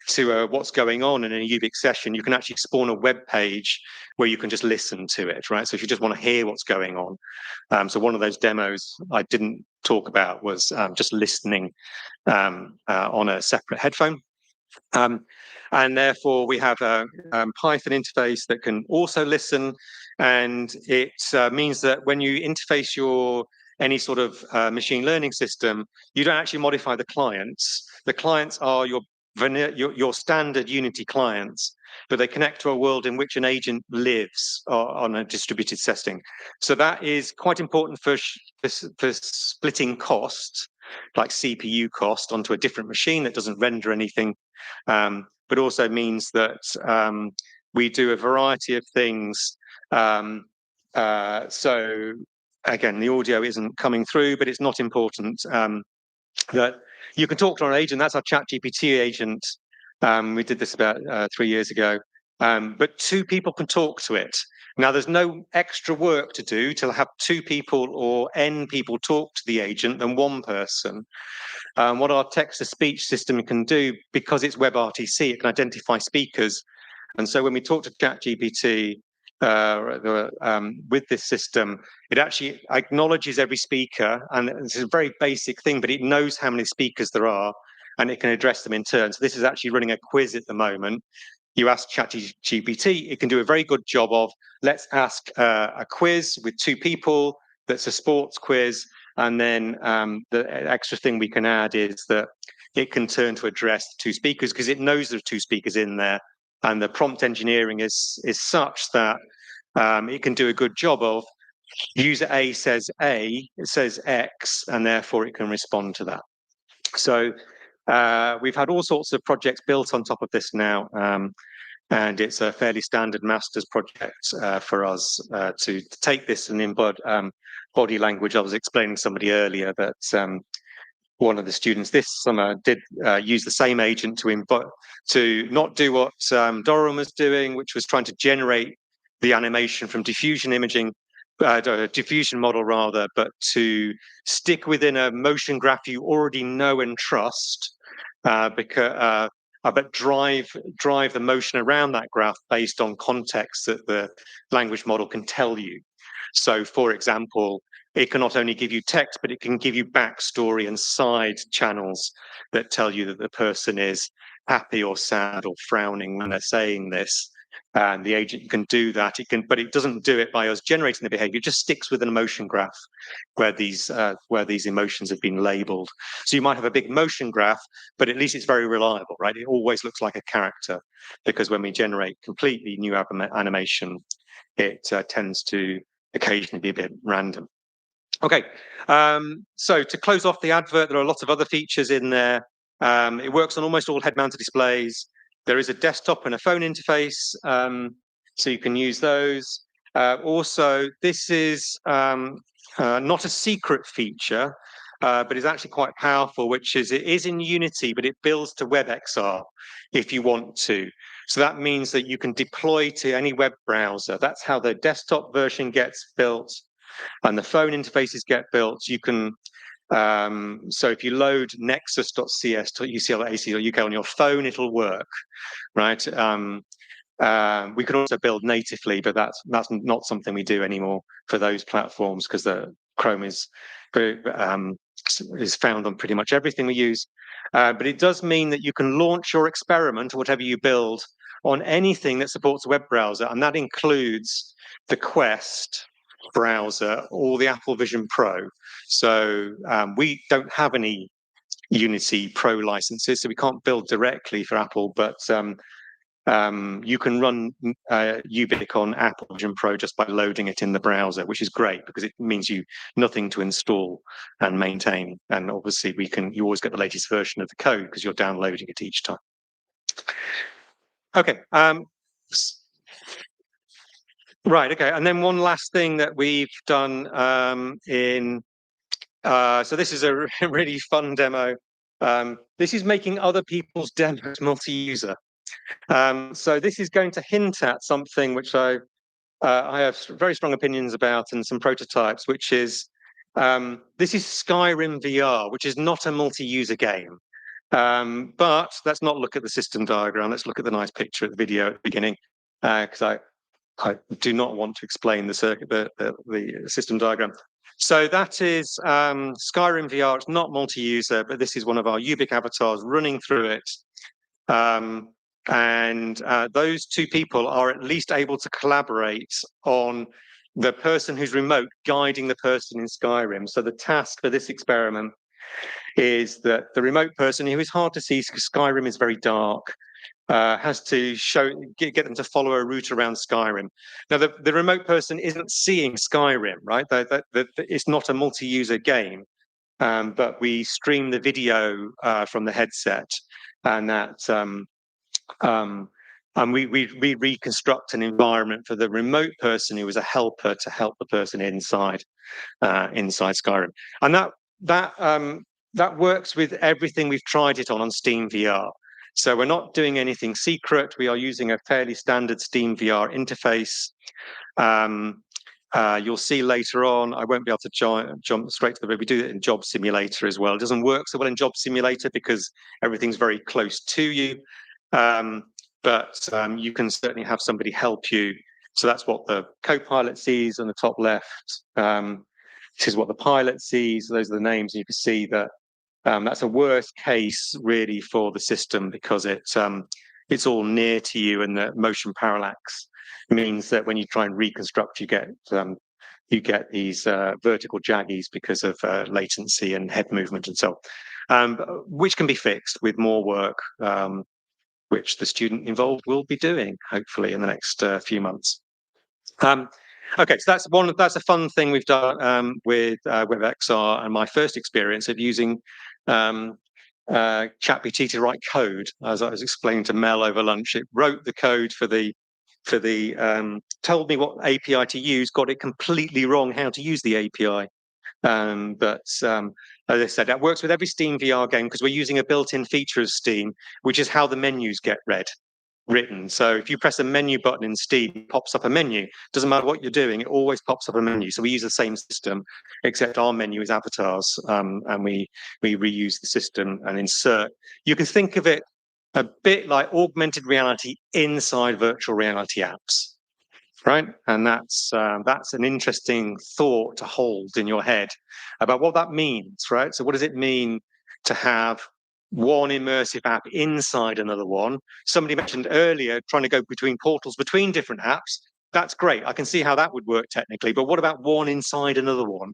to what's going on in a Ubik session. You can actually spawn a web page where you can just listen to it, right? So if you just want to hear what's going on. So one of those demos I didn't talk about was just listening on a separate headphone. And therefore, we have a Python interface that can also listen. And it means that when you interface any sort of machine learning system, you don't actually modify the clients. The clients are your standard Unity clients, but they connect to a world in which an agent lives on a distributed setting. So that is quite important for splitting cost, like CPU cost, onto a different machine that doesn't render anything, but also means that we do a variety of things. So again, the audio isn't coming through, but it's not important. That you can talk to an agent. That's our ChatGPT agent. We did this about 3 years ago. But 2 people can talk to it. Now, there's no extra work to do to have 2 people or N people talk to the agent than 1 person. What our text-to-speech system can do, because it's WebRTC, it can identify speakers. And so when we talk to ChatGPT with this system, it actually acknowledges every speaker, and it's a very basic thing, but it knows how many speakers there are, and it can address them in turn. So this is actually running a quiz at the moment. You ask ChatGPT, it can do a very good job of, let's ask a quiz with 2 people that's a sports quiz, and then the extra thing we can add is that it can turn to address 2 speakers because it knows there are 2 speakers in there. And the prompt engineering is such that it can do a good job of user A says A, it says X, and therefore it can respond to that. So we've had all sorts of projects built on top of this now, and it's a fairly standard master's project for us to take this and embed body language. I was explaining to somebody earlier that one of the students this summer did use the same agent to not do what Doran was doing, which was trying to generate the animation from diffusion imaging, diffusion model rather, but to stick within a motion graph you already know and trust, but drive the motion around that graph based on context that the language model can tell you. So, for example, it can not only give you text, but it can give you backstory and side channels that tell you that the person is happy or sad or frowning when they're saying this. And the agent can do that. But it doesn't do it by us generating the behavior. It just sticks with an emotion graph where these emotions have been labeled. So you might have a big motion graph, but at least it's very reliable, right? It always looks like a character, because when we generate completely new animation, it tends to occasionally be a bit random. Okay, so to close off the advert, there are lots of other features in there. It works on almost all head-mounted displays. There is a desktop and a phone interface, so you can use those. Also, this is not a secret feature, but is actually quite powerful, which is it is in Unity, but it builds to WebXR if you want to. So that means that you can deploy to any web browser. That's how the desktop version gets built and the phone interfaces get built. You can, so if you load nexus.cs to ucl.ac.uk on your phone, it'll work, right? We can also build natively, but that's not something we do anymore for those platforms, because the Chrome is found on pretty much everything we use. But it does mean that you can launch your experiment or whatever you build on anything that supports a web browser, and that includes the Quest browser or the Apple Vision Pro. So we don't have any Unity Pro licenses, so we can't build directly for Apple, but you can run Ubic on Apple Vision Pro just by loading it in the browser, which is great because it means nothing to install and maintain. And obviously you always get the latest version of the code because you're downloading it each time. Okay. Right. Okay. And then one last thing that we've done so this is a really fun demo. This is making other people's demos multi-user. So this is going to hint at something which I have very strong opinions about and some prototypes, which is this is Skyrim VR, which is not a multi-user game. But let's not look at the system diagram. Let's look at the nice picture at the video at the beginning, because I do not want to explain the circuit, the system diagram. So that is Skyrim VR. It's not multi-user, but this is one of our Ubic avatars running through it. And those two people are at least able to collaborate on the person who's remote guiding the person in Skyrim. So the task for this experiment is that the remote person, who is hard to see because Skyrim is very dark, has to get them to follow a route around Skyrim. Now, the remote person isn't seeing Skyrim, right? It's not a multi-user game, but we stream the video from the headset, and that and we reconstruct an environment for the remote person who is a helper to help the person inside Skyrim, and that works with everything we've tried it on Steam VR. So we're not doing anything secret. We are using a fairly standard Steam VR interface. You'll see later on, I won't be able to jump straight to the, we do it in Job Simulator as well. It doesn't work so well in Job Simulator because everything's very close to you. But you can certainly have somebody help you. So that's what the co-pilot sees on the top left. This is what the pilot sees. Those are the names. You can see that that's a worst case really for the system because it's all near to you, and the motion parallax means that when you try and reconstruct, you get these vertical jaggies because of latency and head movement and so on, which can be fixed with more work, which the student involved will be doing hopefully in the next few months. Okay, so that's a fun thing we've done with WebXR, and my first experience of using ChatGPT to write code. As I was explaining to Mel over lunch, it wrote the code for the told me what API to use, got it completely wrong how to use the API. But as I said, that works with every Steam VR game because we're using a built-in feature of Steam, which is how the menus get read. written. So if you press a menu button in Steam, it pops up a menu. Doesn't matter what you're doing, it always pops up a menu. So we use the same system, except our menu is avatars, and we reuse the system and insert. You can think of it a bit like augmented reality inside virtual reality apps, right? And that's an interesting thought to hold in your head about what that means, right? So what does it mean to have one immersive app inside another one? Somebody mentioned earlier trying to go between portals between different apps. That's great. I can see how that would work technically, but what about one inside another one?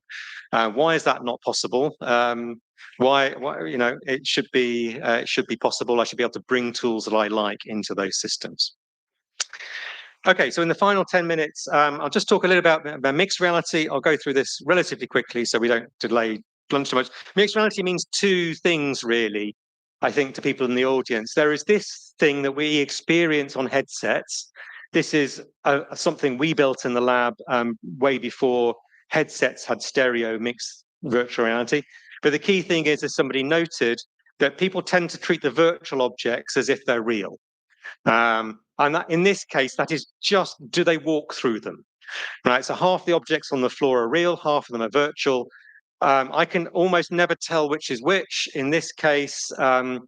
Why is that not possible? Why, you know, it should be possible. I should be able to bring tools that I like into those systems. Okay, so in the final 10 minutes, I'll just talk a little about mixed reality. I'll go through this relatively quickly so we don't delay lunch too much. Mixed reality means two things, really, I think, to people in the audience. There is this thing that we experience on headsets. This is something we built in the lab way before headsets had stereo mixed virtual reality. But the key thing is, as somebody noted, that people tend to treat the virtual objects as if they're real. And that, in this case, that is just, do they walk through them? Right, so half the objects on the floor are real, half of them are virtual. I can almost never tell which is which. In this case, we're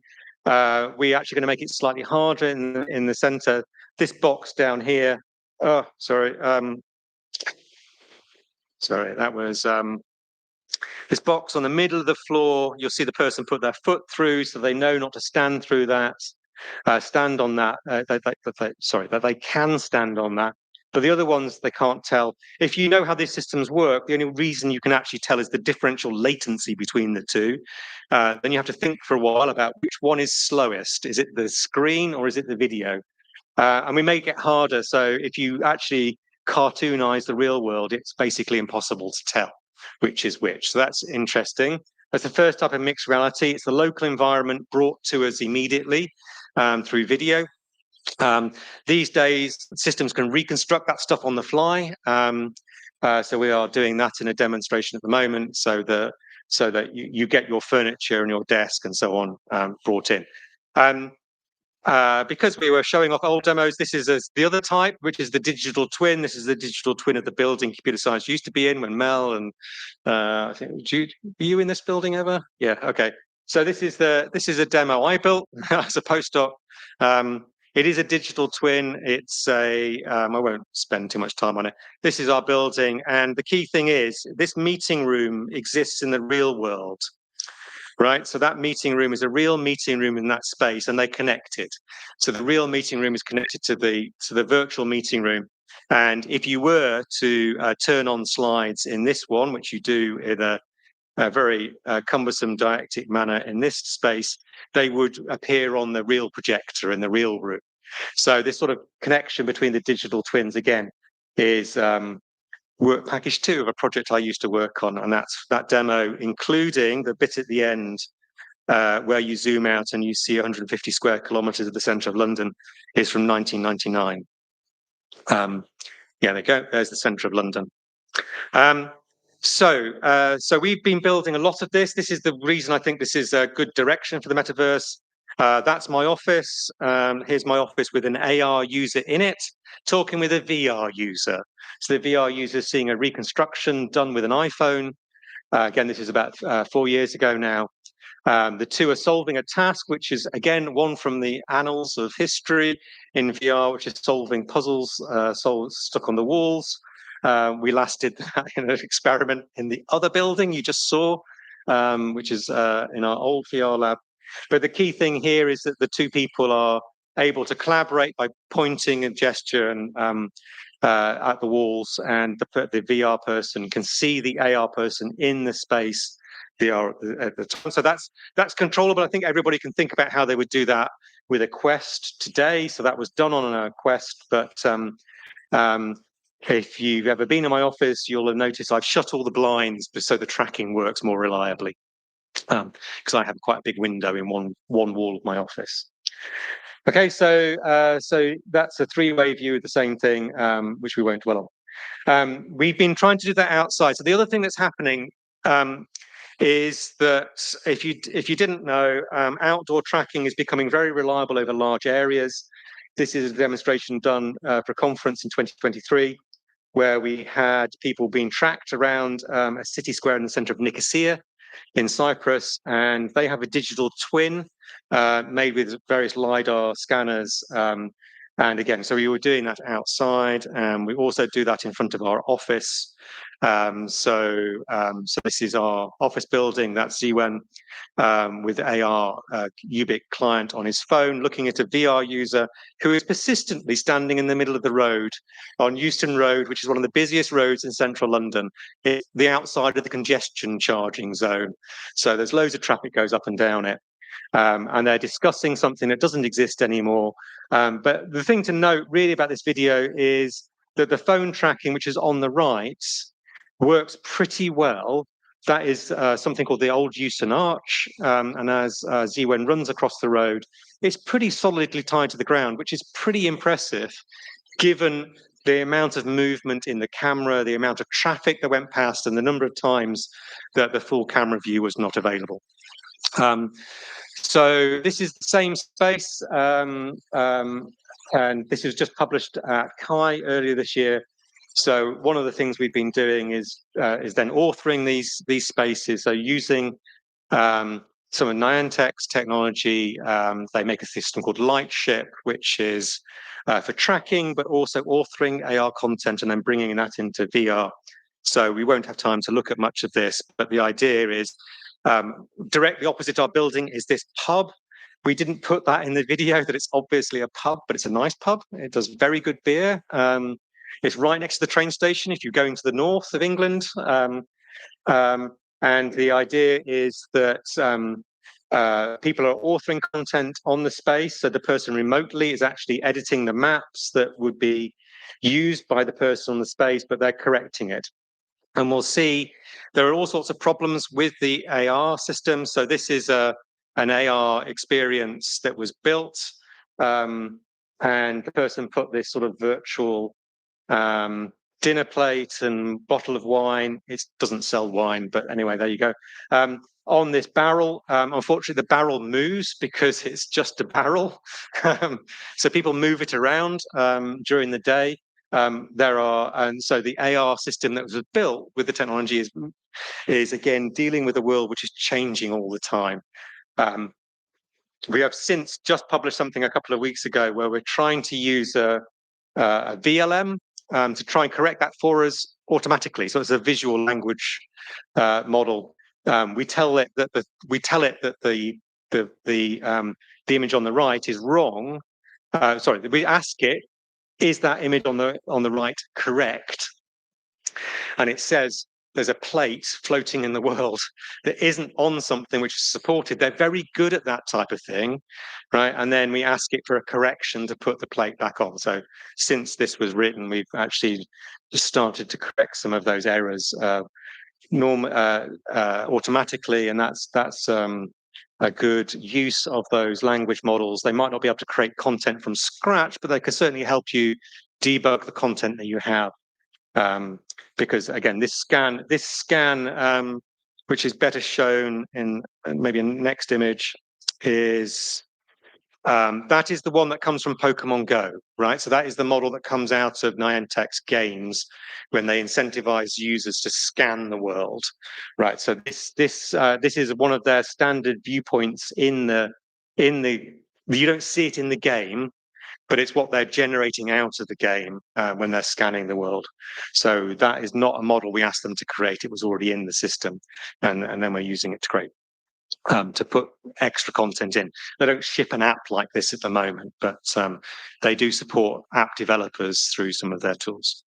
actually going to make it slightly harder in the center. This box down here, oh, sorry. Sorry, that was this box on the middle of the floor. You'll see the person put their foot through so they know not to stand through that. Stand on that, that they can stand on that. But the other ones, they can't tell. If you know how these systems work, the only reason you can actually tell is the differential latency between the two. Then you have to think for a while about which one is slowest. Is it the screen or is it the video? And we make it harder. So if you actually cartoonize the real world, it's basically impossible to tell which is which. So that's interesting. That's the first type of mixed reality. It's the local environment brought to us immediately through video. These days, systems can reconstruct that stuff on the fly. So we are doing that in a demonstration at the moment, so that you get your furniture and your desk and so on brought in. Because we were showing off old demos, this is the other type, which is the digital twin. This is the digital twin of the building computer science used to be in when Mel and I think Jude, were you in this building ever? Yeah, okay. So this is a demo I built as a postdoc. It is a digital twin. It's I won't spend too much time on it. This is our building, and the key thing is this meeting room exists in the real world. Right, so that meeting room is a real meeting room in that space, and they connect it. So the real meeting room is connected to the virtual meeting room. And if you were to turn on slides in this one, which you do in a very cumbersome didactic manner in this space, they would appear on the real projector in the real room. So this sort of connection between the digital twins again is work package 2 of a project I used to work on, and that's that demo, including the bit at the end where you zoom out and you see 150 square kilometers of the centre of London, is from 1999. Yeah, there you go. There's the centre of London. So we've been building a lot of this. This is the reason I think this is a good direction for the metaverse. That's my office. Here's my office with an AR user in it, talking with a VR user. So the VR user is seeing a reconstruction done with an iPhone. Again, this is about 4 years ago now. The two are solving a task, which is, again, one from the annals of history in VR, which is solving puzzles stuck on the walls. We last did that in an experiment in the other building you just saw, which is in our old VR lab. But the key thing here is that the two people are able to collaborate by pointing and gesture and at the walls, and the VR person can see the AR person in the space VR at the time. So that's controllable. I think everybody can think about how they would do that with a Quest today. So that was done on a Quest, but if you've ever been in my office, you'll have noticed I've shut all the blinds so the tracking works more reliably, because I have quite a big window in one wall of my office. Okay, so that's a three-way view of the same thing, which we won't dwell on. We've been trying to do that outside. So the other thing that's happening is that if you didn't know, outdoor tracking is becoming very reliable over large areas. This is a demonstration done for a conference in 2023, where we had people being tracked around a city square in the center of Nicosia in Cyprus, and they have a digital twin made with various LiDAR scanners. And again, so we were doing that outside, and we also do that in front of our office. So this is our office building. That's Ziwen with AR Ubic client on his phone, looking at a VR user who is persistently standing in the middle of the road on Euston Road, which is one of the busiest roads in central London. It's the outside of the congestion charging zone. So there's loads of traffic goes up and down it. And they're discussing something that doesn't exist anymore. But the thing to note really about this video is that the phone tracking, which is on the right, works pretty well. That is something called the Old Euston Arch. And as Ziwen runs across the road, it's pretty solidly tied to the ground, which is pretty impressive, given the amount of movement in the camera, the amount of traffic that went past, and the number of times that the full camera view was not available. So this is the same space, and this was just published at CHI earlier this year. So one of the things we've been doing is then authoring these spaces. So using some of Niantic's technology, they make a system called Lightship, which is for tracking, but also authoring AR content and then bringing that into VR. So we won't have time to look at much of this, but the idea is directly opposite our building is this pub. We didn't put that in the video that it's obviously a pub, but it's a nice pub. It does very good beer. It's right next to the train station if you're going to the north of England. And the idea is that people are authoring content on the space. So the person remotely is actually editing the maps that would be used by the person on the space, but they're correcting it. And we'll see there are all sorts of problems with the AR system. So this is an AR experience that was built, and the person put this sort of virtual dinner plate and bottle of wine. It doesn't sell wine, but anyway, there you go. On this barrel, unfortunately, the barrel moves because it's just a barrel. So people move it around during the day. And so the AR system that was built with the technology is again dealing with a world which is changing all the time. We have since just published something a couple of weeks ago where we're trying to use a VLM to try and correct that for us automatically. So it's a visual language model. We tell it that the image on the right is wrong. Sorry, we ask it, is that image on the right correct? And it says there's a plate floating in the world that isn't on something which is supported. They're very good at that type of thing, right? And then we ask it for a correction to put the plate back on. So since this was written, we've actually just started to correct some of those errors automatically, and that's a good use of those language models. They might not be able to create content from scratch, but they can certainly help you debug the content that you have. Because again, this scan, which is better shown in maybe a next image, is that is the one that comes from Pokemon Go, right? So that is the model that comes out of Niantic's games when they incentivize users to scan the world, right? So this is one of their standard viewpoints in the you don't see it in the game, but it's what they're generating out of the game when they're scanning the world. So that is not a model we asked them to create. It was already in the system, and then we're using it to create. To put extra content in. They don't ship an app like this at the moment, but they do support app developers through some of their tools.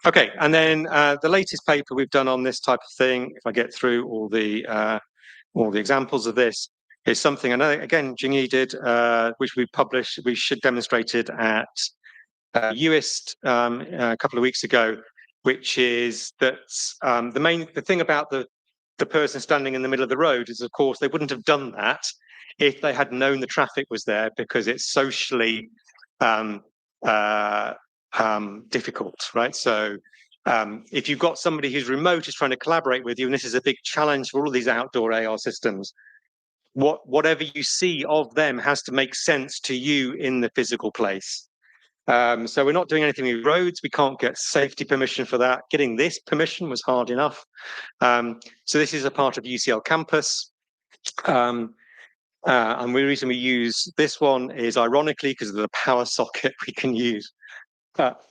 Okay, and then the latest paper we've done on this type of thing, if I get through all the examples of this, is something, I know again Jingyi did, which we published, we should demonstrated at UIST a couple of weeks ago, which is that the thing about the person standing in the middle of the road is, of course, they wouldn't have done that if they had known the traffic was there, because it's socially difficult, right? So if you've got somebody who's remote, is trying to collaborate with you, and this is a big challenge for all of these outdoor AR systems, whatever you see of them has to make sense to you in the physical place. So we're not doing anything with roads. We can't get safety permission for that. Getting this permission was hard enough. So this is a part of UCL campus. And the reason we use this one is ironically because of the power socket we can use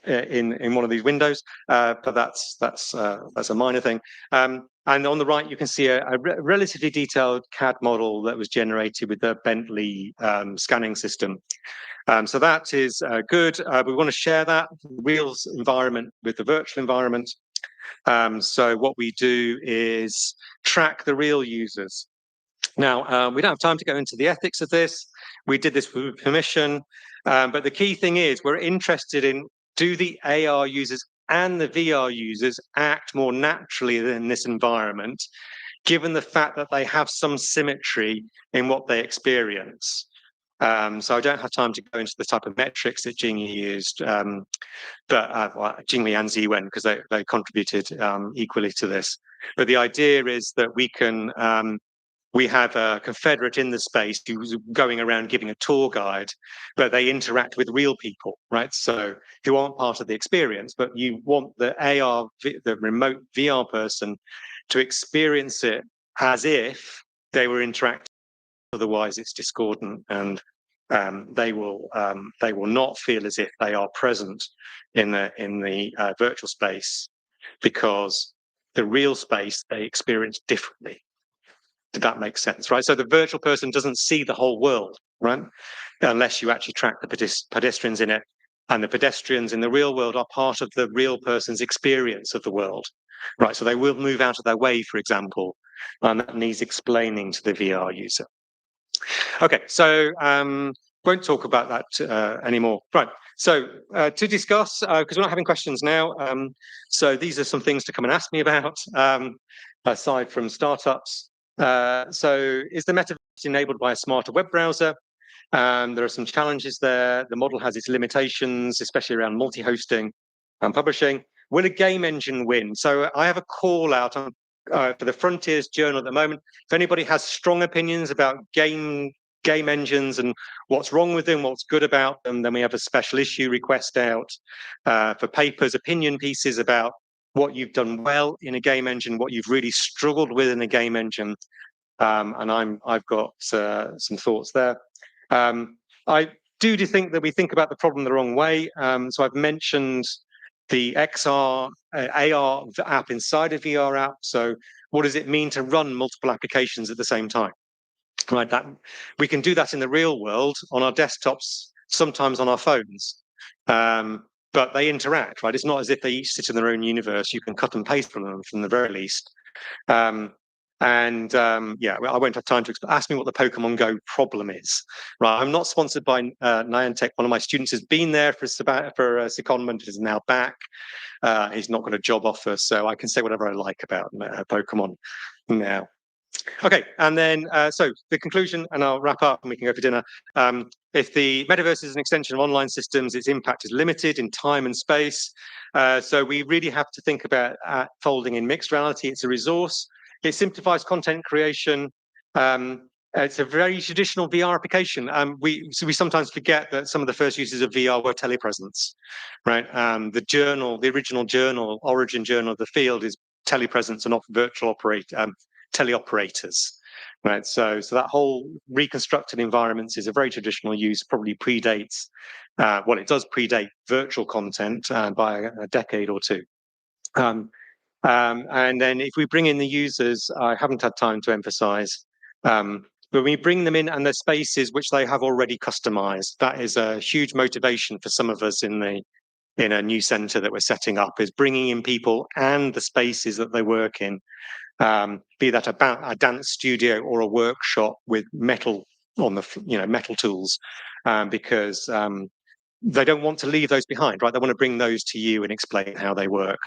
in one of these windows. But that's a minor thing. And on the right, you can see a relatively detailed CAD model that was generated with the Bentley scanning system. So that is good. We want to share that real environment with the virtual environment. So what we do is track the real users. Now, we don't have time to go into the ethics of this. We did this with permission. But the key thing is we're interested in, do the AR users and the VR users act more naturally in this environment, given the fact that they have some symmetry in what they experience? So I don't have time to go into the type of metrics that Jingyi used, but Jingyi and Ziwen, because they contributed equally to this. But the idea is that we have a confederate in the space who's going around giving a tour guide, but they interact with real people, right? So who aren't part of the experience, but you want the AR, the remote VR person to experience it as if they were interacting. Otherwise, it's discordant, and they will not feel as if they are present in the virtual space, because the real space they experience differently. Did that make sense, right? So the virtual person doesn't see the whole world, right? Unless you actually track the pedestrians in it. And the pedestrians in the real world are part of the real person's experience of the world, right? So they will move out of their way, for example, and that needs explaining to the VR user. Okay, so won't talk about that anymore. Right, so to discuss, because we're not having questions now, so these are some things to come and ask me about, aside from startups. So is the metaverse enabled by a smarter web browser? There are some challenges there. The model has its limitations, especially around multi-hosting and publishing. Will a game engine win? So I have a call out on, for the Frontiers Journal at the moment. If anybody has strong opinions about game engines and what's wrong with them, what's good about them, then we have a special issue request out for papers, opinion pieces about what you've done well in a game engine, what you've really struggled with in a game engine. And I've got some thoughts there. I do think that we think about the problem the wrong way. So I've mentioned the XR, AR app inside a VR app. So what does it mean to run multiple applications at the same time? Right, that we can do that in the real world on our desktops, sometimes on our phones. But they interact, right? It's not as if they each sit in their own universe. You can cut and paste from them from the very least. Yeah, I won't have time to ask me what the Pokemon Go problem is. Right, I'm not sponsored by Niantic. One of my students has been there for a secondment, is now back. He's not got a job offer, so I can say whatever I like about Pokemon now. Okay, and then so the conclusion, and I'll wrap up and we can go for dinner. If the metaverse is an extension of online systems, its impact is limited in time and space. So we really have to think about folding in mixed reality. It's a resource. It simplifies content creation. It's a very traditional VR application. We sometimes forget that some of the first uses of VR were telepresence, right? The original journal, origin journal of the field is telepresence and not virtual teleoperators, right? So that whole reconstructed environments is a very traditional use, probably predates, well, it does predate virtual content by a decade or two. And then if we bring in the users, I haven't had time to emphasize, but we bring them in and the spaces which they have already customized. That is a huge motivation for some of us in a new center that we're setting up, is bringing in people and the spaces that they work in. Be that a dance studio or a workshop with metal on the metal tools, because they don't want to leave those behind, right? They want to bring those to you and explain how they work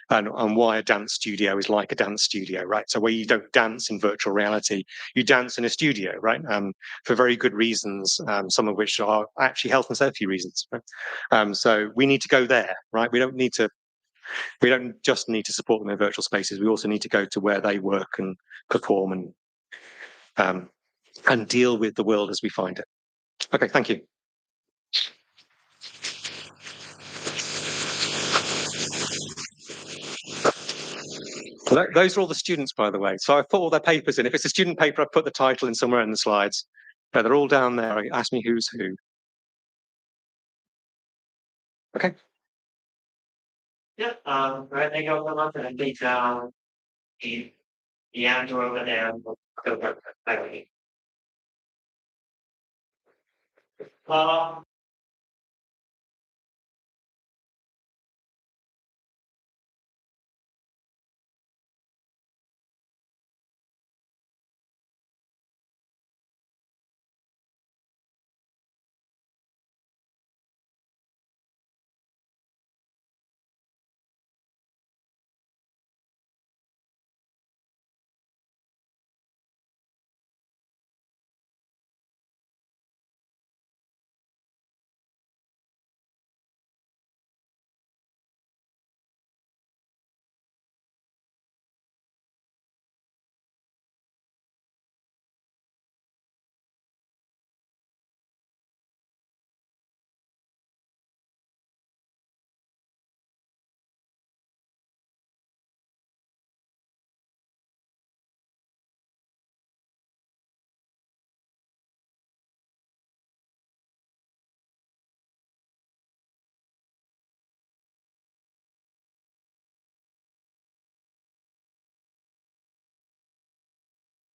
and why a dance studio is like a dance studio, right? So where you don't dance in virtual reality, you dance in a studio, right? For very good reasons, some of which are actually health and safety reasons, right? So we need to go there, right? We don't just need to support them in virtual spaces. We also need to go to where they work and perform. And and deal with the world as we find it. Okay, thank you. So those are all the students, by the way. So I've put all their papers in. If it's a student paper, I've put the title in somewhere in the slides. But they're all down there. Ask me who's who. Okay. Yeah, right, they go from up and they down the answer over there. Um,